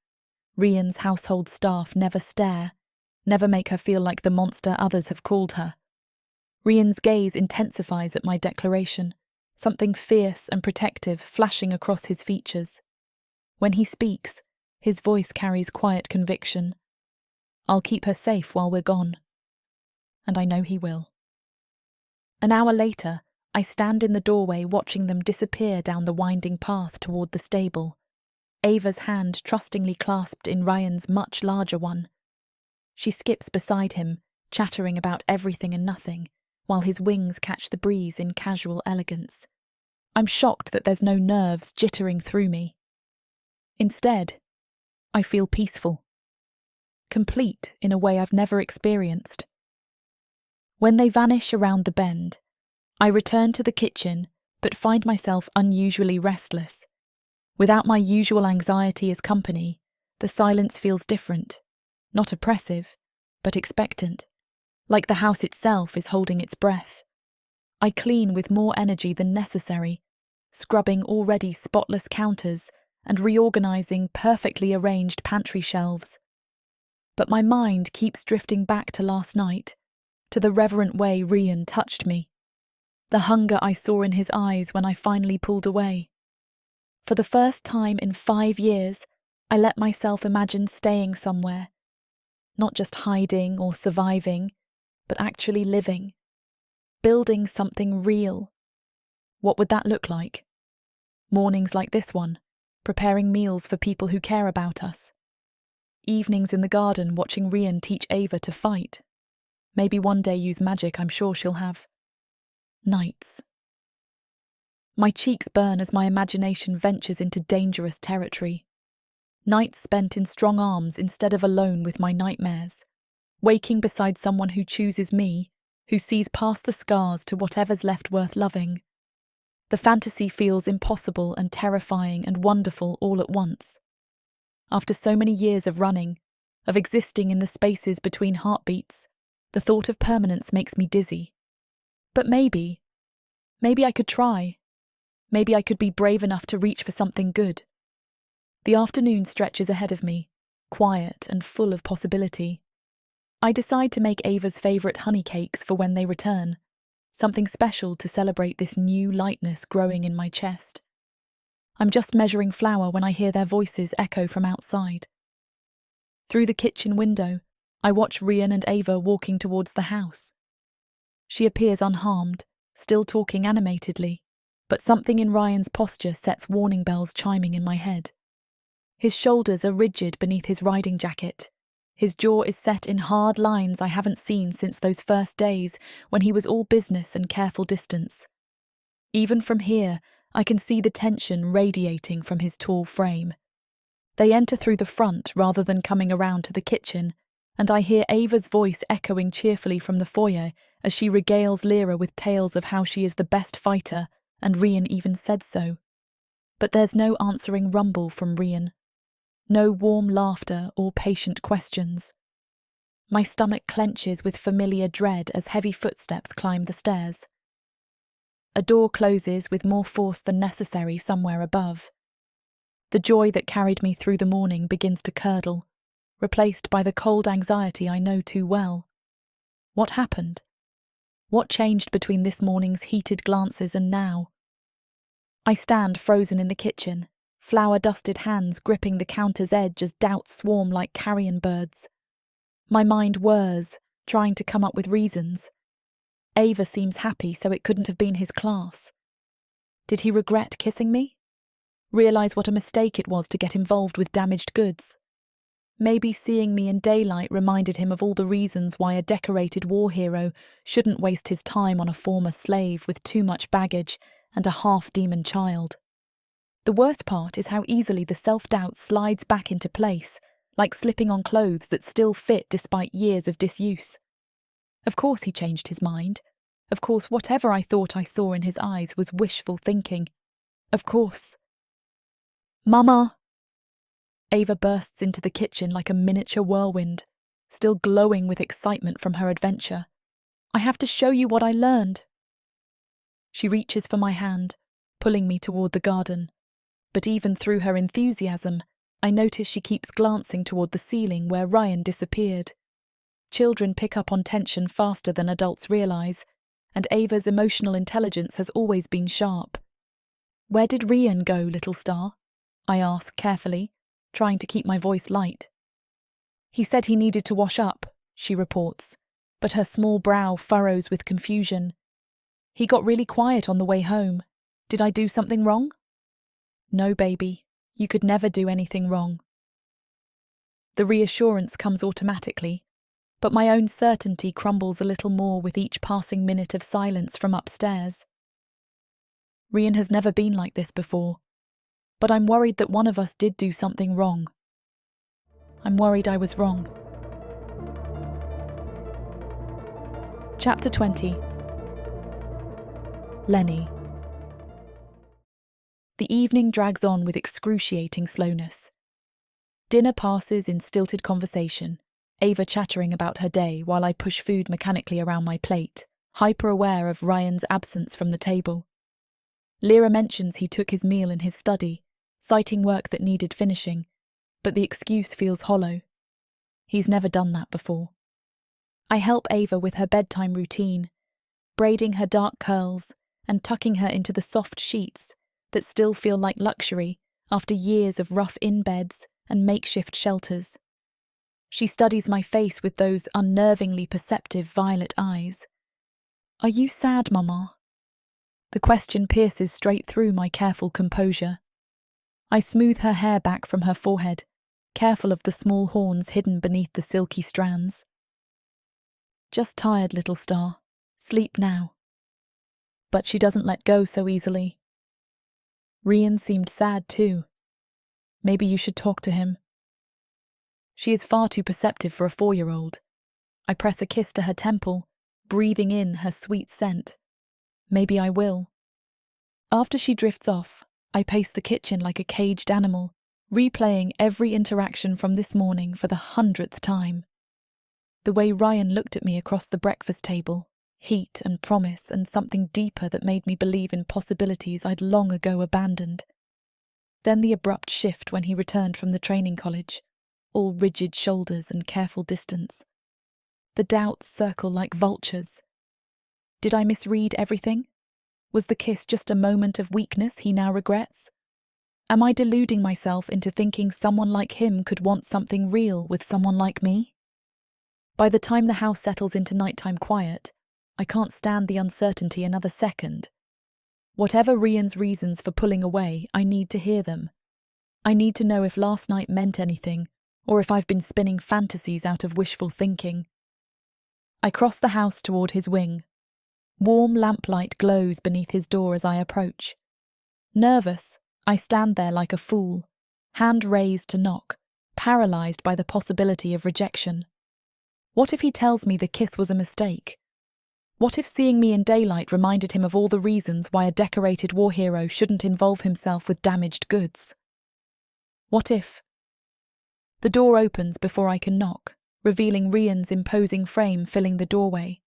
Rian's household staff never stare, never make her feel like the monster others have called her. Rian's gaze intensifies at my declaration, something fierce and protective flashing across his features. When he speaks, his voice carries quiet conviction. I'll keep her safe while we're gone. And I know he will. An hour later, I stand in the doorway watching them disappear down the winding path toward the stable, Ava's hand trustingly clasped in Rian's much larger one. She skips beside him, chattering about everything and nothing, while his wings catch the breeze in casual elegance. I'm shocked that there's no nerves jittering through me. Instead, I feel peaceful. Complete in a way I've never experienced. When they vanish around the bend, I return to the kitchen, but find myself unusually restless. Without my usual anxiety as company, the silence feels different. Not oppressive, but expectant, like the house itself is holding its breath. I clean with more energy than necessary, scrubbing already spotless counters and reorganizing perfectly arranged pantry shelves. But my mind keeps drifting back to last night, to the reverent way Rian touched me, the hunger I saw in his eyes when I finally pulled away. For the first time in 5 years, I let myself imagine staying somewhere, not just hiding or surviving, but actually living, building something real. What would that look like? Mornings like this one, preparing meals for people who care about us. Evenings in the garden watching Rian teach Ava to fight. Maybe one day use magic I'm sure she'll have. Nights. My cheeks burn as my imagination ventures into dangerous territory. Nights spent in strong arms instead of alone with my nightmares, waking beside someone who chooses me, who sees past the scars to whatever's left worth loving. The fantasy feels impossible and terrifying and wonderful all at once. After so many years of running, of existing in the spaces between heartbeats, the thought of permanence makes me dizzy. But maybe I could try. Maybe I could be brave enough to reach for something good. The afternoon stretches ahead of me, quiet and full of possibility. I decide to make Ava's favourite honey cakes for when they return, something special to celebrate this new lightness growing in my chest. I'm just measuring flour when I hear their voices echo from outside. Through the kitchen window, I watch Rian and Ava walking towards the house. She appears unharmed, still talking animatedly, but something in Ryan's posture sets warning bells chiming in my head. His shoulders are rigid beneath his riding jacket. His jaw is set in hard lines I haven't seen since those first days when he was all business and careful distance. Even from here, I can see the tension radiating from his tall frame. They enter through the front rather than coming around to the kitchen, and I hear Ava's voice echoing cheerfully from the foyer as she regales Lyra with tales of how she is the best fighter, and Rian even said so. But there's no answering rumble from Rian. No warm laughter or patient questions. My stomach clenches with familiar dread as heavy footsteps climb the stairs. A door closes with more force than necessary somewhere above. The joy that carried me through the morning begins to curdle, replaced by the cold anxiety I know too well. What happened? What changed between this morning's heated glances and now? I stand frozen in the kitchen, flour-dusted hands gripping the counter's edge as doubts swarm like carrion birds. My mind whirs, trying to come up with reasons. Ava seems happy, so it couldn't have been his class. Did he regret kissing me? Realise what a mistake it was to get involved with damaged goods? Maybe seeing me in daylight reminded him of all the reasons why a decorated war hero shouldn't waste his time on a former slave with too much baggage and a half-demon child. The worst part is how easily the self-doubt slides back into place, like slipping on clothes that still fit despite years of disuse. Of course he changed his mind. Of course whatever I thought I saw in his eyes was wishful thinking. Of course. Mama! Ava bursts into the kitchen like a miniature whirlwind, still glowing with excitement from her adventure. I have to show you what I learned. She reaches for my hand, pulling me toward the garden. But even through her enthusiasm, I notice she keeps glancing toward the ceiling where Rian disappeared. Children pick up on tension faster than adults realise, and Ava's emotional intelligence has always been sharp. Where did Rian go, little star? I ask carefully, trying to keep my voice light. He said he needed to wash up, she reports, but her small brow furrows with confusion. He got really quiet on the way home. Did I do something wrong? No, baby, you could never do anything wrong. The reassurance comes automatically, but my own certainty crumbles a little more with each passing minute of silence from upstairs. Rian has never been like this before, but I'm worried that one of us did do something wrong. I'm worried I was wrong. Chapter 20. Lenny. The evening drags on with excruciating slowness. Dinner passes in stilted conversation, Ava chattering about her day while I push food mechanically around my plate, hyper-aware of Ryan's absence from the table. Lyra mentions he took his meal in his study, citing work that needed finishing, but the excuse feels hollow. He's never done that before. I help Ava with her bedtime routine, braiding her dark curls and tucking her into the soft sheets that still feel like luxury after years of rough in-beds and makeshift shelters. She studies my face with those unnervingly perceptive violet eyes. Are you sad, Mama? The question pierces straight through my careful composure. I smooth her hair back from her forehead, careful of the small horns hidden beneath the silky strands. Just tired, little star. Sleep now. But she doesn't let go so easily. Rian seemed sad too. Maybe you should talk to him. She is far too perceptive for a 4-year-old. I press a kiss to her temple, breathing in her sweet scent. Maybe I will. After she drifts off, I pace the kitchen like a caged animal, replaying every interaction from this morning for the 100th time. The way Rian looked at me across the breakfast table, heat and promise and something deeper that made me believe in possibilities I'd long ago abandoned. Then the abrupt shift when he returned from the training college, all rigid shoulders and careful distance. The doubts circle like vultures. Did I misread everything? Was the kiss just a moment of weakness he now regrets? Am I deluding myself into thinking someone like him could want something real with someone like me? By the time the house settles into nighttime quiet, I can't stand the uncertainty another second. Whatever Rian's reasons for pulling away, I need to hear them. I need to know if last night meant anything, or if I've been spinning fantasies out of wishful thinking. I cross the house toward his wing. Warm lamplight glows beneath his door as I approach. Nervous, I stand there like a fool, hand raised to knock, paralysed by the possibility of rejection. What if he tells me the kiss was a mistake? What if seeing me in daylight reminded him of all the reasons why a decorated war hero shouldn't involve himself with damaged goods? What if... The door opens before I can knock, revealing Rian's imposing frame filling the doorway.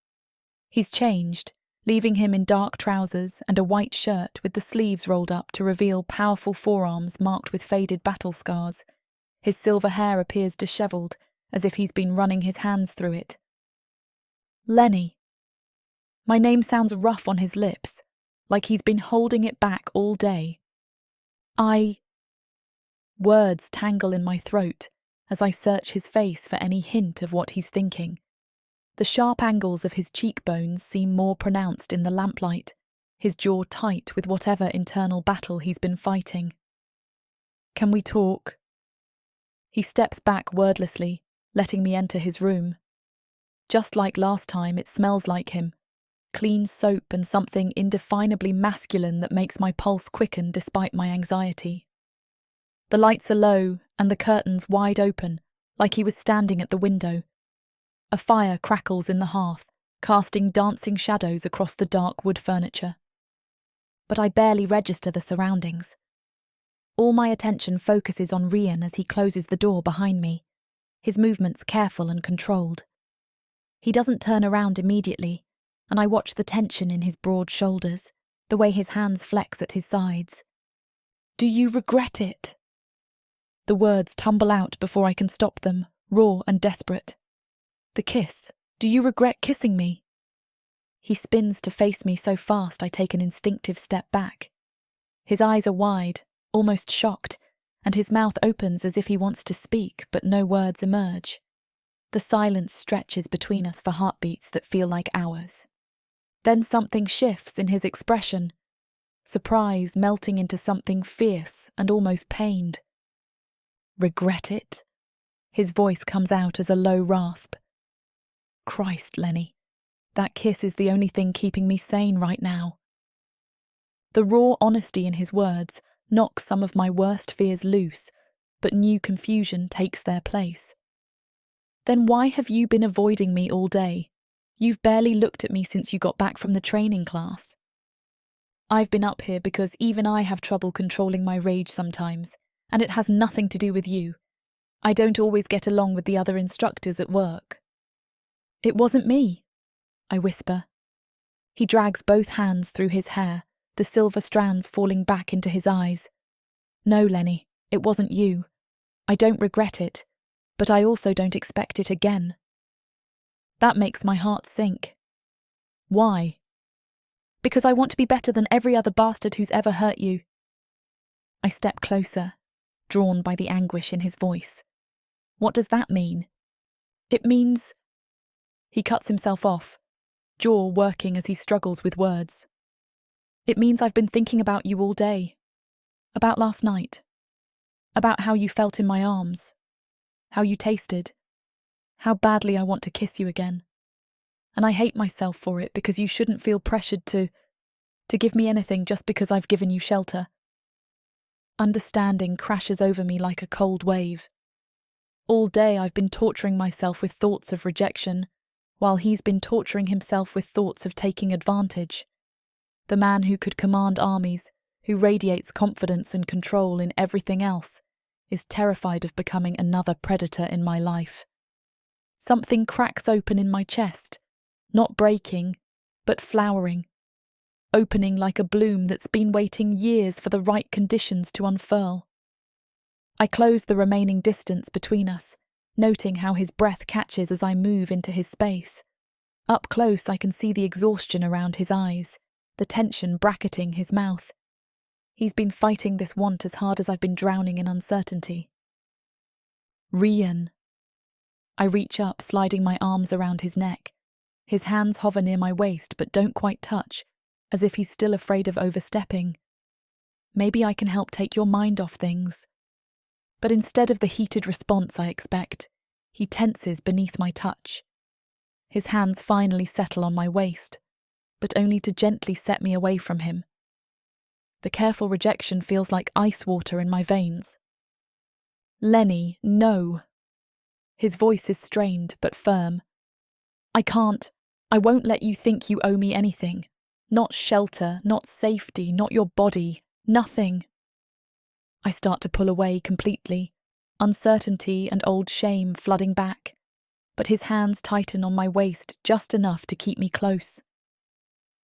He's changed, leaving him in dark trousers and a white shirt with the sleeves rolled up to reveal powerful forearms marked with faded battle scars. His silver hair appears dishevelled, as if he's been running his hands through it. Lenny. My name sounds rough on his lips, like he's been holding it back all day. Words tangle in my throat as I search his face for any hint of what he's thinking. The sharp angles of his cheekbones seem more pronounced in the lamplight, his jaw tight with whatever internal battle he's been fighting. Can we talk? He steps back wordlessly, letting me enter his room. Just like last time, it smells like him. Clean soap and something indefinably masculine that makes my pulse quicken despite my anxiety. The lights are low and the curtains wide open, like he was standing at the window. A fire crackles in the hearth, casting dancing shadows across the dark wood furniture. But I barely register the surroundings. All my attention focuses on Rian as he closes the door behind me, his movements careful and controlled. He doesn't turn around immediately, and I watch the tension in his broad shoulders, the way his hands flex at his sides. Do you regret it? The words tumble out before I can stop them, raw and desperate. The kiss. Do you regret kissing me? He spins to face me so fast I take an instinctive step back. His eyes are wide, almost shocked, and his mouth opens as if he wants to speak, but no words emerge. The silence stretches between us for heartbeats that feel like hours. Then something shifts in his expression, surprise melting into something fierce and almost pained. Regret it? His voice comes out as a low rasp. Christ, Lenny, that kiss is the only thing keeping me sane right now. The raw honesty in his words knocks some of my worst fears loose, but new confusion takes their place. Then why have you been avoiding me all day? You've barely looked at me since you got back from the training class. I've been up here because even I have trouble controlling my rage sometimes, and it has nothing to do with you. I don't always get along with the other instructors at work. It wasn't me, I whisper. He drags both hands through his hair, the silver strands falling back into his eyes. No, Lenny, it wasn't you. I don't regret it, but I also don't expect it again. That makes my heart sink. Why? Because I want to be better than every other bastard who's ever hurt you. I step closer, drawn by the anguish in his voice. What does that mean? It means... He cuts himself off, jaw working as he struggles with words. It means I've been thinking about you all day. About last night. About how you felt in my arms. How you tasted. How badly I want to kiss you again. And I hate myself for it because you shouldn't feel pressured to give me anything just because I've given you shelter. Understanding crashes over me like a cold wave. All day I've been torturing myself with thoughts of rejection, while he's been torturing himself with thoughts of taking advantage. The man who could command armies, who radiates confidence and control in everything else, is terrified of becoming another predator in my life. Something cracks open in my chest, not breaking, but flowering, opening like a bloom that's been waiting years for the right conditions to unfurl. I close the remaining distance between us, noting how his breath catches as I move into his space. Up close, I can see the exhaustion around his eyes, the tension bracketing his mouth. He's been fighting this want as hard as I've been drowning in uncertainty. Rian. I reach up, sliding my arms around his neck. His hands hover near my waist but don't quite touch, as if he's still afraid of overstepping. Maybe I can help take your mind off things. But instead of the heated response I expect, he tenses beneath my touch. His hands finally settle on my waist, but only to gently set me away from him. The careful rejection feels like ice water in my veins. Lenny, no. His voice is strained but firm. I won't let you think you owe me anything. Not shelter, not safety, not your body, nothing. I start to pull away completely, uncertainty and old shame flooding back, but his hands tighten on my waist just enough to keep me close.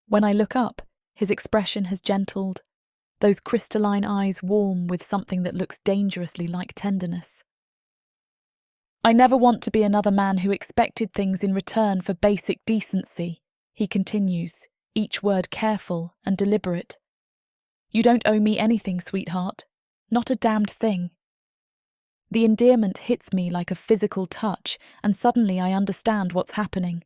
When I look up, his expression has gentled, those crystalline eyes warm with something that looks dangerously like tenderness. I never want to be another man who expected things in return for basic decency, he continues, each word careful and deliberate. You don't owe me anything, sweetheart. Not a damned thing. The endearment hits me like a physical touch, and suddenly I understand what's happening.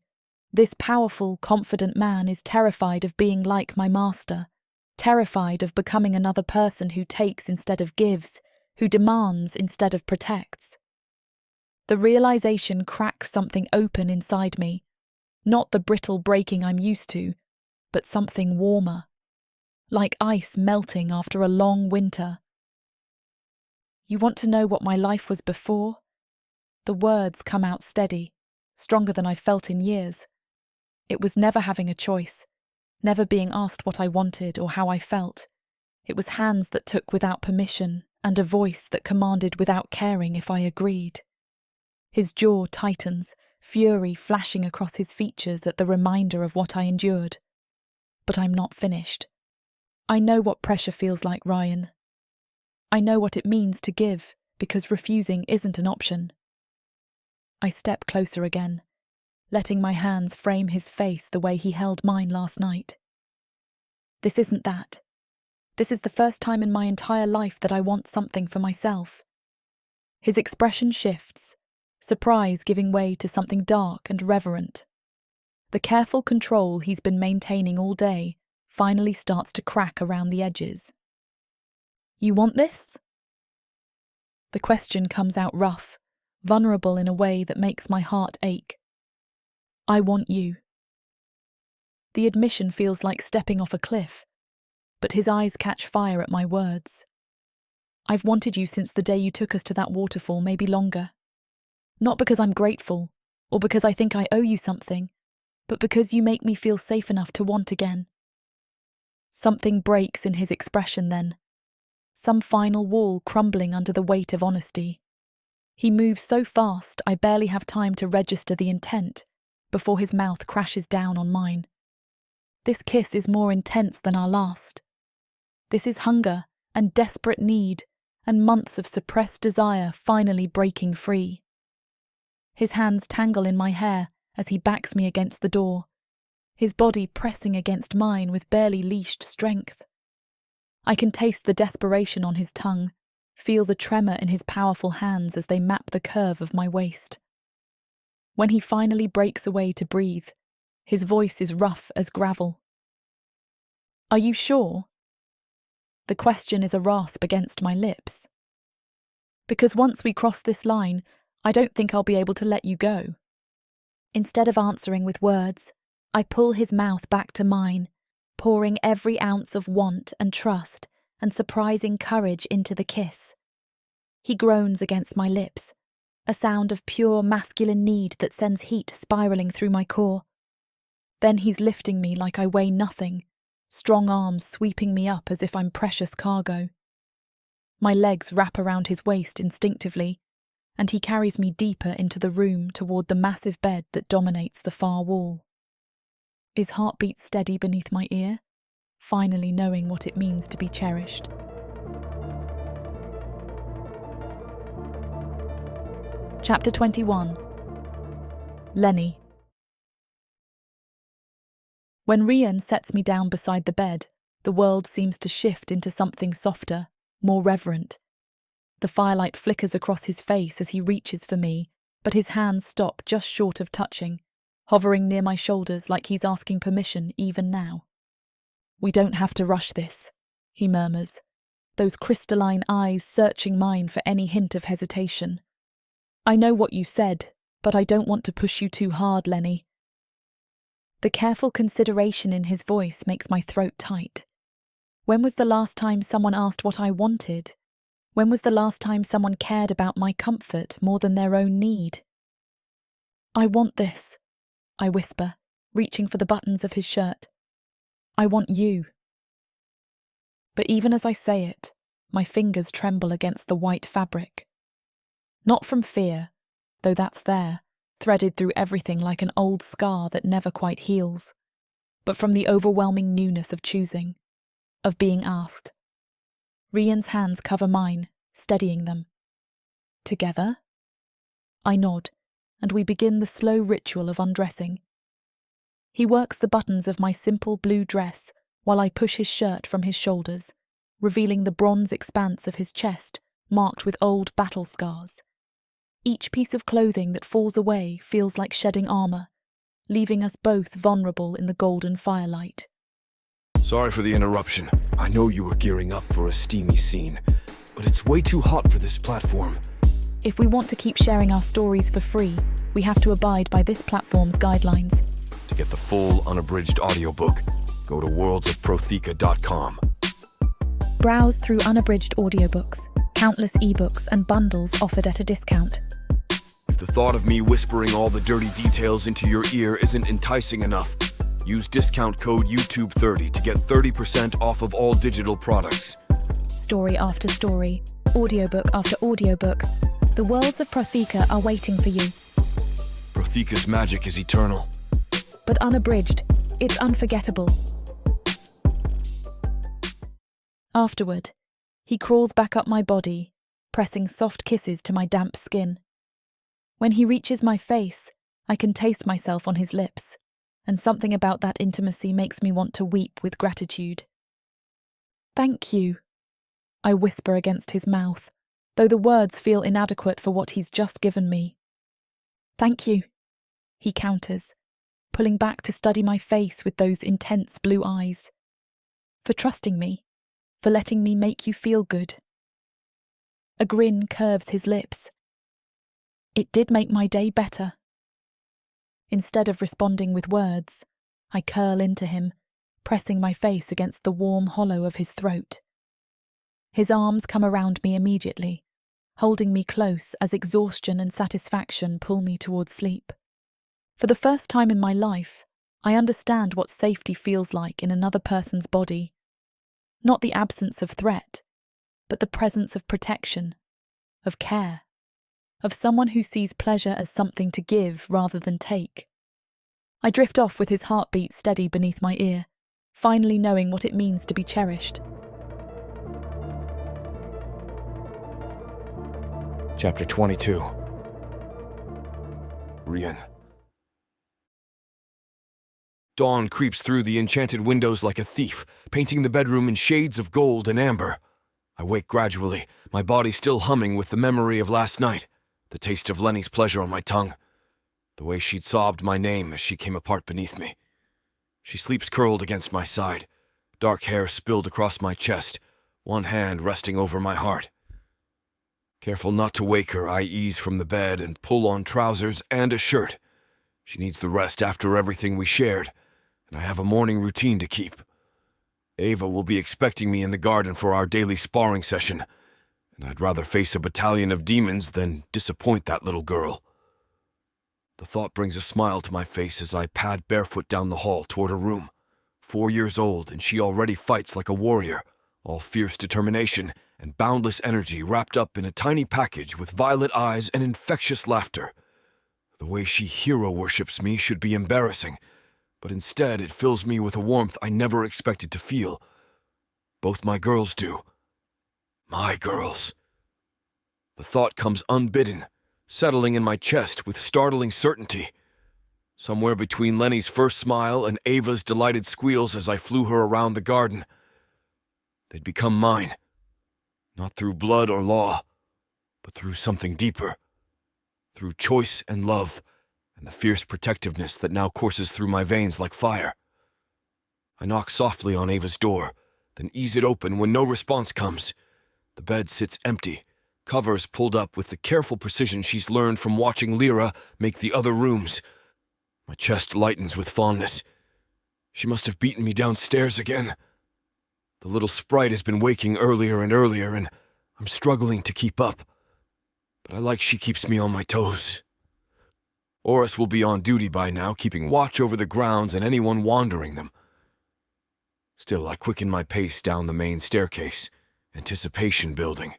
This powerful, confident man is terrified of being like my master, terrified of becoming another person who takes instead of gives, who demands instead of protects. The realization cracks something open inside me, not the brittle breaking I'm used to, but something warmer, like ice melting after a long winter. You want to know what my life was before? The words come out steady, stronger than I've felt in years. It was never having a choice, never being asked what I wanted or how I felt. It was hands that took without permission and a voice that commanded without caring if I agreed. His jaw tightens, fury flashing across his features at the reminder of what I endured. But I'm not finished. I know what pressure feels like, Rian. I know what it means to give, because refusing isn't an option. I step closer again, letting my hands frame his face the way he held mine last night. This isn't that. This is the first time in my entire life that I want something for myself. His expression shifts, surprise giving way to something dark and reverent. The careful control he's been maintaining all day finally starts to crack around the edges. You want this? The question comes out rough, vulnerable in a way that makes my heart ache. I want you. The admission feels like stepping off a cliff, but his eyes catch fire at my words. I've wanted you since the day you took us to that waterfall, maybe longer. Not because I'm grateful, or because I think I owe you something, but because you make me feel safe enough to want again. Something breaks in his expression then, some final wall crumbling under the weight of honesty. He moves so fast I barely have time to register the intent before his mouth crashes down on mine. This kiss is more intense than our last. This is hunger and desperate need and months of suppressed desire finally breaking free. His hands tangle in my hair as he backs me against the door, his body pressing against mine with barely leashed strength. I can taste the desperation on his tongue, feel the tremor in his powerful hands as they map the curve of my waist. When he finally breaks away to breathe, his voice is rough as gravel. Are you sure? The question is a rasp against my lips. Because once we cross this line, I don't think I'll be able to let you go. Instead of answering with words, I pull his mouth back to mine, pouring every ounce of want and trust and surprising courage into the kiss. He groans against my lips, a sound of pure masculine need that sends heat spiraling through my core. Then he's lifting me like I weigh nothing, strong arms sweeping me up as if I'm precious cargo. My legs wrap around his waist instinctively, and he carries me deeper into the room toward the massive bed that dominates the far wall. His heartbeat steady beneath my ear, finally knowing what it means to be cherished. Chapter 21. Lenny. When Rian sets me down beside the bed, the world seems to shift into something softer, more reverent. The firelight flickers across his face as he reaches for me, but his hands stop just short of touching, hovering near my shoulders like he's asking permission even now. "We don't have to rush this," he murmurs, those crystalline eyes searching mine for any hint of hesitation. "I know what you said, but I don't want to push you too hard, Lenny." The careful consideration in his voice makes my throat tight. When was the last time someone asked what I wanted? When was the last time someone cared about my comfort more than their own need? "I want this," I whisper, reaching for the buttons of his shirt. "I want you." But even as I say it, my fingers tremble against the white fabric. Not from fear, though that's there, threaded through everything like an old scar that never quite heals, but from the overwhelming newness of choosing, of being asked. Rian's hands cover mine, steadying them. "Together?" I nod, and we begin the slow ritual of undressing. He works the buttons of my simple blue dress while I push his shirt from his shoulders, revealing the bronze expanse of his chest marked with old battle scars. Each piece of clothing that falls away feels like shedding armor, leaving us both vulnerable in the golden firelight. Sorry for the interruption. I know you were gearing up for a steamy scene, but it's way too hot for this platform. If we want to keep sharing our stories for free, we have to abide by this platform's guidelines. To get the full unabridged audiobook, go to worldsofprotheka.com. Browse through unabridged audiobooks, countless ebooks and bundles offered at a discount. If the thought of me whispering all the dirty details into your ear isn't enticing enough, use discount code YouTube30 to get 30% off of all digital products. Story after story, audiobook after audiobook, the Worlds of Protheka are waiting for you. Protheka's magic is eternal. But unabridged, it's unforgettable. Afterward, he crawls back up my body, pressing soft kisses to my damp skin. When he reaches my face, I can taste myself on his lips, and something about that intimacy makes me want to weep with gratitude. "Thank you," I whisper against his mouth, though the words feel inadequate for what he's just given me. "Thank you," he counters, pulling back to study my face with those intense blue eyes. "For trusting me, for letting me make you feel good." A grin curves his lips. It did make my day better. Instead of responding with words, I curl into him, pressing my face against the warm hollow of his throat. His arms come around me immediately, holding me close as exhaustion and satisfaction pull me towards sleep. For the first time in my life, I understand what safety feels like in another person's body. Not the absence of threat, but the presence of protection, of care, of someone who sees pleasure as something to give rather than take. I drift off with his heartbeat steady beneath my ear, finally knowing what it means to be cherished. Chapter 22. Rienne. Dawn creeps through the enchanted windows like a thief, painting the bedroom in shades of gold and amber. I wake gradually, my body still humming with the memory of last night, the taste of Lenny's pleasure on my tongue, the way she'd sobbed my name as she came apart beneath me. She sleeps curled against my side, dark hair spilled across my chest, one hand resting over my heart. Careful not to wake her, I ease from the bed and pull on trousers and a shirt. She needs the rest after everything we shared, and I have a morning routine to keep. Ava will be expecting me in the garden for our daily sparring session, and I'd rather face a battalion of demons than disappoint that little girl. The thought brings a smile to my face as I pad barefoot down the hall toward her room. 4 years old, and she already fights like a warrior, all fierce determination and boundless energy wrapped up in a tiny package with violet eyes and infectious laughter. The way she hero worships me should be embarrassing, but instead it fills me with a warmth I never expected to feel. Both my girls do. My girls. The thought comes unbidden, settling in my chest with startling certainty. Somewhere between Lenny's first smile and Ava's delighted squeals as I flew her around the garden. They'd become mine, not through blood or law, but through something deeper, through choice and love, and the fierce protectiveness that now courses through my veins like fire. I knock softly on Ava's door, then ease it open when no response comes. The bed sits empty, covers pulled up with the careful precision she's learned from watching Lyra make the other rooms. My chest lightens with fondness. She must have beaten me downstairs again. The little sprite has been waking earlier and earlier, and I'm struggling to keep up. But I like she keeps me on my toes. Oris will be on duty by now, keeping watch over the grounds and anyone wandering them. Still, I quicken my pace down the main staircase, anticipation building.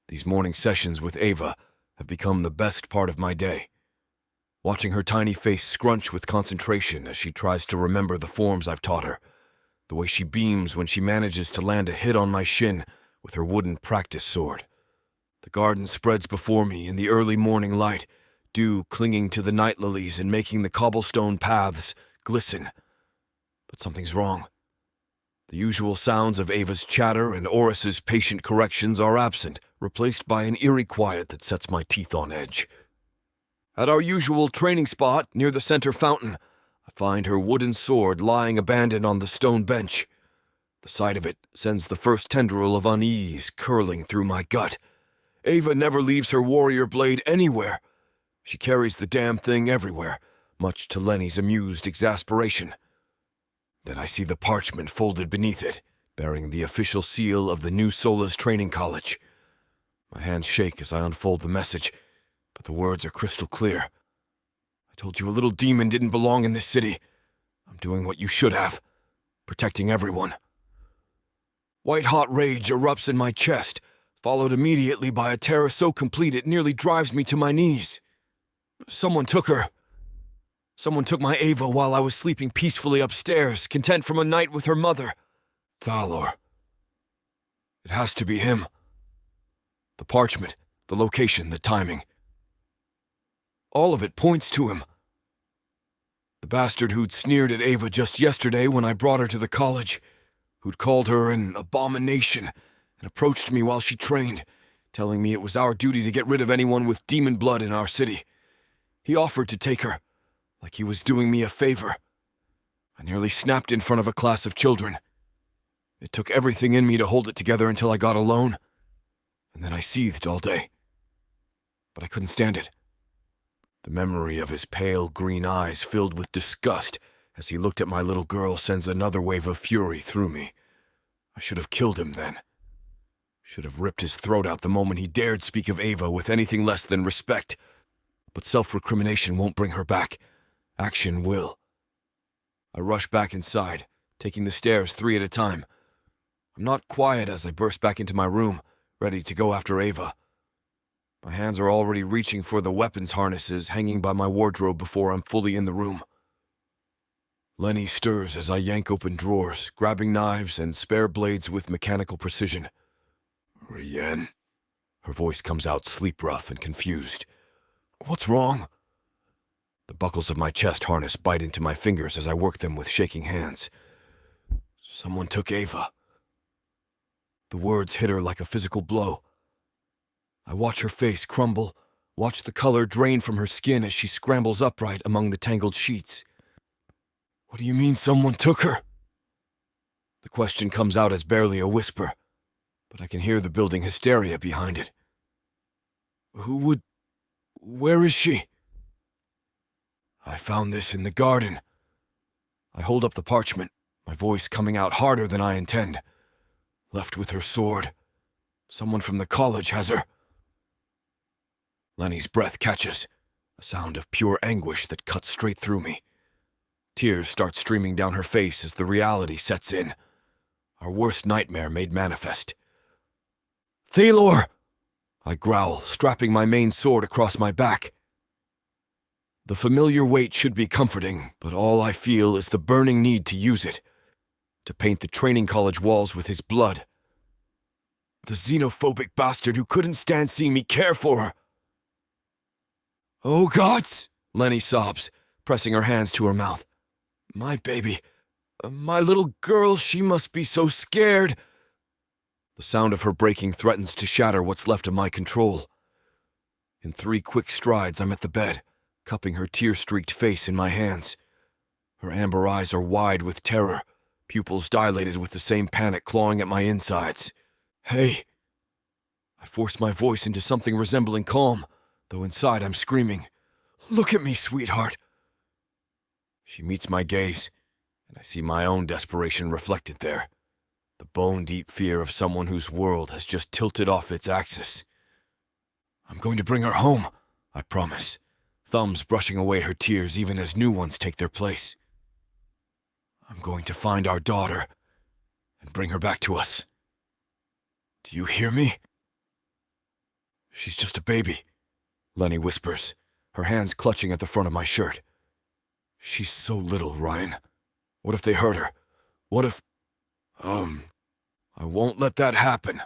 These morning sessions with Ava have become the best part of my day. Watching her tiny face scrunch with concentration as she tries to remember the forms I've taught her, the way she beams when she manages to land a hit on my shin with her wooden practice sword. The garden spreads before me in the early morning light, dew clinging to the night lilies and making the cobblestone paths glisten. But something's wrong. The usual sounds of Ava's chatter and Oris's patient corrections are absent, replaced by an eerie quiet that sets my teeth on edge. At our usual training spot near the center fountain, I find her wooden sword lying abandoned on the stone bench. The sight of it sends the first tendril of unease curling through my gut. Ava never leaves her warrior blade anywhere. She carries the damn thing everywhere, much to Lenny's amused exasperation. Then I see the parchment folded beneath it, bearing the official seal of the New Solas Training College. My hands shake as I unfold the message, but the words are crystal clear. I told you a little demon didn't belong in this city. I'm doing what you should have, protecting everyone. White-hot rage erupts in my chest, followed immediately by a terror so complete it nearly drives me to my knees. Someone took her. Someone took my Ava while I was sleeping peacefully upstairs, content from a night with her mother. Thalor. It has to be him. The parchment, the location, the timing. All of it points to him. The bastard who'd sneered at Ava just yesterday when I brought her to the college, who'd called her an abomination and approached me while she trained, telling me it was our duty to get rid of anyone with demon blood in our city. He offered to take her, like he was doing me a favor. I nearly snapped in front of a class of children. It took everything in me to hold it together until I got alone, and then I seethed all day. But I couldn't stand it. The memory of his pale green eyes filled with disgust as he looked at my little girl sends another wave of fury through me. I should have killed him then. Should have ripped his throat out the moment he dared speak of Ava with anything less than respect. But self-recrimination won't bring her back. Action will. I rush back inside, taking the stairs 3 at a time. I'm not quiet as I burst back into my room, ready to go after Ava. My hands are already reaching for the weapons harnesses hanging by my wardrobe before I'm fully in the room. Lenny stirs as I yank open drawers, grabbing knives and spare blades with mechanical precision. Rienne. Her voice comes out sleep-rough and confused. What's wrong? The buckles of my chest harness bite into my fingers as I work them with shaking hands. Someone took Ava. The words hit her like a physical blow. I watch her face crumble, watch the color drain from her skin as she scrambles upright among the tangled sheets. What do you mean someone took her? The question comes out as barely a whisper, but I can hear the building hysteria behind it. Who would... Where is she? I found this in the garden. I hold up the parchment, my voice coming out harder than I intend. Left with her sword. Someone from the college has her. Lenny's breath catches, a sound of pure anguish that cuts straight through me. Tears start streaming down her face as the reality sets in. Our worst nightmare made manifest. Thalor! I growl, strapping my main sword across my back. The familiar weight should be comforting, but all I feel is the burning need to use it, to paint the training college walls with his blood. The xenophobic bastard who couldn't stand seeing me care for her. "Oh, gods!" Lenny sobs, pressing her hands to her mouth. "My baby, my little girl, she must be so scared." The sound of her breaking threatens to shatter what's left of my control. In 3 quick strides, I'm at the bed, cupping her tear-streaked face in my hands. Her amber eyes are wide with terror, pupils dilated with the same panic clawing at my insides. "Hey!" I force my voice into something resembling calm, though inside I'm screaming. "Look at me, sweetheart!" She meets my gaze, and I see my own desperation reflected there. The bone-deep fear of someone whose world has just tilted off its axis. "I'm going to bring her home," I promise, thumbs brushing away her tears even as new ones take their place. "I'm going to find our daughter and bring her back to us. Do you hear me?" "She's just a baby," Lenny whispers, her hands clutching at the front of my shirt. "She's so little, Rian. What if they hurt her? What if... I won't let that happen."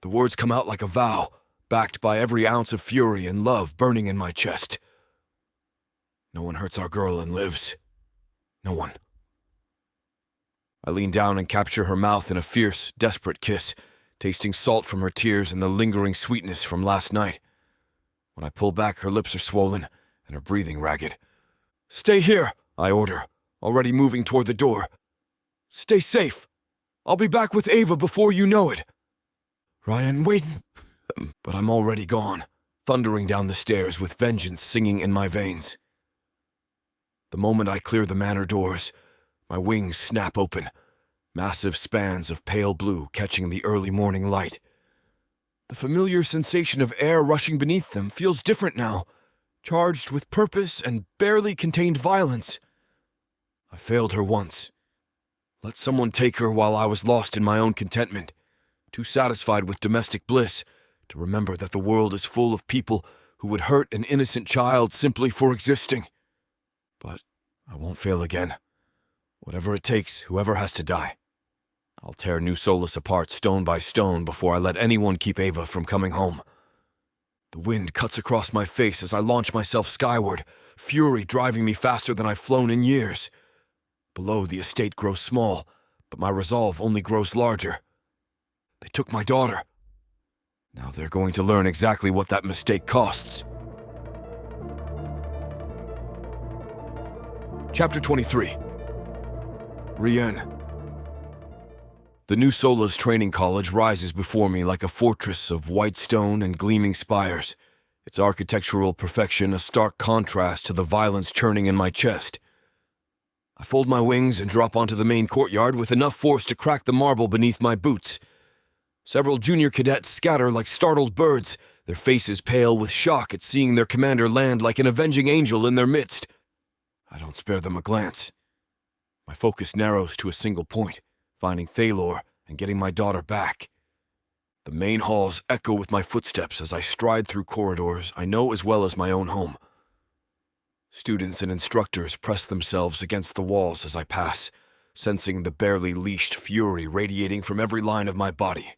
The words come out like a vow, backed by every ounce of fury and love burning in my chest. No one hurts our girl and lives. No one. I lean down and capture her mouth in a fierce, desperate kiss, tasting salt from her tears and the lingering sweetness from last night. When I pull back, her lips are swollen and her breathing ragged. "Stay here," I order, already moving toward the door. "Stay safe. I'll be back with Ava before you know it." "Rian, wait." But I'm already gone, thundering down the stairs with vengeance singing in my veins. The moment I clear the manor doors, my wings snap open, massive spans of pale blue catching the early morning light. The familiar sensation of air rushing beneath them feels different now, charged with purpose and barely contained violence. I failed her once. Let someone take her while I was lost in my own contentment, too satisfied with domestic bliss to remember that the world is full of people who would hurt an innocent child simply for existing. But I won't fail again. Whatever it takes, whoever has to die. I'll tear New Solus apart stone by stone before I let anyone keep Ava from coming home. The wind cuts across my face as I launch myself skyward, fury driving me faster than I've flown in years. Below, the estate grows small, but my resolve only grows larger. They took my daughter. Now they're going to learn exactly what that mistake costs. Chapter 23. Rienne. The New Solus Training College rises before me like a fortress of white stone and gleaming spires, its architectural perfection a stark contrast to the violence churning in my chest. I fold my wings and drop onto the main courtyard with enough force to crack the marble beneath my boots. Several junior cadets scatter like startled birds, their faces pale with shock at seeing their commander land like an avenging angel in their midst. I don't spare them a glance. My focus narrows to a single point, finding Thalor and getting my daughter back. The main halls echo with my footsteps as I stride through corridors I know as well as my own home. Students and instructors press themselves against the walls as I pass, sensing the barely leashed fury radiating from every line of my body.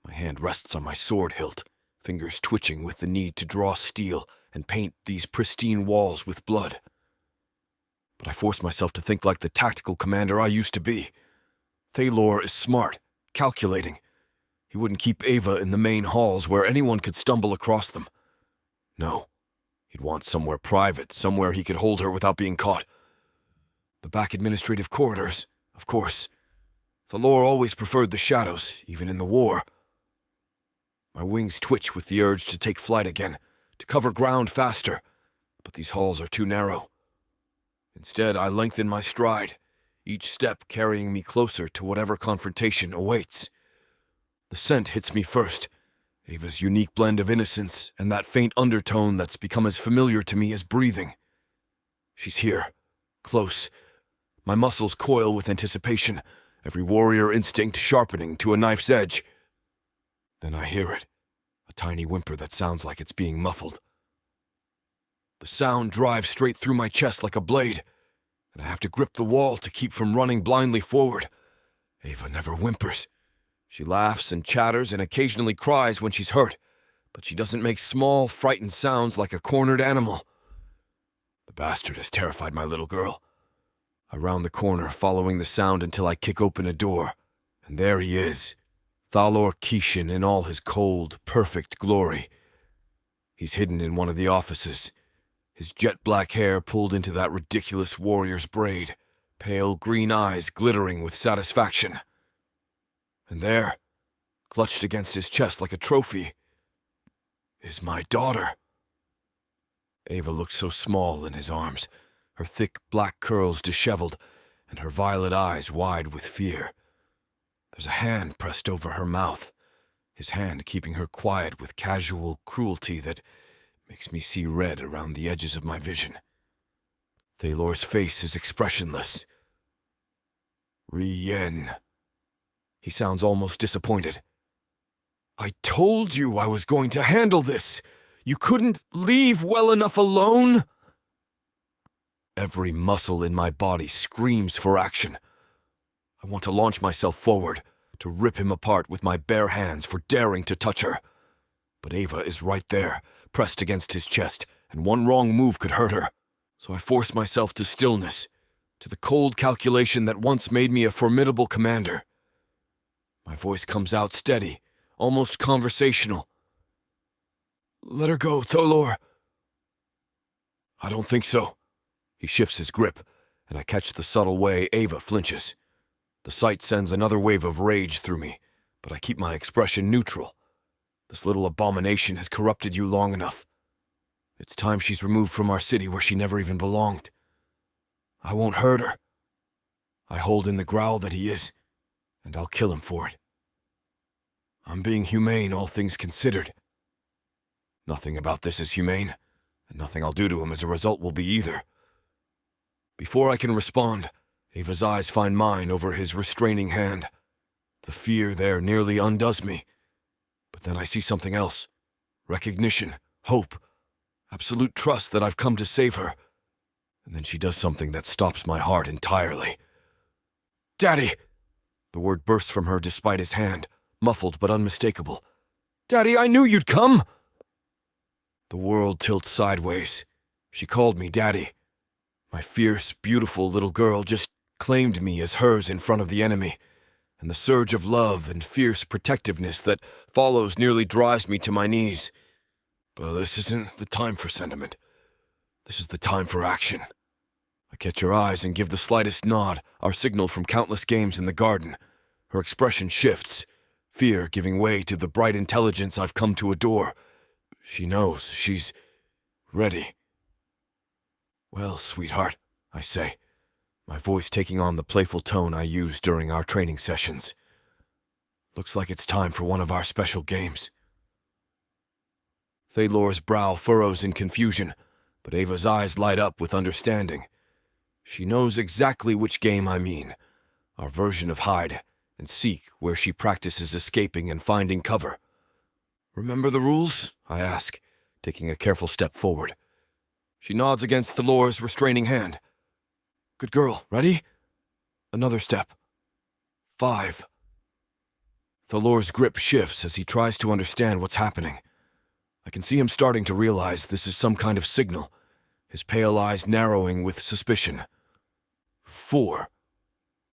My hand rests on my sword hilt, fingers twitching with the need to draw steel and paint these pristine walls with blood. But I force myself to think like the tactical commander I used to be. Thalor is smart, calculating. He wouldn't keep Ava in the main halls where anyone could stumble across them. No. He'd want somewhere private, somewhere he could hold her without being caught. The back administrative corridors, of course. Thalor always preferred the shadows, even in the war. My wings twitch with the urge to take flight again, to cover ground faster, but these halls are too narrow. Instead, I lengthen my stride, each step carrying me closer to whatever confrontation awaits. The scent hits me first, Ava's unique blend of innocence and that faint undertone that's become as familiar to me as breathing. She's here, close. My muscles coil with anticipation, every warrior instinct sharpening to a knife's edge. Then I hear it, a tiny whimper that sounds like it's being muffled. The sound drives straight through my chest like a blade, and I have to grip the wall to keep from running blindly forward. Ava never whimpers. She laughs and chatters and occasionally cries when she's hurt, but she doesn't make small, frightened sounds like a cornered animal. The bastard has terrified my little girl. I round the corner, following the sound until I kick open a door, and there he is, Thalor Kishin in all his cold, perfect glory. He's hidden in one of the offices, his jet-black hair pulled into that ridiculous warrior's braid, pale green eyes glittering with satisfaction. And there, clutched against his chest like a trophy, is my daughter. Ava looks so small in his arms, her thick black curls disheveled, and her violet eyes wide with fear. There's a hand pressed over her mouth, his hand keeping her quiet with casual cruelty that makes me see red around the edges of my vision. Thalor's face is expressionless. Rienne. He sounds almost disappointed. I told you I was going to handle this. You couldn't leave well enough alone? Every muscle in my body screams for action. I want to launch myself forward, to rip him apart with my bare hands for daring to touch her. But Ava is right there, pressed against his chest, and one wrong move could hurt her. So I force myself to stillness, to the cold calculation that once made me a formidable commander. My voice comes out steady, almost conversational. Let her go, Thalor. I don't think so. He shifts his grip, and I catch the subtle way Ava flinches. The sight sends another wave of rage through me, but I keep my expression neutral. This little abomination has corrupted you long enough. It's time she's removed from our city where she never even belonged. I won't hurt her. I hold in the growl that he is, and I'll kill him for it. I'm being humane, all things considered. Nothing about this is humane, and nothing I'll do to him as a result will be either. Before I can respond, Ava's eyes find mine over his restraining hand. The fear there nearly undoes me. But then I see something else. Recognition, hope, absolute trust that I've come to save her. And then she does something that stops my heart entirely. Daddy! The word bursts from her despite his hand, muffled but unmistakable. Daddy, I knew you'd come! The world tilts sideways. She called me Daddy. My fierce, beautiful little girl just claimed me as hers in front of the enemy, and the surge of love and fierce protectiveness that follows nearly drives me to my knees. But this isn't the time for sentiment. This is the time for action. I catch her eyes and give the slightest nod, our signal from countless games in the garden. Her expression shifts, fear giving way to the bright intelligence I've come to adore. She knows, she's ready. Well, sweetheart, I say, my voice taking on the playful tone I used during our training sessions. Looks like it's time for one of our special games. Thalor's brow furrows in confusion, but Ava's eyes light up with understanding. She knows exactly which game I mean, our version of hide and seek where she practices escaping and finding cover. Remember the rules? I ask, taking a careful step forward. She nods against Thalor's restraining hand. Good girl, ready? Another step. 5. Thalor's grip shifts as he tries to understand what's happening. I can see him starting to realize this is some kind of signal, his pale eyes narrowing with suspicion. 4.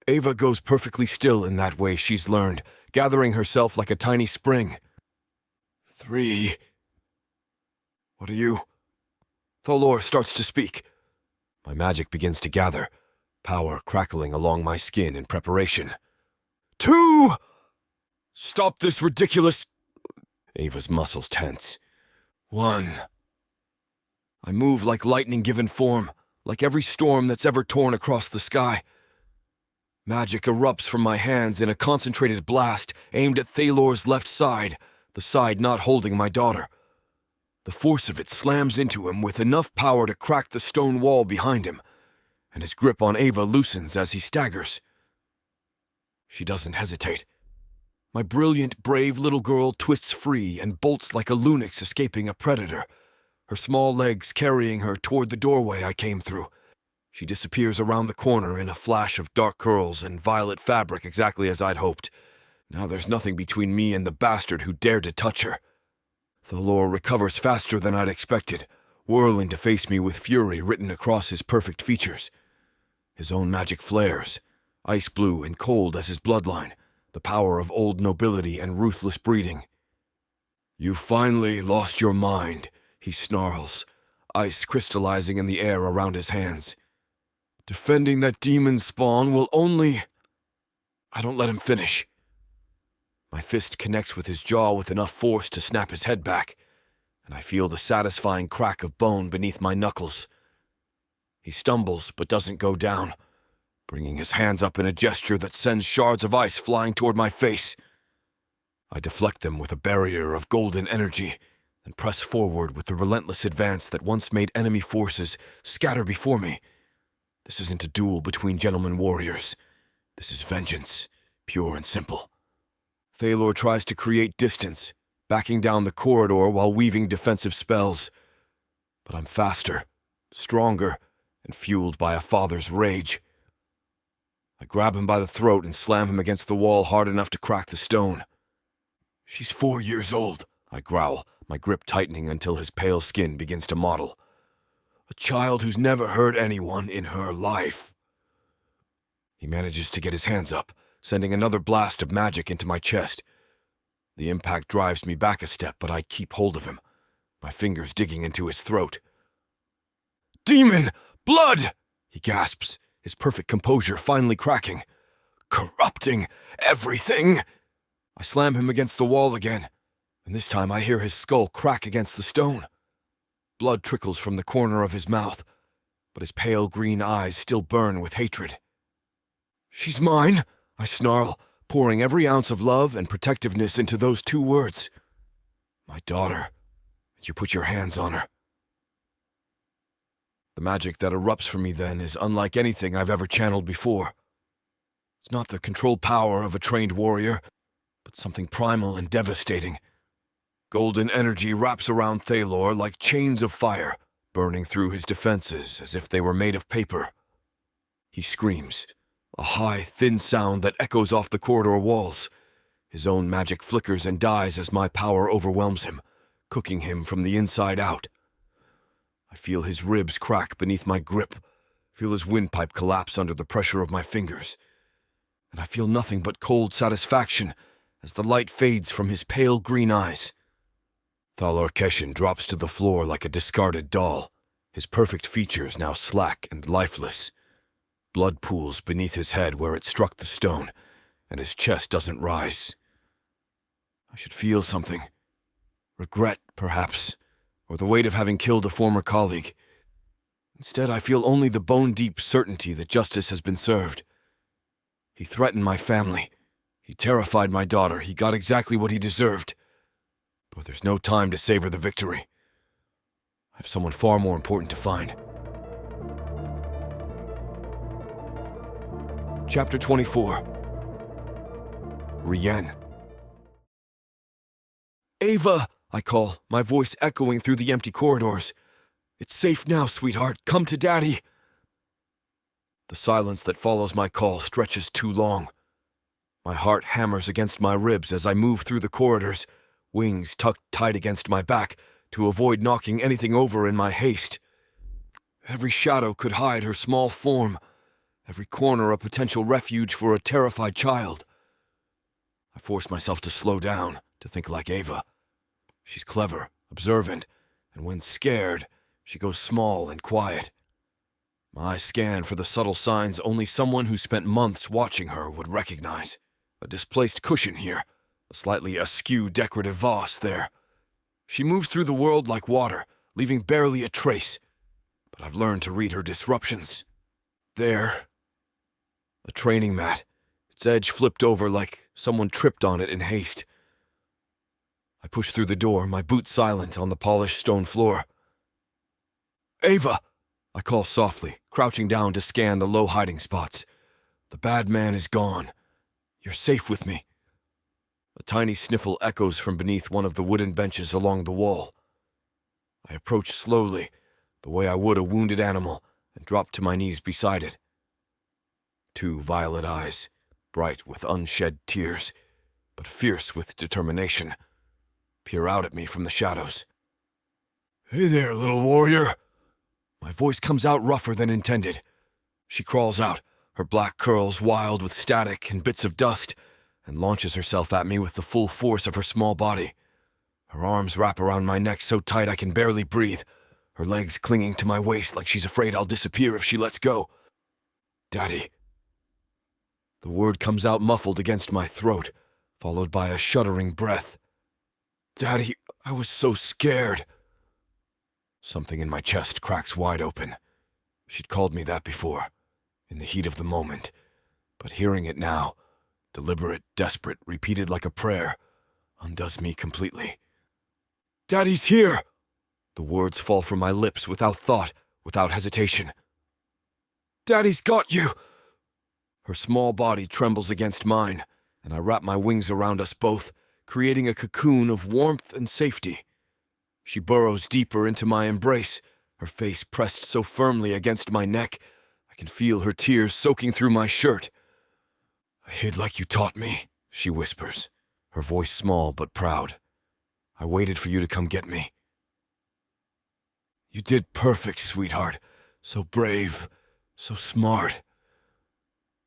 Ava goes perfectly still in that way she's learned, gathering herself like a tiny spring. 3. What are you? Thalor starts to speak. My magic begins to gather, power crackling along my skin in preparation. 2! Stop this ridiculous... Ava's muscles tense. 1. I move like lightning given form, like every storm that's ever torn across the sky. Magic erupts from my hands in a concentrated blast aimed at Thalor's left side, the side not holding my daughter. The force of it slams into him with enough power to crack the stone wall behind him, and his grip on Ava loosens as he staggers. She doesn't hesitate. My brilliant, brave little girl twists free and bolts like a lynx escaping a predator, her small legs carrying her toward the doorway I came through. She disappears around the corner in a flash of dark curls and violet fabric exactly as I'd hoped. Now there's nothing between me and the bastard who dared to touch her. Thalor recovers faster than I'd expected, whirling to face me with fury written across his perfect features. His own magic flares, ice blue and cold as his bloodline, the power of old nobility and ruthless breeding. "You finally lost your mind," he snarls, ice crystallizing in the air around his hands. "Defending that demon spawn will only—" I don't let him finish. My fist connects with his jaw with enough force to snap his head back, and I feel the satisfying crack of bone beneath my knuckles. He stumbles but doesn't go down, bringing his hands up in a gesture that sends shards of ice flying toward my face. I deflect them with a barrier of golden energy, and press forward with the relentless advance that once made enemy forces scatter before me. This isn't a duel between gentlemen warriors. This is vengeance, pure and simple. Thalor tries to create distance, backing down the corridor while weaving defensive spells. But I'm faster, stronger, and fueled by a father's rage. I grab him by the throat and slam him against the wall hard enough to crack the stone. "She's 4 years old," I growl, my grip tightening until his pale skin begins to mottle. "A child who's never hurt anyone in her life." He manages to get his hands up, sending another blast of magic into my chest. The impact drives me back a step, but I keep hold of him, my fingers digging into his throat. "Demon! Blood!" he gasps, his perfect composure finally cracking. "Corrupting everything!" I slam him against the wall again, and this time I hear his skull crack against the stone. Blood trickles from the corner of his mouth, but his pale green eyes still burn with hatred. "She's mine," I snarl, pouring every ounce of love and protectiveness into those 2 words. "My daughter, and you put your hands on her." The magic that erupts from me then is unlike anything I've ever channeled before. It's not the controlled power of a trained warrior, but something primal and devastating. Golden energy wraps around Thalor like chains of fire, burning through his defenses as if they were made of paper. He screams, a high, thin sound that echoes off the corridor walls. His own magic flickers and dies as my power overwhelms him, cooking him from the inside out. I feel his ribs crack beneath my grip, feel his windpipe collapse under the pressure of my fingers, and I feel nothing but cold satisfaction as the light fades from his pale green eyes. Thalor Keshin drops to the floor like a discarded doll, his perfect features now slack and lifeless. Blood pools beneath his head where it struck the stone, and his chest doesn't rise. I should feel something. Regret, perhaps, or the weight of having killed a former colleague. Instead, I feel only the bone-deep certainty that justice has been served. He threatened my family. He terrified my daughter. He got exactly what he deserved. But there's no time to savor the victory. I have someone far more important to find. Chapter 24. Rienne. "Ava!" I call, my voice echoing through the empty corridors. "It's safe now, sweetheart. Come to Daddy." The silence that follows my call stretches too long. My heart hammers against my ribs as I move through the corridors, wings tucked tight against my back to avoid knocking anything over in my haste. Every shadow could hide her small form, every corner a potential refuge for a terrified child. I force myself to slow down, to think like Ava. She's clever, observant, and when scared, she goes small and quiet. My eyes scan for the subtle signs only someone who spent months watching her would recognize. A displaced cushion here, a slightly askew decorative vase there. She moves through the world like water, leaving barely a trace, but I've learned to read her disruptions. There, a training mat, its edge flipped over like someone tripped on it in haste. I push through the door, my boots silent on the polished stone floor. "Ava!" I call softly, crouching down to scan the low hiding spots. "The bad man is gone. You're safe with me." A tiny sniffle echoes from beneath one of the wooden benches along the wall. I approached slowly, the way I would a wounded animal, and dropped to my knees beside it. Two violet eyes, bright with unshed tears, but fierce with determination, peer out at me from the shadows. "Hey there, little warrior." My voice comes out rougher than intended. She crawls out, her black curls wild with static and bits of dust, and launches herself at me with the full force of her small body. Her arms wrap around my neck so tight I can barely breathe, her legs clinging to my waist like she's afraid I'll disappear if she lets go. "Daddy." The word comes out muffled against my throat, followed by a shuddering breath. "Daddy, I was so scared." Something in my chest cracks wide open. She'd called me that before, in the heat of the moment, but hearing it now, deliberate, desperate, repeated like a prayer, undoes me completely. "Daddy's here!" The words fall from my lips without thought, without hesitation. "Daddy's got you!" Her small body trembles against mine, and I wrap my wings around us both, creating a cocoon of warmth and safety. She burrows deeper into my embrace, her face pressed so firmly against my neck, I can feel her tears soaking through my shirt. "I hid like you taught me," she whispers, her voice small but proud. "I waited for you to come get me." "You did perfect, sweetheart. So brave, so smart."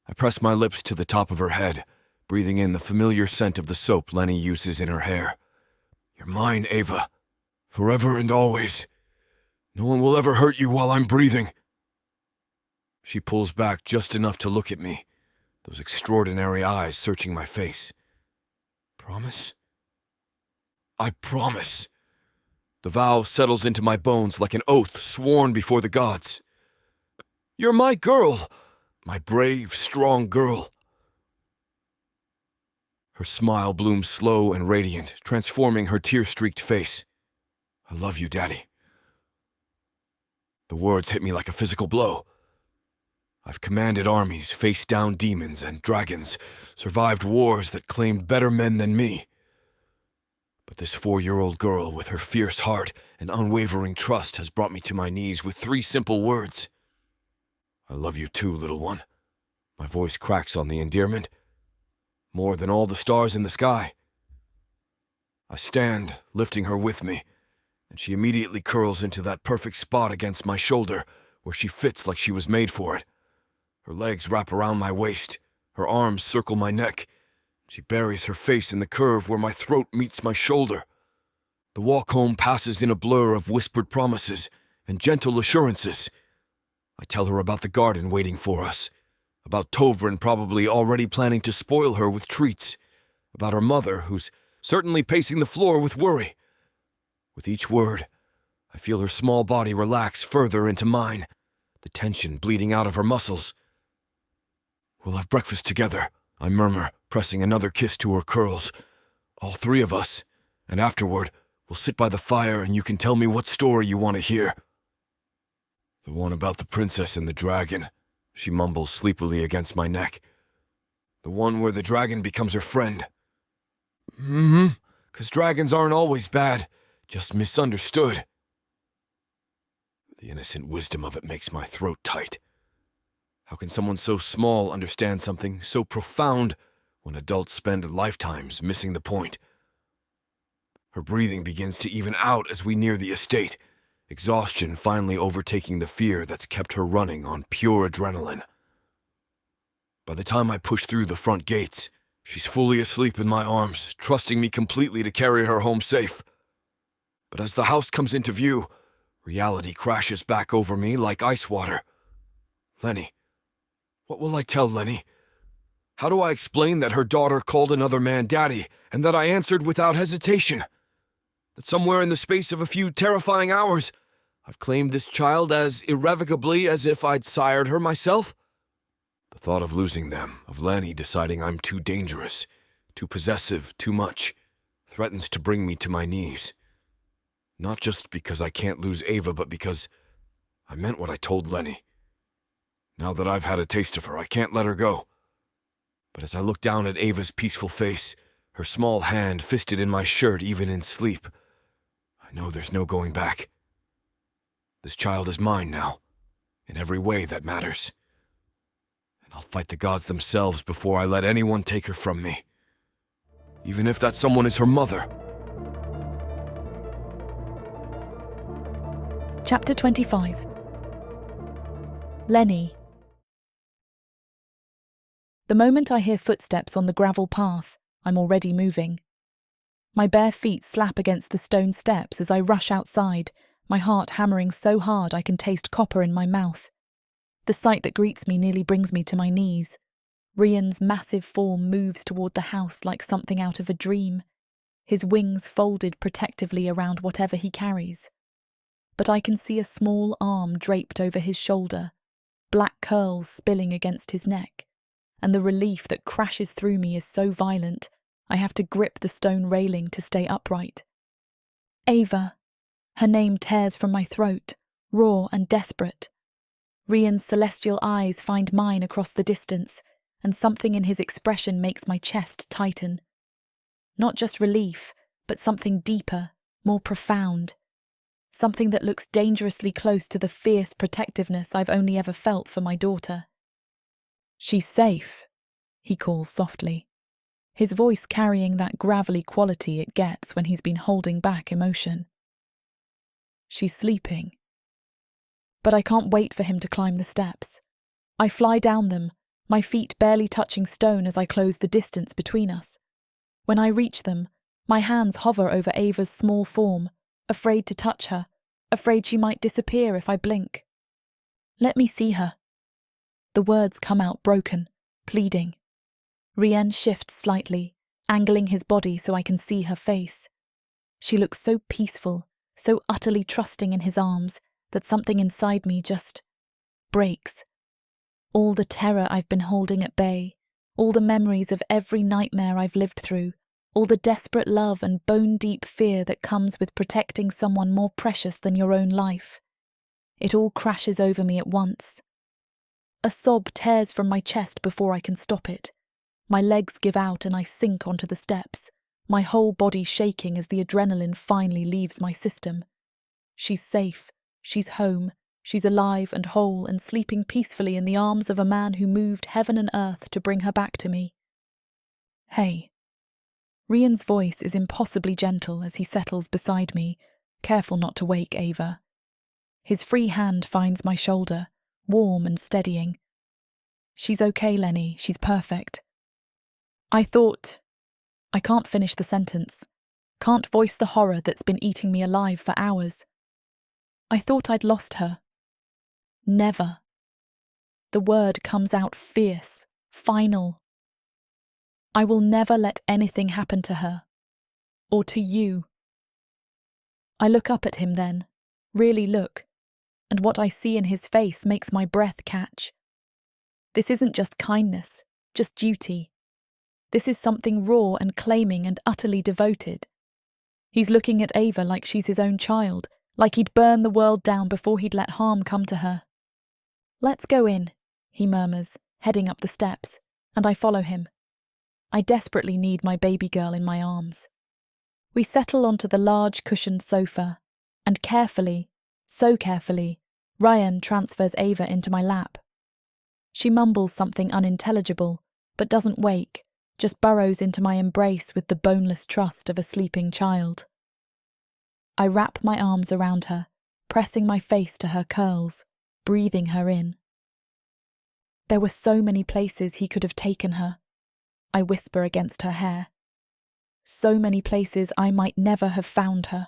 I press my lips to the top of her head, breathing in the familiar scent of the soap Lenny uses in her hair. "You're mine, Ava. Forever and always. No one will ever hurt you while I'm breathing." She pulls back just enough to look at me, those extraordinary eyes searching my face. "Promise?" "I promise." The vow settles into my bones like an oath sworn before the gods. "You're my girl, my brave, strong girl." Her smile blooms slow and radiant, transforming her tear-streaked face. "I love you, Daddy." The words hit me like a physical blow. I've commanded armies, faced down demons and dragons, survived wars that claimed better men than me. But this 4-year-old girl with her fierce heart and unwavering trust has brought me to my knees with 3 simple words. "I love you too, little one." My voice cracks on the endearment. "More than all the stars in the sky." I stand, lifting her with me, and she immediately curls into that perfect spot against my shoulder where she fits like she was made for it. Her legs wrap around my waist, her arms circle my neck. She buries her face in the curve where my throat meets my shoulder. The walk home passes in a blur of whispered promises and gentle assurances. I tell her about the garden waiting for us, about Tovrin probably already planning to spoil her with treats, about her mother who's certainly pacing the floor with worry. With each word, I feel her small body relax further into mine, the tension bleeding out of her muscles. "We'll have breakfast together," I murmur, pressing another kiss to her curls. "All 3 of us, and afterward, we'll sit by the fire and you can tell me what story you want to hear." "The one about the princess and the dragon," she mumbles sleepily against my neck. "The one where the dragon becomes her friend." "Mm-hmm, 'cause dragons aren't always bad. Just misunderstood." The innocent wisdom of it makes my throat tight. How can someone so small understand something so profound when adults spend lifetimes missing the point? Her breathing begins to even out as we near the estate, exhaustion finally overtaking the fear that's kept her running on pure adrenaline. By the time I push through the front gates, she's fully asleep in my arms, trusting me completely to carry her home safe. But as the house comes into view, reality crashes back over me like ice water. Lenny. What will I tell Lenny? How do I explain that her daughter called another man daddy, and that I answered without hesitation? That somewhere in the space of a few terrifying hours, I've claimed this child as irrevocably as if I'd sired her myself? The thought of losing them, of Lenny deciding I'm too dangerous, too possessive, too much, threatens to bring me to my knees. Not just because I can't lose Ava, but because I meant what I told Lenny. Now that I've had a taste of her, I can't let her go. But as I look down at Ava's peaceful face, her small hand fisted in my shirt even in sleep, I know there's no going back. This child is mine now, in every way that matters. And I'll fight the gods themselves before I let anyone take her from me. Even if that someone is her mother. Chapter 25. Lenny. The moment I hear footsteps on the gravel path, I'm already moving. My bare feet slap against the stone steps as I rush outside, my heart hammering so hard I can taste copper in my mouth. The sight that greets me nearly brings me to my knees. Rian's massive form moves toward the house like something out of a dream, his wings folded protectively around whatever he carries. But I can see a small arm draped over his shoulder, black curls spilling against his neck, and the relief that crashes through me is so violent, I have to grip the stone railing to stay upright. Ava. Her name tears from my throat, raw and desperate. Rian's celestial eyes find mine across the distance, and something in his expression makes my chest tighten. Not just relief, but something deeper, more profound. Something that looks dangerously close to the fierce protectiveness I've only ever felt for my daughter. "She's safe," he calls softly, his voice carrying that gravelly quality it gets when he's been holding back emotion. "She's sleeping." But I can't wait for him to climb the steps. I fly down them, my feet barely touching stone as I close the distance between us. When I reach them, my hands hover over Ava's small form, afraid to touch her, afraid she might disappear if I blink. "Let me see her." The words come out broken, pleading. Rienne shifts slightly, angling his body so I can see her face. She looks so peaceful, so utterly trusting in his arms, that something inside me just breaks. All the terror I've been holding at bay, all the memories of every nightmare I've lived through, all the desperate love and bone-deep fear that comes with protecting someone more precious than your own life. It all crashes over me at once. A sob tears from my chest before I can stop it. My legs give out and I sink onto the steps, my whole body shaking as the adrenaline finally leaves my system. She's safe, she's home, she's alive and whole and sleeping peacefully in the arms of a man who moved heaven and earth to bring her back to me. "Hey." Rian's voice is impossibly gentle as he settles beside me, careful not to wake Ava. His free hand finds my shoulder, warm and steadying. "She's okay, Lenny, she's perfect." I can't finish the sentence, can't voice the horror that's been eating me alive for hours. "I thought I'd lost her." "Never." The word comes out fierce, final. "I will never let anything happen to her. Or to you." I look up at him then, really look, and what I see in his face makes my breath catch. This isn't just kindness, just duty. This is something raw and claiming and utterly devoted. He's looking at Ava like she's his own child, like he'd burn the world down before he'd let harm come to her. "Let's go in," he murmurs, heading up the steps, and I follow him. I desperately need my baby girl in my arms. We settle onto the large cushioned sofa, and carefully, so carefully, Rian transfers Ava into my lap. She mumbles something unintelligible, but doesn't wake, just burrows into my embrace with the boneless trust of a sleeping child. I wrap my arms around her, pressing my face to her curls, breathing her in. There were so many places he could have taken her, I whisper against her hair. So many places I might never have found her.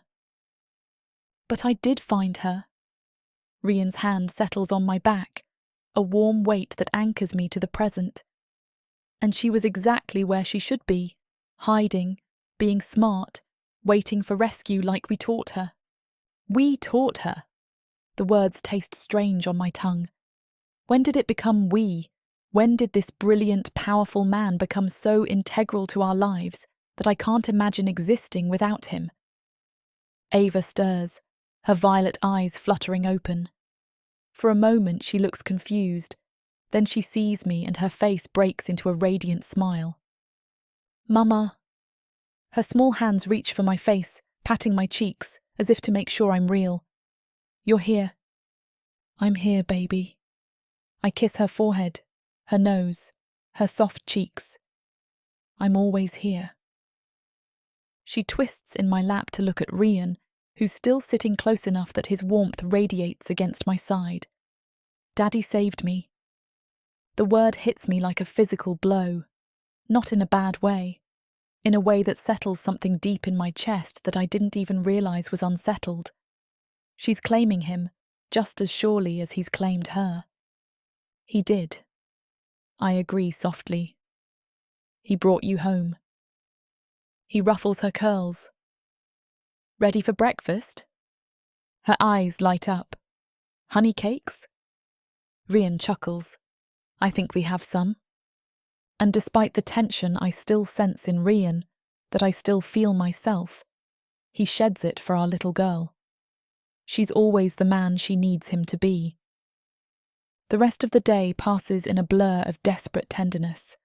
But I did find her. Rian's hand settles on my back, a warm weight that anchors me to the present. And she was exactly where she should be, hiding, being smart, waiting for rescue like we taught her. We taught her. The words taste strange on my tongue. When did it become we? When did this brilliant, powerful man become so integral to our lives that I can't imagine existing without him? Ava stirs, her violet eyes fluttering open. For a moment she looks confused, then she sees me and her face breaks into a radiant smile. "Mama." Her small hands reach for my face, patting my cheeks, as if to make sure I'm real. "You're here. I'm here, baby. I kiss her forehead, her nose, her soft cheeks. I'm always here. She twists in my lap to look at Rian, who's still sitting close enough that his warmth radiates against my side. Daddy saved me. The word hits me like a physical blow, not in a bad way, in a way that settles something deep in my chest that I didn't even realize was unsettled. She's claiming him, just as surely as he's claimed her. He did. I agree softly. He brought you home. He ruffles her curls. Ready for breakfast? Her eyes light up. Honey cakes? Rian chuckles. I think we have some. And despite the tension I still sense in Rian, that I still feel myself, he sheds it for our little girl. She's always the man she needs him to be. The rest of the day passes in a blur of desperate tenderness.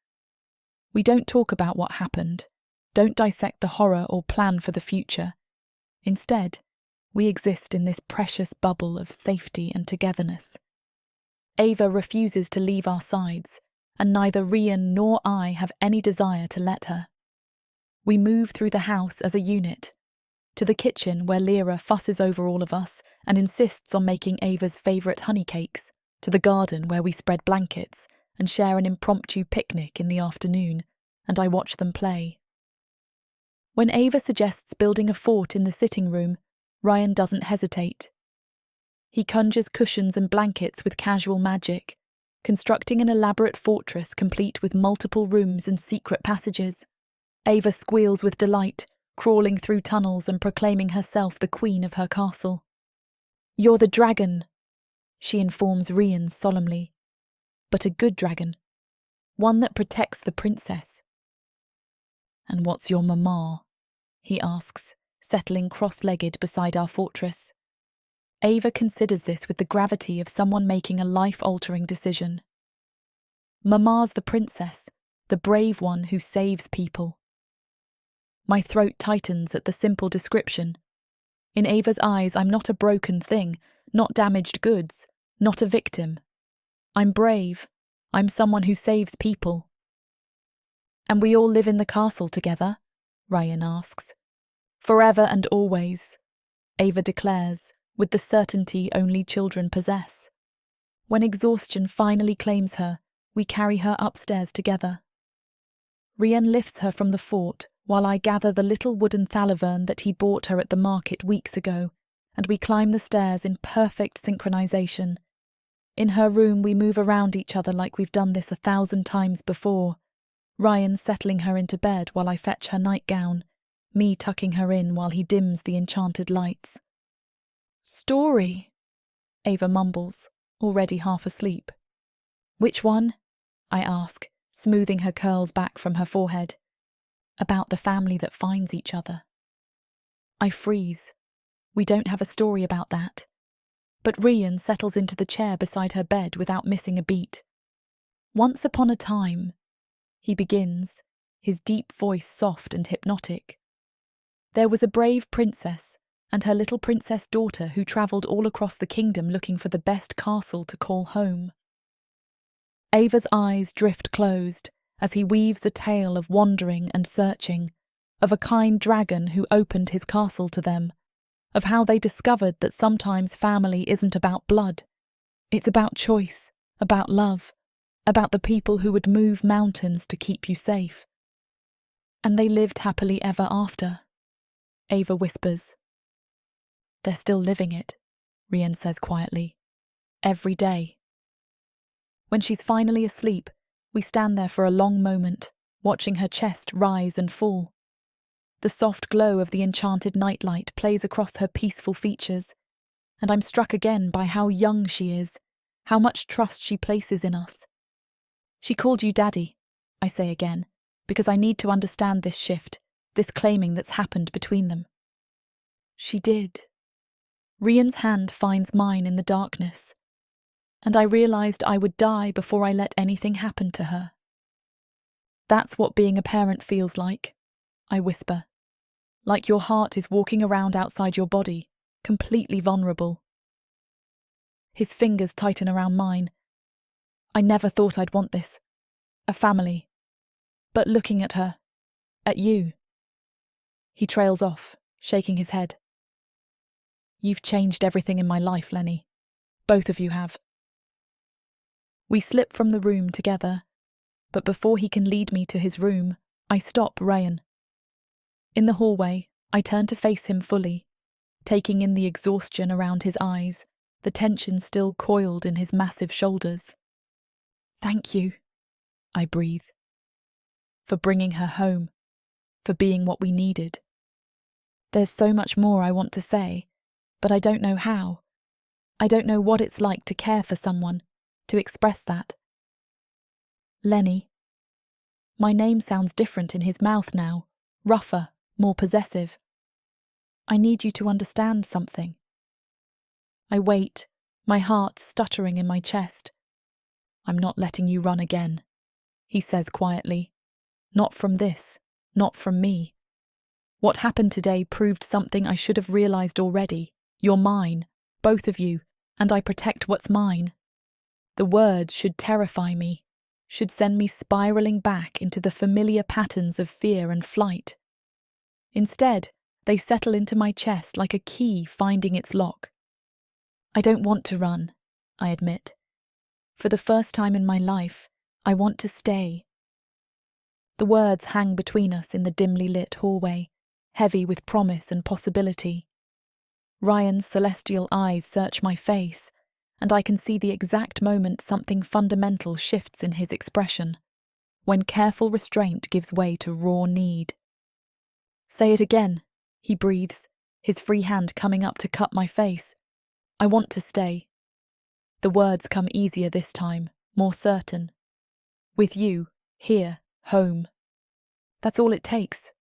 We don't talk about what happened, don't dissect the horror or plan for the future. Instead, we exist in this precious bubble of safety and togetherness. Ava refuses to leave our sides, and neither Rian nor I have any desire to let her. We move through the house as a unit, to the kitchen where Lyra fusses over all of us and insists on making Ava's favourite honey cakes, to the garden where we spread blankets and share an impromptu picnic in the afternoon, and I watch them play. When Ava suggests building a fort in the sitting room, Rian doesn't hesitate. He conjures cushions and blankets with casual magic, constructing an elaborate fortress complete with multiple rooms and secret passages. Ava squeals with delight, crawling through tunnels and proclaiming herself the queen of her castle. You're the dragon, she informs Rian solemnly, but a good dragon, one that protects the princess. And what's your mama? He asks, settling cross-legged beside our fortress. Ava considers this with the gravity of someone making a life-altering decision. Mama's the princess, the brave one who saves people. My throat tightens at the simple description. In Ava's eyes, I'm not a broken thing, not damaged goods, not a victim. I'm brave. I'm someone who saves people. And we all live in the castle together? Rian asks. Forever and always, Ava declares, with the certainty only children possess. When exhaustion finally claims her, we carry her upstairs together. Rian lifts her from the fort while I gather the little wooden thalavern that he bought her at the market weeks ago, and we climb the stairs in perfect synchronization. In her room we move around each other like we've done this 1,000 times before, Rian settling her into bed while I fetch her nightgown, me tucking her in while he dims the enchanted lights. Story, Ava mumbles, already half asleep. Which one? I ask, smoothing her curls back from her forehead. About the family that finds each other. I freeze. We don't have a story about that. But Rian settles into the chair beside her bed without missing a beat. Once upon a time, he begins, his deep voice soft and hypnotic. There was a brave princess and her little princess daughter who travelled all across the kingdom looking for the best castle to call home. Ava's eyes drift closed as he weaves a tale of wandering and searching, of a kind dragon who opened his castle to them, of how they discovered that sometimes family isn't about blood. It's about choice, about love, about the people who would move mountains to keep you safe. And they lived happily ever after, Ava whispers. They're still living it, Rian says quietly. Every day. When she's finally asleep, we stand there for a long moment, watching her chest rise and fall. The soft glow of the enchanted nightlight plays across her peaceful features, and I'm struck again by how young she is, how much trust she places in us. She called you Daddy, I say again, because I need to understand this shift, this claiming that's happened between them. She did. Rian's hand finds mine in the darkness, and I realised I would die before I let anything happen to her. That's what being a parent feels like, I whisper, like your heart is walking around outside your body, completely vulnerable. his fingers tighten around mine. I never thought I'd want this. A family. But looking at her, at you. He trails off, shaking his head. You've changed everything in my life, Lenny. Both of you have. We slip from the room together, but before he can lead me to his room, I stop Rian. In the hallway, I turn to face him fully, taking in the exhaustion around his eyes, the tension still coiled in his massive shoulders. Thank you, I breathe. For bringing her home, for being what we needed. There's so much more I want to say, but I don't know how. I don't know what it's like to care for someone, to express that. Lenny. My name sounds different in his mouth now, rougher, more possessive. I need you to understand something. I wait, my heart stuttering in my chest. I'm not letting you run again, he says quietly. Not from this, not from me. What happened today proved something I should have realized already. You're mine, both of you, and I protect what's mine. The words should terrify me, should send me spiraling back into the familiar patterns of fear and flight. Instead, they settle into my chest like a key finding its lock. I don't want to run, I admit. For the first time in my life, I want to stay. The words hang between us in the dimly lit hallway, heavy with promise and possibility. Rian's celestial eyes search my face, and I can see the exact moment something fundamental shifts in his expression, when careful restraint gives way to raw need. Say it again, he breathes, his free hand coming up to cut my face. I want to stay. The words come easier this time, more certain. With you, here, home. That's all it takes.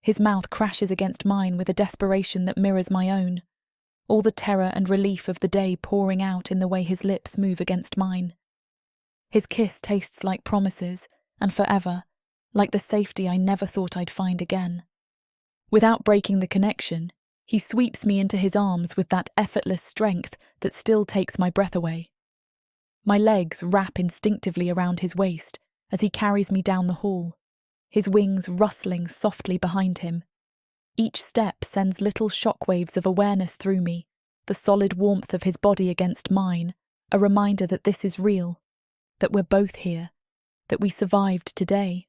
His mouth crashes against mine with a desperation that mirrors my own, all the terror and relief of the day pouring out in the way his lips move against mine. His kiss tastes like promises, and forever, like the safety I never thought I'd find again. Without breaking the connection, he sweeps me into his arms with that effortless strength that still takes my breath away. My legs wrap instinctively around his waist as he carries me down the hall, his wings rustling softly behind him. Each step sends little shockwaves of awareness through me, the solid warmth of his body against mine, a reminder that this is real, that we're both here, that we survived today.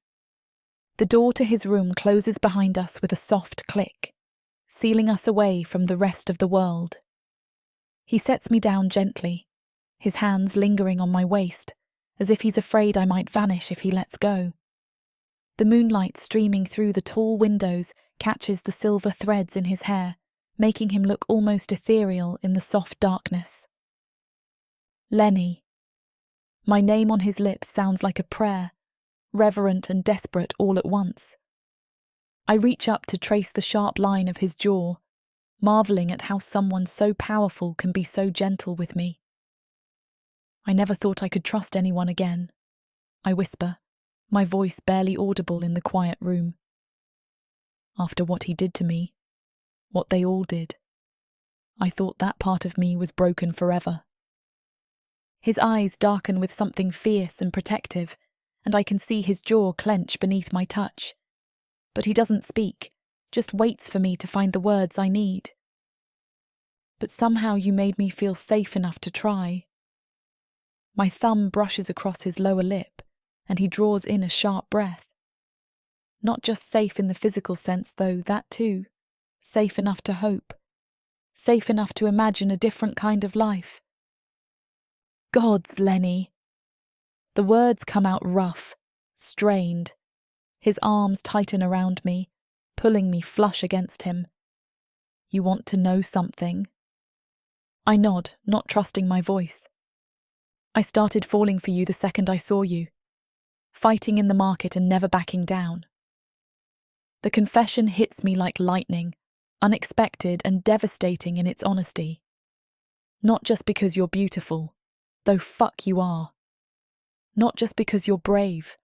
The door to his room closes behind us with a soft click, sealing us away from the rest of the world. He sets me down gently, his hands lingering on my waist, as if he's afraid I might vanish if he lets go. The moonlight streaming through the tall windows catches the silver threads in his hair, making him look almost ethereal in the soft darkness. Lenny. My name on his lips sounds like a prayer, reverent and desperate all at once. I reach up to trace the sharp line of his jaw, marvelling at how someone so powerful can be so gentle with me. I never thought I could trust anyone again, I whisper, my voice barely audible in the quiet room. After what he did to me, what they all did, I thought that part of me was broken forever. His eyes darken with something fierce and protective, and I can see his jaw clench beneath my touch. But he doesn't speak, just waits for me to find the words I need. But somehow you made me feel safe enough to try. My thumb brushes across his lower lip, and he draws in a sharp breath. Not just safe in the physical sense, though, that too. Safe enough to hope. Safe enough to imagine a different kind of life. Gods, Lenny. The words come out rough, strained. His arms tighten around me, pulling me flush against him. You want to know something? I nod, not trusting my voice. I started falling for you the second I saw you, fighting in the market and never backing down. The confession hits me like lightning, unexpected and devastating in its honesty. Not just because you're beautiful, though fuck you are. Not just because you're brave,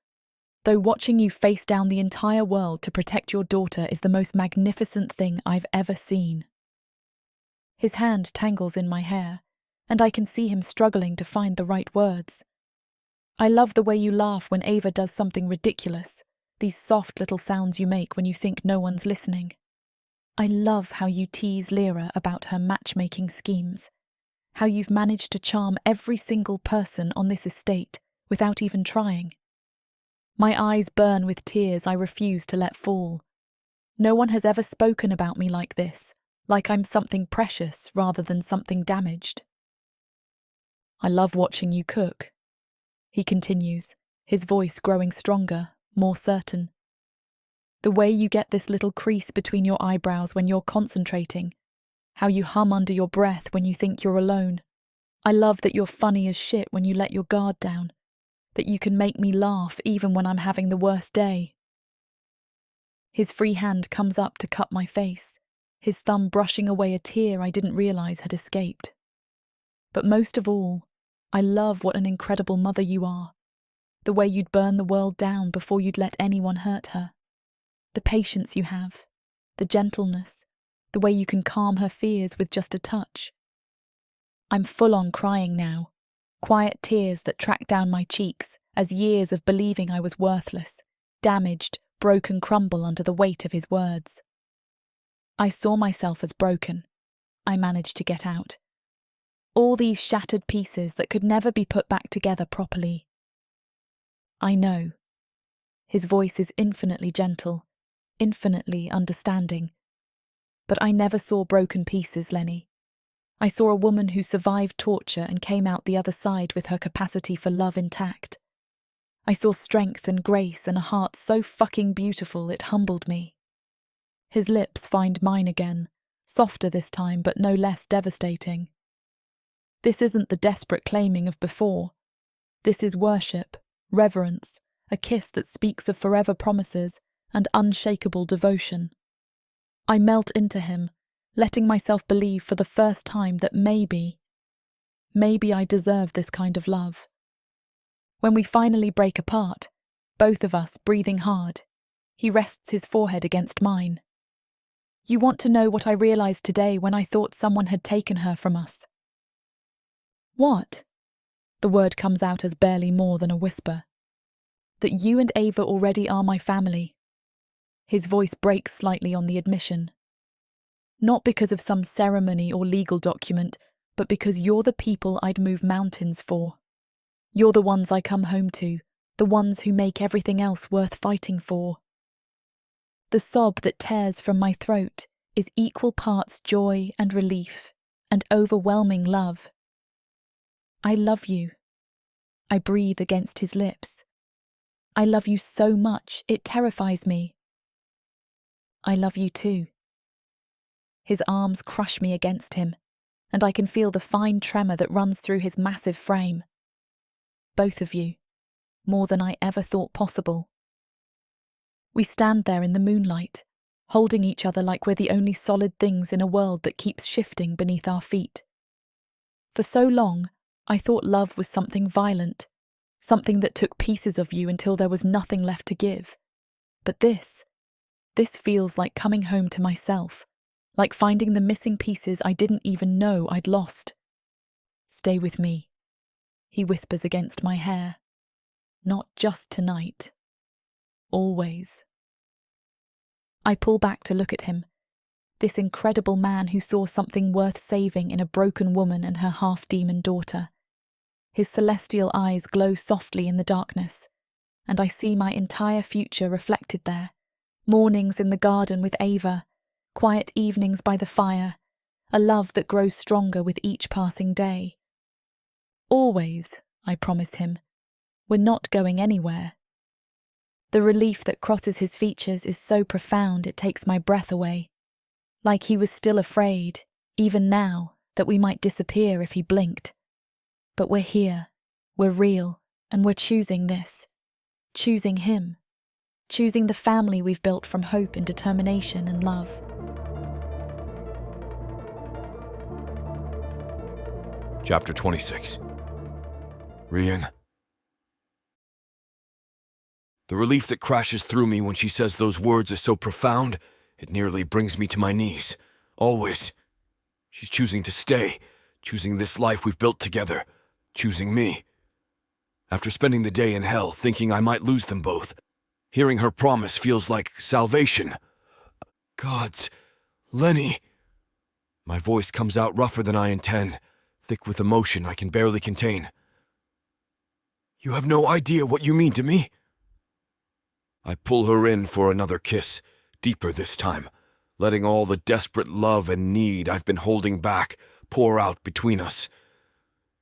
though watching you face down the entire world to protect your daughter is the most magnificent thing I've ever seen. His hand tangles in my hair, and I can see him struggling to find the right words. I love the way you laugh when Ava does something ridiculous, these soft little sounds you make when you think no one's listening. I love how you tease Lyra about her matchmaking schemes, how you've managed to charm every single person on this estate without even trying. My eyes burn with tears I refuse to let fall. No one has ever spoken about me like this, like I'm something precious rather than something damaged. I love watching you cook, he continues, his voice growing stronger, more certain. The way you get this little crease between your eyebrows when you're concentrating, how you hum under your breath when you think you're alone. I love that you're funny as shit when you let your guard down, that you can make me laugh even when I'm having the worst day. His free hand comes up to cup my face, his thumb brushing away a tear I didn't realize had escaped. But most of all, I love what an incredible mother you are, the way you'd burn the world down before you'd let anyone hurt her. The patience you have, the gentleness, the way you can calm her fears with just a touch. I'm full on crying now, quiet tears that track down my cheeks as years of believing I was worthless, damaged, broken crumble under the weight of his words. I saw myself as broken. I managed to get out. All these shattered pieces that could never be put back together properly. I know. His voice is infinitely gentle, infinitely understanding. But I never saw broken pieces, Lenny. I saw a woman who survived torture and came out the other side with her capacity for love intact. I saw strength and grace and a heart so fucking beautiful it humbled me. His lips find mine again, softer this time but no less devastating. This isn't the desperate claiming of before. This is worship, reverence, a kiss that speaks of forever promises and unshakable devotion. I melt into him, letting myself believe for the first time that maybe I deserve this kind of love. When we finally break apart, both of us breathing hard, he rests his forehead against mine. You want to know what I realized today when I thought someone had taken her from us? What? The word comes out as barely more than a whisper. That you and Ava already are my family. His voice breaks slightly on the admission. Not because of some ceremony or legal document, but because you're the people I'd move mountains for. You're the ones I come home to, the ones who make everything else worth fighting for. The sob that tears from my throat is equal parts joy and relief and overwhelming love. I love you. I breathe against his lips. I love you so much, it terrifies me. I love you too. His arms crush me against him, and I can feel the fine tremor that runs through his massive frame. Both of you, more than I ever thought possible. We stand there in the moonlight, holding each other like we're the only solid things in a world that keeps shifting beneath our feet. For so long, I thought love was something violent, something that took pieces of you until there was nothing left to give. But this feels like coming home to myself, like finding the missing pieces I didn't even know I'd lost. Stay with me, he whispers against my hair. Not just tonight. Always. I pull back to look at him, this incredible man who saw something worth saving in a broken woman and her half-demon daughter. His celestial eyes glow softly in the darkness, and I see my entire future reflected there. Mornings in the garden with Ava, quiet evenings by the fire, a love that grows stronger with each passing day. Always, I promise him, we're not going anywhere. The relief that crosses his features is so profound it takes my breath away, like he was still afraid, even now, that we might disappear if he blinked. But we're here, we're real, and we're choosing this, choosing him, choosing the family we've built from hope and determination and love. Chapter 26. Rienne. The relief that crashes through me when she says those words is so profound, it nearly brings me to my knees. Always. She's choosing to stay, choosing this life we've built together, choosing me. After spending the day in hell thinking I might lose them both, hearing her promise feels like salvation. Gods, Lenny. My voice comes out rougher than I intend, thick with emotion I can barely contain. You have no idea what you mean to me. I pull her in for another kiss, deeper this time, letting all the desperate love and need I've been holding back pour out between us.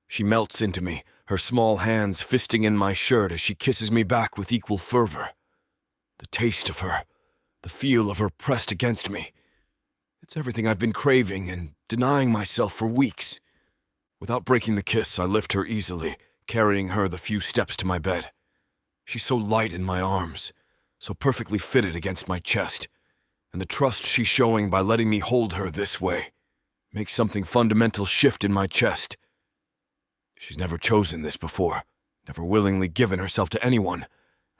She melts into me, her small hands fisting in my shirt as she kisses me back with equal fervor. The taste of her, the feel of her pressed against me. It's everything I've been craving and denying myself for weeks. Without breaking the kiss, I lift her easily, carrying her the few steps to my bed. She's so light in my arms, so perfectly fitted against my chest, and the trust she's showing by letting me hold her this way makes something fundamental shift in my chest. She's never chosen this before, never willingly given herself to anyone,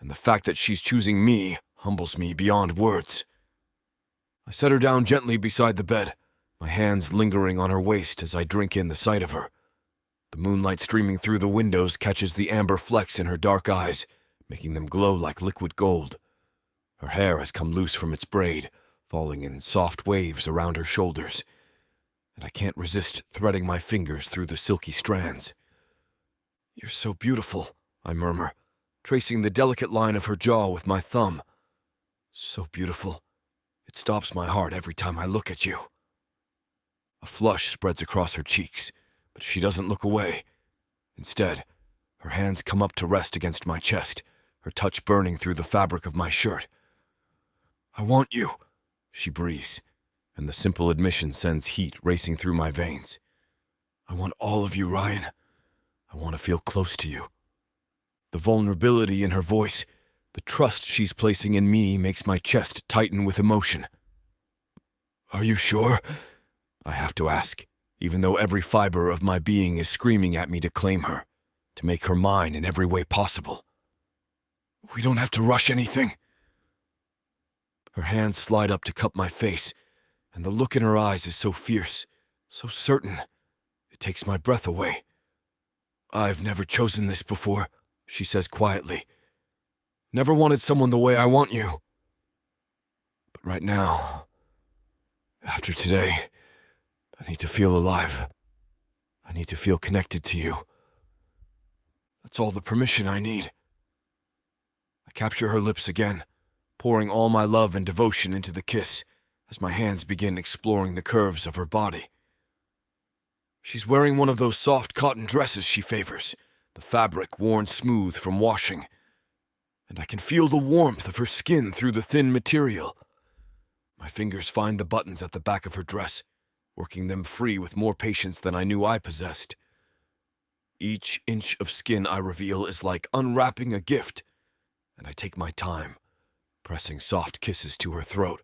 and the fact that she's choosing me humbles me beyond words. I set her down gently beside the bed, my hands lingering on her waist as I drink in the sight of her. The moonlight streaming through the windows catches the amber flecks in her dark eyes, making them glow like liquid gold. Her hair has come loose from its braid, falling in soft waves around her shoulders, and I can't resist threading my fingers through the silky strands. You're so beautiful, I murmur, tracing the delicate line of her jaw with my thumb. So beautiful. It stops my heart every time I look at you. A flush spreads across her cheeks, but she doesn't look away. Instead, her hands come up to rest against my chest, her touch burning through the fabric of my shirt. I want you, she breathes, and the simple admission sends heat racing through my veins. I want all of you, Rian. I want to feel close to you. The vulnerability in her voice, the trust she's placing in me makes my chest tighten with emotion. Are you sure? I have to ask, even though every fiber of my being is screaming at me to claim her, to make her mine in every way possible. We don't have to rush anything. Her hands slide up to cup my face, and the look in her eyes is so fierce, so certain, it takes my breath away. I've never chosen this before, she says quietly. Never wanted someone the way I want you. But right now, after today, I need to feel alive. I need to feel connected to you. That's all the permission I need. I capture her lips again, pouring all my love and devotion into the kiss as my hands begin exploring the curves of her body. She's wearing one of those soft cotton dresses she favors, the fabric worn smooth from washing, and I can feel the warmth of her skin through the thin material. My fingers find the buttons at the back of her dress, working them free with more patience than I knew I possessed. Each inch of skin I reveal is like unwrapping a gift, and I take my time, pressing soft kisses to her throat,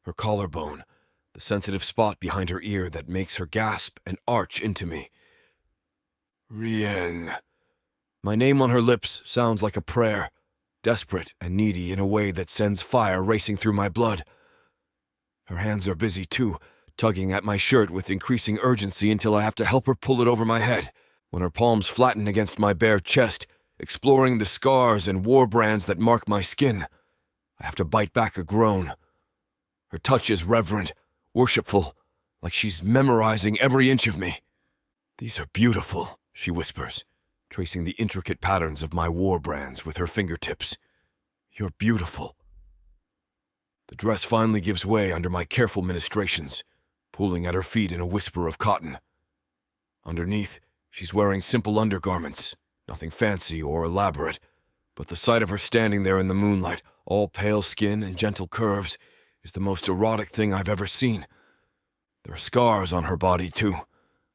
her collarbone, the sensitive spot behind her ear that makes her gasp and arch into me. Rienne. My name on her lips sounds like a prayer, desperate and needy in a way that sends fire racing through my blood. Her hands are busy too, tugging at my shirt with increasing urgency until I have to help her pull it over my head, when her palms flatten against my bare chest, exploring the scars and war brands that mark my skin. I have to bite back a groan. Her touch is reverent, worshipful, like she's memorizing every inch of me. These are beautiful, she whispers, tracing the intricate patterns of my war brands with her fingertips. You're beautiful. The dress finally gives way under my careful ministrations, pulling at her feet in a whisper of cotton. Underneath, she's wearing simple undergarments, nothing fancy or elaborate, but the sight of her standing there in the moonlight, all pale skin and gentle curves, is the most erotic thing I've ever seen. There are scars on her body, too,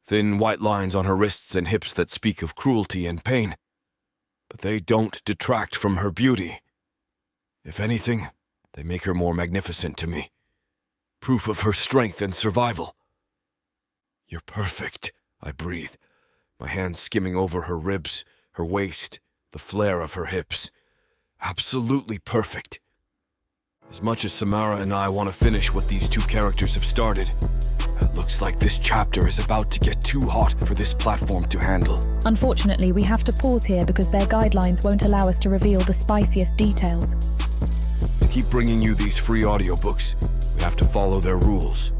thin white lines on her wrists and hips that speak of cruelty and pain, but they don't detract from her beauty. If anything, they make her more magnificent to me. Proof of her strength and survival. You're perfect, I breathe, my hands skimming over her ribs, her waist, the flare of her hips. Absolutely perfect. As much as Samara and I want to finish what these two characters have started, that look Looks like this chapter is about to get too hot for this platform to handle. Unfortunately, we have to pause here because their guidelines won't allow us to reveal the spiciest details. They keep bringing you these free audiobooks. We have to follow their rules.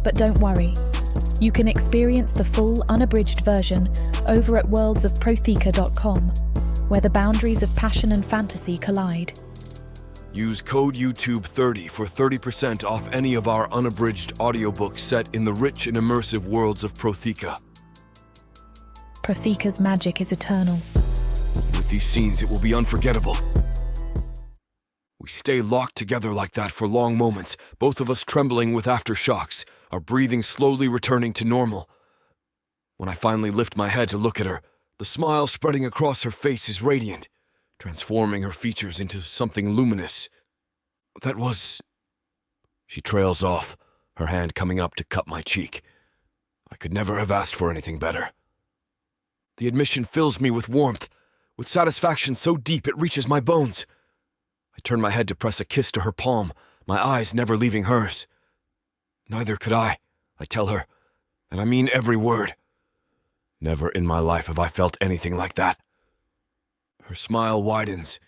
But don't worry. You can experience the full, unabridged version over at worldsofprotheka.com, where the boundaries of passion and fantasy collide. Use code YouTube30 for 30% off any of our unabridged audiobooks set in the rich and immersive worlds of Protheka. Protheka's magic is eternal. With these scenes, it will be unforgettable. We stay locked together like that for long moments, both of us trembling with aftershocks, our breathing slowly returning to normal. When I finally lift my head to look at her, the smile spreading across her face is radiant, transforming her features into something luminous. That was... She trails off, her hand coming up to cup my cheek. I could never have asked for anything better. The admission fills me with warmth, with satisfaction so deep it reaches my bones. I turn my head to press a kiss to her palm, my eyes never leaving hers. Neither could I tell her, and I mean every word. Never in my life have I felt anything like that. Her smile widens,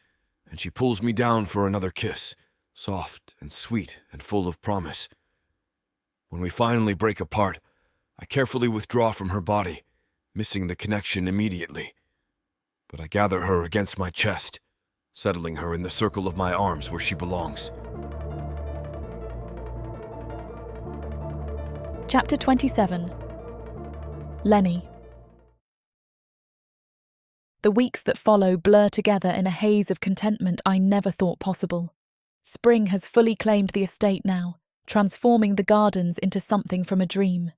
and she pulls me down for another kiss, soft and sweet and full of promise. When we finally break apart, I carefully withdraw from her body, missing the connection immediately. But I gather her against my chest, settling her in the circle of my arms where she belongs. Chapter 27. Lenny. The weeks that follow blur together in a haze of contentment I never thought possible. Spring has fully claimed the estate now, transforming the gardens into something from a dream.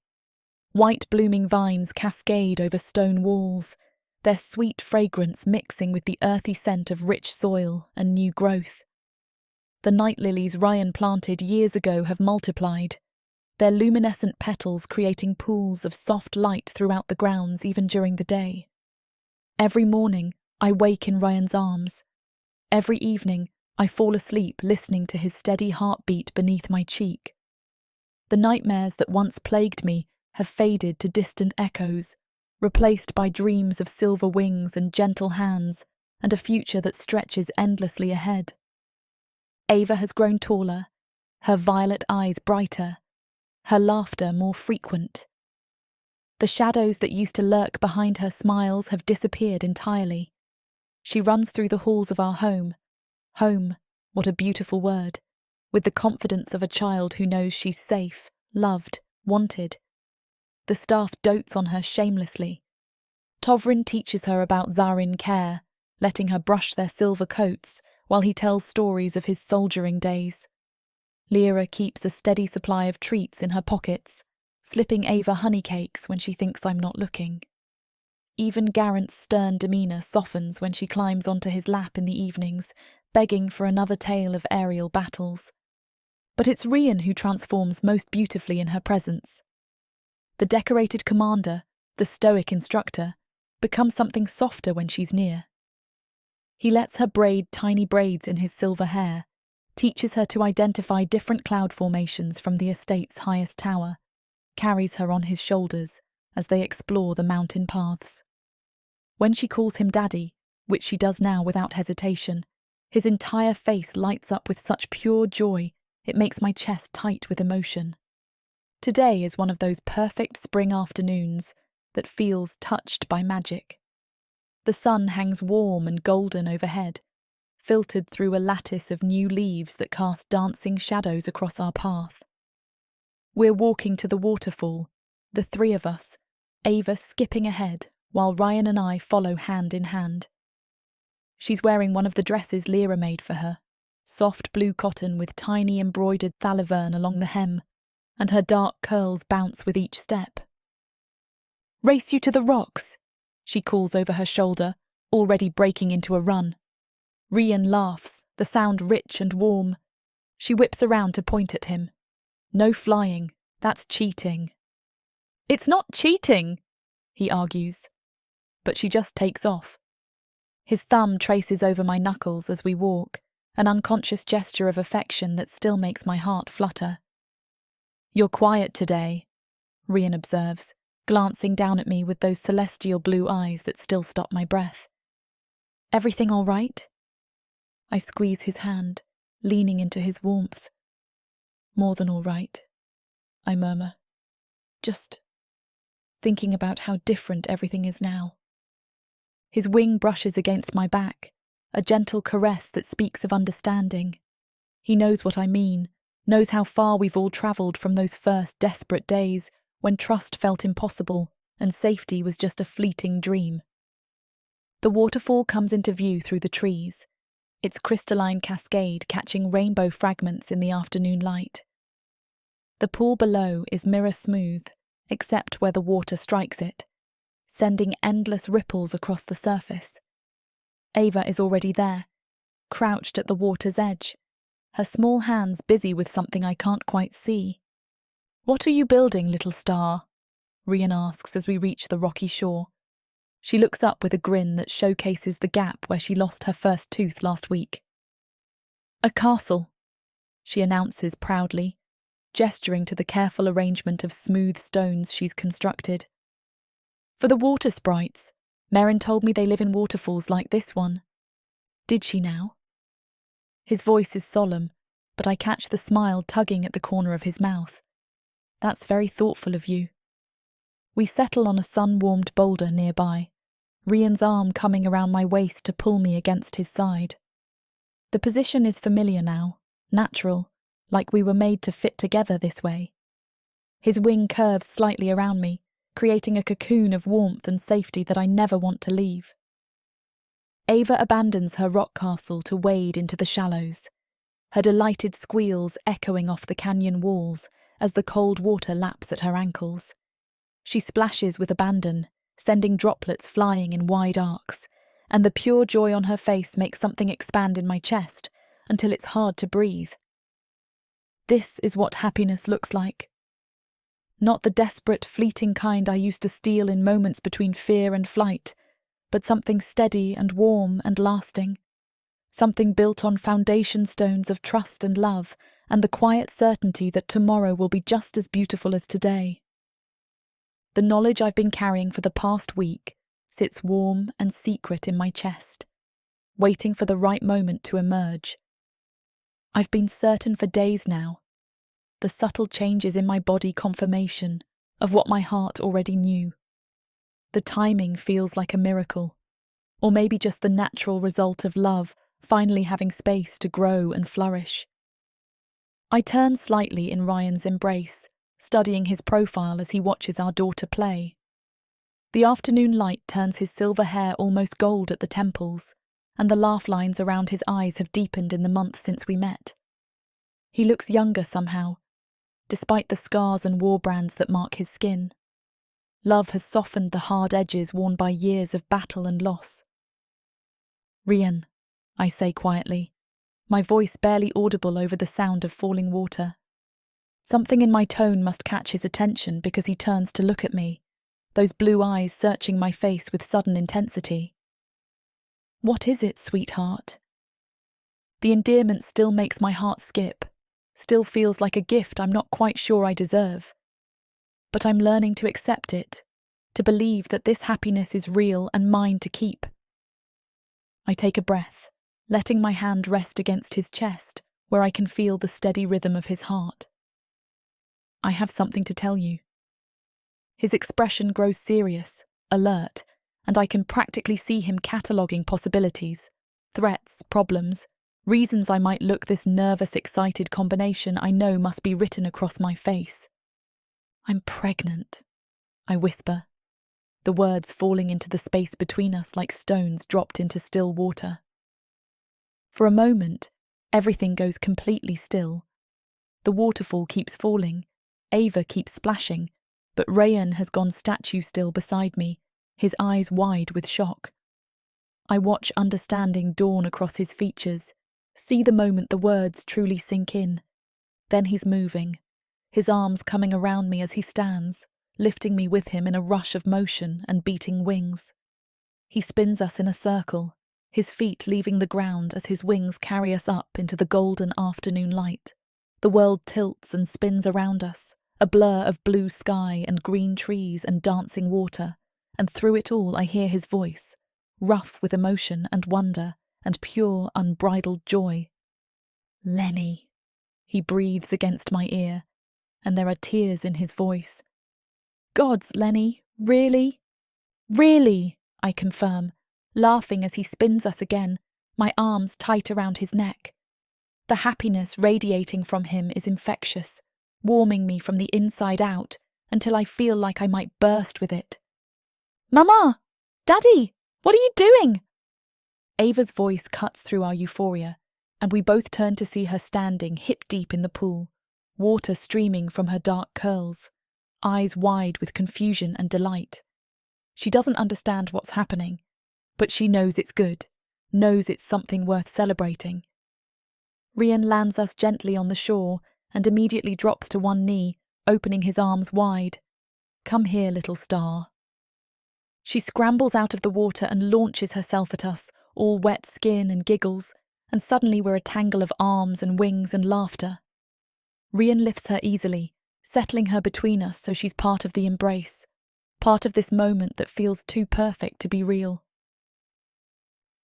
White blooming vines cascade over stone walls, their sweet fragrance mixing with the earthy scent of rich soil and new growth. The night lilies Rian planted years ago have multiplied, their luminescent petals creating pools of soft light throughout the grounds even during the day. Every morning, I wake in Rian's arms. Every evening, I fall asleep listening to his steady heartbeat beneath my cheek. The nightmares that once plagued me have faded to distant echoes, replaced by dreams of silver wings and gentle hands and a future that stretches endlessly ahead. Ava has grown taller, her violet eyes brighter, her laughter more frequent. The shadows that used to lurk behind her smiles have disappeared entirely. She runs through the halls of our home. Home, what a beautiful word, with the confidence of a child who knows she's safe, loved, wanted. The staff dotes on her shamelessly. Tovrin teaches her about Zarin care, letting her brush their silver coats while he tells stories of his soldiering days. Lyra keeps a steady supply of treats in her pockets, slipping Ava honey cakes when she thinks I'm not looking. Even Garant's stern demeanour softens when she climbs onto his lap in the evenings, begging for another tale of aerial battles. But it's Rian who transforms most beautifully in her presence. The decorated commander, the stoic instructor, becomes something softer when she's near. He lets her braid tiny braids in his silver hair, teaches her to identify different cloud formations from the estate's highest tower, carries her on his shoulders as they explore the mountain paths. When she calls him Daddy, which she does now without hesitation, his entire face lights up with such pure joy it makes my chest tight with emotion. Today is one of those perfect spring afternoons that feels touched by magic. The sun hangs warm and golden overhead, filtered through a lattice of new leaves that cast dancing shadows across our path. We're walking to the waterfall, the three of us, Ava skipping ahead while Rian and I follow hand in hand. She's wearing one of the dresses Lyra made for her, soft blue cotton with tiny embroidered thalivern along the hem, and her dark curls bounce with each step. "Race you to the rocks," she calls over her shoulder, already breaking into a run. Rian laughs, the sound rich and warm. She whips around to point at him. "No flying, that's cheating." "It's not cheating," he argues, but she just takes off. His thumb traces over my knuckles as we walk, an unconscious gesture of affection that still makes my heart flutter. "You're quiet today," Rian observes, glancing down at me with those celestial blue eyes that still stop my breath. Everything all right? I squeeze his hand, leaning into his warmth. More than all right, I murmur. Just thinking about how different everything is now. His wing brushes against my back, a gentle caress that speaks of understanding. He knows what I mean, knows how far we've all travelled from those first desperate days when trust felt impossible and safety was just a fleeting dream. The waterfall comes into view through the trees, its crystalline cascade catching rainbow fragments in the afternoon light. The pool below is mirror smooth, except where the water strikes it, sending endless ripples across the surface. Ava is already there, crouched at the water's edge, her small hands busy with something I can't quite see. "What are you building, little star?" Rian asks as we reach the rocky shore. She looks up with a grin that showcases the gap where she lost her first tooth last week. "A castle," she announces proudly, gesturing to the careful arrangement of smooth stones she's constructed. "For the water sprites. Merrin told me they live in waterfalls like this one." Did she now? His voice is solemn, but I catch the smile tugging at the corner of his mouth. That's very thoughtful of you. We settle on a sun-warmed boulder nearby, Rian's arm coming around my waist to pull me against his side. The position is familiar now, natural, like we were made to fit together this way. His wing curves slightly around me, creating a cocoon of warmth and safety that I never want to leave. Ava abandons her rock castle to wade into the shallows, her delighted squeals echoing off the canyon walls as the cold water laps at her ankles. She splashes with abandon, sending droplets flying in wide arcs, and the pure joy on her face makes something expand in my chest until it's hard to breathe. This is what happiness looks like. Not the desperate, fleeting kind I used to steal in moments between fear and flight, but something steady and warm and lasting. Something built on foundation stones of trust and love, and the quiet certainty that tomorrow will be just as beautiful as today. The knowledge I've been carrying for the past week sits warm and secret in my chest, waiting for the right moment to emerge. I've been certain for days now. The subtle changes in my body confirmation of what my heart already knew. The timing feels like a miracle, or maybe just the natural result of love finally having space to grow and flourish. I turn slightly in Ryan's embrace, studying his profile as he watches our daughter play. The afternoon light turns his silver hair almost gold at the temples, and the laugh lines around his eyes have deepened in the months since we met. He looks younger somehow, despite the scars and war brands that mark his skin. Love has softened the hard edges worn by years of battle and loss. "Rian," I say quietly, my voice barely audible over the sound of falling water. Something in my tone must catch his attention because he turns to look at me, those blue eyes searching my face with sudden intensity. "What is it, sweetheart?" The endearment still makes my heart skip, still feels like a gift I'm not quite sure I deserve. But I'm learning to accept it, to believe that this happiness is real and mine to keep. I take a breath, letting my hand rest against his chest, where I can feel the steady rhythm of his heart. "I have something to tell you." His expression grows serious, alert, and I can practically see him cataloguing possibilities, threats, problems, reasons I might look this nervous, excited combination I know must be written across my face. "I'm pregnant," I whisper, the words falling into the space between us like stones dropped into still water. For a moment, everything goes completely still. The waterfall keeps falling, Ava keeps splashing, but Rian has gone statue still beside me, his eyes wide with shock. I watch understanding dawn across his features, see the moment the words truly sink in. Then he's moving, his arms coming around me as he stands, lifting me with him in a rush of motion and beating wings. He spins us in a circle, his feet leaving the ground as his wings carry us up into the golden afternoon light. The world tilts and spins around us, a blur of blue sky and green trees and dancing water, and through it all I hear his voice, rough with emotion and wonder and pure, unbridled joy. Lenny, he breathes against my ear, and there are tears in his voice. Gods, Lenny, really? Really, I confirm, laughing as he spins us again, my arms tight around his neck. The happiness radiating from him is infectious, warming me from the inside out until I feel like I might burst with it. Mama! Daddy! What are you doing? Ava's voice cuts through our euphoria, and we both turn to see her standing hip-deep in the pool, water streaming from her dark curls, eyes wide with confusion and delight. She doesn't understand what's happening, but she knows it's good, knows it's something worth celebrating. Rian lands us gently on the shore and immediately drops to one knee, opening his arms wide. Come here, little star. She scrambles out of the water and launches herself at us, all wet skin and giggles, and suddenly we're a tangle of arms and wings and laughter. Rian lifts her easily, settling her between us so she's part of the embrace, part of this moment that feels too perfect to be real.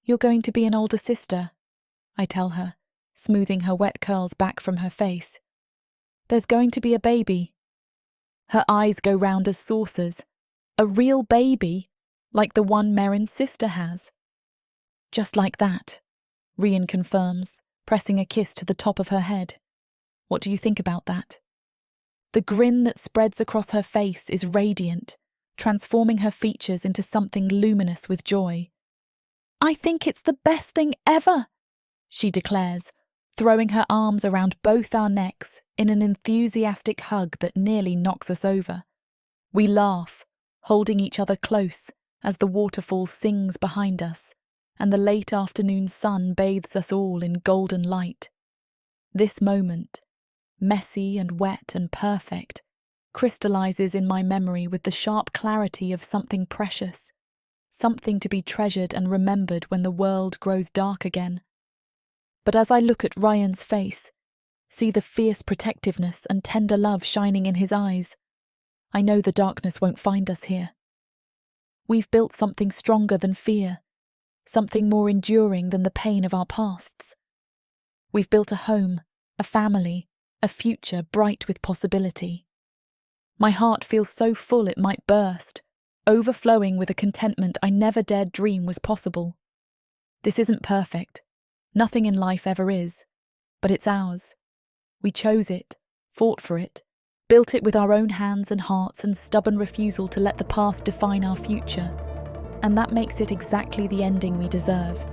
You're going to be an older sister, I tell her, smoothing her wet curls back from her face. There's going to be a baby. Her eyes go round as saucers. A real baby, like the one Merrin's sister has. Just like that, Rian confirms, pressing a kiss to the top of her head. What do you think about that? The grin that spreads across her face is radiant, transforming her features into something luminous with joy. I think it's the best thing ever, she declares, throwing her arms around both our necks in an enthusiastic hug that nearly knocks us over. We laugh, holding each other close as the waterfall sings behind us and the late afternoon sun bathes us all in golden light. This moment, messy and wet and perfect, crystallizes in my memory with the sharp clarity of something precious, something to be treasured and remembered when the world grows dark again. But as I look at Ryan's face, see the fierce protectiveness and tender love shining in his eyes, I know the darkness won't find us here. We've built something stronger than fear, something more enduring than the pain of our pasts. We've built a home, a family, a future bright with possibility. My heart feels so full it might burst, overflowing with a contentment I never dared dream was possible. This isn't perfect. Nothing in life ever is, but it's ours. We chose it, fought for it, built it with our own hands and hearts and stubborn refusal to let the past define our future, and that makes it exactly the ending we deserve.